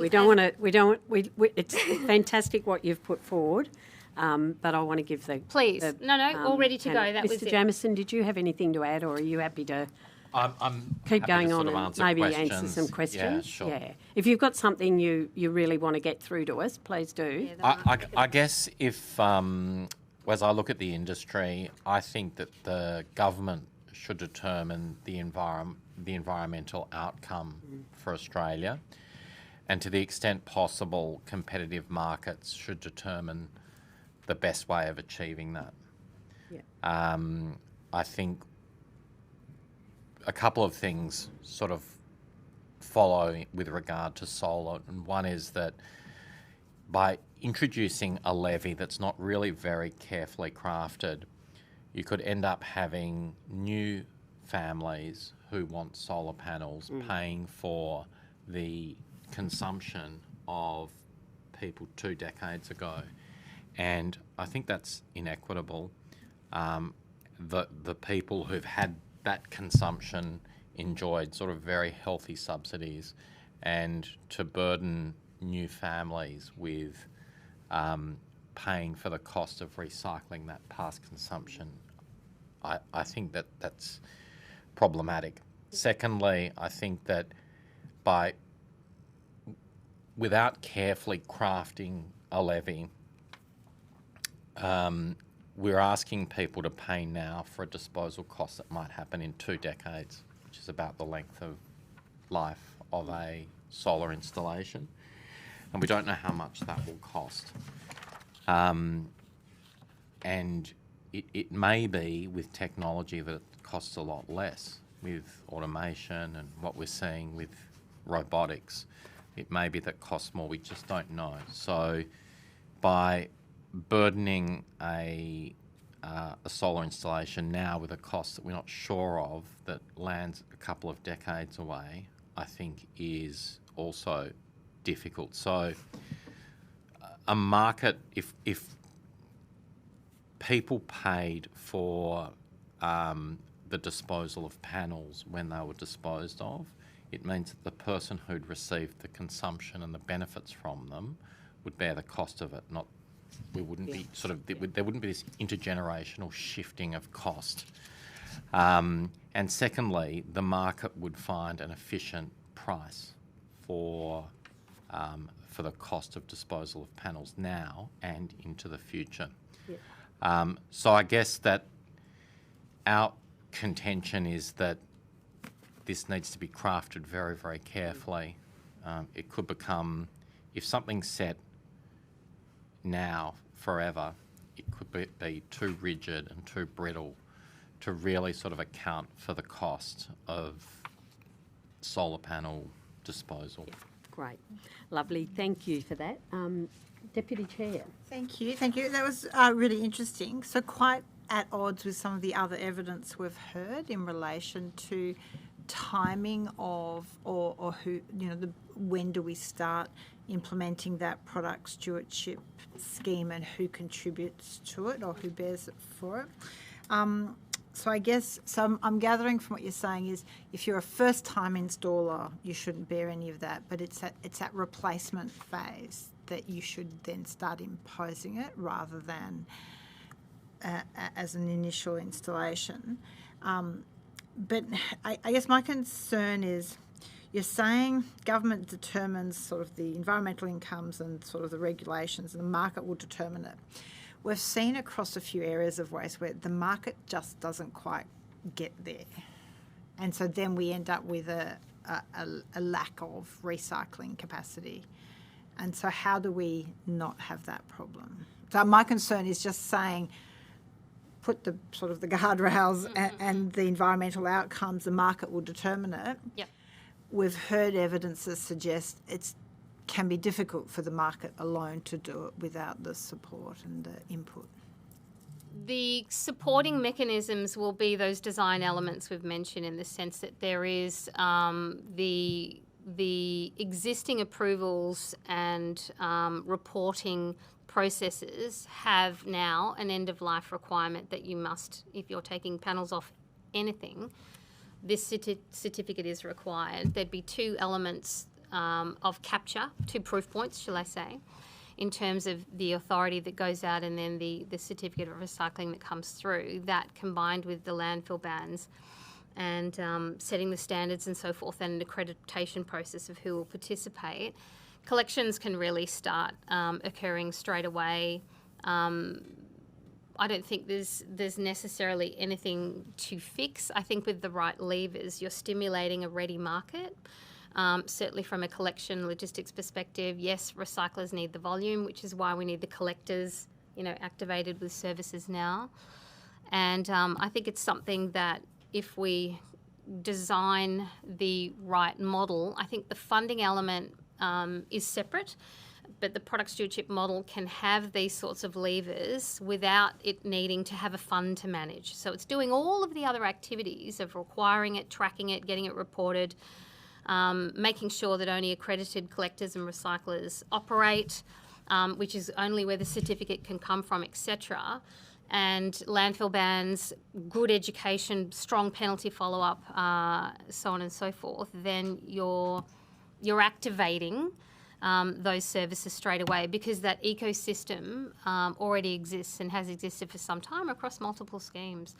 it's fantastic what you've put forward, but I want to give the... Please. All ready to go. That was it. Mr. Jamieson, did you have anything to add, or are you happy to I'm keep happy going to on sort of and answer maybe questions. answer some questions? Yeah, sure. Yeah. If you've got something you really want to get through to us, please do. I guess if, as I look at the industry, I think that the government should determine the environmental outcome for Australia, and to the extent possible, competitive markets should determine the best way of achieving that. Yeah. I think a couple of things sort of follow with regard to solar, and one is that by introducing a levy that's not really very carefully crafted, you could end up having new families who want solar panels paying for the consumption of people 2 decades ago. And I think that's inequitable. The people who've had that consumption enjoyed sort of very healthy subsidies, and to burden new families with paying for the cost of recycling that past consumption, I think that's problematic. Secondly, I think that without carefully crafting a levy, we're asking people to pay now for a disposal cost that might happen in 2 decades, which is about the length of life of a solar installation. And we don't know how much that will cost. And it may be with technology that it costs a lot less, with automation and what we're seeing with robotics. It may be that costs more, we just don't know. So by burdening a solar installation now with a cost that we're not sure of, that lands a couple of decades away, I think is also difficult. So a market, if people paid for the disposal of panels when they were disposed of, it means that the person who'd received the consumption and the benefits from them would bear the cost of it. Not, we wouldn't be sort of, there wouldn't be this intergenerational shifting of cost. And secondly, the market would find an efficient price for the cost of disposal of panels now and into the future. Yeah. So I guess that our contention is that this needs to be crafted very, very carefully. It could become, if something's set now forever, it could be too rigid and too brittle to really sort of account for the cost of solar panel disposal. Great. Lovely. Thank you for that. Deputy Chair. Thank you. Thank you. That was really interesting. So quite at odds with some of the other evidence we've heard in relation to timing of or who, when do we start implementing that product stewardship scheme and who contributes to it or who bears it for it. So I guess, I'm gathering from what you're saying is if you're a first-time installer, you shouldn't bear any of that, but it's that replacement phase that you should then start imposing it rather than as an initial installation. But I guess my concern is you're saying government determines sort of the environmental incomes and sort of the regulations and the market will determine it. We've seen across a few areas of waste where the market just doesn't quite get there. And so then we end up with a lack of recycling capacity. And so how do we not have that problem? So my concern is just saying, put the sort of the guardrails and the environmental outcomes, the market will determine it. Yep. We've heard evidence that suggests it can be difficult for the market alone to do it without the support and the input. The supporting mechanisms will be those design elements we've mentioned, in the sense that there is the existing approvals and reporting processes have now an end-of-life requirement that you must, if you're taking panels off anything, this certificate is required. There'd be two elements of capture, 2 proof points, shall I say, in terms of the authority that goes out and then the certificate of recycling that comes through. That combined with the landfill bans and setting the standards and so forth, and an accreditation process of who will participate, collections can really start occurring straight away. I don't think there's necessarily anything to fix. I think with the right levers, you're stimulating a ready market. Certainly from a collection logistics perspective, yes, recyclers need the volume, which is why we need the collectors, activated with services now. And I think it's something that if we design the right model, I think the funding element is separate, but the product stewardship model can have these sorts of levers without it needing to have a fund to manage. So it's doing all of the other activities of requiring it, tracking it, getting it reported, making sure that only accredited collectors and recyclers operate, which is only where the certificate can come from, etc. And landfill bans, good education, strong penalty follow-up, so on and so forth, then you're activating those services straight away, because that ecosystem already exists and has existed for some time across multiple schemes.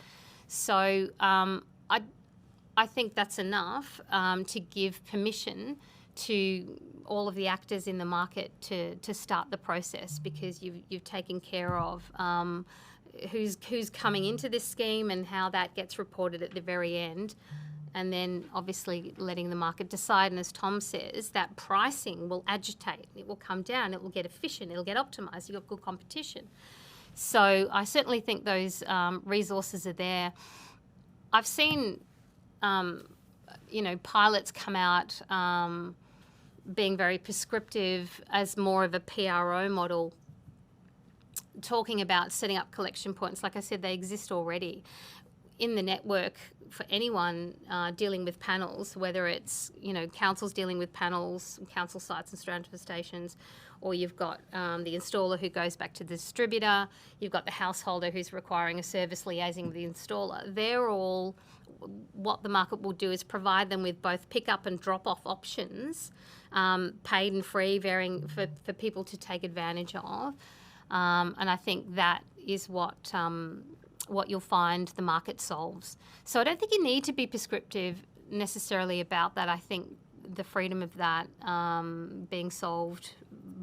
So I think that's enough to give permission to all of the actors in the market to start the process, because you've taken care of who's coming into this scheme and how that gets reported at the very end. And then obviously letting the market decide. And as Tom says, that pricing will agitate. It will come down. It will get efficient. It'll get optimised. You've got good competition. So I certainly think those resources are there. I've seen, pilots come out being very prescriptive as more of a PRO model, talking about setting up collection points. Like I said, they exist already in the network for anyone dealing with panels, whether it's, councils dealing with panels, council sites and transfer stations, or you've got the installer who goes back to the distributor, you've got the householder who's requiring a service liaising with the installer. They're all, what the market will do is provide them with both pick-up and drop-off options, paid and free, varying for people to take advantage of. And I think that is what you'll find the market solves. So I don't think you need to be prescriptive necessarily about that. I think the freedom of that being solved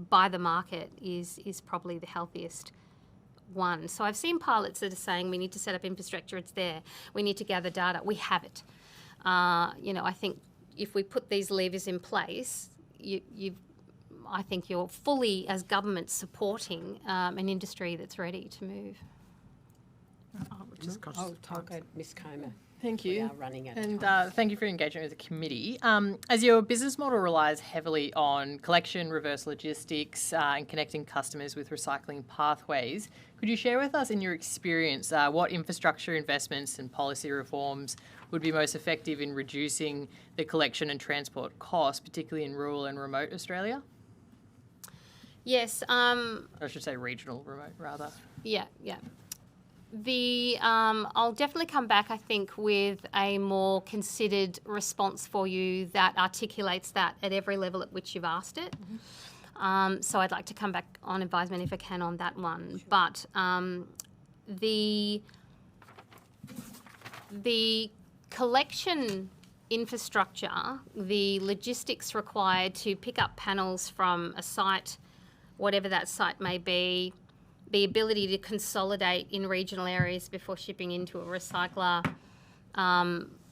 by the market is probably the healthiest one. So I've seen pilots that are saying we need to set up infrastructure, it's there. We need to gather data, we have it. I think if we put these levers in place, I think you're fully, as government, supporting an industry that's ready to move. Just I'll go, Ms. Comer. Thank We you. are running out of And time. thank you for your engagement with the committee. As your business model relies heavily on collection, reverse logistics, and connecting customers with recycling pathways, could you share with us, in your experience, what infrastructure investments and policy reforms would be most effective in reducing the collection and transport costs, particularly in rural and remote Australia? Yes. I should say regional remote, rather. Yeah. I'll definitely come back, I think, with a more considered response for you that articulates that at every level at which you've asked it. So I'd like to come back on advisement if I can on that one. Sure. But the collection infrastructure, the logistics required to pick up panels from a site, whatever that site may be, the ability to consolidate in regional areas before shipping into a recycler,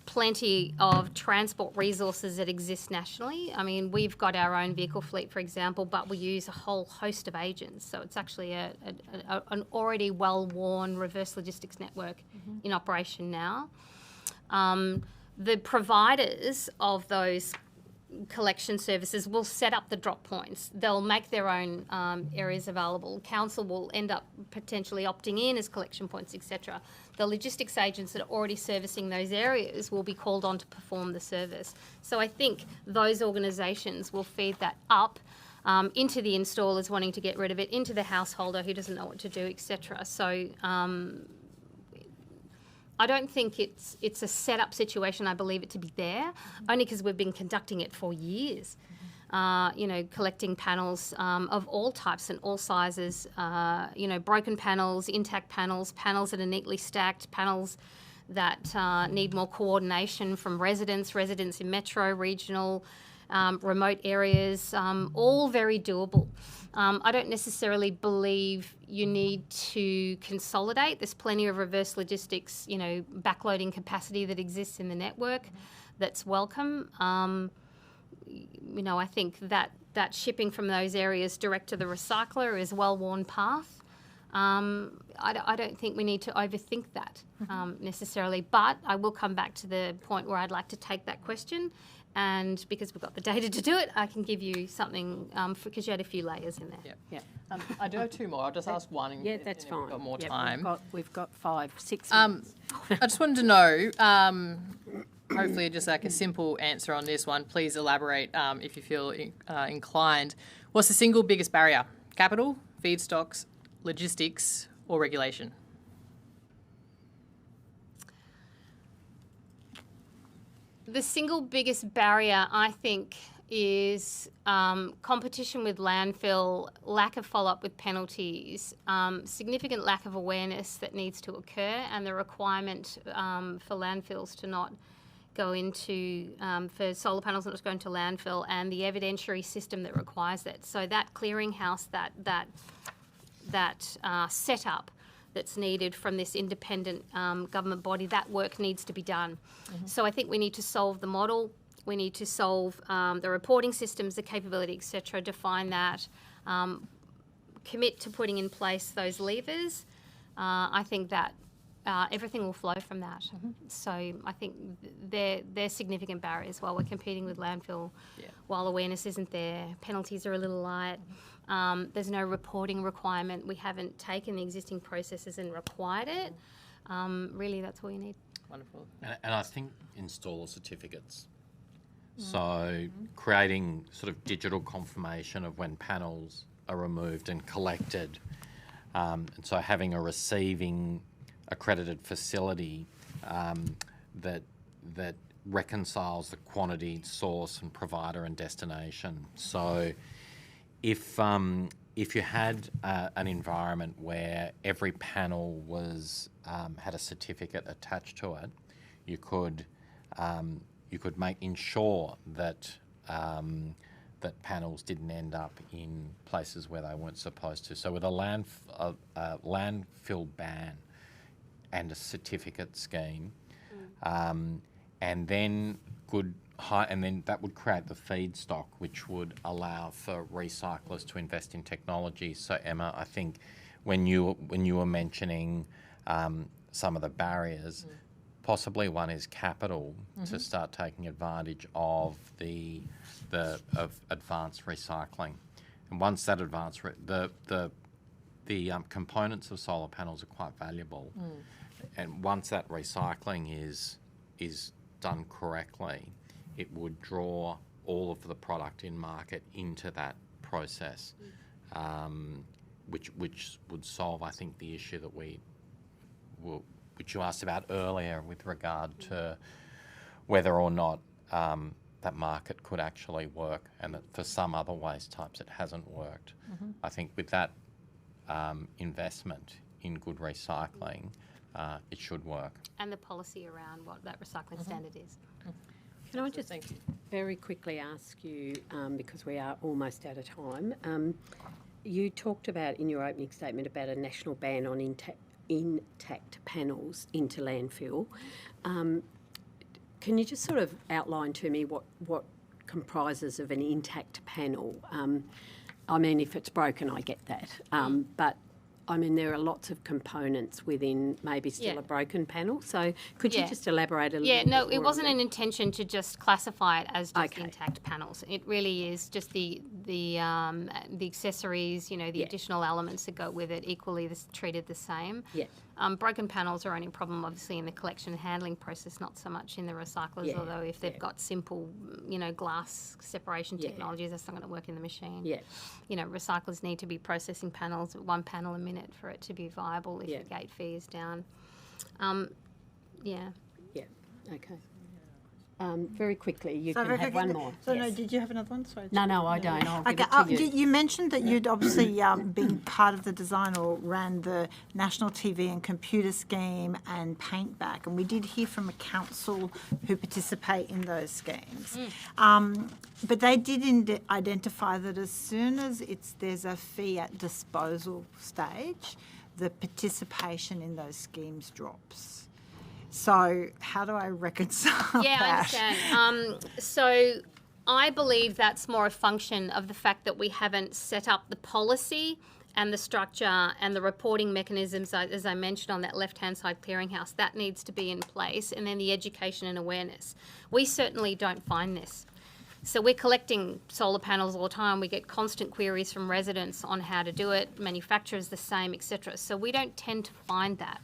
plenty of transport resources that exist nationally. I mean, we've got our own vehicle fleet, for example, but we use a whole host of agents. So it's actually an already well-worn reverse logistics network in operation now. The providers of those collection services will set up the drop points. They'll make their own areas available. Council will end up potentially opting in as collection points, etc. The logistics agents that are already servicing those areas will be called on to perform the service. So I think those organisations will feed that up into the installers wanting to get rid of it, into the householder who doesn't know what to do, etc. So I don't think it's a set-up situation. I believe it to be there, only because we've been conducting it for years. Collecting panels of all types and all sizes, broken panels, intact panels, panels that are neatly stacked, panels that need more coordination from residents in metro, regional, remote areas, all very doable. I don't necessarily believe you need to consolidate. There's plenty of reverse logistics, backloading capacity that exists in the network that's welcome. I think that shipping from those areas direct to the recycler is a well-worn path. I don't think we need to overthink that necessarily, but I will come back to the point where I'd like to take that question. And because we've got the data to do it, I can give you something because you had a few layers in there. Yep. I do have two more. I'll just ask one. Yeah, that's fine. We've got more time. We've got 5, 6 minutes. I just wanted to know, hopefully just like a simple answer on this one. Please elaborate if you feel inclined. What's the single biggest barrier? Capital, feedstocks, logistics, or regulation? The single biggest barrier, I think, is competition with landfill, lack of follow-up with penalties, significant lack of awareness that needs to occur, and the requirement for landfills to not go into, for solar panels not to go into landfill, and the evidentiary system that requires that. So that clearinghouse, that setup that's needed from this independent government body, that work needs to be done. So I think we need to solve the model, we need to solve the reporting systems, the capability, etc., define that, commit to putting in place those levers. I think that everything will flow from that. So I think they're significant barriers while we're competing with landfill, while awareness isn't there, penalties are a little light. There's no reporting requirement. We haven't taken the existing processes and required it. Really, that's all you need. Wonderful. And I think installer certificates. So creating sort of digital confirmation of when panels are removed and collected. And so having a receiving accredited facility that reconciles the quantity, source and provider and destination. So if you had an environment where every panel was had a certificate attached to it, you could ensure that that panels didn't end up in places where they weren't supposed to. So with a landfill ban and a certificate scheme, and then good and then that would create the feedstock, which would allow for recyclers to invest in technology. So Emma, I think when you were mentioning some of the barriers, possibly one is capital to start taking advantage of of advanced recycling, and once that the components of solar panels are quite valuable, and once that recycling is done correctly, it would draw all of the product in market into that process, which would solve, I think, the issue that which you asked about earlier with regard to whether or not that market could actually work, and that for some other waste types it hasn't worked. I think with that investment in good recycling, it should work. And the policy around what that recycling standard is. Can I just very quickly ask you, because we are almost out of time, you talked about in your opening statement about a national ban on intact panels into landfill. Can you just sort of outline to me what comprises of an intact panel? I mean, if it's broken, I get that. But I mean, there are lots of components within maybe still a broken panel. So could you just elaborate a little bit? Yeah, no, more it wasn't on an intention to just classify it as just Okay. intact panels. It really is just the accessories, you know, the additional elements that go with it, equally treated the same. Yeah. Broken panels are only a problem, obviously, in the collection and handling process, not so much in the recyclers. Yeah, Although if they've got simple, you know, glass separation technologies, that's not going to work in the machine. Yeah. You know, recyclers need to be processing panels, 1 panel a minute, for it to be viable if the gate fee is down. Yeah. Yeah. Okay. Very quickly, you So can very have quickly- one more. So Yes. no, did you have another one? Sorry. No, I don't. I'll give Okay, it to you. you mentioned that you'd obviously been part of the design or ran the National TV and Computer Scheme and Paint Back, and we did hear from a council who participate in those schemes. But they did identify that as soon as there's a fee at disposal stage, the participation in those schemes drops. So how do I reconcile that? Yeah, I understand. So I believe that's more a function of the fact that we haven't set up the policy and the structure and the reporting mechanisms, as I mentioned on that left-hand side clearinghouse. That needs to be in place, and then the education and awareness. We certainly don't find this. So we're collecting solar panels all the time. We get constant queries from residents on how to do it, manufacturers the same, etc. So we don't tend to find that.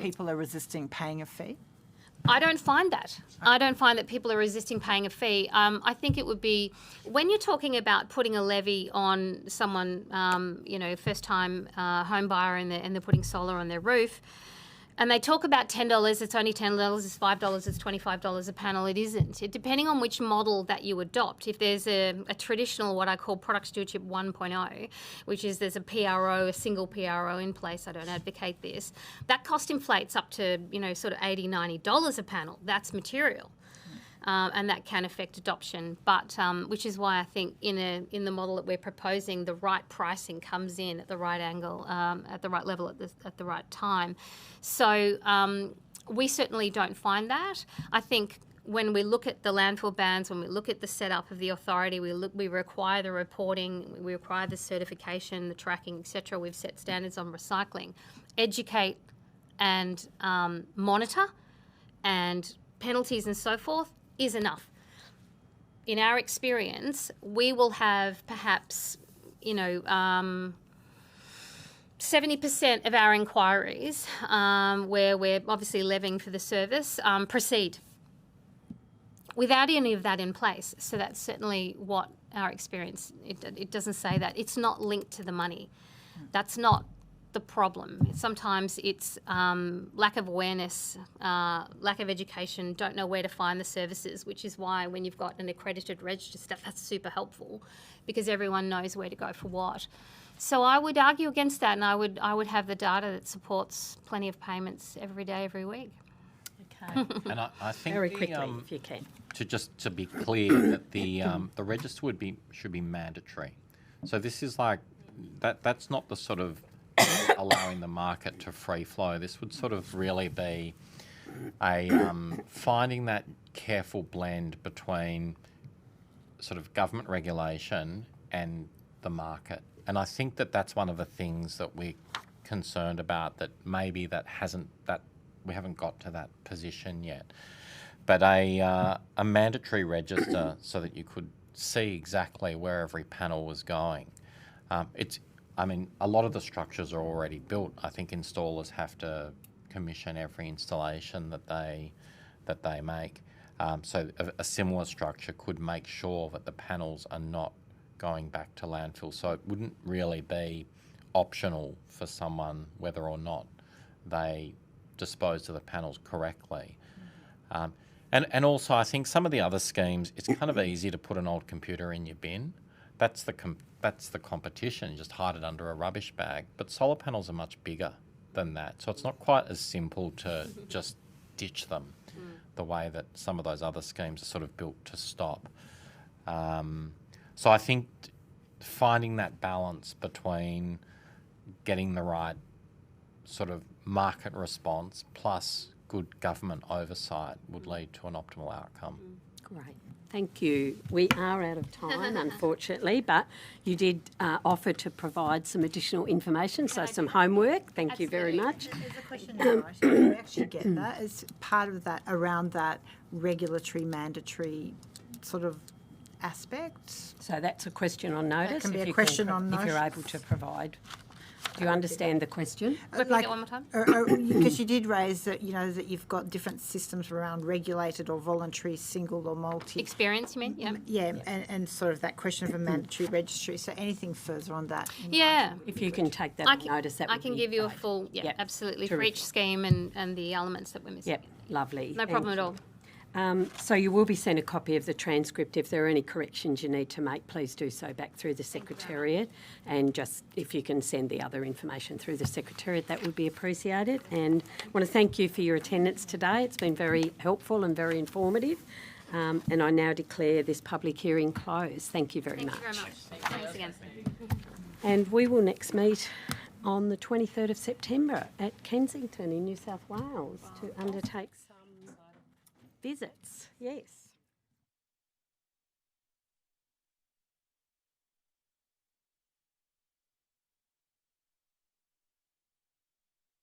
People are resisting paying a fee? I don't find that. I don't find that people are resisting paying a fee. I think it would be, when you're talking about putting a levy on someone, you know, first-time home buyer and they're putting solar on their roof, and they talk about $10, it's only $10, it's $5, it's $25 a panel. It isn't. Depending on which model that you adopt, if there's a traditional, what I call product stewardship 1.0, which is there's a PRO, a single PRO in place, I don't advocate this, that cost inflates up to, you know, sort of $80, $90 a panel. That's material. And that can affect adoption, but which is why I think in the model that we're proposing, the right pricing comes in at the right angle, at the right level, at the right time. So we certainly don't find that. I think when we look at the landfill bans, when we look at the setup of the authority, we require the reporting, we require the certification, the tracking, etc. We've set standards on recycling, educate and monitor, and penalties and so forth is enough. In our experience, we will have perhaps, you know, 70% of our inquiries where we're obviously levying for the service proceed without any of that in place. So that's certainly what our experience, it doesn't say that. It's not linked to the money. That's not the problem. Sometimes it's lack of awareness, lack of education, don't know where to find the services, which is why when you've got an accredited register, that's super helpful because everyone knows where to go for what. So I would argue against that, and I would have the data that supports plenty of payments every day, every week. Okay. And I think Very quickly, if you can. To be clear, that the register should be mandatory. So this is like that's not the sort of allowing the market to free flow. This would sort of really be a finding that careful blend between sort of government regulation and the market. And I think that that's one of the things that we're concerned about, that maybe that we haven't got to that position yet. But a mandatory register so that you could see exactly where every panel was going. A lot of the structures are already built. I think installers have to commission every installation that they make. So a similar structure could make sure that the panels are not going back to landfill. So it wouldn't really be optional for someone whether or not they dispose of the panels correctly. And also, I think some of the other schemes, it's kind of easy to put an old computer in your bin. That's the competition. You just hide it under a rubbish bag. But solar panels are much bigger than that, so it's not quite as simple to just ditch them the way that some of those other schemes are sort of built to stop. So I think finding that balance between getting the right sort of market response plus good government oversight would lead to an optimal outcome. Great. Thank you. We are out of time, unfortunately, but you did offer to provide some additional information, so some homework. Thank you very much. There's a question in writing. We actually get that as part of that, around that regulatory mandatory sort of aspect. So that's a question on notice. That can be if a you question on If you're notice. able to provide. Do you understand the question? Repeat it one more time. Because you did raise that, that you've got different systems around regulated or voluntary, single or multi. Experience, you mean? Yeah. Yeah, and sort of that question of a mandatory registry. So anything further on that? Yeah. If you can take that on notice, that I would can be give you a great. full, Yep. absolutely, for Terrific. each scheme and the elements that we're missing. Yep, lovely. No problem at all. So you will be sent a copy of the transcript. If there are any corrections you need to make, please do so back through the Secretariat. And just if you can send the other information through the Secretariat, that would be appreciated. And I want to thank you for your attendance today. It's been very helpful and very informative. And I now declare this public hearing closed. Thank you very much. Thank you very much. Thanks again. And we will next meet on the 23rd of September at Kensington in New South Wales to undertake some visits. Yes.